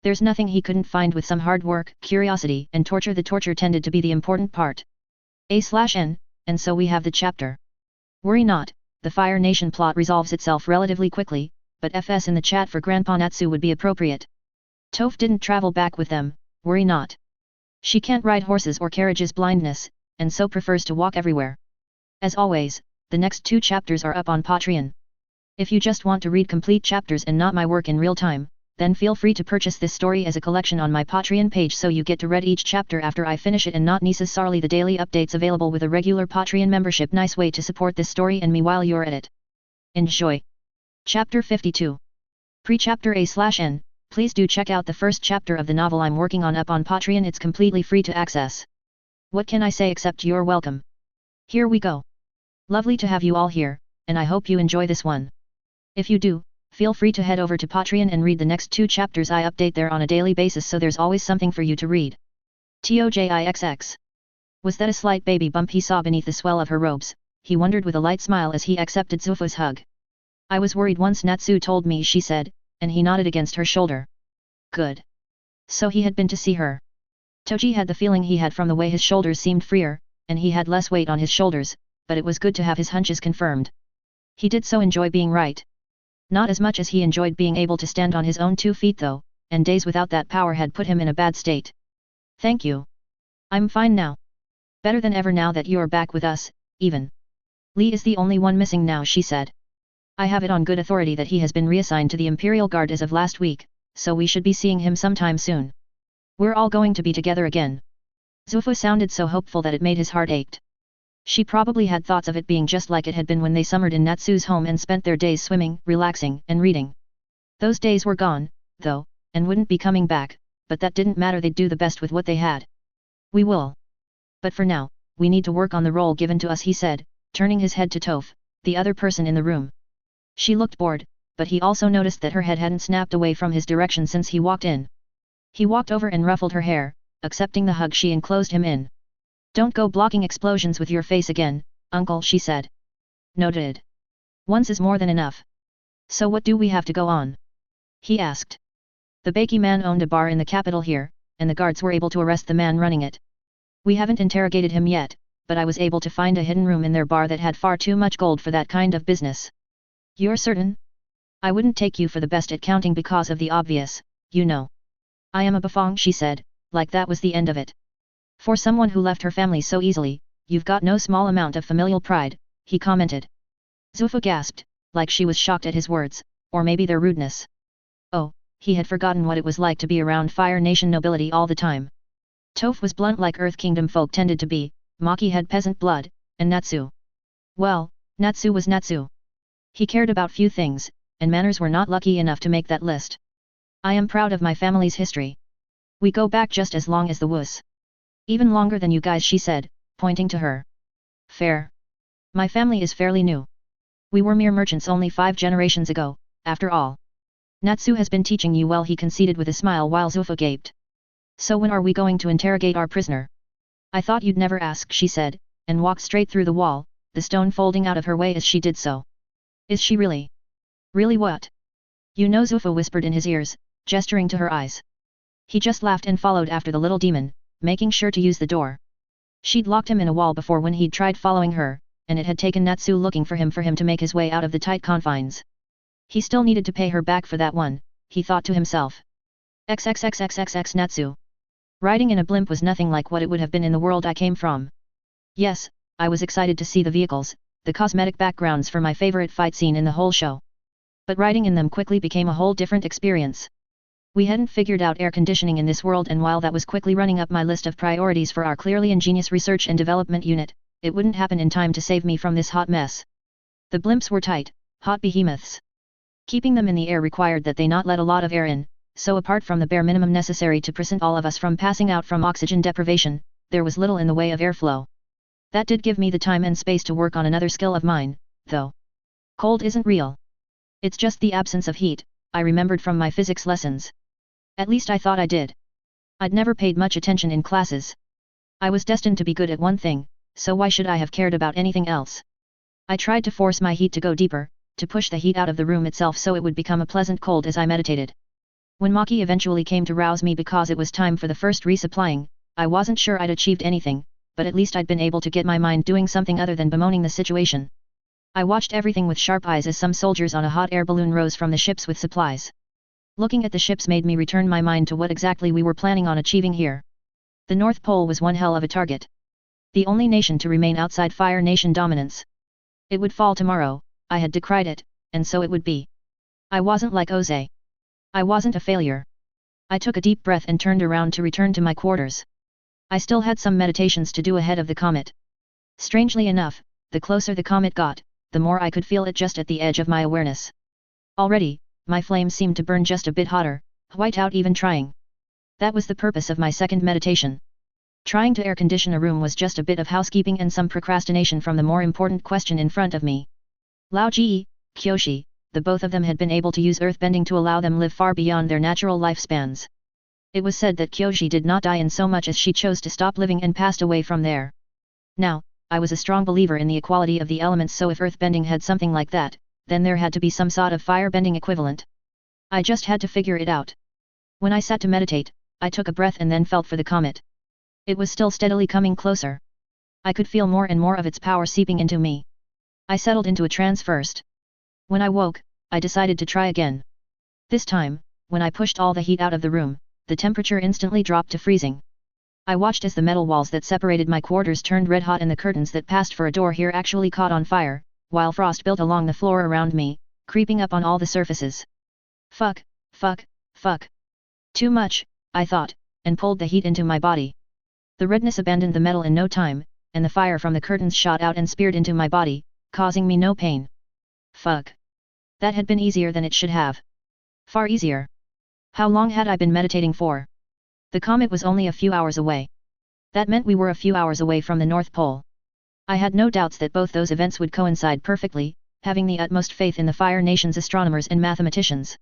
There's nothing he couldn't find with some hard work, curiosity, and torture. The torture tended to be the important part. A/N, and so we have the chapter. Worry not, the Fire Nation plot resolves itself relatively quickly, but FS in the chat for Grandpa Natsu would be appropriate. Toph didn't travel back with them, worry not. She can't ride horses or carriages, blindness, and so prefers to walk everywhere. As always, the next 2 chapters are up on Patreon. If you just want to read complete chapters and not my work in real time, then feel free to purchase this story as a collection on my Patreon page so you get to read each chapter after I finish it and not necessarily the daily updates available with a regular Patreon membership. Nice way to support this story and me while you're at it. Enjoy. Chapter 52. Pre-chapter A/N. Please do check out the first chapter of the novel I'm working on up on Patreon. It's completely free to access. What can I say except you're welcome. Here we go. Lovely to have you all here, and I hope you enjoy this one. If you do, feel free to head over to Patreon and read the next 2 chapters. I update there on a daily basis, so there's always something for you to read. TOJIXX. Was that a slight baby bump he saw beneath the swell of her robes? He wondered with a light smile as he accepted Zufu's hug. I was worried once, Natsu told me, she said, and he nodded against her shoulder. Good. So he had been to see her. Toji had the feeling he had from the way his shoulders seemed freer, and he had less weight on his shoulders, but it was good to have his hunches confirmed. He did so enjoy being right. Not as much as he enjoyed being able to stand on his own 2 feet though, and days without that power had put him in a bad state. Thank you. I'm fine now. Better than ever now that you're back with us, even. Lee is the only one missing now, she said. I have it on good authority that he has been reassigned to the Imperial Guard as of last week, so we should be seeing him sometime soon. We're all going to be together again. Zufu sounded so hopeful that it made his heart ached. She probably had thoughts of it being just like it had been when they summered in Natsu's home and spent their days swimming, relaxing, and reading. Those days were gone, though, and wouldn't be coming back, but that didn't matter, they'd do the best with what they had. We will. But for now, we need to work on the role given to us, he said, turning his head to Toph, the other person in the room. She looked bored, but he also noticed that her head hadn't snapped away from his direction since he walked in. He walked over and ruffled her hair, accepting the hug she enclosed him in. Don't go blocking explosions with your face again, uncle, she said. Noted. Once is more than enough. So what do we have to go on? He asked. The Bakey man owned a bar in the capital here, and the guards were able to arrest the man running it. We haven't interrogated him yet, but I was able to find a hidden room in their bar that had far too much gold for that kind of business. You're certain? I wouldn't take you for the best at counting because of the obvious, you know. I am a buffoon, she said, like that was the end of it. For someone who left her family so easily, you've got no small amount of familial pride, he commented. Zufu gasped, like she was shocked at his words, or maybe their rudeness. Oh, he had forgotten what it was like to be around Fire Nation nobility all the time. Toph was blunt like Earth Kingdom folk tended to be, Maki had peasant blood, and Natsu. Well, Natsu was Natsu. He cared about few things, and manners were not lucky enough to make that list. I am proud of my family's history. We go back just as long as the Wus. Even longer than you guys, she said, pointing to her. Fair. My family is fairly new. We were mere merchants only 5 generations ago, after all. Natsu has been teaching you well, he conceded with a smile while Zufu gaped. So when are we going to interrogate our prisoner? I thought you'd never ask, she said, and walked straight through the wall, the stone folding out of her way as she did so. Is she really? Really what? You know, Zufu whispered in his ears, gesturing to her eyes. He just laughed and followed after the little demon, making sure to use the door. She'd locked him in a wall before when he'd tried following her, and it had taken Natsu looking for him to make his way out of the tight confines. He still needed to pay her back for that one, he thought to himself. XXXXXX Natsu. Riding in a blimp was nothing like what it would have been in the world I came from. Yes, I was excited to see the vehicles, the cosmetic backgrounds for my favorite fight scene in the whole show. But riding in them quickly became a whole different experience. We hadn't figured out air conditioning in this world, and while that was quickly running up my list of priorities for our clearly ingenious research and development unit, it wouldn't happen in time to save me from this hot mess. The blimps were tight, hot behemoths. Keeping them in the air required that they not let a lot of air in, so apart from the bare minimum necessary to prevent all of us from passing out from oxygen deprivation, there was little in the way of airflow. That did give me the time and space to work on another skill of mine, though. Cold isn't real. It's just the absence of heat, I remembered from my physics lessons. At least I thought I did. I'd never paid much attention in classes. I was destined to be good at one thing, so why should I have cared about anything else? I tried to force my heat to go deeper, to push the heat out of the room itself so it would become a pleasant cold as I meditated. When Maki eventually came to rouse me because it was time for the first resupplying, I wasn't sure I'd achieved anything, but at least I'd been able to get my mind doing something other than bemoaning the situation. I watched everything with sharp eyes as some soldiers on a hot air balloon rose from the ships with supplies. Looking at the ships made me return my mind to what exactly we were planning on achieving here. The North Pole was one hell of a target. The only nation to remain outside Fire Nation dominance. It would fall tomorrow, I had decried it, and so it would be. I wasn't like Oze. I wasn't a failure. I took a deep breath and turned around to return to my quarters. I still had some meditations to do ahead of the comet. Strangely enough, the closer the comet got, the more I could feel it just at the edge of my awareness. Already, my flame seemed to burn just a bit hotter, white out even trying. That was the purpose of my second meditation. Trying to air condition a room was just a bit of housekeeping and some procrastination from the more important question in front of me. Lao Ji, Kyoshi, the both of them had been able to use earthbending to allow them live far beyond their natural lifespans. It was said that Kyoshi did not die in so much as she chose to stop living and passed away from there. Now, I was a strong believer in the equality of the elements, so if earthbending had something like that, then there had to be some sort of firebending equivalent. I just had to figure it out. When I sat to meditate, I took a breath and then felt for the comet. It was still steadily coming closer. I could feel more and more of its power seeping into me. I settled into a trance first. When I woke, I decided to try again. This time, when I pushed all the heat out of the room, the temperature instantly dropped to freezing. I watched as the metal walls that separated my quarters turned red hot and the curtains that passed for a door here actually caught on fire, while frost built along the floor around me, creeping up on all the surfaces. Fuck, fuck, fuck. Too much, I thought, and pulled the heat into my body. The redness abandoned the metal in no time, and the fire from the curtains shot out and speared into my body, causing me no pain. Fuck. That had been easier than it should have. Far easier. How long had I been meditating for? The comet was only a few hours away. That meant we were a few hours away from the North Pole. I had no doubts that both those events would coincide perfectly, having the utmost faith in the Fire Nation's astronomers and mathematicians.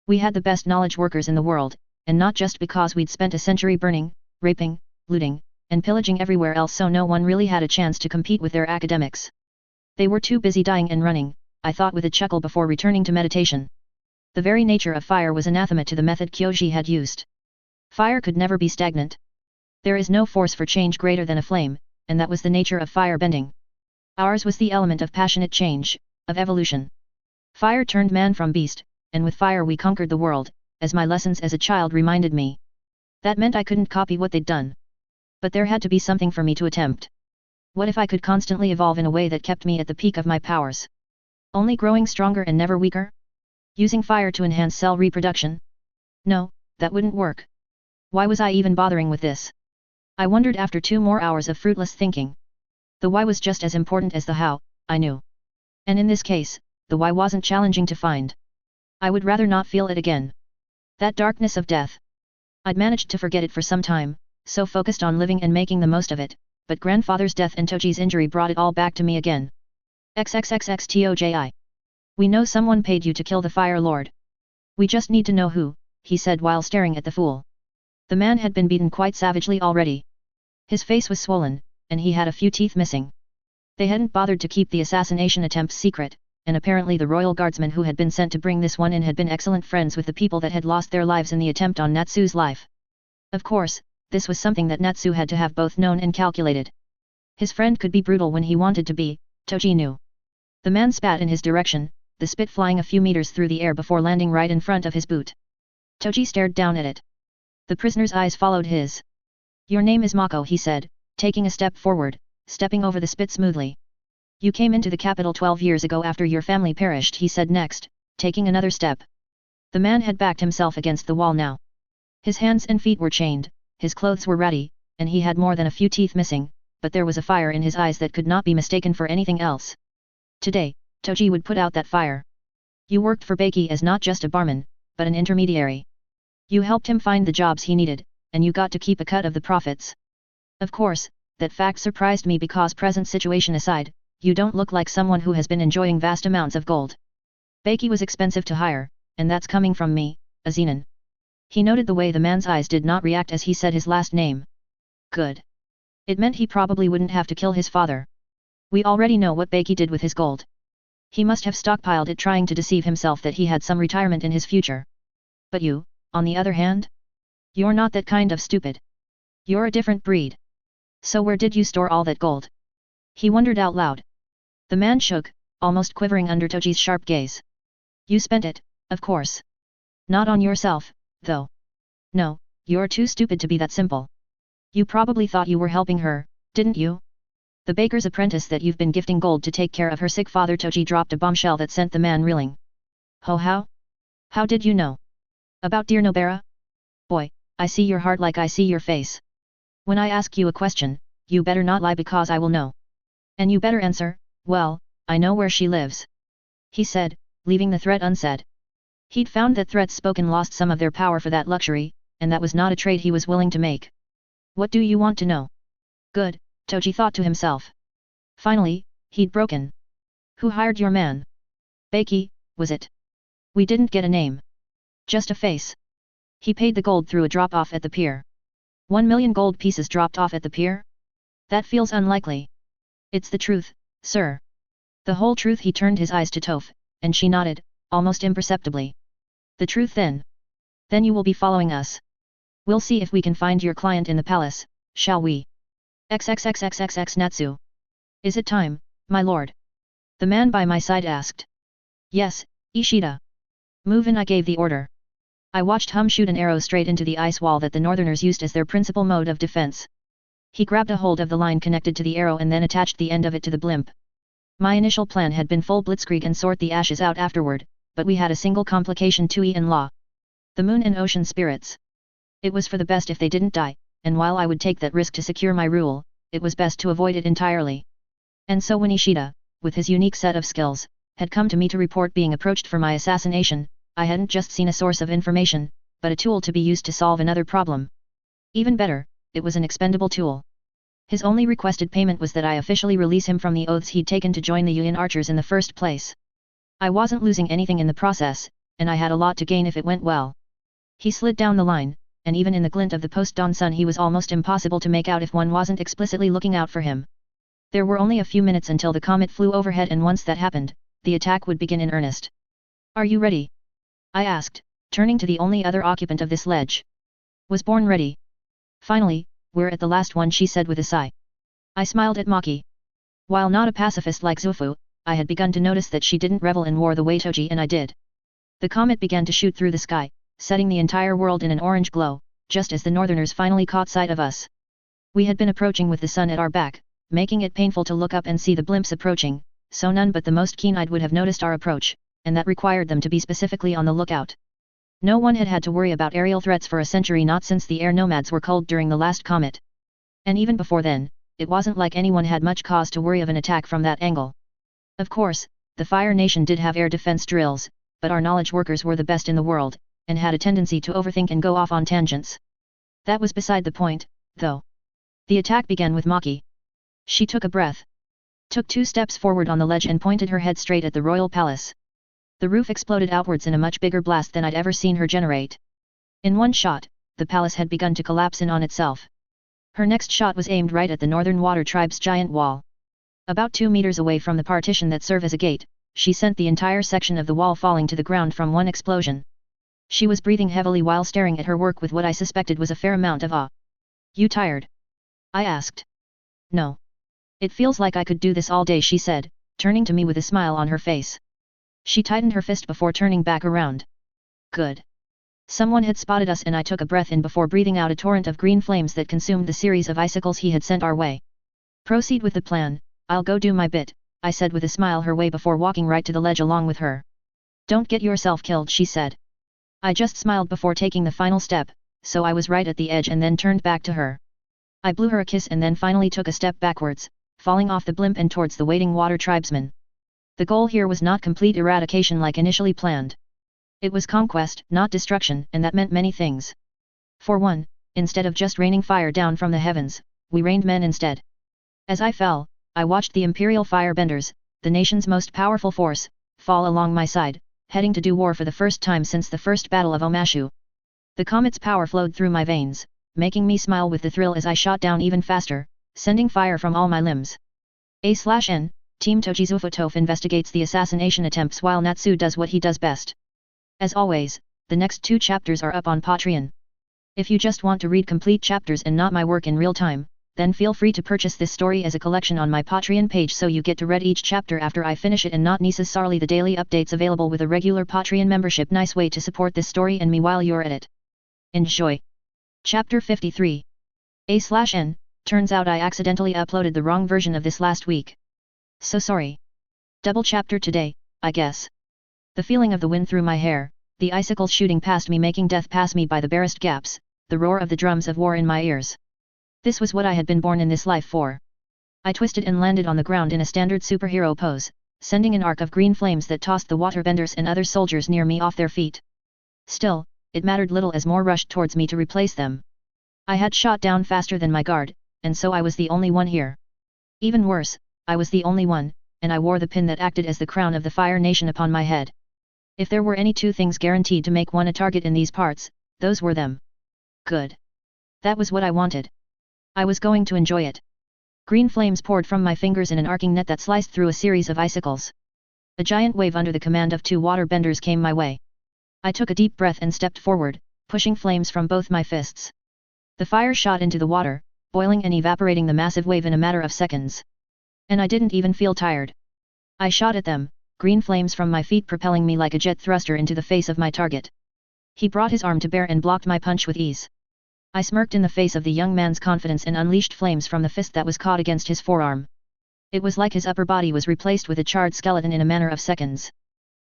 We had the best knowledge workers in the world, and not just because we'd spent a century burning, raping, looting, and pillaging everywhere else, so no one really had a chance to compete with their academics. They were too busy dying and running, I thought with a chuckle before returning to meditation. The very nature of fire was anathema to the method Kyoji had used. Fire could never be stagnant. There is no force for change greater than a flame, and that was the nature of fire bending. Ours was the element of passionate change, of evolution. Fire turned man from beast, and with fire we conquered the world, as my lessons as a child reminded me. That meant I couldn't copy what they'd done. But there had to be something for me to attempt. What if I could constantly evolve in a way that kept me at the peak of my powers? Only growing stronger and never weaker? Using fire to enhance cell reproduction? No, that wouldn't work. Why was I even bothering with this? I wondered after 2 more hours of fruitless thinking. The why was just as important as the how, I knew. And in this case, the why wasn't challenging to find. I would rather not feel it again. That darkness of death. I'd managed to forget it for some time, so focused on living and making the most of it, but grandfather's death and Toji's injury brought it all back to me again. XXXXTOJI. We know someone paid you to kill the Fire Lord. We just need to know who, he said while staring at the fool. The man had been beaten quite savagely already. His face was swollen, and he had a few teeth missing. They hadn't bothered to keep the assassination attempt secret, and apparently the royal guardsmen who had been sent to bring this one in had been excellent friends with the people that had lost their lives in the attempt on Natsu's life. Of course, this was something that Natsu had to have both known and calculated. His friend could be brutal when he wanted to be, Toji knew. The man spat in his direction, the spit flying a few meters through the air before landing right in front of his boot. Toji stared down at it. The prisoner's eyes followed his. Your name is Mako, he said, taking a step forward, stepping over the spit smoothly. You came into the capital 12 years ago after your family perished, he said next, taking another step. The man had backed himself against the wall now. His hands and feet were chained, his clothes were ratty, and he had more than a few teeth missing, but there was a fire in his eyes that could not be mistaken for anything else. Today, Toji would put out that fire. You worked for Baki as not just a barman, but an intermediary. You helped him find the jobs he needed, and you got to keep a cut of the profits. Of course, that fact surprised me because present situation aside, you don't look like someone who has been enjoying vast amounts of gold. Baki was expensive to hire, and that's coming from me, a Zenin. He noted the way the man's eyes did not react as he said his last name. Good. It meant he probably wouldn't have to kill his father. We already know what Baki did with his gold. He must have stockpiled it trying to deceive himself that he had some retirement in his future. But you, on the other hand? You're not that kind of stupid. You're a different breed. So where did you store all that gold? He wondered out loud. The man shook, almost quivering under Toji's sharp gaze. You spent it, of course. Not on yourself, though. No, you're too stupid to be that simple. You probably thought you were helping her, didn't you? The baker's apprentice that you've been gifting gold to take care of her sick father. Toji dropped a bombshell that sent the man reeling. Oh, how? How did you know? About dear Nobara? Boy, I see your heart like I see your face. When I ask you a question, you better not lie because I will know. And you better answer, well, I know where she lives. He said, leaving the threat unsaid. He'd found that threats spoken lost some of their power for that luxury, and that was not a trade he was willing to make. What do you want to know? Good, Toji thought to himself. Finally, he'd broken. Who hired your man? Baki, was it? We didn't get a name. Just a face. He paid the gold through a drop-off at the pier. 1 million gold pieces dropped off at the pier? That feels unlikely. It's the truth, sir. The whole truth. He turned his eyes to Toph, and she nodded, almost imperceptibly. The truth then? Then you will be following us. We'll see if we can find your client in the palace, shall we? XXXXXX Natsu. Is it time, my lord? The man by my side asked. Yes, Ishida. Move in, I gave the order. I watched Hum shoot an arrow straight into the ice wall that the northerners used as their principal mode of defense. He grabbed a hold of the line connected to the arrow and then attached the end of it to the blimp. My initial plan had been full blitzkrieg and sort the ashes out afterward, but we had a single complication: Tui and Law. The moon and ocean spirits. It was for the best if they didn't die, and while I would take that risk to secure my rule, it was best to avoid it entirely. And so when Ishida, with his unique set of skills, had come to me to report being approached for my assassination, I hadn't just seen a source of information, but a tool to be used to solve another problem. Even better, it was an expendable tool. His only requested payment was that I officially release him from the oaths he'd taken to join the Yuan archers in the first place. I wasn't losing anything in the process, and I had a lot to gain if it went well. He slid down the line, and even in the glint of the post-dawn sun he was almost impossible to make out if one wasn't explicitly looking out for him. There were only a few minutes until the comet flew overhead, and once that happened, the attack would begin in earnest. "Are you ready?" I asked, turning to the only other occupant of this ledge. "Was born ready." "Finally, we're at the last one," she said with a sigh. I smiled at Maki. While not a pacifist like Zufu, I had begun to notice that she didn't revel in war the way Toji and I did. The comet began to shoot through the sky, setting the entire world in an orange glow, just as the northerners finally caught sight of us. We had been approaching with the sun at our back, making it painful to look up and see the blimps approaching, so none but the most keen-eyed would have noticed our approach, and that required them to be specifically on the lookout. No one had had to worry about aerial threats for a century, not since the air nomads were culled during the last comet. And even before then, it wasn't like anyone had much cause to worry of an attack from that angle. Of course, the Fire Nation did have air defense drills, but our knowledge workers were the best in the world, and had a tendency to overthink and go off on tangents. That was beside the point, though. The attack began with Maki. She took a breath, took 2 steps forward on the ledge and pointed her head straight at the royal palace. The roof exploded outwards in a much bigger blast than I'd ever seen her generate. In one shot, the palace had begun to collapse in on itself. Her next shot was aimed right at the Northern Water Tribe's giant wall. About 2 meters away from the partition that served as a gate, she sent the entire section of the wall falling to the ground from one explosion. She was breathing heavily while staring at her work with what I suspected was a fair amount of awe. "You tired?" I asked. "No. It feels like I could do this all day," she said, turning to me with a smile on her face. She tightened her fist before turning back around. "Good." Someone had spotted us, and I took a breath in before breathing out a torrent of green flames that consumed the series of icicles he had sent our way. "Proceed with the plan, I'll go do my bit," I said with a smile her way before walking right to the ledge along with her. "Don't get yourself killed," she said. I just smiled before taking the final step, so I was right at the edge and then turned back to her. I blew her a kiss and then finally took a step backwards, falling off the blimp and towards the waiting water tribesmen. The goal here was not complete eradication like initially planned. It was conquest, not destruction, and that meant many things. For one, instead of just raining fire down from the heavens, we rained men instead. As I fell, I watched the Imperial Firebenders, the nation's most powerful force, fall along my side, heading to do war for the first time since the first Battle of Omashu. The comet's power flowed through my veins, making me smile with the thrill as I shot down even faster, sending fire from all my limbs. A/N, Team Tojizufutof investigates the assassination attempts while Natsu does what he does best. As always, the next 2 chapters are up on Patreon. If you just want to read complete chapters and not my work in real time, then feel free to purchase this story as a collection on my Patreon page so you get to read each chapter after I finish it and not necessarily the daily updates available with a regular Patreon membership. Nice way to support this story and me while you're at it. Enjoy! Chapter 53. A/N, turns out I accidentally uploaded the wrong version of this last week. So sorry. Double chapter today, I guess. The feeling of the wind through my hair, the icicles shooting past me making death pass me by the barest gaps, the roar of the drums of war in my ears. This was what I had been born in this life for. I twisted and landed on the ground in a standard superhero pose, sending an arc of green flames that tossed the waterbenders and other soldiers near me off their feet. Still, it mattered little as more rushed towards me to replace them. I had shot down faster than my guard, and so I was the only one here. Even worse, I was the only one, and I wore the pin that acted as the crown of the Fire Nation upon my head. If there were any 2 things guaranteed to make one a target in these parts, those were them. Good. That was what I wanted. I was going to enjoy it. Green flames poured from my fingers in an arcing net that sliced through a series of icicles. A giant wave under the command of 2 water benders came my way. I took a deep breath and stepped forward, pushing flames from both my fists. The fire shot into the water, boiling and evaporating the massive wave in a matter of seconds. And I didn't even feel tired. I shot at them, green flames from my feet propelling me like a jet thruster into the face of my target. He brought his arm to bear and blocked my punch with ease. I smirked in the face of the young man's confidence and unleashed flames from the fist that was caught against his forearm. It was like his upper body was replaced with a charred skeleton in a matter of seconds.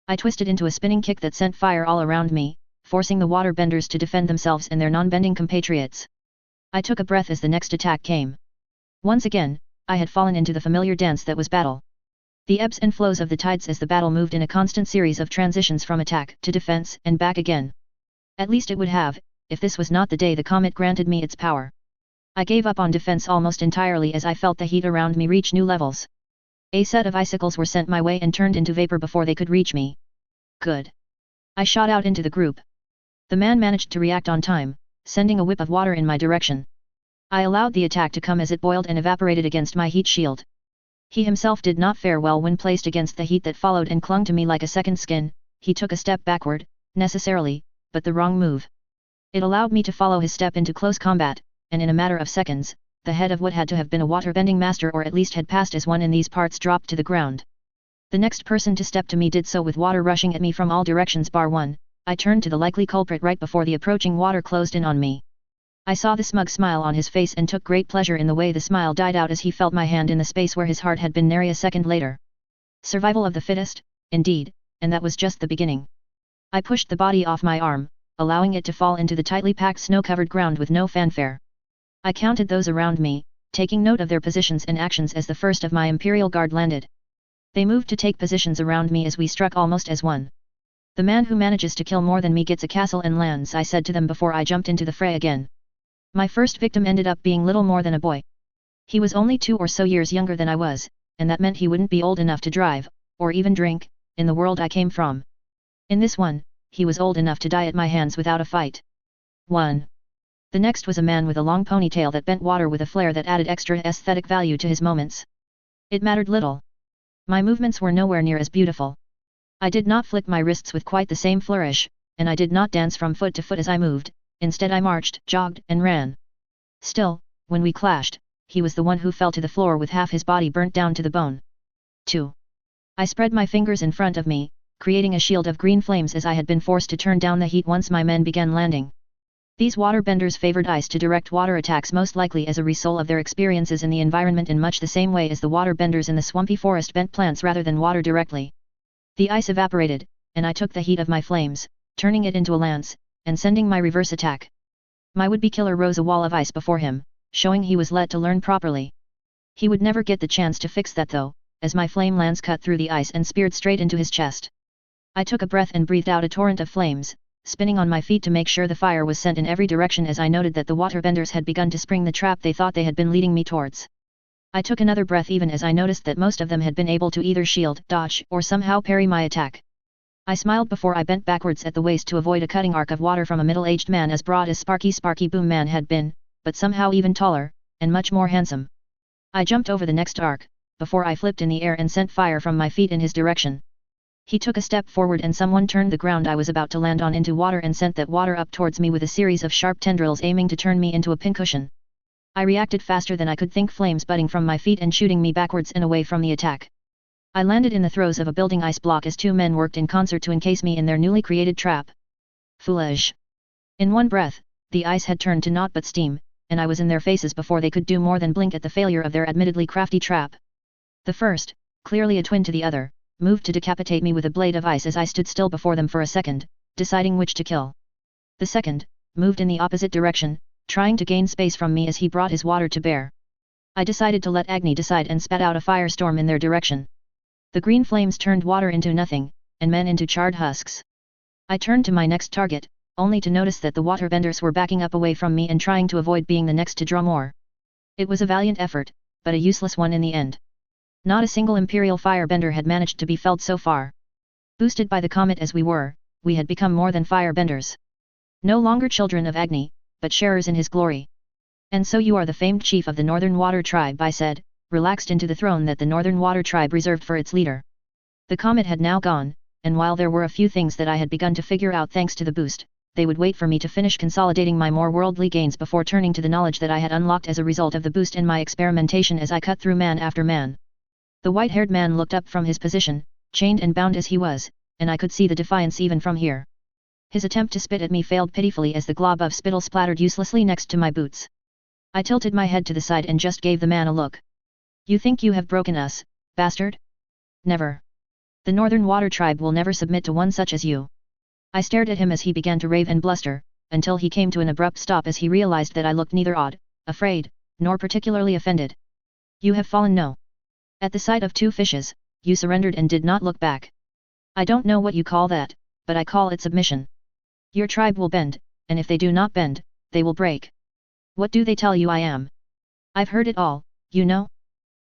I twisted into a spinning kick that sent fire all around me, forcing the water benders to defend themselves and their non-bending compatriots. I took a breath as the next attack came. Once again, I had fallen into the familiar dance that was battle. The ebbs and flows of the tides as the battle moved in a constant series of transitions from attack to defense and back again. At least it would have, if this was not the day the comet granted me its power. I gave up on defense almost entirely as I felt the heat around me reach new levels. A set of icicles were sent my way and turned into vapor before they could reach me. Good. I shot out into the group. The man managed to react on time, sending a whip of water in my direction. I allowed the attack to come as it boiled and evaporated against my heat shield. He himself did not fare well when placed against the heat that followed and clung to me like a second skin. He took a step backward, necessarily, but the wrong move. It allowed me to follow his step into close combat, and in a matter of seconds, the head of what had to have been a waterbending master or at least had passed as one in these parts dropped to the ground. The next person to step to me did so with water rushing at me from all directions bar one. I turned to the likely culprit right before the approaching water closed in on me. I saw the smug smile on his face and took great pleasure in the way the smile died out as he felt my hand in the space where his heart had been nary a second later. Survival of the fittest, indeed, and that was just the beginning. I pushed the body off my arm, allowing it to fall into the tightly packed snow-covered ground with no fanfare. I counted those around me, taking note of their positions and actions as the first of my Imperial Guard landed. They moved to take positions around me as we struck almost as one. The man who manages to kill more than me gets a castle and lands, I said to them before I jumped into the fray again. My first victim ended up being little more than a boy. He was only 2 or so years younger than I was, and that meant he wouldn't be old enough to drive, or even drink, in the world I came from. In this one, he was old enough to die at my hands without a fight. 1. The next was a man with a long ponytail that bent water with a flair that added extra aesthetic value to his moments. It mattered little. My movements were nowhere near as beautiful. I did not flick my wrists with quite the same flourish, and I did not dance from foot to foot as I moved, instead I marched, jogged, and ran. Still, when we clashed, he was the one who fell to the floor with half his body burnt down to the bone. 2. I spread my fingers in front of me, creating a shield of green flames as I had been forced to turn down the heat once my men began landing. These waterbenders favored ice to direct water attacks most likely as a result of their experiences in the environment in much the same way as the waterbenders in the swampy forest bent plants rather than water directly. The ice evaporated, and I took the heat of my flames, turning it into a lance, and sending my reverse attack. My would-be killer rose a wall of ice before him, showing he was let to learn properly. He would never get the chance to fix that though, as my flame lance cut through the ice and speared straight into his chest. I took a breath and breathed out a torrent of flames, spinning on my feet to make sure the fire was sent in every direction as I noted that the waterbenders had begun to spring the trap they thought they had been leading me towards. I took another breath even as I noticed that most of them had been able to either shield, dodge, or somehow parry my attack. I smiled before I bent backwards at the waist to avoid a cutting arc of water from a middle-aged man as broad as Sparky Boom Man had been, but somehow even taller, and much more handsome. I jumped over the next arc, before I flipped in the air and sent fire from my feet in his direction. He took a step forward and someone turned the ground I was about to land on into water and sent that water up towards me with a series of sharp tendrils aiming to turn me into a pincushion. I reacted faster than I could think, flames butting from my feet and shooting me backwards and away from the attack. I landed in the throes of a building ice block as 2 men worked in concert to encase me in their newly created trap. Foolish. In one breath, the ice had turned to naught but steam, and I was in their faces before they could do more than blink at the failure of their admittedly crafty trap. The first, clearly a twin to the other, moved to decapitate me with a blade of ice as I stood still before them for a second, deciding which to kill. The second, moved in the opposite direction, trying to gain space from me as he brought his water to bear. I decided to let Agni decide and spat out a firestorm in their direction. The green flames turned water into nothing, and men into charred husks. I turned to my next target, only to notice that the waterbenders were backing up away from me and trying to avoid being the next to draw more. It was a valiant effort, but a useless one in the end. Not a single Imperial firebender had managed to be felled so far. Boosted by the comet as we were, we had become more than firebenders. No longer children of Agni, but sharers in his glory. And so you are the famed chief of the Northern Water Tribe, I said, relaxed into the throne that the Northern Water Tribe reserved for its leader. The comet had now gone, and while there were a few things that I had begun to figure out thanks to the boost, they would wait for me to finish consolidating my more worldly gains before turning to the knowledge that I had unlocked as a result of the boost in my experimentation as I cut through man after man. The white-haired man looked up from his position, chained and bound as he was, and I could see the defiance even from here. His attempt to spit at me failed pitifully as the glob of spittle splattered uselessly next to my boots. I tilted my head to the side and just gave the man a look. You think you have broken us, bastard? Never. The Northern Water Tribe will never submit to one such as you. I stared at him as he began to rave and bluster, until he came to an abrupt stop as he realized that I looked neither odd, afraid, nor particularly offended. You have fallen, no. At the sight of two fishes, you surrendered and did not look back. I don't know what you call that, but I call it submission. Your tribe will bend, and if they do not bend, they will break. What do they tell you I am? I've heard it all, you know.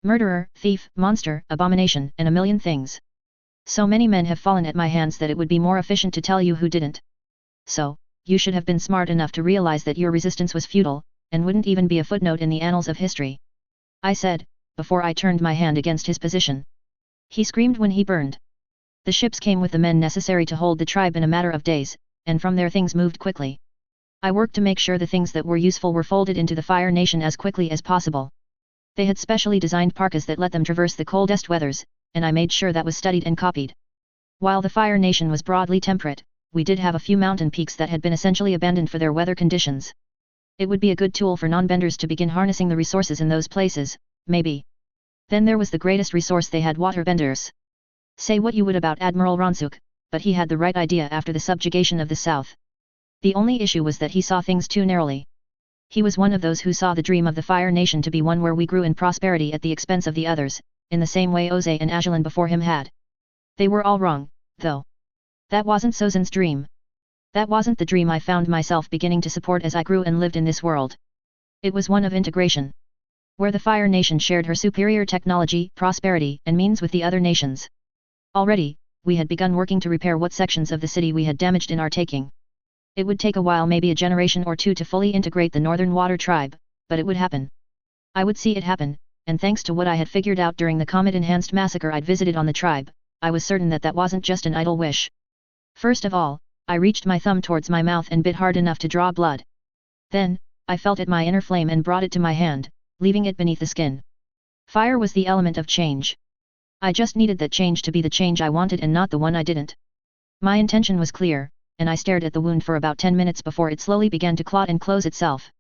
Murderer, thief, monster, abomination, and a million things. So many men have fallen at my hands that it would be more efficient to tell you who didn't. So, you should have been smart enough to realize that your resistance was futile, and wouldn't even be a footnote in the annals of history. I said, before I turned my hand against his position. He screamed when he burned. The ships came with the men necessary to hold the tribe in a matter of days, and from there things moved quickly. I worked to make sure the things that were useful were folded into the Fire Nation as quickly as possible. They had specially designed parkas that let them traverse the coldest weathers, and I made sure that was studied and copied. While the Fire Nation was broadly temperate, we did have a few mountain peaks that had been essentially abandoned for their weather conditions. It would be a good tool for non-benders to begin harnessing the resources in those places, maybe. Then there was the greatest resource they had, waterbenders. Say what you would about Admiral Ronsuk, but he had the right idea after the subjugation of the South. The only issue was that he saw things too narrowly. He was one of those who saw the dream of the Fire Nation to be one where we grew in prosperity at the expense of the others, in the same way Oze and Ajalan before him had. They were all wrong, though. That wasn't Sozan's dream. That wasn't the dream I found myself beginning to support as I grew and lived in this world. It was one of integration, where the Fire Nation shared her superior technology, prosperity, and means with the other nations. Already, we had begun working to repair what sections of the city we had damaged in our taking. It would take a while, maybe a generation or two, to fully integrate the Northern Water Tribe, but it would happen. I would see it happen, and thanks to what I had figured out during the comet-enhanced massacre I'd visited on the tribe, I was certain that that wasn't just an idle wish. First of all, I reached my thumb towards my mouth and bit hard enough to draw blood. Then, I felt at my inner flame and brought it to my hand, leaving it beneath the skin. Fire was the element of change. I just needed that change to be the change I wanted and not the one I didn't. My intention was clear, and I stared at the wound for about 10 minutes before it slowly began to clot and close itself.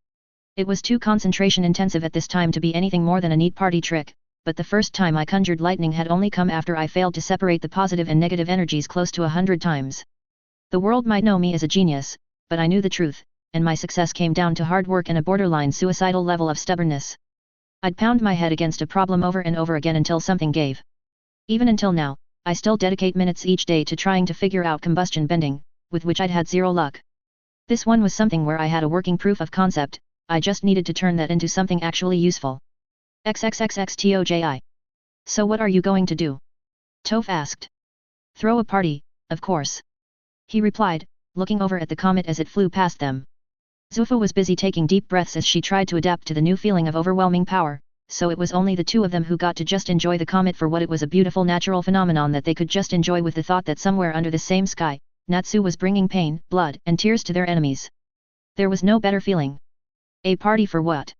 It was too concentration intensive at this time to be anything more than a neat party trick, but the first time I conjured lightning had only come after I failed to separate the positive and negative energies close to 100 times. The world might know me as a genius, but I knew the truth, and my success came down to hard work and a borderline suicidal level of stubbornness. I'd pound my head against a problem over and over again until something gave. Even until now, I still dedicate minutes each day to trying to figure out combustion bending, with which I'd had zero luck. This one was something where I had a working proof of concept, I just needed to turn that into something actually useful. XXXXTOJI. So what are you going to do? Toph asked. Throw a party, of course. He replied, looking over at the comet as it flew past them. Zufa was busy taking deep breaths as she tried to adapt to the new feeling of overwhelming power, so it was only the two of them who got to just enjoy the comet for what it was, a beautiful natural phenomenon that they could just enjoy, with the thought that somewhere under the same sky, Natsu was bringing pain, blood, and tears to their enemies. There was no better feeling. A party for what?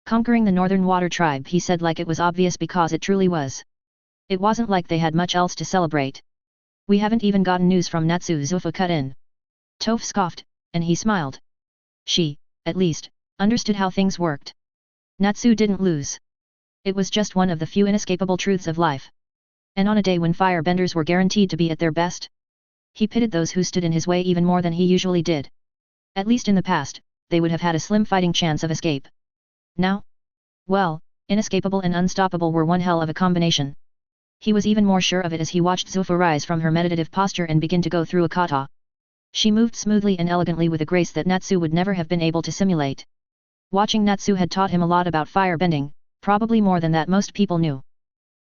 Conquering the Northern Water Tribe, he said, like it was obvious, because it truly was. It wasn't like they had much else to celebrate. We haven't even gotten news from Natsu, Zufa cut in. Toph scoffed, and he smiled. She, at least, understood how things worked. Natsu didn't lose. It was just one of the few inescapable truths of life. And on a day when firebenders were guaranteed to be at their best, he pitted those who stood in his way even more than he usually did. At least in the past, they would have had a slim fighting chance of escape. Now? Well, inescapable and unstoppable were one hell of a combination. He was even more sure of it as he watched Zufa rise from her meditative posture and begin to go through a kata. She moved smoothly and elegantly with a grace that Natsu would never have been able to simulate. Watching Natsu had taught him a lot about firebending, probably more than that most people knew.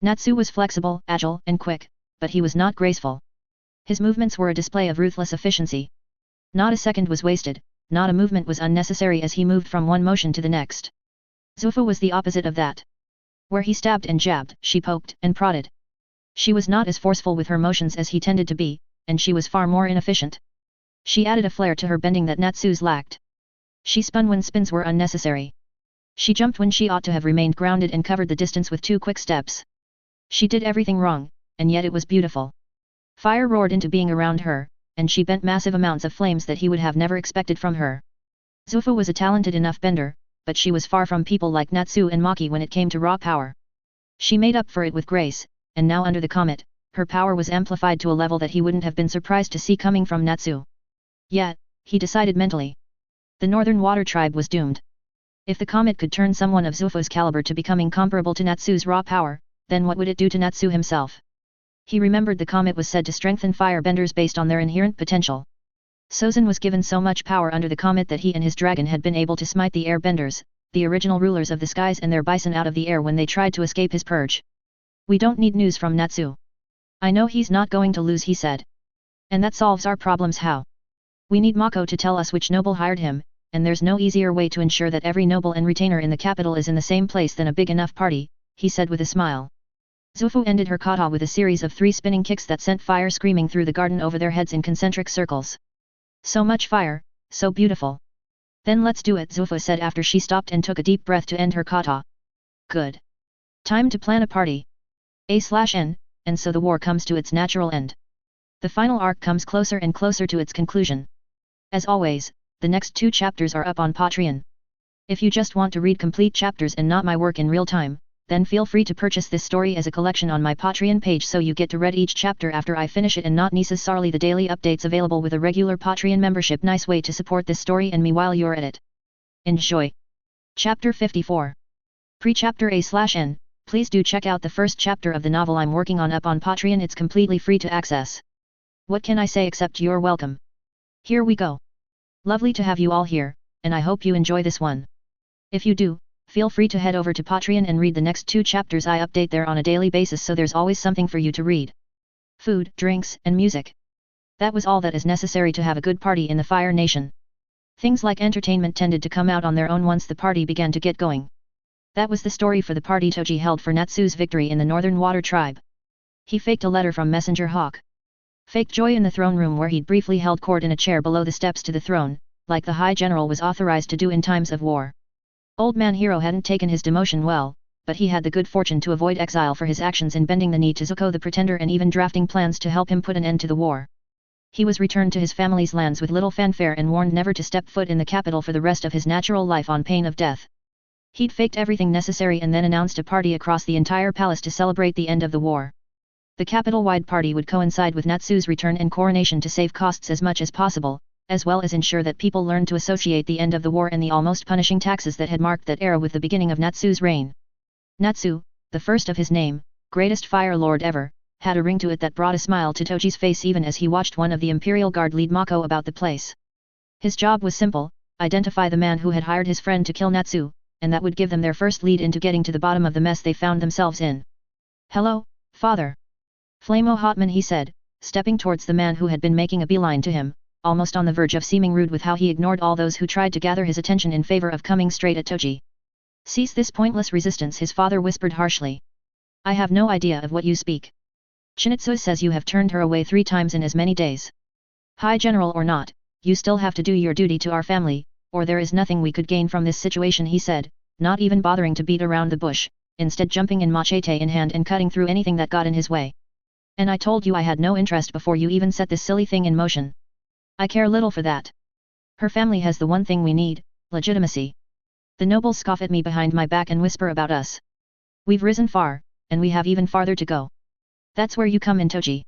Natsu was flexible, agile, and quick, but he was not graceful. His movements were a display of ruthless efficiency. Not a second was wasted, not a movement was unnecessary as he moved from one motion to the next. Zufa was the opposite of that. Where he stabbed and jabbed, she poked and prodded. She was not as forceful with her motions as he tended to be, and she was far more inefficient. She added a flair to her bending that Natsu's lacked. She spun when spins were unnecessary. She jumped when she ought to have remained grounded and covered the distance with 2 quick steps. She did everything wrong, and yet it was beautiful. Fire roared into being around her, and she bent massive amounts of flames that he would have never expected from her. Zufa was a talented enough bender, but she was far from people like Natsu and Maki when it came to raw power. She made up for it with grace, and now under the comet, her power was amplified to a level that he wouldn't have been surprised to see coming from Natsu. Yet, he decided mentally, The Northern Water Tribe was doomed. If the comet could turn someone of Zufu's caliber to becoming comparable to Natsu's raw power, then what would it do to Natsu himself? He remembered the comet was said to strengthen firebenders based on their inherent potential. Sozin was given so much power under the comet that he and his dragon had been able to smite the airbenders, the original rulers of the skies, and their bison out of the air when they tried to escape his purge. We don't need news from Natsu. I know he's not going to lose, he said. And that solves our problems. How? We need Mako to tell us which noble hired him, and there's no easier way to ensure that every noble and retainer in the capital is in the same place than a big enough party, he said with a smile. Zufu ended her kata with a series of 3 spinning kicks that sent fire screaming through the garden over their heads in concentric circles. So much fire, so beautiful. Then let's do it, Zufu said after she stopped and took a deep breath to end her kata. Good. Time to plan a party. A/N, and so the war comes to its natural end. The final arc comes closer and closer to its conclusion. As always, the next 2 chapters are up on Patreon. If you just want to read complete chapters and not my work in real time, then feel free to purchase this story as a collection on my Patreon page so you get to read each chapter after I finish it and not necessarily the daily updates available with a regular Patreon membership. Nice way to support this story and me while you're at it. Enjoy! Chapter 54. Pre-chapter A/N, please do check out the first chapter of the novel I'm working on up on Patreon. It's completely free to access. What can I say except you're welcome. Here we go. Lovely to have you all here, and I hope you enjoy this one. If you do, feel free to head over to Patreon and read the next 2 chapters. I update there on a daily basis, so there's always something for you to read. Food, drinks, and music. That was all that is necessary to have a good party in the Fire Nation. Things like entertainment tended to come out on their own once the party began to get going. That was the story for the party Toji held for Natsu's victory in the Northern Water Tribe. He faked a letter from Messenger Hawk. Faked joy in the throne room where he'd briefly held court in a chair below the steps to the throne, like the High General was authorized to do in times of war. Old Man Hero hadn't taken his demotion well, but he had the good fortune to avoid exile for his actions in bending the knee to Zuko the Pretender and even drafting plans to help him put an end to the war. He was returned to his family's lands with little fanfare and warned never to step foot in the capital for the rest of his natural life on pain of death. He'd faked everything necessary and then announced a party across the entire palace to celebrate the end of the war. The capital-wide party would coincide with Natsu's return and coronation to save costs as much as possible, as well as ensure that people learned to associate the end of the war and the almost punishing taxes that had marked that era with the beginning of Natsu's reign. Natsu, the first of his name, greatest Fire Lord ever, had a ring to it that brought a smile to Toji's face even as he watched one of the Imperial Guard lead Mako about the place. His job was simple: identify the man who had hired his friend to kill Natsu, and that would give them their first lead into getting to the bottom of the mess they found themselves in. "Hello, Father." Flamo Hotman, he said, stepping towards the man who had been making a beeline to him, almost on the verge of seeming rude with how he ignored all those who tried to gather his attention in favor of coming straight at Toji. "Cease this pointless resistance," his father whispered harshly. "I have no idea of what you speak. Chinitsu says you have turned her away 3 times in as many days. High General or not, you still have to do your duty to our family, or there is nothing we could gain from this situation," he said, not even bothering to beat around the bush, instead jumping in machete in hand and cutting through anything that got in his way. "And I told you I had no interest before you even set this silly thing in motion. I care little for that. Her family has the one thing we need, legitimacy. The nobles scoff at me behind my back and whisper about us. We've risen far, and we have even farther to go. That's where you come in, Toji.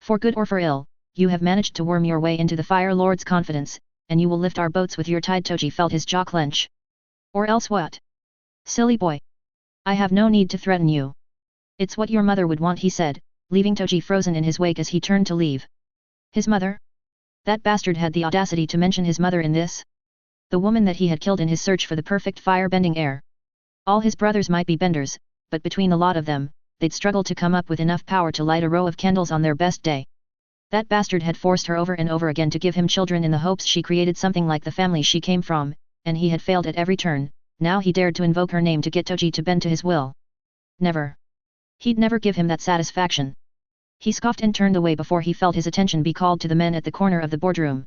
For good or for ill, you have managed to worm your way into the Fire Lord's confidence, and you will lift our boats with your tide." Toji felt his jaw clench. "Or else what? Silly boy. I have no need to threaten you. It's what your mother would want," he said, leaving Toji frozen in his wake as he turned to leave. His mother? That bastard had the audacity to mention his mother in this? The woman that he had killed in his search for the perfect fire-bending heir. All his brothers might be benders, but between the lot of them, they'd struggle to come up with enough power to light a row of candles on their best day. That bastard had forced her over and over again to give him children in the hopes she created something like the family she came from, and he had failed at every turn. Now he dared to invoke her name to get Toji to bend to his will. Never. He'd never give him that satisfaction. He scoffed and turned away before he felt his attention be called to the men at the corner of the boardroom.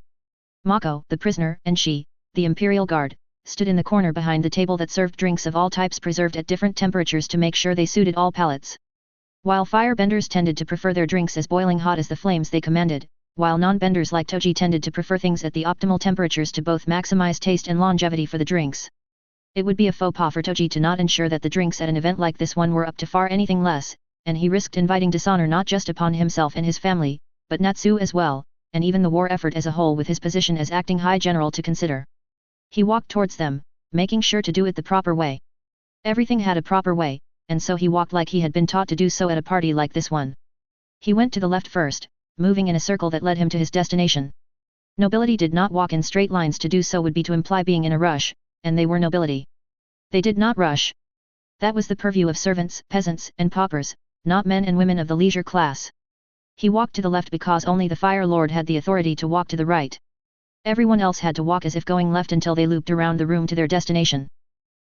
Mako, the prisoner, and she, the Imperial Guard, stood in the corner behind the table that served drinks of all types preserved at different temperatures to make sure they suited all palates. While firebenders tended to prefer their drinks as boiling hot as the flames they commanded, while non-benders like Toji tended to prefer things at the optimal temperatures to both maximize taste and longevity for the drinks. It would be a faux pas for Toji to not ensure that the drinks at an event like this one were up to far anything less, and he risked inviting dishonor not just upon himself and his family, but Natsu as well, and even the war effort as a whole with his position as acting High General to consider. He walked towards them, making sure to do it the proper way. Everything had a proper way, and so he walked like he had been taught to do so at a party like this one. He went to the left first, moving in a circle that led him to his destination. Nobility did not walk in straight lines. To do so would be to imply being in a rush, and they were nobility. They did not rush. That was the purview of servants, peasants, and paupers, not men and women of the leisure class. He walked to the left because only the Fire Lord had the authority to walk to the right. Everyone else had to walk as if going left until they looped around the room to their destination.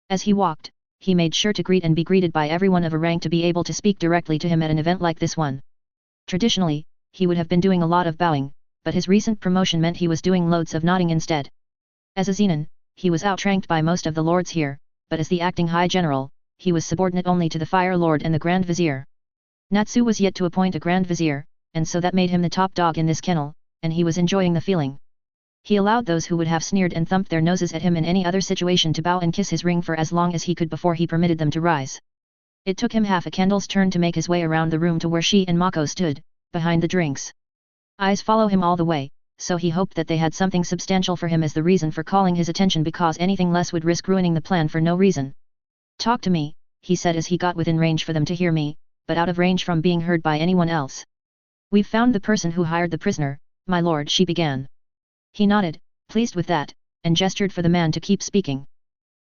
As he walked, he made sure to greet and be greeted by everyone of a rank to be able to speak directly to him at an event like this one. Traditionally, he would have been doing a lot of bowing, but his recent promotion meant he was doing loads of nodding instead. As a Zenon, he was outranked by most of the lords here, but as the acting High General, he was subordinate only to the Fire Lord and the Grand Vizier. Natsu was yet to appoint a Grand Vizier, and so that made him the top dog in this kennel, and he was enjoying the feeling. He allowed those who would have sneered and thumped their noses at him in any other situation to bow and kiss his ring for as long as he could before he permitted them to rise. It took him half a candle's turn to make his way around the room to where she and Mako stood, behind the drinks. Eyes follow him all the way, so he hoped that they had something substantial for him as the reason for calling his attention, because anything less would risk ruining the plan for no reason. "Talk to me," he said as he got within range for them to hear me, but out of range from being heard by anyone else. "We've found the person who hired the prisoner, my lord," she began. He nodded, pleased with that, and gestured for the man to keep speaking.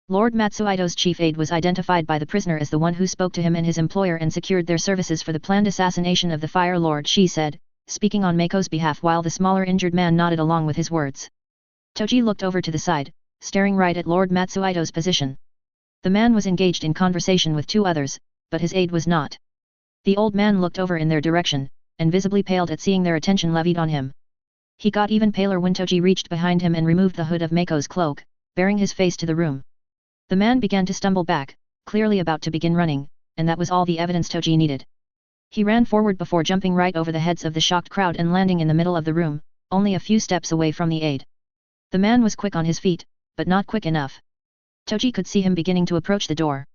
Lord Matsuito's chief aide was identified by the prisoner as the one who spoke to him and his employer and secured their services for the planned assassination of the Fire Lord, she said, speaking on Mako's behalf while the smaller injured man nodded along with his words. Toji looked over to the side, staring right at Lord Matsuito's position. The man was engaged in conversation with two others, but his aide was not. The old man looked over in their direction, and visibly paled at seeing their attention levied on him. He got even paler when Toji reached behind him and removed the hood of Mako's cloak, bearing his face to the room. The man began to stumble back, clearly about to begin running, and that was all the evidence Toji needed. He ran forward before jumping right over the heads of the shocked crowd and landing in the middle of the room, only a few steps away from the aide. The man was quick on his feet, but not quick enough. Toji could see him beginning to approach the door.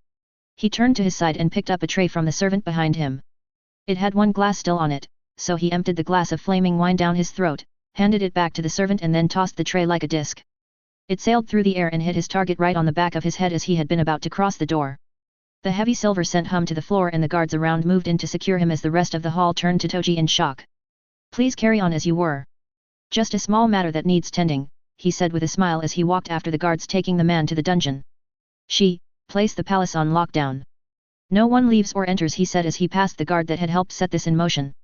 He turned to his side and picked up a tray from the servant behind him. It had one glass still on it, so he emptied the glass of flaming wine down his throat, handed it back to the servant and then tossed the tray like a disc. It sailed through the air and hit his target right on the back of his head as he had been about to cross the door. The heavy silver sent hum to the floor and the guards around moved in to secure him as the rest of the hall turned to Toji in shock. "Please carry on as you were. Just a small matter that needs tending," he said with a smile as he walked after the guards taking the man to the dungeon. Place the palace on lockdown. No one leaves or enters," he said as he passed the guard that had helped set this in motion.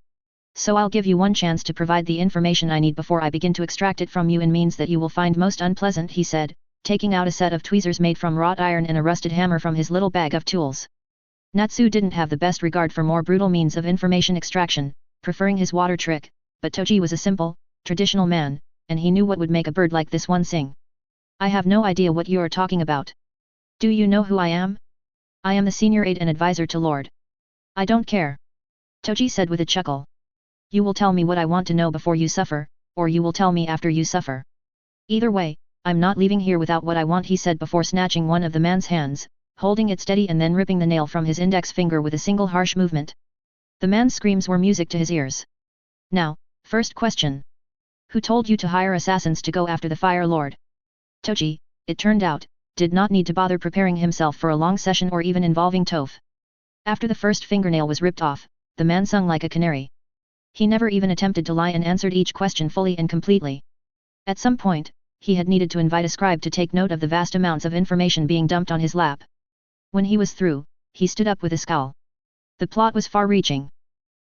"So I'll give you one chance to provide the information I need before I begin to extract it from you in means that you will find most unpleasant," he said, taking out a set of tweezers made from wrought iron and a rusted hammer from his little bag of tools. Natsu didn't have the best regard for more brutal means of information extraction, preferring his water trick, but Toji was a simple, traditional man, and he knew what would make a bird like this one sing. "I have no idea what you are talking about. Do you know who I am? I am the senior aide and advisor to Lord." "I don't care," Toji said with a chuckle. "You will tell me what I want to know before you suffer, or you will tell me after you suffer. Either way, I'm not leaving here without what I want," he said before snatching one of the man's hands, holding it steady and then ripping the nail from his index finger with a single harsh movement. The man's screams were music to his ears. "Now, first question. Who told you to hire assassins to go after the Fire Lord?" Toji, it turned out, did not need to bother preparing himself for a long session or even involving Toph. After the first fingernail was ripped off, the man sung like a canary. He never even attempted to lie and answered each question fully and completely. At some point, he had needed to invite a scribe to take note of the vast amounts of information being dumped on his lap. When he was through, he stood up with a scowl. The plot was far-reaching.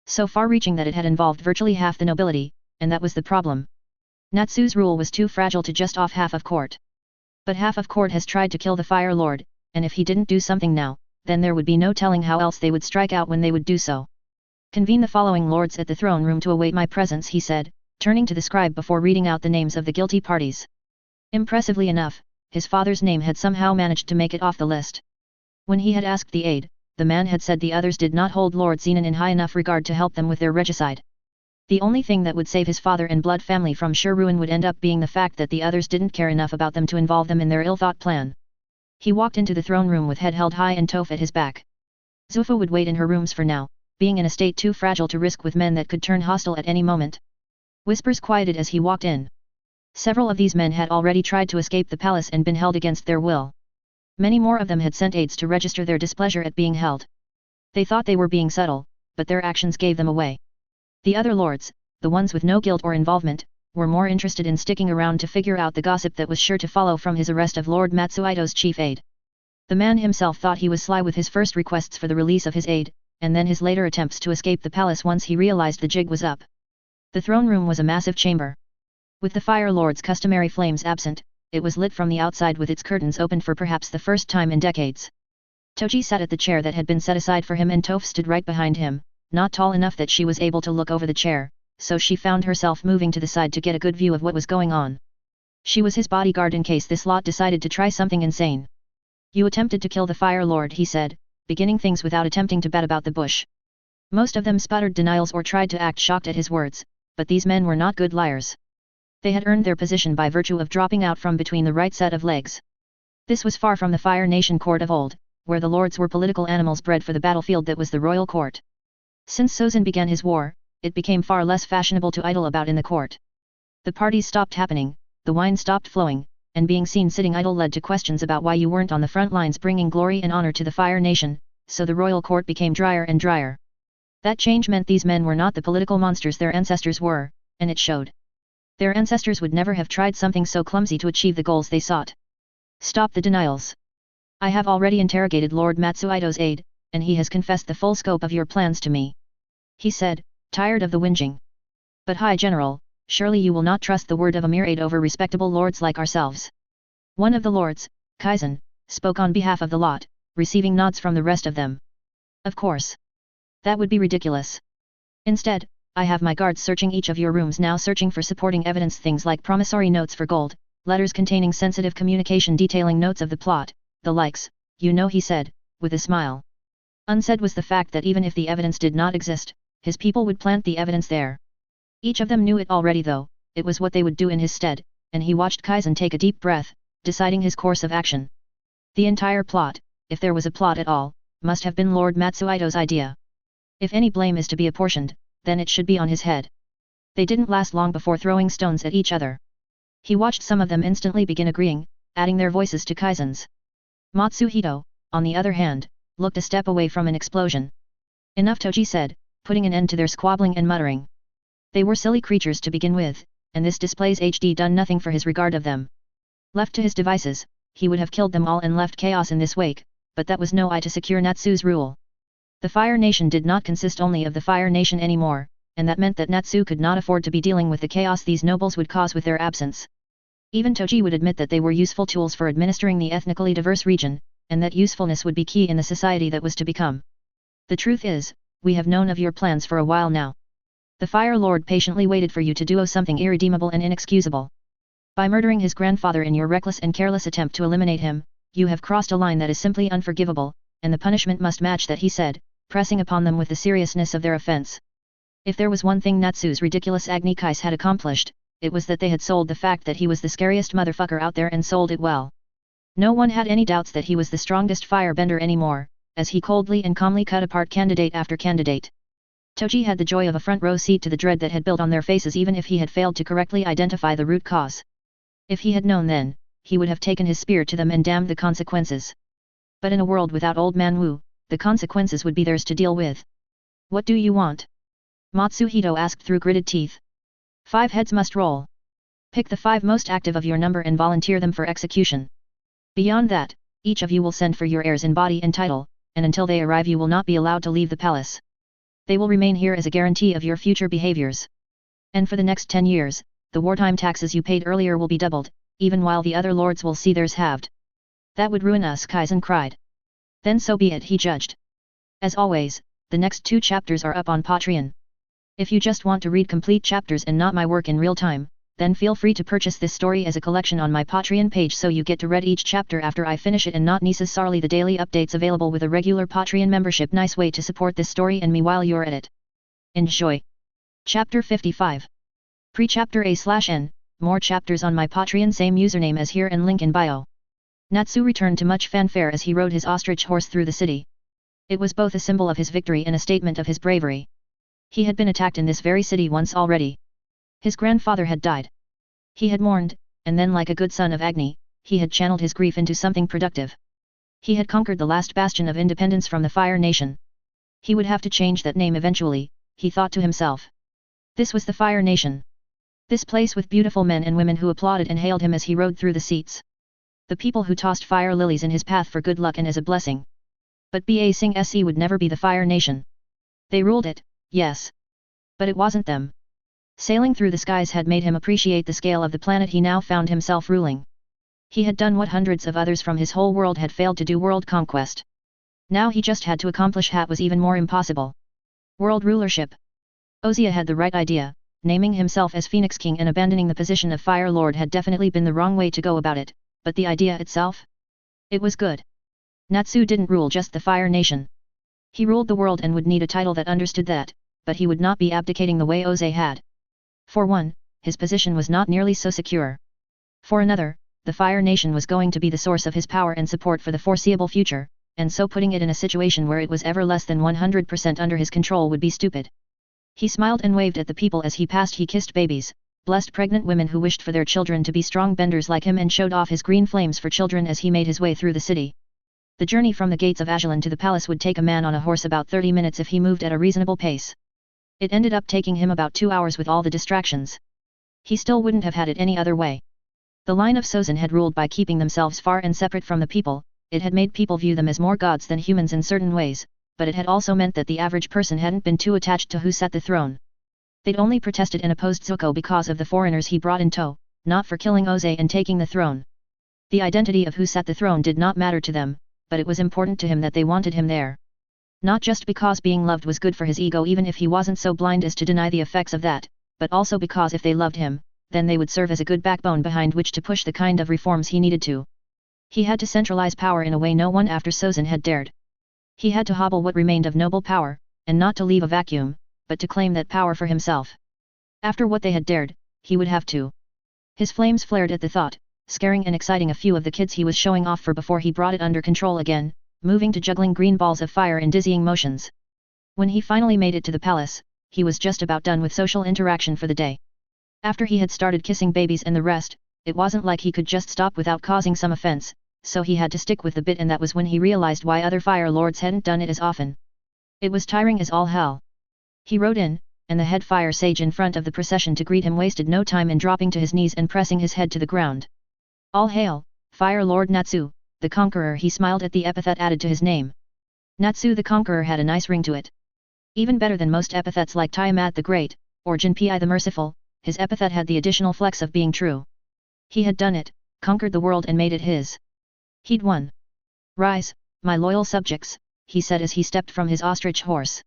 So far-reaching that it had involved virtually half the nobility, and that was the problem. Natsu's rule was too fragile to just off half of court. But half of court has tried to kill the Fire Lord, and if he didn't do something now, then there would be no telling how else they would strike out when they would do so. "Convene the following lords at the throne room to await my presence," he said, turning to the scribe before reading out the names of the guilty parties. Impressively enough, his father's name had somehow managed to make it off the list. When he had asked the aide, the man had said the others did not hold Lord Zenon in high enough regard to help them with their regicide. The only thing that would save his father and blood family from sure ruin would end up being the fact that the others didn't care enough about them to involve them in their ill-thought plan. He walked into the throne room with head held high and Toph at his back. Zufa would wait in her rooms for now, being in a state too fragile to risk with men that could turn hostile at any moment. Whispers quieted as he walked in. Several of these men had already tried to escape the palace and been held against their will. Many more of them had sent aides to register their displeasure at being held. They thought they were being subtle, but their actions gave them away. The other lords, the ones with no guilt or involvement, were more interested in sticking around to figure out the gossip that was sure to follow from his arrest of Lord Matsuhito's chief aide. The man himself thought he was sly with his first requests for the release of his aide, and then his later attempts to escape the palace once he realized the jig was up. The throne room was a massive chamber. With the Fire Lord's customary flames absent, it was lit from the outside with its curtains opened for perhaps the first time in decades. Toji sat at the chair that had been set aside for him and Toph stood right behind him, not tall enough that she was able to look over the chair, so she found herself moving to the side to get a good view of what was going on. She was his bodyguard in case this lot decided to try something insane. "You attempted to kill the Fire Lord," he said, beginning things without attempting to bat about the bush. Most of them sputtered denials or tried to act shocked at his words, but these men were not good liars. They had earned their position by virtue of dropping out from between the right set of legs. This was far from the Fire Nation court of old, where the lords were political animals bred for the battlefield that was the royal court. Since Sozin began his war, it became far less fashionable to idle about in the court. The parties stopped happening, the wine stopped flowing, and being seen sitting idle led to questions about why you weren't on the front lines bringing glory and honor to the Fire Nation, so the royal court became drier and drier. That change meant these men were not the political monsters their ancestors were, and it showed. Their ancestors would never have tried something so clumsy to achieve the goals they sought. "Stop the denials. I have already interrogated Lord Matsuhito's aide, and he has confessed the full scope of your plans to me," he said, tired of the whinging. "But High General, surely you will not trust the word of a mere aide over respectable lords like ourselves." One of the lords, Kaizen, spoke on behalf of the lot, receiving nods from the rest of them. "Of course. That would be ridiculous. Instead, I have my guards searching each of your rooms now, searching for supporting evidence, things like promissory notes for gold, letters containing sensitive communication detailing notes of the plot, the likes, you know," he said, with a smile. Unsaid was the fact that even if the evidence did not exist, his people would plant the evidence there. Each of them knew it already though, it was what they would do in his stead, and he watched Kaizen take a deep breath, deciding his course of action. The entire plot, if there was a plot at all, must have been Lord Matsuhito's idea. If any blame is to be apportioned, then it should be on his head. They didn't last long before throwing stones at each other. He watched some of them instantly begin agreeing, adding their voices to Kaizen's. Matsuhito, on the other hand, looked a step away from an explosion. "Enough," Toji said, putting an end to their squabbling and muttering. They were silly creatures to begin with, and this display's HD done nothing for his regard of them. Left to his devices, he would have killed them all and left chaos in this wake, but that was no eye to secure Natsu's rule. The Fire Nation did not consist only of the Fire Nation anymore, and that meant that Natsu could not afford to be dealing with the chaos these nobles would cause with their absence. Even Toji would admit that they were useful tools for administering the ethnically diverse region, and that usefulness would be key in the society that was to become. "The truth is, we have known of your plans for a while now. The Fire Lord patiently waited for you to do something irredeemable and inexcusable. By murdering his grandfather in your reckless and careless attempt to eliminate him, you have crossed a line that is simply unforgivable, and the punishment must match that," he said, pressing upon them with the seriousness of their offense. If there was one thing Natsu's ridiculous Agni Kais had accomplished, it was that they had sold the fact that he was the scariest motherfucker out there, and sold it well. No one had any doubts that he was the strongest firebender anymore, as he coldly and calmly cut apart candidate after candidate. Toji had the joy of a front row seat to the dread that had built on their faces even if he had failed to correctly identify the root cause. If he had known then, he would have taken his spear to them and damned the consequences. But in a world without Old Man Wu, the consequences would be theirs to deal with. "What do you want?" Matsuhito asked through gritted teeth. 5 heads must roll. Pick the 5 most active of your number and volunteer them for execution. Beyond that, each of you will send for your heirs in body and title, and until they arrive you will not be allowed to leave the palace. They will remain here as a guarantee of your future behaviors. And for the next 10 years, the wartime taxes you paid earlier will be doubled, even while the other lords will see theirs halved. "That would ruin us," Kaizen cried. "Then so be it," he judged. As always, the next 2 chapters are up on Patreon. If you just want to read complete chapters and not my work in real time, then feel free to purchase this story as a collection on my Patreon page so you get to read each chapter after I finish it and not necessarily the daily updates available with a regular Patreon membership. Nice way to support this story and me while you're at it. Enjoy! Chapter 55. Pre-Chapter A/N, more chapters on my Patreon, same username as here and link in bio. Natsu returned to much fanfare as he rode his ostrich horse through the city. It was both a symbol of his victory and a statement of his bravery. He had been attacked in this very city once already. His grandfather had died. He had mourned, and then like a good son of Agni, he had channeled his grief into something productive. He had conquered the last bastion of independence from the Fire Nation. He would have to change that name eventually, he thought to himself. This was the Fire Nation. This place with beautiful men and women who applauded and hailed him as he rode through the seats. The people who tossed fire lilies in his path for good luck and as a blessing. But BA-SI would never be the Fire Nation. They ruled it, yes. But it wasn't them. Sailing through the skies had made him appreciate the scale of the planet he now found himself ruling. He had done what hundreds of others from his whole world had failed to do: world conquest. Now he just had to accomplish what was even more impossible. World rulership. Ozia had the right idea. Naming himself as Phoenix King and abandoning the position of Fire Lord had definitely been the wrong way to go about it, but the idea itself? It was good. Natsu didn't rule just the Fire Nation. He ruled the world and would need a title that understood that, but he would not be abdicating the way Ozai had. For one, his position was not nearly so secure. For another, the Fire Nation was going to be the source of his power and support for the foreseeable future, and so putting it in a situation where it was ever less than 100% under his control would be stupid. He smiled and waved at the people as he passed. He kissed babies, blessed pregnant women who wished for their children to be strong benders like him, and showed off his green flames for children as he made his way through the city. The journey from the gates of Ajalan to the palace would take a man on a horse about 30 minutes if he moved at a reasonable pace. It ended up taking him about 2 hours with all the distractions. He still wouldn't have had it any other way. The line of Sozin had ruled by keeping themselves far and separate from the people. It had made people view them as more gods than humans in certain ways, but it had also meant that the average person hadn't been too attached to who sat the throne. They'd only protested and opposed Zuko because of the foreigners he brought in tow, not for killing Ozai and taking the throne. The identity of who sat the throne did not matter to them, but it was important to him that they wanted him there. Not just because being loved was good for his ego, even if he wasn't so blind as to deny the effects of that, but also because if they loved him, then they would serve as a good backbone behind which to push the kind of reforms he needed to. He had to centralize power in a way no one after Sozin had dared. He had to hobble what remained of noble power, and not to leave a vacuum, but to claim that power for himself. After what they had dared, he would have to. His flames flared at the thought, scaring and exciting a few of the kids he was showing off for before he brought it under control again, moving to juggling green balls of fire in dizzying motions. When he finally made it to the palace, he was just about done with social interaction for the day. After he had started kissing babies and the rest, it wasn't like he could just stop without causing some offense, so he had to stick with the bit, and that was when he realized why other Fire Lords hadn't done it as often. It was tiring as all hell. He rode in, and the head fire sage in front of the procession to greet him wasted no time in dropping to his knees and pressing his head to the ground. All hail, Fire Lord Natsu, the Conqueror. He smiled at the epithet added to his name. Natsu the Conqueror had a nice ring to it. Even better than most epithets like Tiamat the Great, or Jinpi the Merciful, his epithet had the additional flex of being true. He had done it, conquered the world and made it his. He'd won. Rise, my loyal subjects, he said as he stepped from his ostrich horse.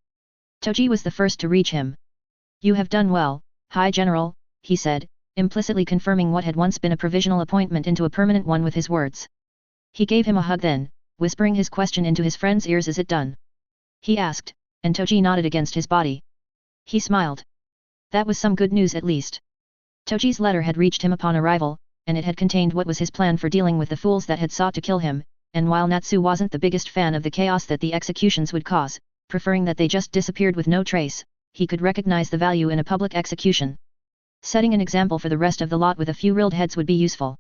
Toji was the first to reach him. You have done well, High General, he said, implicitly confirming what had once been a provisional appointment into a permanent one with his words. He gave him a hug then, whispering his question into his friend's ears. Is it done? He asked, and Toji nodded against his body. He smiled. That was some good news at least. Toji's letter had reached him upon arrival, and it had contained what was his plan for dealing with the fools that had sought to kill him, and while Natsu wasn't the biggest fan of the chaos that the executions would cause, preferring that they just disappeared with no trace, he could recognize the value in a public execution. Setting an example for the rest of the lot with a few reeled heads would be useful.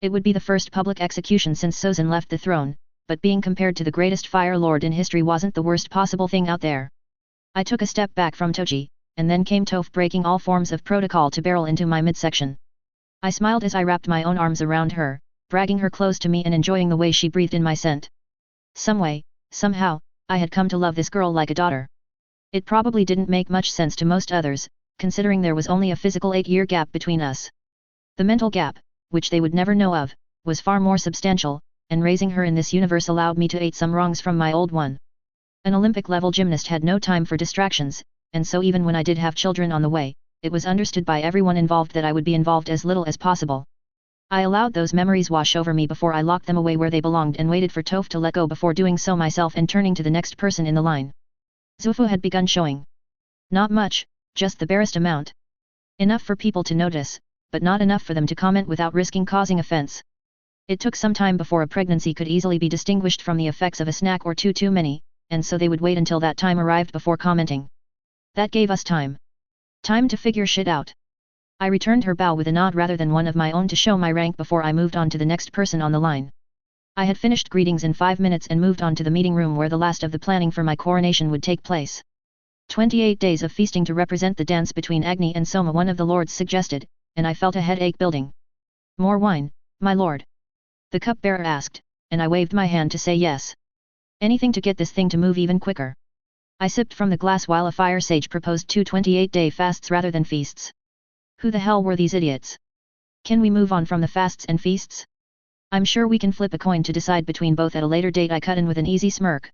It would be the first public execution since Sozin left the throne, but being compared to the greatest Fire Lord in history wasn't the worst possible thing out there. I took a step back from Toji, and then came Toph, breaking all forms of protocol to barrel into my midsection. I smiled as I wrapped my own arms around her, dragging her close to me and enjoying the way she breathed in my scent. Some way, somehow, I had come to love this girl like a daughter. It probably didn't make much sense to most others, considering there was only a physical 8-year gap between us. The mental gap, which they would never know of, was far more substantial, and raising her in this universe allowed me to 8 some rungs from my old one. An Olympic-level gymnast had no time for distractions, and so even when I did have children on the way, it was understood by everyone involved that I would be involved as little as possible. I allowed those memories wash over me before I locked them away where they belonged and waited for Toph to let go before doing so myself and turning to the next person in the line. Zufu had begun showing. Not much, just the barest amount. Enough for people to notice, but not enough for them to comment without risking causing offense. It took some time before a pregnancy could easily be distinguished from the effects of a snack or two too many, and so they would wait until that time arrived before commenting. That gave us time. Time to figure shit out. I returned her bow with a nod rather than one of my own to show my rank before I moved on to the next person on the line. I had finished greetings in 5 minutes and moved on to the meeting room where the last of the planning for my coronation would take place. 28 days of feasting to represent the dance between Agni and Soma, one of the lords suggested, and I felt a headache building. More wine, my lord? The cupbearer asked, and I waved my hand to say yes. Anything to get this thing to move even quicker. I sipped from the glass while a fire sage proposed 2 28-day fasts rather than feasts. Who the hell were these idiots? Can we move on from the fasts and feasts? I'm sure we can flip a coin to decide between both at a later date, I cut in with an easy smirk.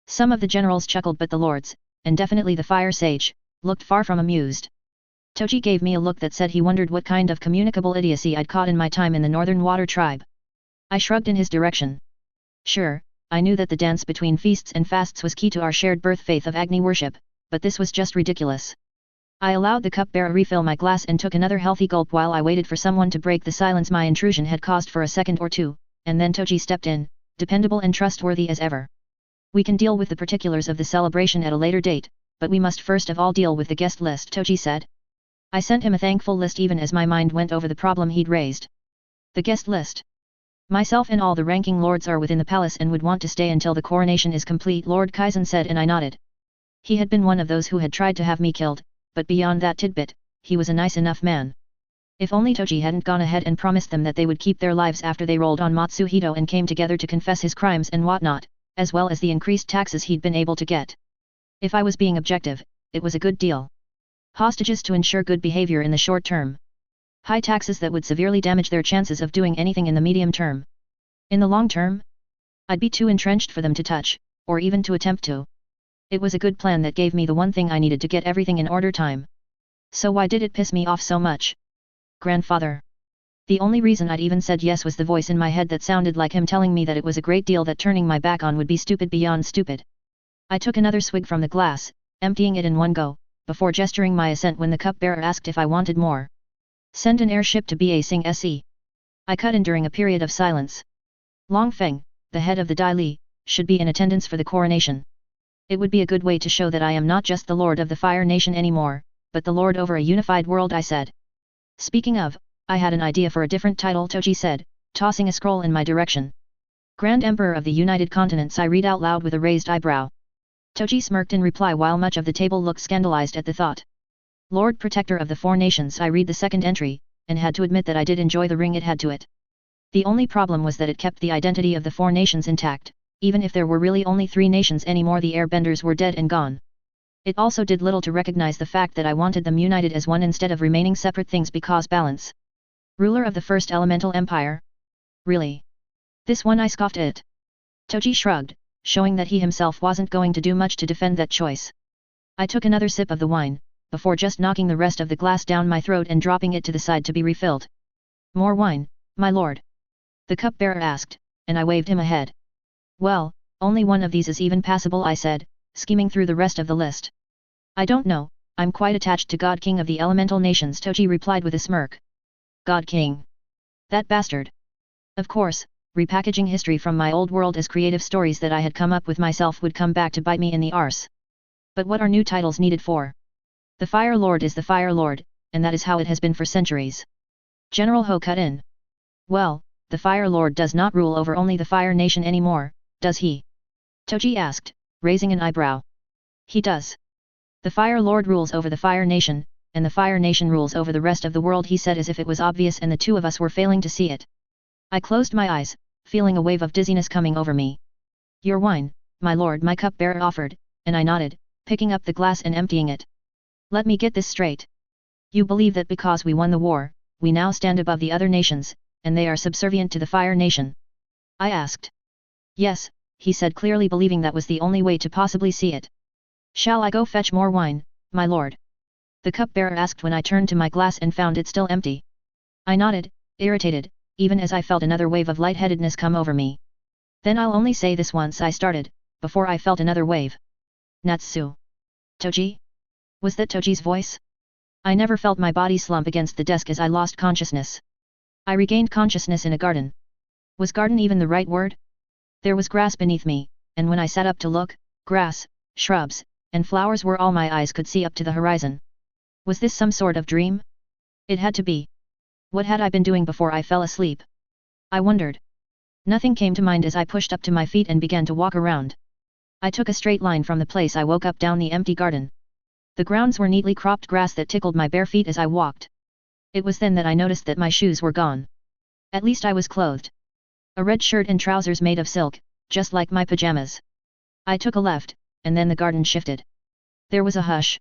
Some of the generals chuckled, but the lords, and definitely the fire sage, looked far from amused. Toji gave me a look that said he wondered what kind of communicable idiocy I'd caught in my time in the Northern Water Tribe. I shrugged in his direction. Sure, I knew that the dance between feasts and fasts was key to our shared birth faith of Agni worship, but this was just ridiculous. I allowed the cupbearer refill my glass and took another healthy gulp while I waited for someone to break the silence my intrusion had caused for a second or two, and then Toji stepped in, dependable and trustworthy as ever. We can deal with the particulars of the celebration at a later date, but we must first of all deal with the guest list, Toji said. I sent him a thankful list even as my mind went over the problem he'd raised. The guest list. Myself and all the ranking lords are within the palace and would want to stay until the coronation is complete, Lord Kaizen said, and I nodded. He had been one of those who had tried to have me killed, but beyond that tidbit, he was a nice enough man. If only Toji hadn't gone ahead and promised them that they would keep their lives after they rolled on Matsuhito and came together to confess his crimes and whatnot, as well as the increased taxes he'd been able to get. If I was being objective, it was a good deal. Hostages to ensure good behavior in the short term. High taxes that would severely damage their chances of doing anything in the medium term. In the long term? I'd be too entrenched for them to touch, or even to attempt to. It was a good plan that gave me the one thing I needed to get everything in order time. So why did it piss me off so much? Grandfather. The only reason I'd even said yes was the voice in my head that sounded like him telling me that it was a great deal that turning my back on would be stupid beyond stupid. I took another swig from the glass, emptying it in one go, before gesturing my assent when the cupbearer asked if I wanted more. Send an airship to BA-SI. I cut in during a period of silence. Long Feng, the head of the Dai Li, should be in attendance for the coronation. It would be a good way to show that I am not just the lord of the Fire Nation anymore, but the lord over a unified world, I said. Speaking of, I had an idea for a different title, Toji said, tossing a scroll in my direction. Grand Emperor of the United Continents, I read out loud with a raised eyebrow. Toji smirked in reply while much of the table looked scandalized at the thought. Lord Protector of the Four Nations, I read the second entry, and had to admit that I did enjoy the ring it had to it. The only problem was that it kept the identity of the Four Nations intact, even if there were really only 3 nations anymore. The airbenders were dead and gone. It also did little to recognize the fact that I wanted them united as one instead of remaining separate things because balance. Ruler of the First Elemental Empire? Really? This one, I scoffed at. Toji shrugged, showing that he himself wasn't going to do much to defend that choice. I took another sip of the wine, before just knocking the rest of the glass down my throat and dropping it to the side to be refilled. More wine, my lord? The cupbearer asked, and I waved him ahead. Well, only one of these is even passable, I said, skimming through the rest of the list. I don't know, I'm quite attached to God King of the Elemental Nations, Toji replied with a smirk. God King? That bastard. Of course, repackaging history from my old world as creative stories that I had come up with myself would come back to bite me in the arse. But what are new titles needed for? The Fire Lord is the Fire Lord, and that is how it has been for centuries. General Ho cut in. Well, the Fire Lord does not rule over only the Fire Nation anymore, does he? Toji asked, raising an eyebrow. He does. The Fire Lord rules over the Fire Nation, and the Fire Nation rules over the rest of the world, he said as if it was obvious and the two of us were failing to see it. I closed my eyes, feeling a wave of dizziness coming over me. Your wine, my lord, my cupbearer offered, and I nodded, picking up the glass and emptying it. Let me get this straight. You believe that because we won the war, we now stand above the other nations, and they are subservient to the Fire Nation? I asked. Yes, he said, clearly believing that was the only way to possibly see it. Shall I go fetch more wine, my lord? The cupbearer asked when I turned to my glass and found it still empty. I nodded, irritated, even as I felt another wave of lightheadedness come over me. Then I'll only say this once, I started, before I felt another wave. Natsu. Toji? Was that Toji's voice? I never felt my body slump against the desk as I lost consciousness. I regained consciousness in a garden. Was garden even the right word? There was grass beneath me, and when I sat up to look, grass, shrubs, and flowers were all my eyes could see up to the horizon. Was this some sort of dream? It had to be. What had I been doing before I fell asleep? I wondered. Nothing came to mind as I pushed up to my feet and began to walk around. I took a straight line from the place I woke up down the empty garden. The grounds were neatly cropped grass that tickled my bare feet as I walked. It was then that I noticed that my shoes were gone. At least I was clothed. A red shirt and trousers made of silk, just like my pajamas. I took a left, and then the garden shifted. There was a hush.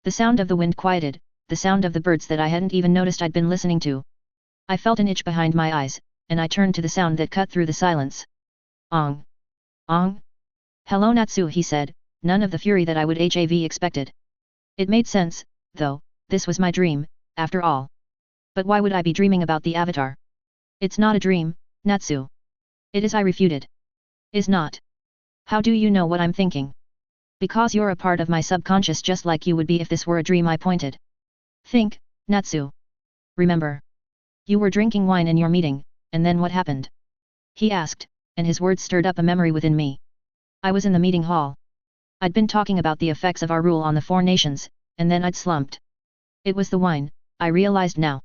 The sound of the wind quieted, the sound of the birds that I hadn't even noticed I'd been listening to. I felt an itch behind my eyes, and I turned to the sound that cut through the silence. Ong. Ong. Hello Natsu, he said, none of the fury that I would have expected. It made sense, though, this was my dream, after all. But why would I be dreaming about the avatar? It's not a dream, Natsu. It is, I refuted. Is not. How do you know what I'm thinking? Because you're a part of my subconscious just like you would be if this were a dream, I pointed. Think, Natsu. Remember. You were drinking wine in your meeting, and then what happened? He asked, and his words stirred up a memory within me. I was in the meeting hall. I'd been talking about the effects of our rule on the 4 nations, and then I'd slumped. It was the wine, I realized now.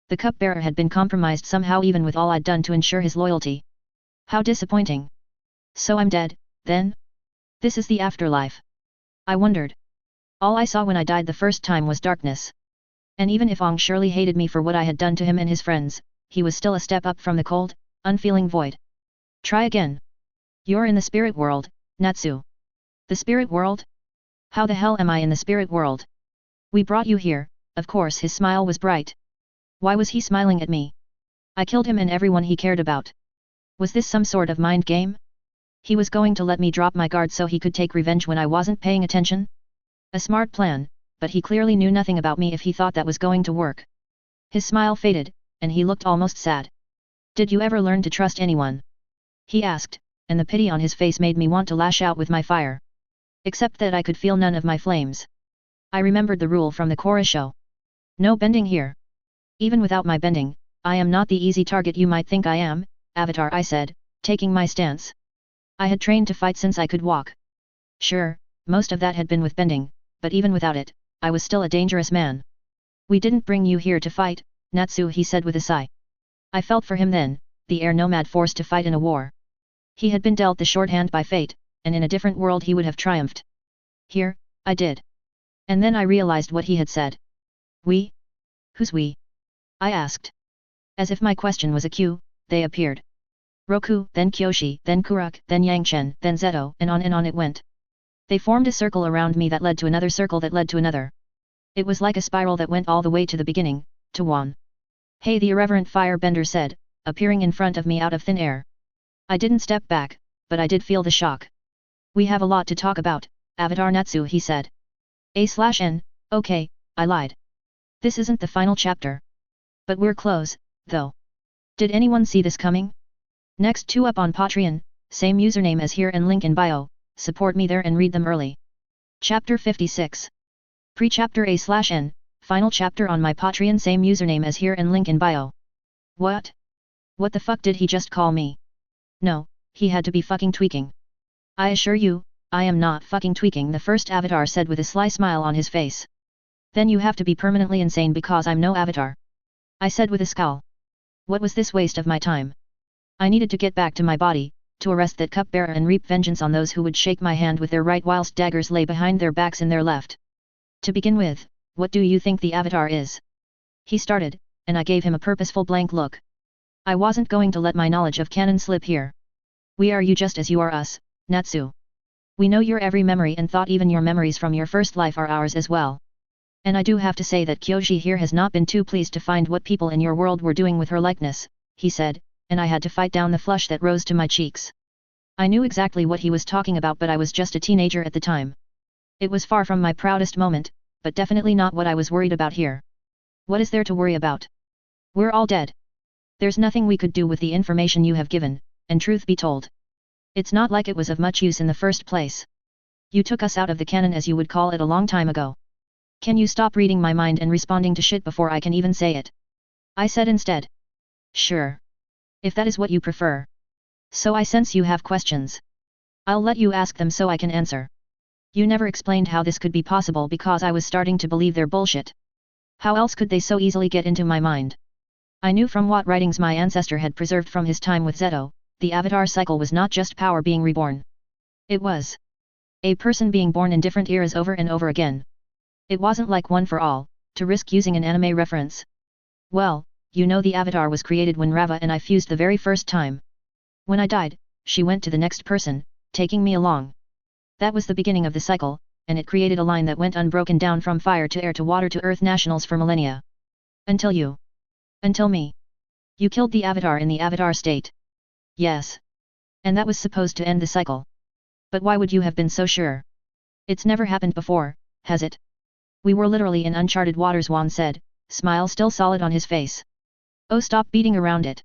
The cupbearer had been compromised somehow even with all I'd done to ensure his loyalty. How disappointing. So I'm dead, then? This is the afterlife. I wondered. All I saw when I died the first time was darkness. And even if Ong surely hated me for what I had done to him and his friends, he was still a step up from the cold, unfeeling void. Try again. You're in the spirit world, Natsu. The spirit world? How the hell am I in the spirit world? We brought you here, of course. His smile was bright. Why was he smiling at me? I killed him and everyone he cared about. Was this some sort of mind game? He was going to let me drop my guard so he could take revenge when I wasn't paying attention? A smart plan, but he clearly knew nothing about me if he thought that was going to work. His smile faded, and he looked almost sad. Did you ever learn to trust anyone? He asked, and the pity on his face made me want to lash out with my fire. Except that I could feel none of my flames. I remembered the rule from the Korra show. No bending here. Even without my bending, I am not the easy target you might think I am, Avatar, I said, taking my stance. I had trained to fight since I could walk. Sure, most of that had been with bending, but even without it, I was still a dangerous man. We didn't bring you here to fight, Natsu, he said with a sigh. I felt for him then, the air nomad forced to fight in a war. He had been dealt the shorthand by fate, and in a different world he would have triumphed. Here, I did. And then I realized what he had said. We? Who's we? I asked. As if my question was a cue, they appeared. Roku, then Kyoshi, then Kuruk, then Yangchen, then Zeto, and on it went. They formed a circle around me that led to another circle that led to another. It was like a spiral that went all the way to the beginning, to Wan. Hey, the irreverent firebender said, appearing in front of me out of thin air. I didn't step back, but I did feel the shock. We have a lot to talk about, Avatar Natsu, he said. A/N, okay, I lied. This isn't the final chapter. But we're close, though. Did anyone see this coming? Next 2 up on Patreon, same username as here and link in bio, support me there and read them early. Chapter 56. Pre-chapter A/N, final chapter on my Patreon, same username as here and link in bio. What? What the fuck did he just call me? No, he had to be fucking tweaking. I assure you, I am not fucking tweaking, the first avatar said with a sly smile on his face. Then you have to be permanently insane because I'm no avatar. I said with a scowl. What was this waste of my time? I needed to get back to my body, to arrest that cupbearer and reap vengeance on those who would shake my hand with their right whilst daggers lay behind their backs in their left. To begin with, what do you think the avatar is? He started, and I gave him a purposeful blank look. I wasn't going to let my knowledge of canon slip here. We are you just as you are us, Natsu. We know your every memory and thought, even your memories from your first life are ours as well. And I do have to say that Kyoshi here has not been too pleased to find what people in your world were doing with her likeness, he said, and I had to fight down the flush that rose to my cheeks. I knew exactly what he was talking about, but I was just a teenager at the time. It was far from my proudest moment, but definitely not what I was worried about here. What is there to worry about? We're all dead. There's nothing we could do with the information you have given, and truth be told, it's not like it was of much use in the first place. You took us out of the canon, as you would call it, a long time ago. Can you stop reading my mind and responding to shit before I can even say it? I said instead. Sure. If that is what you prefer. So I sense you have questions. I'll let you ask them so I can answer. You never explained how this could be possible because I was starting to believe their bullshit. How else could they so easily get into my mind? I knew from what writings my ancestor had preserved from his time with Zeto, the avatar cycle was not just power being reborn. It was a person being born in different eras over and over again. It wasn't like one for all, to risk using an anime reference. Well, you know the avatar was created when Rava and I fused the very first time. When I died, she went to the next person, taking me along. That was the beginning of the cycle, and it created a line that went unbroken down from fire to air to water to earth nationals for millennia. Until you. Until me. You killed the avatar in the avatar state. Yes. And that was supposed to end the cycle. But why would you have been so sure? It's never happened before, has it? We were literally in uncharted waters, Juan said, smile still solid on his face. Oh, stop beating around it.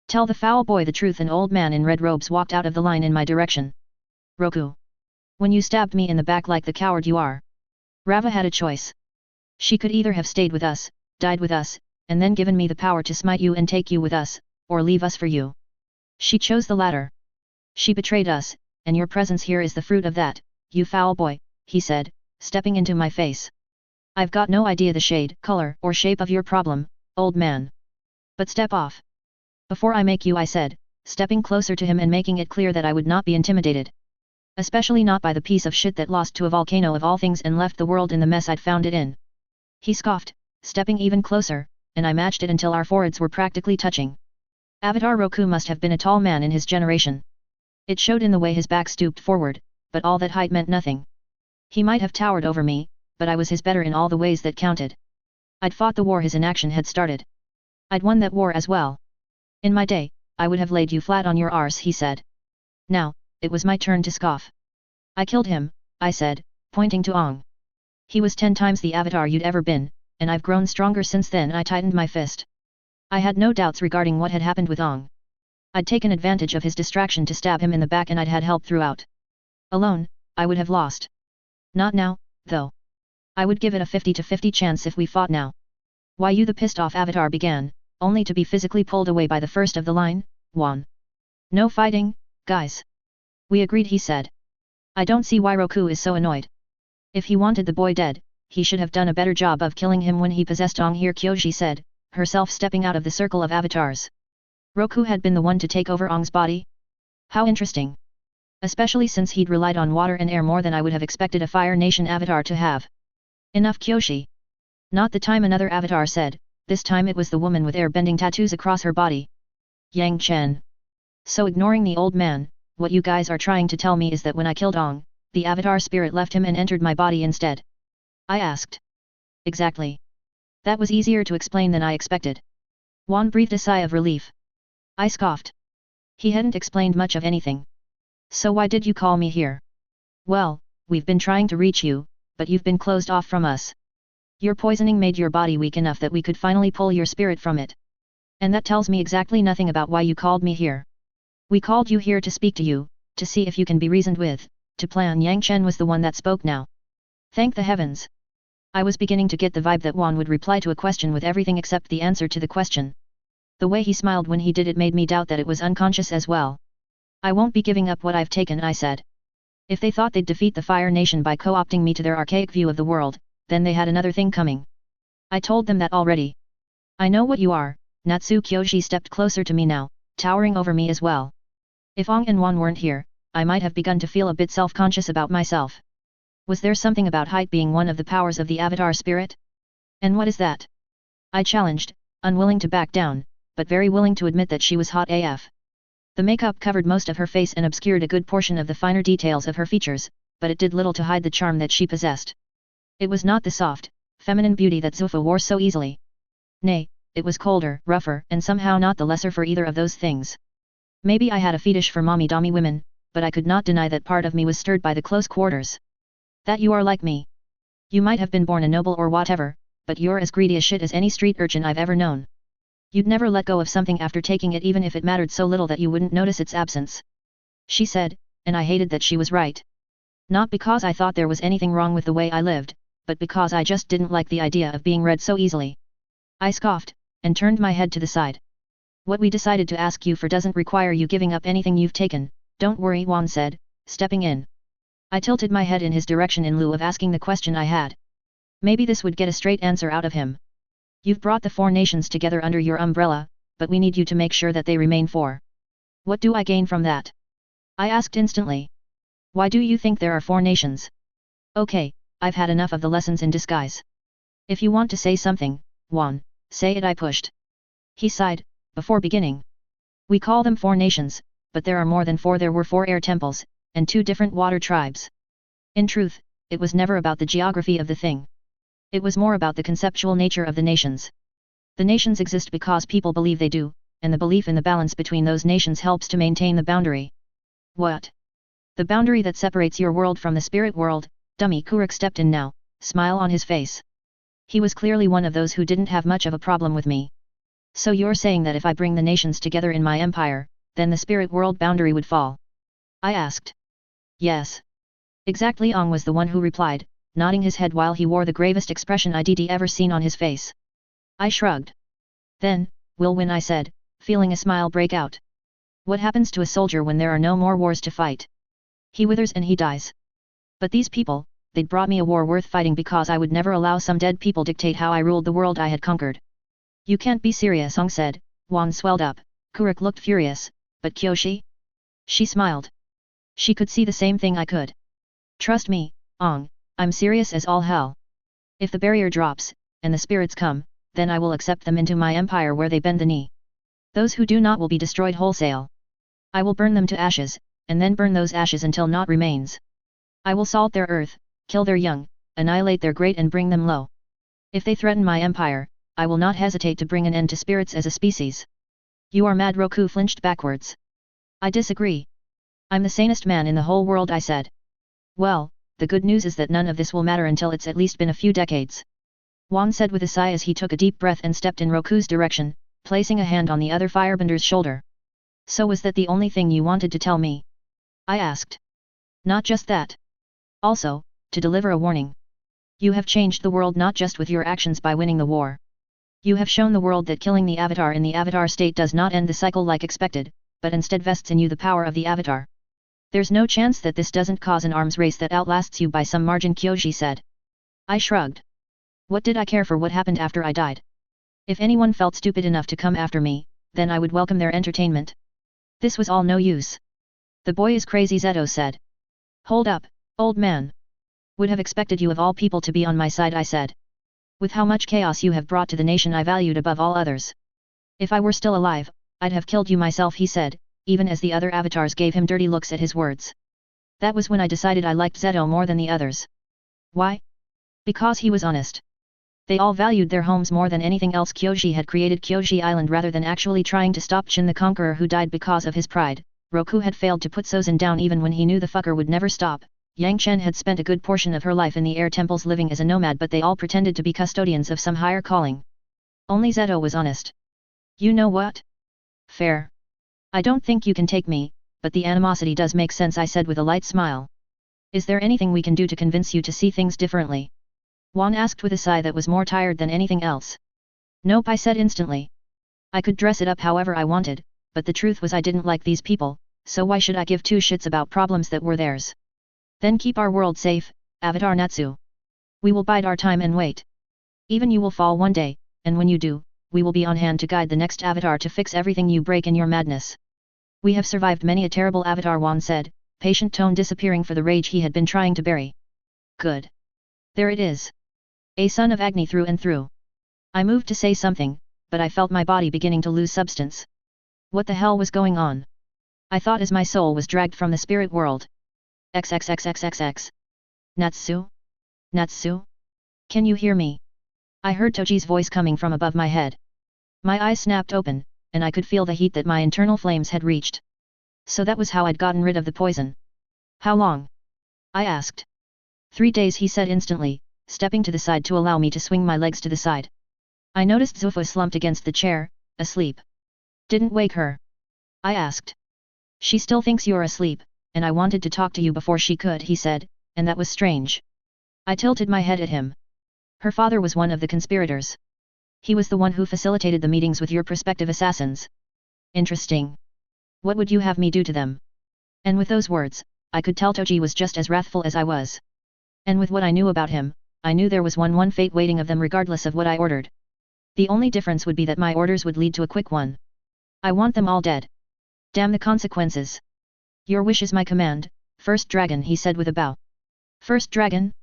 Tell the foul boy the truth. An old man in red robes walked out of the line in my direction. Roku. When you stabbed me in the back like the coward you are. Rava had a choice. She could either have stayed with us, died with us, and then given me the power to smite you and take you with us, or leave us for you. She chose the latter. She betrayed us, and your presence here is the fruit of that, you foul boy, he said, stepping into my face. I've got no idea the shade, color, or shape of your problem, old man. But step off. Before I make you, I said, stepping closer to him and making it clear that I would not be intimidated. Especially not by the piece of shit that lost to a volcano of all things and left the world in the mess I'd found it in. He scoffed, stepping even closer, and I matched it until our foreheads were practically touching. Avatar Roku must have been a tall man in his generation. It showed in the way his back stooped forward, but all that height meant nothing. He might have towered over me, but I was his better in all the ways that counted. I'd fought the war his inaction had started. I'd won that war as well. In my day, I would have laid you flat on your arse, he said. Now, it was my turn to scoff. I killed him, I said, pointing to Ong. He was 10 times the avatar you'd ever been, and I've grown stronger since then. I tightened my fist. I had no doubts regarding what had happened with Ong. I'd taken advantage of his distraction to stab him in the back and I'd had help throughout. Alone, I would have lost. Not now, though. I would give it a 50-50 chance if we fought now. Why, you, the pissed off avatar began, only to be physically pulled away by the first of the line, Juan. No fighting, guys. We agreed, he said. I don't see why Roku is so annoyed. If he wanted the boy dead, he should have done a better job of killing him when he possessed Ong here, Kyoji said, herself stepping out of the circle of avatars. Roku had been the one to take over Ong's body? How interesting. Especially since he'd relied on water and air more than I would have expected a Fire Nation avatar to have. Enough, Kyoshi. Not the time, another avatar said, this time it was the woman with air-bending tattoos across her body. Yang Chen. So ignoring the old man, what you guys are trying to tell me is that when I killed Ong, the avatar spirit left him and entered my body instead? I asked. Exactly. That was easier to explain than I expected. Juan breathed a sigh of relief. I scoffed. He hadn't explained much of anything. So why did you call me here? Well, we've been trying to reach you, but you've been closed off from us. Your poisoning made your body weak enough that we could finally pull your spirit from it. And that tells me exactly nothing about why you called me here. We called you here to speak to you, to see if you can be reasoned with, to plan. Yang Chen was the one that spoke now. Thank the heavens. I was beginning to get the vibe that Juan would reply to a question with everything except the answer to the question. The way he smiled when he did it made me doubt that it was unconscious as well. I won't be giving up what I've taken, I said. If they thought they'd defeat the Fire Nation by co-opting me to their archaic view of the world, then they had another thing coming. I told them that already. I know what you are. Natsu Kyoshi stepped closer to me now, towering over me as well. If Ong and Juan weren't here, I might have begun to feel a bit self-conscious about myself. Was there something about height being one of the powers of the avatar spirit? And what is that? I challenged, unwilling to back down, but very willing to admit that she was hot AF. The makeup covered most of her face and obscured a good portion of the finer details of her features, but it did little to hide the charm that she possessed. It was not the soft, feminine beauty that Zufa wore so easily. Nay, it was colder, rougher, and somehow not the lesser for either of those things. Maybe I had a fetish for mommy-dommy women, but I could not deny that part of me was stirred by the close quarters. That you are like me. You might have been born a noble or whatever, but you're as greedy as shit as any street urchin I've ever known. You'd never let go of something after taking it even if it mattered so little that you wouldn't notice its absence. She said, and I hated that she was right. Not because I thought there was anything wrong with the way I lived, but because I just didn't like the idea of being read so easily. I scoffed, and turned my head to the side. What we decided to ask you for doesn't require you giving up anything you've taken, don't worry, Juan said, stepping in. I tilted my head in his direction in lieu of asking the question I had. Maybe this would get a straight answer out of him, You've brought the 4 nations together under your umbrella, but we need you to make sure that they remain 4. What do I gain from that? I asked instantly. Why do you think there are 4 nations? Okay, I've had enough of the lessons in disguise. If you want to say something, Juan, say it, I pushed. He sighed, before beginning. We call them 4 nations, but there are more than 4. There were 4 air temples, and 2 different water tribes. In truth, it was never about the geography of the thing. It was more about the conceptual nature of the nations. The nations exist because people believe they do, and the belief in the balance between those nations helps to maintain the boundary. What? The boundary that separates your world from the spirit world, dummy. Kuruk stepped in now, smile on his face. He was clearly one of those who didn't have much of a problem with me. So you're saying that if I bring the nations together in my empire, then the spirit world boundary would fall? I asked. Yes. Exactly. Ong was the one who replied, nodding his head while he wore the gravest expression I'd ever seen on his face. I shrugged. Then, we'll win, I said, feeling a smile break out. What happens to a soldier when there are no more wars to fight? He withers and he dies. But these people, they'd brought me a war worth fighting because I would never allow some dead people dictate how I ruled the world I had conquered. You can't be serious, Ong said. Juan swelled up. Kuruk looked furious, but Kyoshi? She smiled. She could see the same thing I could. Trust me, Ong, I'm serious as all hell. If the barrier drops, and the spirits come, then I will accept them into my empire where they bend the knee. Those who do not will be destroyed wholesale. I will burn them to ashes, and then burn those ashes until naught remains. I will salt their earth, kill their young, annihilate their great and bring them low. If they threaten my empire, I will not hesitate to bring an end to spirits as a species. You are mad. Roku flinched backwards. I disagree. I'm the sanest man in the whole world, I said. Well, the good news is that none of this will matter until it's at least been a few decades. Juan said with a sigh as he took a deep breath and stepped in Roku's direction, placing a hand on the other firebender's shoulder. So was that the only thing you wanted to tell me? I asked. Not just that. Also, to deliver a warning. You have changed the world not just with your actions by winning the war. You have shown the world that killing the avatar in the avatar state does not end the cycle like expected, but instead vests in you the power of the avatar. There's no chance that this doesn't cause an arms race that outlasts you by some margin, Kyoshi said. I shrugged. What did I care for what happened after I died? If anyone felt stupid enough to come after me, then I would welcome their entertainment. This was all no use. The boy is crazy, Zeto said. Hold up, old man. Would have expected you of all people to be on my side, I said. With how much chaos you have brought to the nation I valued above all others. If I were still alive, I'd have killed you myself, he said, even as the other avatars gave him dirty looks at his words. That was when I decided I liked Zeto more than the others. Why? Because he was honest. They all valued their homes more than anything else. Kyoshi had created Kyoshi Island rather than actually trying to stop Chin the Conqueror, who died because of his pride. Roku had failed to put Sozin down even when he knew the fucker would never stop. Yang Chen had spent a good portion of her life in the air temples living as a nomad, but they all pretended to be custodians of some higher calling. Only Zeto was honest. You know what? Fair. I don't think you can take me, but the animosity does make sense, I said with a light smile. Is there anything we can do to convince you to see things differently? Juan asked with a sigh that was more tired than anything else. Nope, I said instantly. I could dress it up however I wanted, but the truth was I didn't like these people, so why should I give two shits about problems that were theirs? Then keep our world safe, Avatar Natsu. We will bide our time and wait. Even you will fall one day, and when you do, we will be on hand to guide the next avatar to fix everything you break in your madness. We have survived many a terrible avatar, Juan said, patient tone disappearing for the rage he had been trying to bury. Good. There it is. A son of Agni through and through. I moved to say something, but I felt my body beginning to lose substance. What the hell was going on? I thought as my soul was dragged from the spirit world. XXXXXX. Natsu? Natsu? Can you hear me? I heard Toji's voice coming from above my head. My eyes snapped open, and I could feel the heat that my internal flames had reached. So that was how I'd gotten rid of the poison. How long? I asked. 3 days, he said instantly, stepping to the side to allow me to swing my legs to the side. I noticed Zufu slumped against the chair, asleep. Didn't wake her? I asked. She still thinks you're asleep, and I wanted to talk to you before she could, he said, and that was strange. I tilted my head at him. Her father was one of the conspirators. He was the one who facilitated the meetings with your prospective assassins. Interesting. What would you have me do to them? And with those words, I could tell Toji was just as wrathful as I was. And with what I knew about him, I knew there was one fate waiting of them regardless of what I ordered. The only difference would be that my orders would lead to a quick one. I want them all dead. Damn the consequences. Your wish is my command, First Dragon, he said with a bow. First Dragon?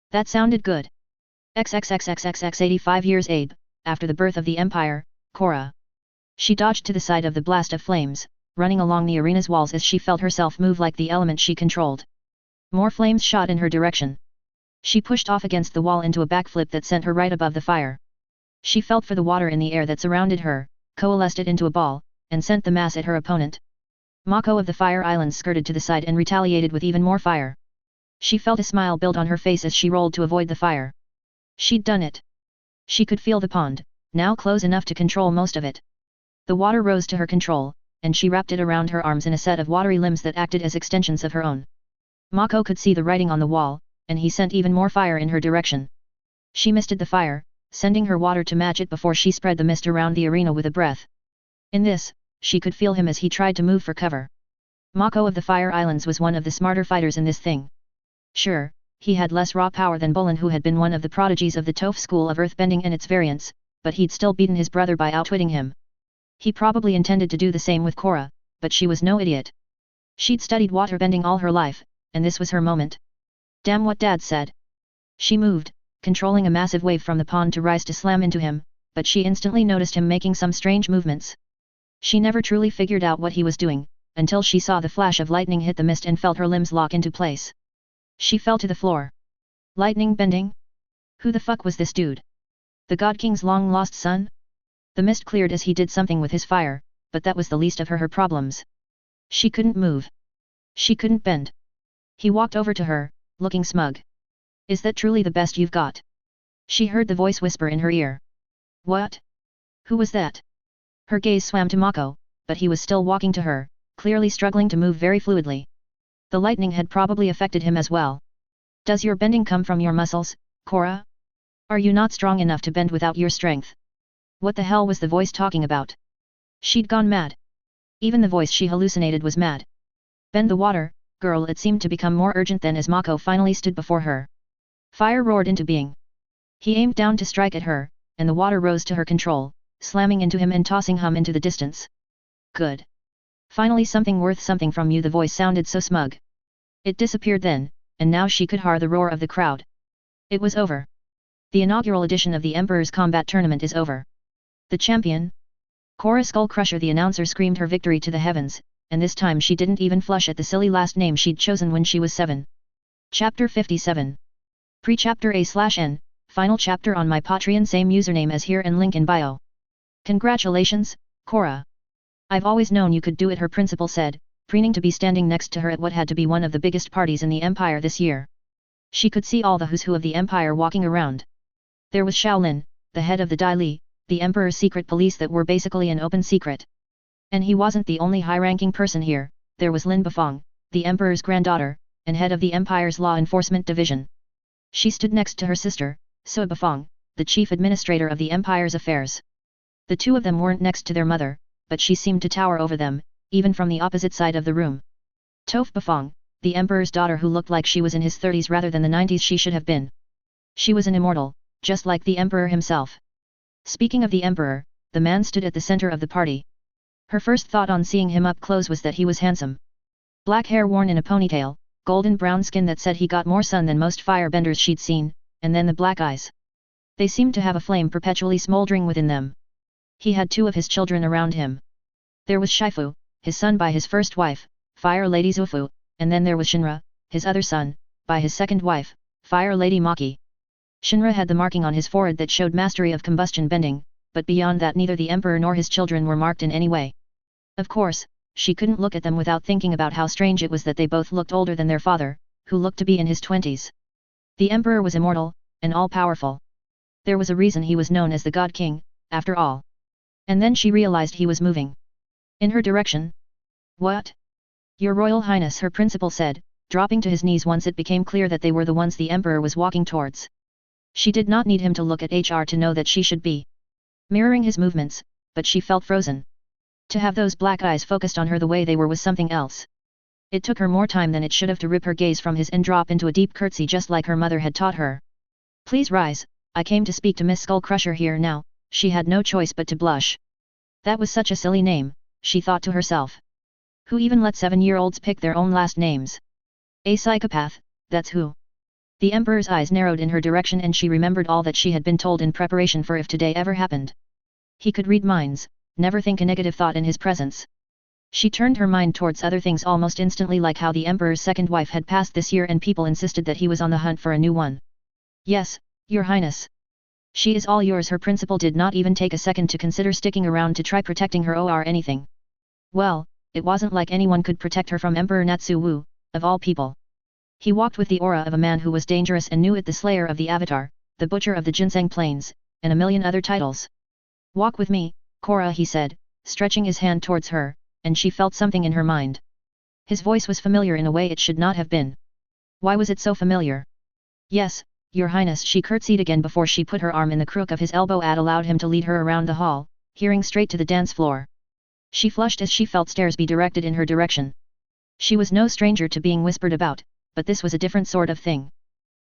That sounded good. XXXXXX 85 years Abe, after the birth of the Empire, Korra. She dodged to the side of the blast of flames, running along the arena's walls as she felt herself move like the element she controlled. More flames shot in her direction. She pushed off against the wall into a backflip that sent her right above the fire. She felt for the water in the air that surrounded her, coalesced it into a ball, and sent the mass at her opponent. Mako of the Fire Islands skirted to the side and retaliated with even more fire. She felt a smile build on her face as she rolled to avoid the fire. She'd done it. She could feel the pond, now close enough to control most of it. The water rose to her control, and she wrapped it around her arms in a set of watery limbs that acted as extensions of her own. Mako could see the writing on the wall, and he sent even more fire in her direction. She misted the fire, sending her water to match it before she spread the mist around the arena with a breath. In this, she could feel him as he tried to move for cover. Mako of the Fire Islands was one of the smarter fighters in this thing. Sure, he had less raw power than Bolin, who had been one of the prodigies of the Toph school of earthbending and its variants, but he'd still beaten his brother by outwitting him. He probably intended to do the same with Korra, but she was no idiot. She'd studied waterbending all her life, and this was her moment. Damn what Dad said. She moved, controlling a massive wave from the pond to rise to slam into him, but she instantly noticed him making some strange movements. She never truly figured out what he was doing, until she saw the flash of lightning hit the mist and felt her limbs lock into place. She fell to the floor. Lightning bending? Who the fuck was this dude? The God King's long-lost son? The mist cleared as he did something with his fire, but that was the least of her problems. She couldn't move. She couldn't bend. He walked over to her, looking smug. Is that truly the best you've got? She heard the voice whisper in her ear. What? Who was that? Her gaze swam to Mako, but he was still walking to her, clearly struggling to move very fluidly. The lightning had probably affected him as well. Does your bending come from your muscles, Korra? Are you not strong enough to bend without your strength? What the hell was the voice talking about? She'd gone mad. Even the voice she hallucinated was mad. Bend the water, girl. It seemed to become more urgent then as Mako finally stood before her. Fire roared into being. He aimed down to strike at her, and the water rose to her control, slamming into him and tossing him into the distance. Good. Finally something worth something from you, the voice sounded so smug. It disappeared then, and now she could hear the roar of the crowd. It was over. The inaugural edition of the Emperor's Combat Tournament is over. The champion? Korra Skull Crusher, the announcer screamed her victory to the heavens, and this time she didn't even flush at the silly last name she'd chosen when she was 7. Chapter 57. Pre-chapter A/N, final chapter on my Patreon, same username as here and link in bio. Congratulations, Korra. I've always known you could do it, her principal said, preening to be standing next to her at what had to be one of the biggest parties in the Empire this year. She could see all the who's who of the Empire walking around. There was Shaolin, the head of the Dai Li, the Emperor's secret police that were basically an open secret. And he wasn't the only high-ranking person here. There was Lin Bafong, the Emperor's granddaughter, and head of the Empire's law enforcement division. She stood next to her sister, Sua Bafong, the chief administrator of the Empire's affairs. The two of them weren't next to their mother, but she seemed to tower over them, even from the opposite side of the room. Toph Bafong, the Emperor's daughter who looked like she was in his 30s rather than the 90s she should have been. She was an immortal, just like the Emperor himself. Speaking of the Emperor, the man stood at the center of the party. Her first thought on seeing him up close was that he was handsome. Black hair worn in a ponytail, golden brown skin that said he got more sun than most firebenders she'd seen, and then the black eyes. They seemed to have a flame perpetually smoldering within them. He had 2 of his children around him. There was Shifu, his son by his first wife, Fire Lady Zufu, and then there was Shinra, his other son, by his second wife, Fire Lady Maki. Shinra had the marking on his forehead that showed mastery of combustion bending, but beyond that neither the Emperor nor his children were marked in any way. Of course, she couldn't look at them without thinking about how strange it was that they both looked older than their father, who looked to be in his 20s. The Emperor was immortal, and all-powerful. There was a reason he was known as the God King, after all. And then she realized he was moving. In her direction. What? Your Royal Highness, her principal said, dropping to his knees once it became clear that they were the ones the Emperor was walking towards. She did not need him to look at HR to know that she should be mirroring his movements, but she felt frozen. To have those black eyes focused on her the way they were was something else. It took her more time than it should have to rip her gaze from his and drop into a deep curtsy just like her mother had taught her. Please rise, I came to speak to Miss Skull Crusher here now, She had no choice but to blush. That was such a silly name, she thought to herself. Who even let 7-year-olds pick their own last names? A psychopath, that's who. The Emperor's eyes narrowed in her direction and she remembered all that she had been told in preparation for if today ever happened. He could read minds, never think a negative thought in his presence. She turned her mind towards other things almost instantly, like how the Emperor's second wife had passed this year and people insisted that he was on the hunt for a new one. Yes, Your Highness. She is all yours. Her principal did not even take a second to consider sticking around to try protecting her or anything. Well, it wasn't like anyone could protect her from Emperor Natsu Wu, of all people. He walked with the aura of a man who was dangerous and knew it, the slayer of the Avatar, the butcher of the Ginseng Plains, and a million other titles. Walk with me, Korra, he said, stretching his hand towards her, and she felt something in her mind. His voice was familiar in a way it should not have been. Why was it so familiar? Yes, Your Highness. She curtsied again before she put her arm in the crook of his elbow and allowed him to lead her around the hall, hearing straight to the dance floor. She flushed as she felt stares be directed in her direction. She was no stranger to being whispered about, but this was a different sort of thing.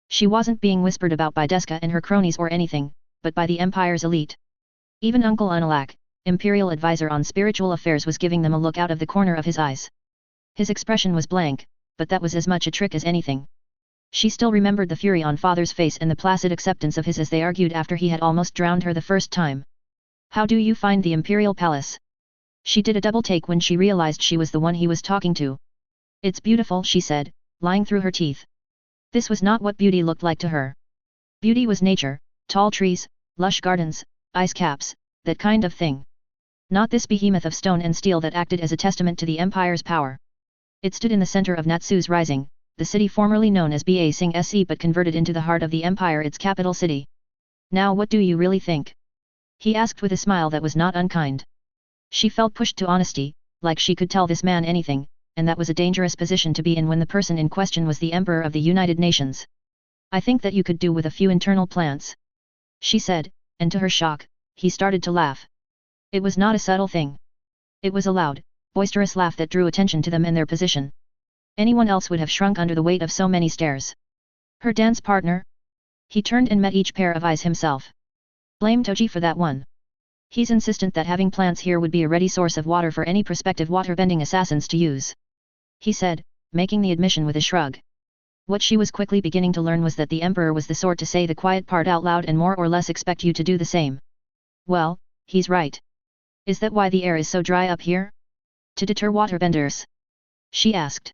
She wasn't being whispered about by Deska and her cronies or anything, but by the Empire's elite. Even Uncle Unalak, Imperial Advisor on Spiritual Affairs, was giving them a look out of the corner of his eyes. His expression was blank, but that was as much a trick as anything. She still remembered the fury on Father's face and the placid acceptance of his as they argued after he had almost drowned her the first time. How do you find the Imperial Palace? She did a double take when she realized she was the one he was talking to. It's beautiful, she said, lying through her teeth. This was not what beauty looked like to her. Beauty was nature, tall trees, lush gardens, ice caps, that kind of thing. Not this behemoth of stone and steel that acted as a testament to the Empire's power. It stood in the center of Natsu's Rising, the city formerly known as Ba Sing Se but converted into the heart of the Empire, its capital city. Now what do you really think? He asked with a smile that was not unkind. She felt pushed to honesty, like she could tell this man anything, and that was a dangerous position to be in when the person in question was the Emperor of the United Nations. I think that you could do with a few internal plants, she said, and to her shock, he started to laugh. It was not a subtle thing. It was a loud, boisterous laugh that drew attention to them and their position. Anyone else would have shrunk under the weight of so many stares. Her dance partner? He turned and met each pair of eyes himself. Blame Toji for that one. He's insistent that having plants here would be a ready source of water for any prospective waterbending assassins to use, he said, making the admission with a shrug. What she was quickly beginning to learn was that the Emperor was the sort to say the quiet part out loud and more or less expect you to do the same. Well, he's right. Is that why the air is so dry up here? To deter waterbenders? She asked.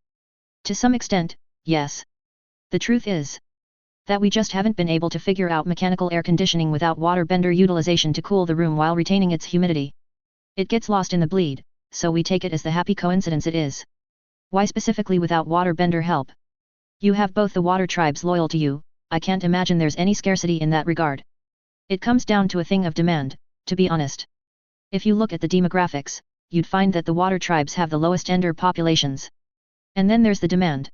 To some extent, yes. The truth is that we just haven't been able to figure out mechanical air conditioning without waterbender utilization to cool the room while retaining its humidity. It gets lost in the bleed, so we take it as the happy coincidence it is. Why specifically without waterbender help? You have both the water tribes loyal to you, I can't imagine there's any scarcity in that regard. It comes down to a thing of demand, to be honest. If you look at the demographics, you'd find that the water tribes have the lowest ender populations. And then there's the demand.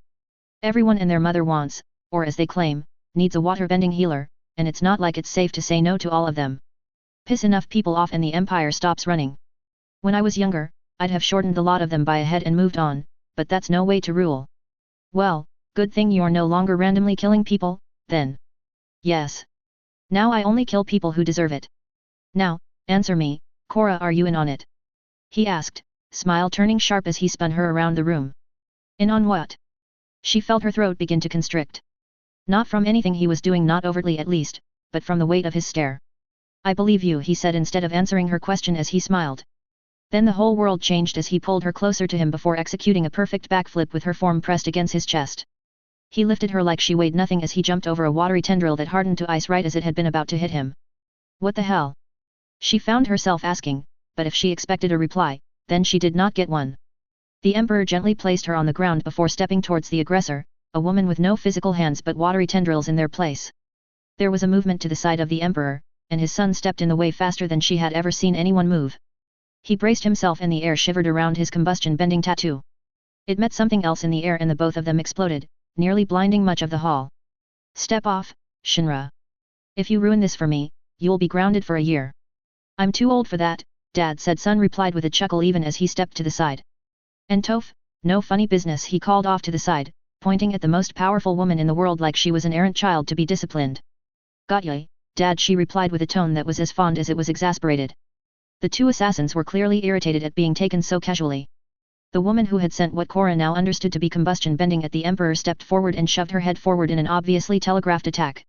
Everyone and their mother wants, or as they claim, needs a waterbending healer, and it's not like it's safe to say no to all of them. Piss enough people off and the Empire stops running. When I was younger, I'd have shortened the lot of them by a head and moved on, but that's no way to rule. Well, good thing you're no longer randomly killing people, then. Yes. Now I only kill people who deserve it. Now, answer me, Korra, are you in on it? He asked, smile turning sharp as he spun her around the room. In on what? She felt her throat begin to constrict. Not from anything he was doing, not overtly at least, but from the weight of his stare. I believe you, he said instead of answering her question as he smiled. Then the whole world changed as he pulled her closer to him before executing a perfect backflip with her form pressed against his chest. He lifted her like she weighed nothing as he jumped over a watery tendril that hardened to ice right as it had been about to hit him. What the hell? She found herself asking, but if she expected a reply, then she did not get one. The Emperor gently placed her on the ground before stepping towards the aggressor, a woman with no physical hands but watery tendrils in their place. There was a movement to the side of the Emperor, and his son stepped in the way faster than she had ever seen anyone move. He braced himself and the air shivered around his combustion-bending tattoo. It met something else in the air and the both of them exploded, nearly blinding much of the hall. Step off, Shinra. If you ruin this for me, you'll be grounded for a year. I'm too old for that, Dad said. Son replied with a chuckle even as he stepped to the side. And Toph, no funny business, he called off to the side, pointing at the most powerful woman in the world like she was an errant child to be disciplined. Got ya, Dad, she replied with a tone that was as fond as it was exasperated. The two assassins were clearly irritated at being taken so casually. The woman who had sent what Cora now understood to be combustion bending at the Emperor stepped forward and shoved her head forward in an obviously telegraphed attack.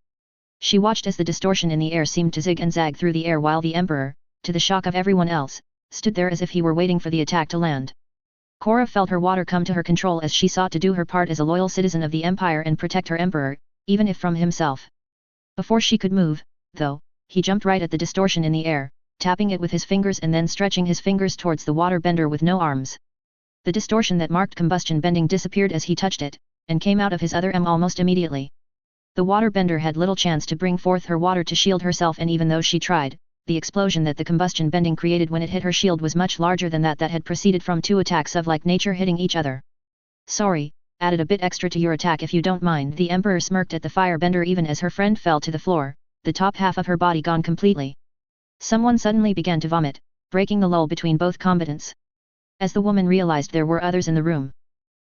She watched as the distortion in the air seemed to zig and zag through the air while the Emperor, to the shock of everyone else, stood there as if he were waiting for the attack to land. Cora felt her water come to her control as she sought to do her part as a loyal citizen of the Empire and protect her Emperor, even if from himself. Before she could move, though, he jumped right at the distortion in the air, tapping it with his fingers and then stretching his fingers towards the water bender with no arms. The distortion that marked combustion bending disappeared as he touched it, and came out of his other arm almost immediately. The water bender had little chance to bring forth her water to shield herself, and even though she tried, the explosion that the combustion bending created when it hit her shield was much larger than that had proceeded from two attacks of like nature hitting each other. Sorry, added a bit extra to your attack if you don't mind. The Emperor smirked at the firebender even as her friend fell to the floor, the top half of her body gone completely. Someone suddenly began to vomit, breaking the lull between both combatants. As the woman realized there were others in the room,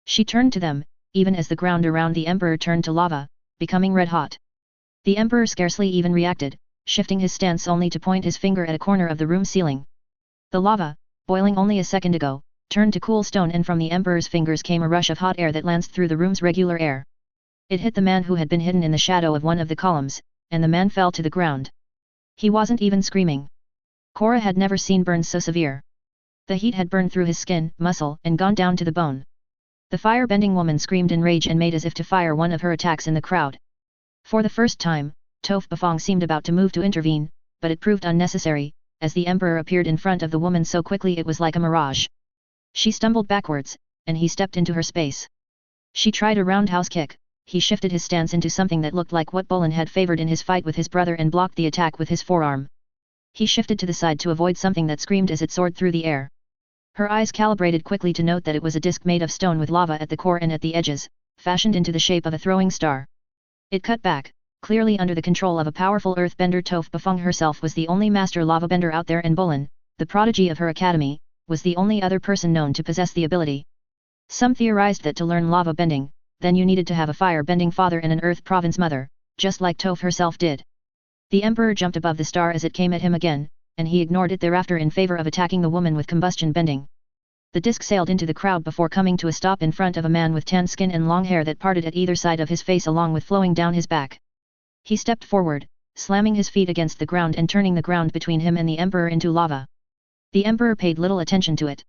she turned to them, even as the ground around the Emperor turned to lava, becoming red hot. The Emperor scarcely even reacted, shifting his stance only to point his finger at a corner of the room ceiling. The lava, boiling only a second ago, turned to cool stone, and from the Emperor's fingers came a rush of hot air that lanced through the room's regular air. It hit the man who had been hidden in the shadow of one of the columns, and the man fell to the ground. He wasn't even screaming. Cora had never seen burns so severe. The heat had burned through his skin, muscle, and gone down to the bone. The fire-bending woman screamed in rage and made as if to fire one of her attacks in the crowd. For the first time, Toph Bafong seemed about to move to intervene, but it proved unnecessary, as the Emperor appeared in front of the woman so quickly it was like a mirage. She stumbled backwards, and he stepped into her space. She tried a roundhouse kick. He shifted his stance into something that looked like what Bolin had favored in his fight with his brother and blocked the attack with his forearm. He shifted to the side to avoid something that screamed as it soared through the air. Her eyes calibrated quickly to note that it was a disc made of stone with lava at the core and at the edges, fashioned into the shape of a throwing star. It cut back, clearly under the control of a powerful earthbender. Toph Bafong herself was the only master lavabender out there, and Bolin, the prodigy of her academy, was the only other person known to possess the ability. Some theorized that to learn lava bending, then you needed to have a fire-bending father and an earth province mother, just like Toph herself did. The Emperor jumped above the star as it came at him again, and he ignored it thereafter in favor of attacking the woman with combustion bending. The disc sailed into the crowd before coming to a stop in front of a man with tan skin and long hair that parted at either side of his face along with flowing down his back. He stepped forward, slamming his feet against the ground and turning the ground between him and the Emperor into lava. The Emperor paid little attention to it.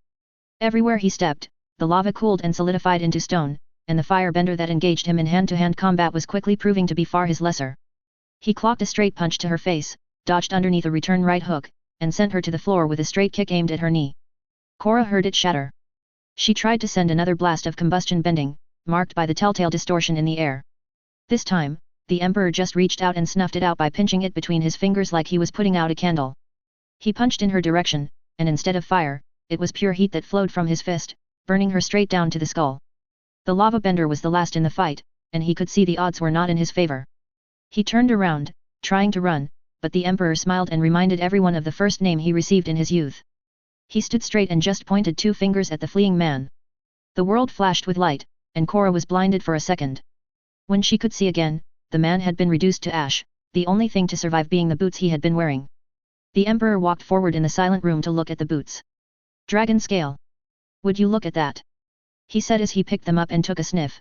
Everywhere he stepped, the lava cooled and solidified into stone, and the firebender that engaged him in hand-to-hand combat was quickly proving to be far his lesser. He clocked a straight punch to her face, dodged underneath a return right hook, and sent her to the floor with a straight kick aimed at her knee. Cora heard it shatter. She tried to send another blast of combustion bending, marked by the telltale distortion in the air. This time, the Emperor just reached out and snuffed it out by pinching it between his fingers like he was putting out a candle. He punched in her direction, and instead of fire, it was pure heat that flowed from his fist, burning her straight down to the skull. The lava bender was the last in the fight, and he could see the odds were not in his favor. He turned around, trying to run, but the Emperor smiled and reminded everyone of the first name he received in his youth. He stood straight and just pointed two fingers at the fleeing man. The world flashed with light, and Cora was blinded for a second. When she could see again, the man had been reduced to ash, the only thing to survive being the boots he had been wearing. The Emperor walked forward in the silent room to look at the boots. Dragon scale. Would you look at that? He said as he picked them up and took a sniff.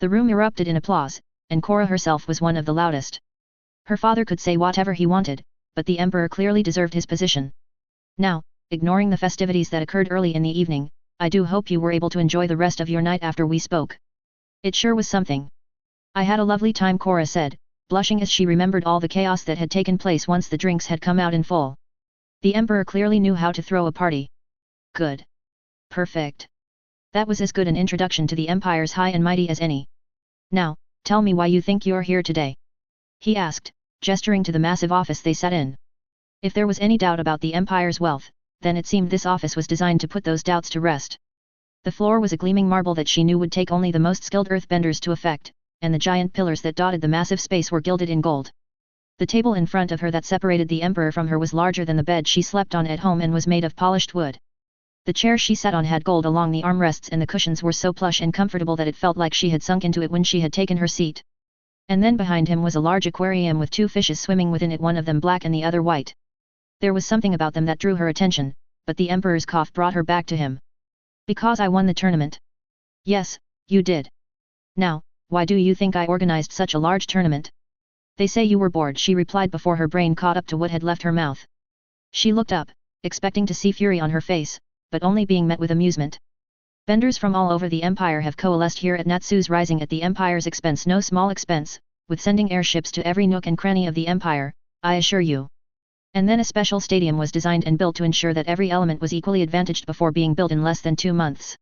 The room erupted in applause, and Cora herself was one of the loudest. Her father could say whatever he wanted, but the Emperor clearly deserved his position. Now, ignoring the festivities that occurred early in the evening, I do hope you were able to enjoy the rest of your night after we spoke. It sure was something. I had a lovely time, Cora said, blushing as she remembered all the chaos that had taken place once the drinks had come out in full. The Emperor clearly knew how to throw a party. Good. Perfect. That was as good an introduction to the Empire's high and mighty as any. Now, tell me why you think you're here today? He asked, gesturing to the massive office they sat in. If there was any doubt about the Empire's wealth, then it seemed this office was designed to put those doubts to rest. The floor was a gleaming marble that she knew would take only the most skilled earthbenders to effect, and the giant pillars that dotted the massive space were gilded in gold. The table in front of her that separated the Emperor from her was larger than the bed she slept on at home and was made of polished wood. The chair she sat on had gold along the armrests, and the cushions were so plush and comfortable that it felt like she had sunk into it when she had taken her seat. And then behind him was a large aquarium with 2 fishes swimming within it, one of them black and the other white. There was something about them that drew her attention, but the emperor's cough brought her back to him. Because I won the tournament. Yes, you did. Now, why do you think I organized such a large tournament? They say you were bored, she replied before her brain caught up to what had left her mouth. She looked up, expecting to see fury on her face, but only being met with amusement. Benders from all over the empire have coalesced here at Natsu's Rising at the empire's expense, no small expense, with sending airships to every nook and cranny of the empire, I assure you. And then a special stadium was designed and built to ensure that every element was equally advantaged before being built in less than 2 months.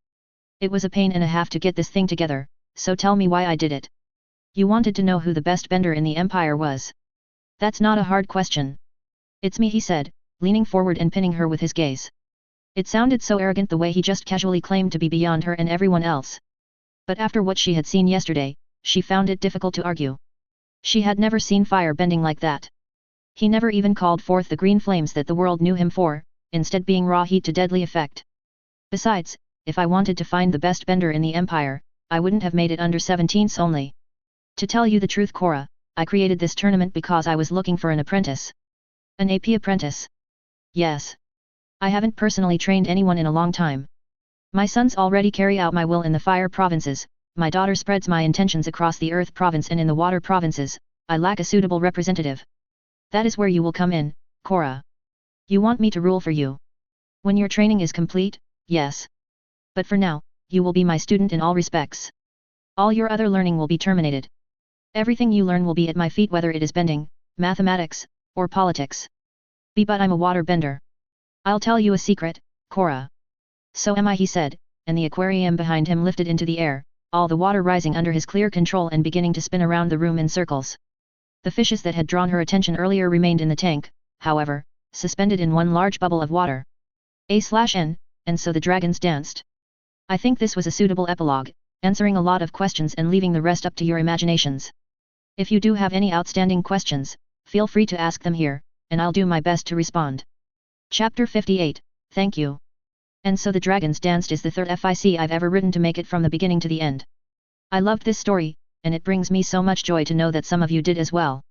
It was a pain and a half to get this thing together, so tell me why I did it. You wanted to know who the best bender in the empire was. That's not a hard question. It's me, he said, leaning forward and pinning her with his gaze. It sounded so arrogant the way he just casually claimed to be beyond her and everyone else. But after what she had seen yesterday, she found it difficult to argue. She had never seen fire bending like that. He never even called forth the green flames that the world knew him for, instead being raw heat to deadly effect. Besides, if I wanted to find the best bender in the empire, I wouldn't have made it under 17s only. To tell you the truth, Cora, I created this tournament because I was looking for an apprentice. An AP apprentice? Yes. I haven't personally trained anyone in a long time. My sons already carry out my will in the fire provinces, my daughter spreads my intentions across the earth province, and in the water provinces, I lack a suitable representative. That is where you will come in, Cora. You want me to rule for you. When your training is complete, yes. But for now, you will be my student in all respects. All your other learning will be terminated. Everything you learn will be at my feet, whether it is bending, mathematics, or politics. But I'm a water bender. I'll tell you a secret, Cora. So am I, he said, and the aquarium behind him lifted into the air, all the water rising under his clear control and beginning to spin around the room in circles. The fishes that had drawn her attention earlier remained in the tank, however, suspended in one large bubble of water. A/N, and so the dragons danced. I think this was a suitable epilogue, answering a lot of questions and leaving the rest up to your imaginations. If you do have any outstanding questions, feel free to ask them here, and I'll do my best to respond. Chapter 58, Thank you. And so the dragons danced is the third FIC I've ever written to make it from the beginning to the end. I loved this story, and it brings me so much joy to know that some of you did as well.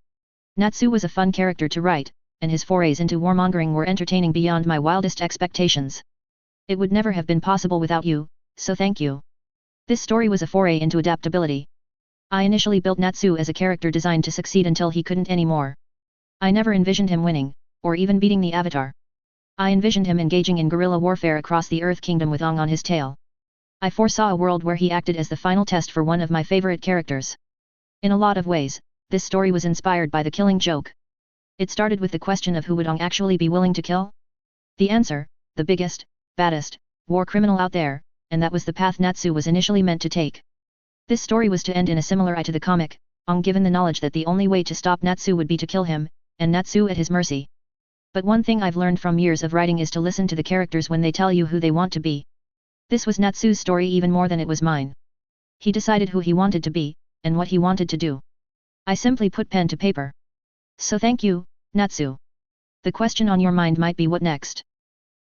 Natsu was a fun character to write, and his forays into warmongering were entertaining beyond my wildest expectations. It would never have been possible without you, so thank you. This story was a foray into adaptability. I initially built Natsu as a character designed to succeed until he couldn't anymore. I never envisioned him winning, or even beating the Avatar. I envisioned him engaging in guerrilla warfare across the Earth Kingdom with Ong on his tail. I foresaw a world where he acted as the final test for one of my favorite characters. In a lot of ways, this story was inspired by the killing joke. It started with the question of who would Ong actually be willing to kill? The answer, the biggest, baddest, war criminal out there, and that was the path Natsu was initially meant to take. This story was to end in a similar eye to the comic, Ong given the knowledge that the only way to stop Natsu would be to kill him, and Natsu at his mercy. But one thing I've learned from years of writing is to listen to the characters when they tell you who they want to be. This was Natsu's story even more than it was mine. He decided who he wanted to be, and what he wanted to do. I simply put pen to paper. So thank you, Natsu. The question on your mind might be what next?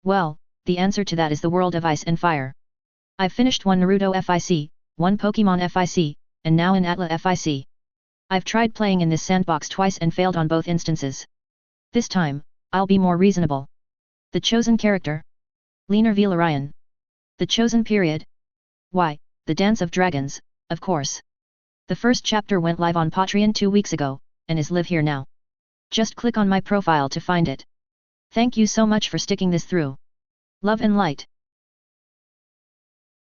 Well, the answer to that is the world of Ice and Fire. I've finished one Naruto FIC, one Pokemon FIC, and now an ATLA FIC. I've tried playing in this sandbox twice and failed on both instances. This time, I'll be more reasonable. The chosen character? Leaner Vilarion. The chosen period? Why, the Dance of Dragons, of course. The first chapter went live on Patreon 2 weeks ago, and is live here now. Just click on my profile to find it. Thank you so much for sticking this through. Love and light.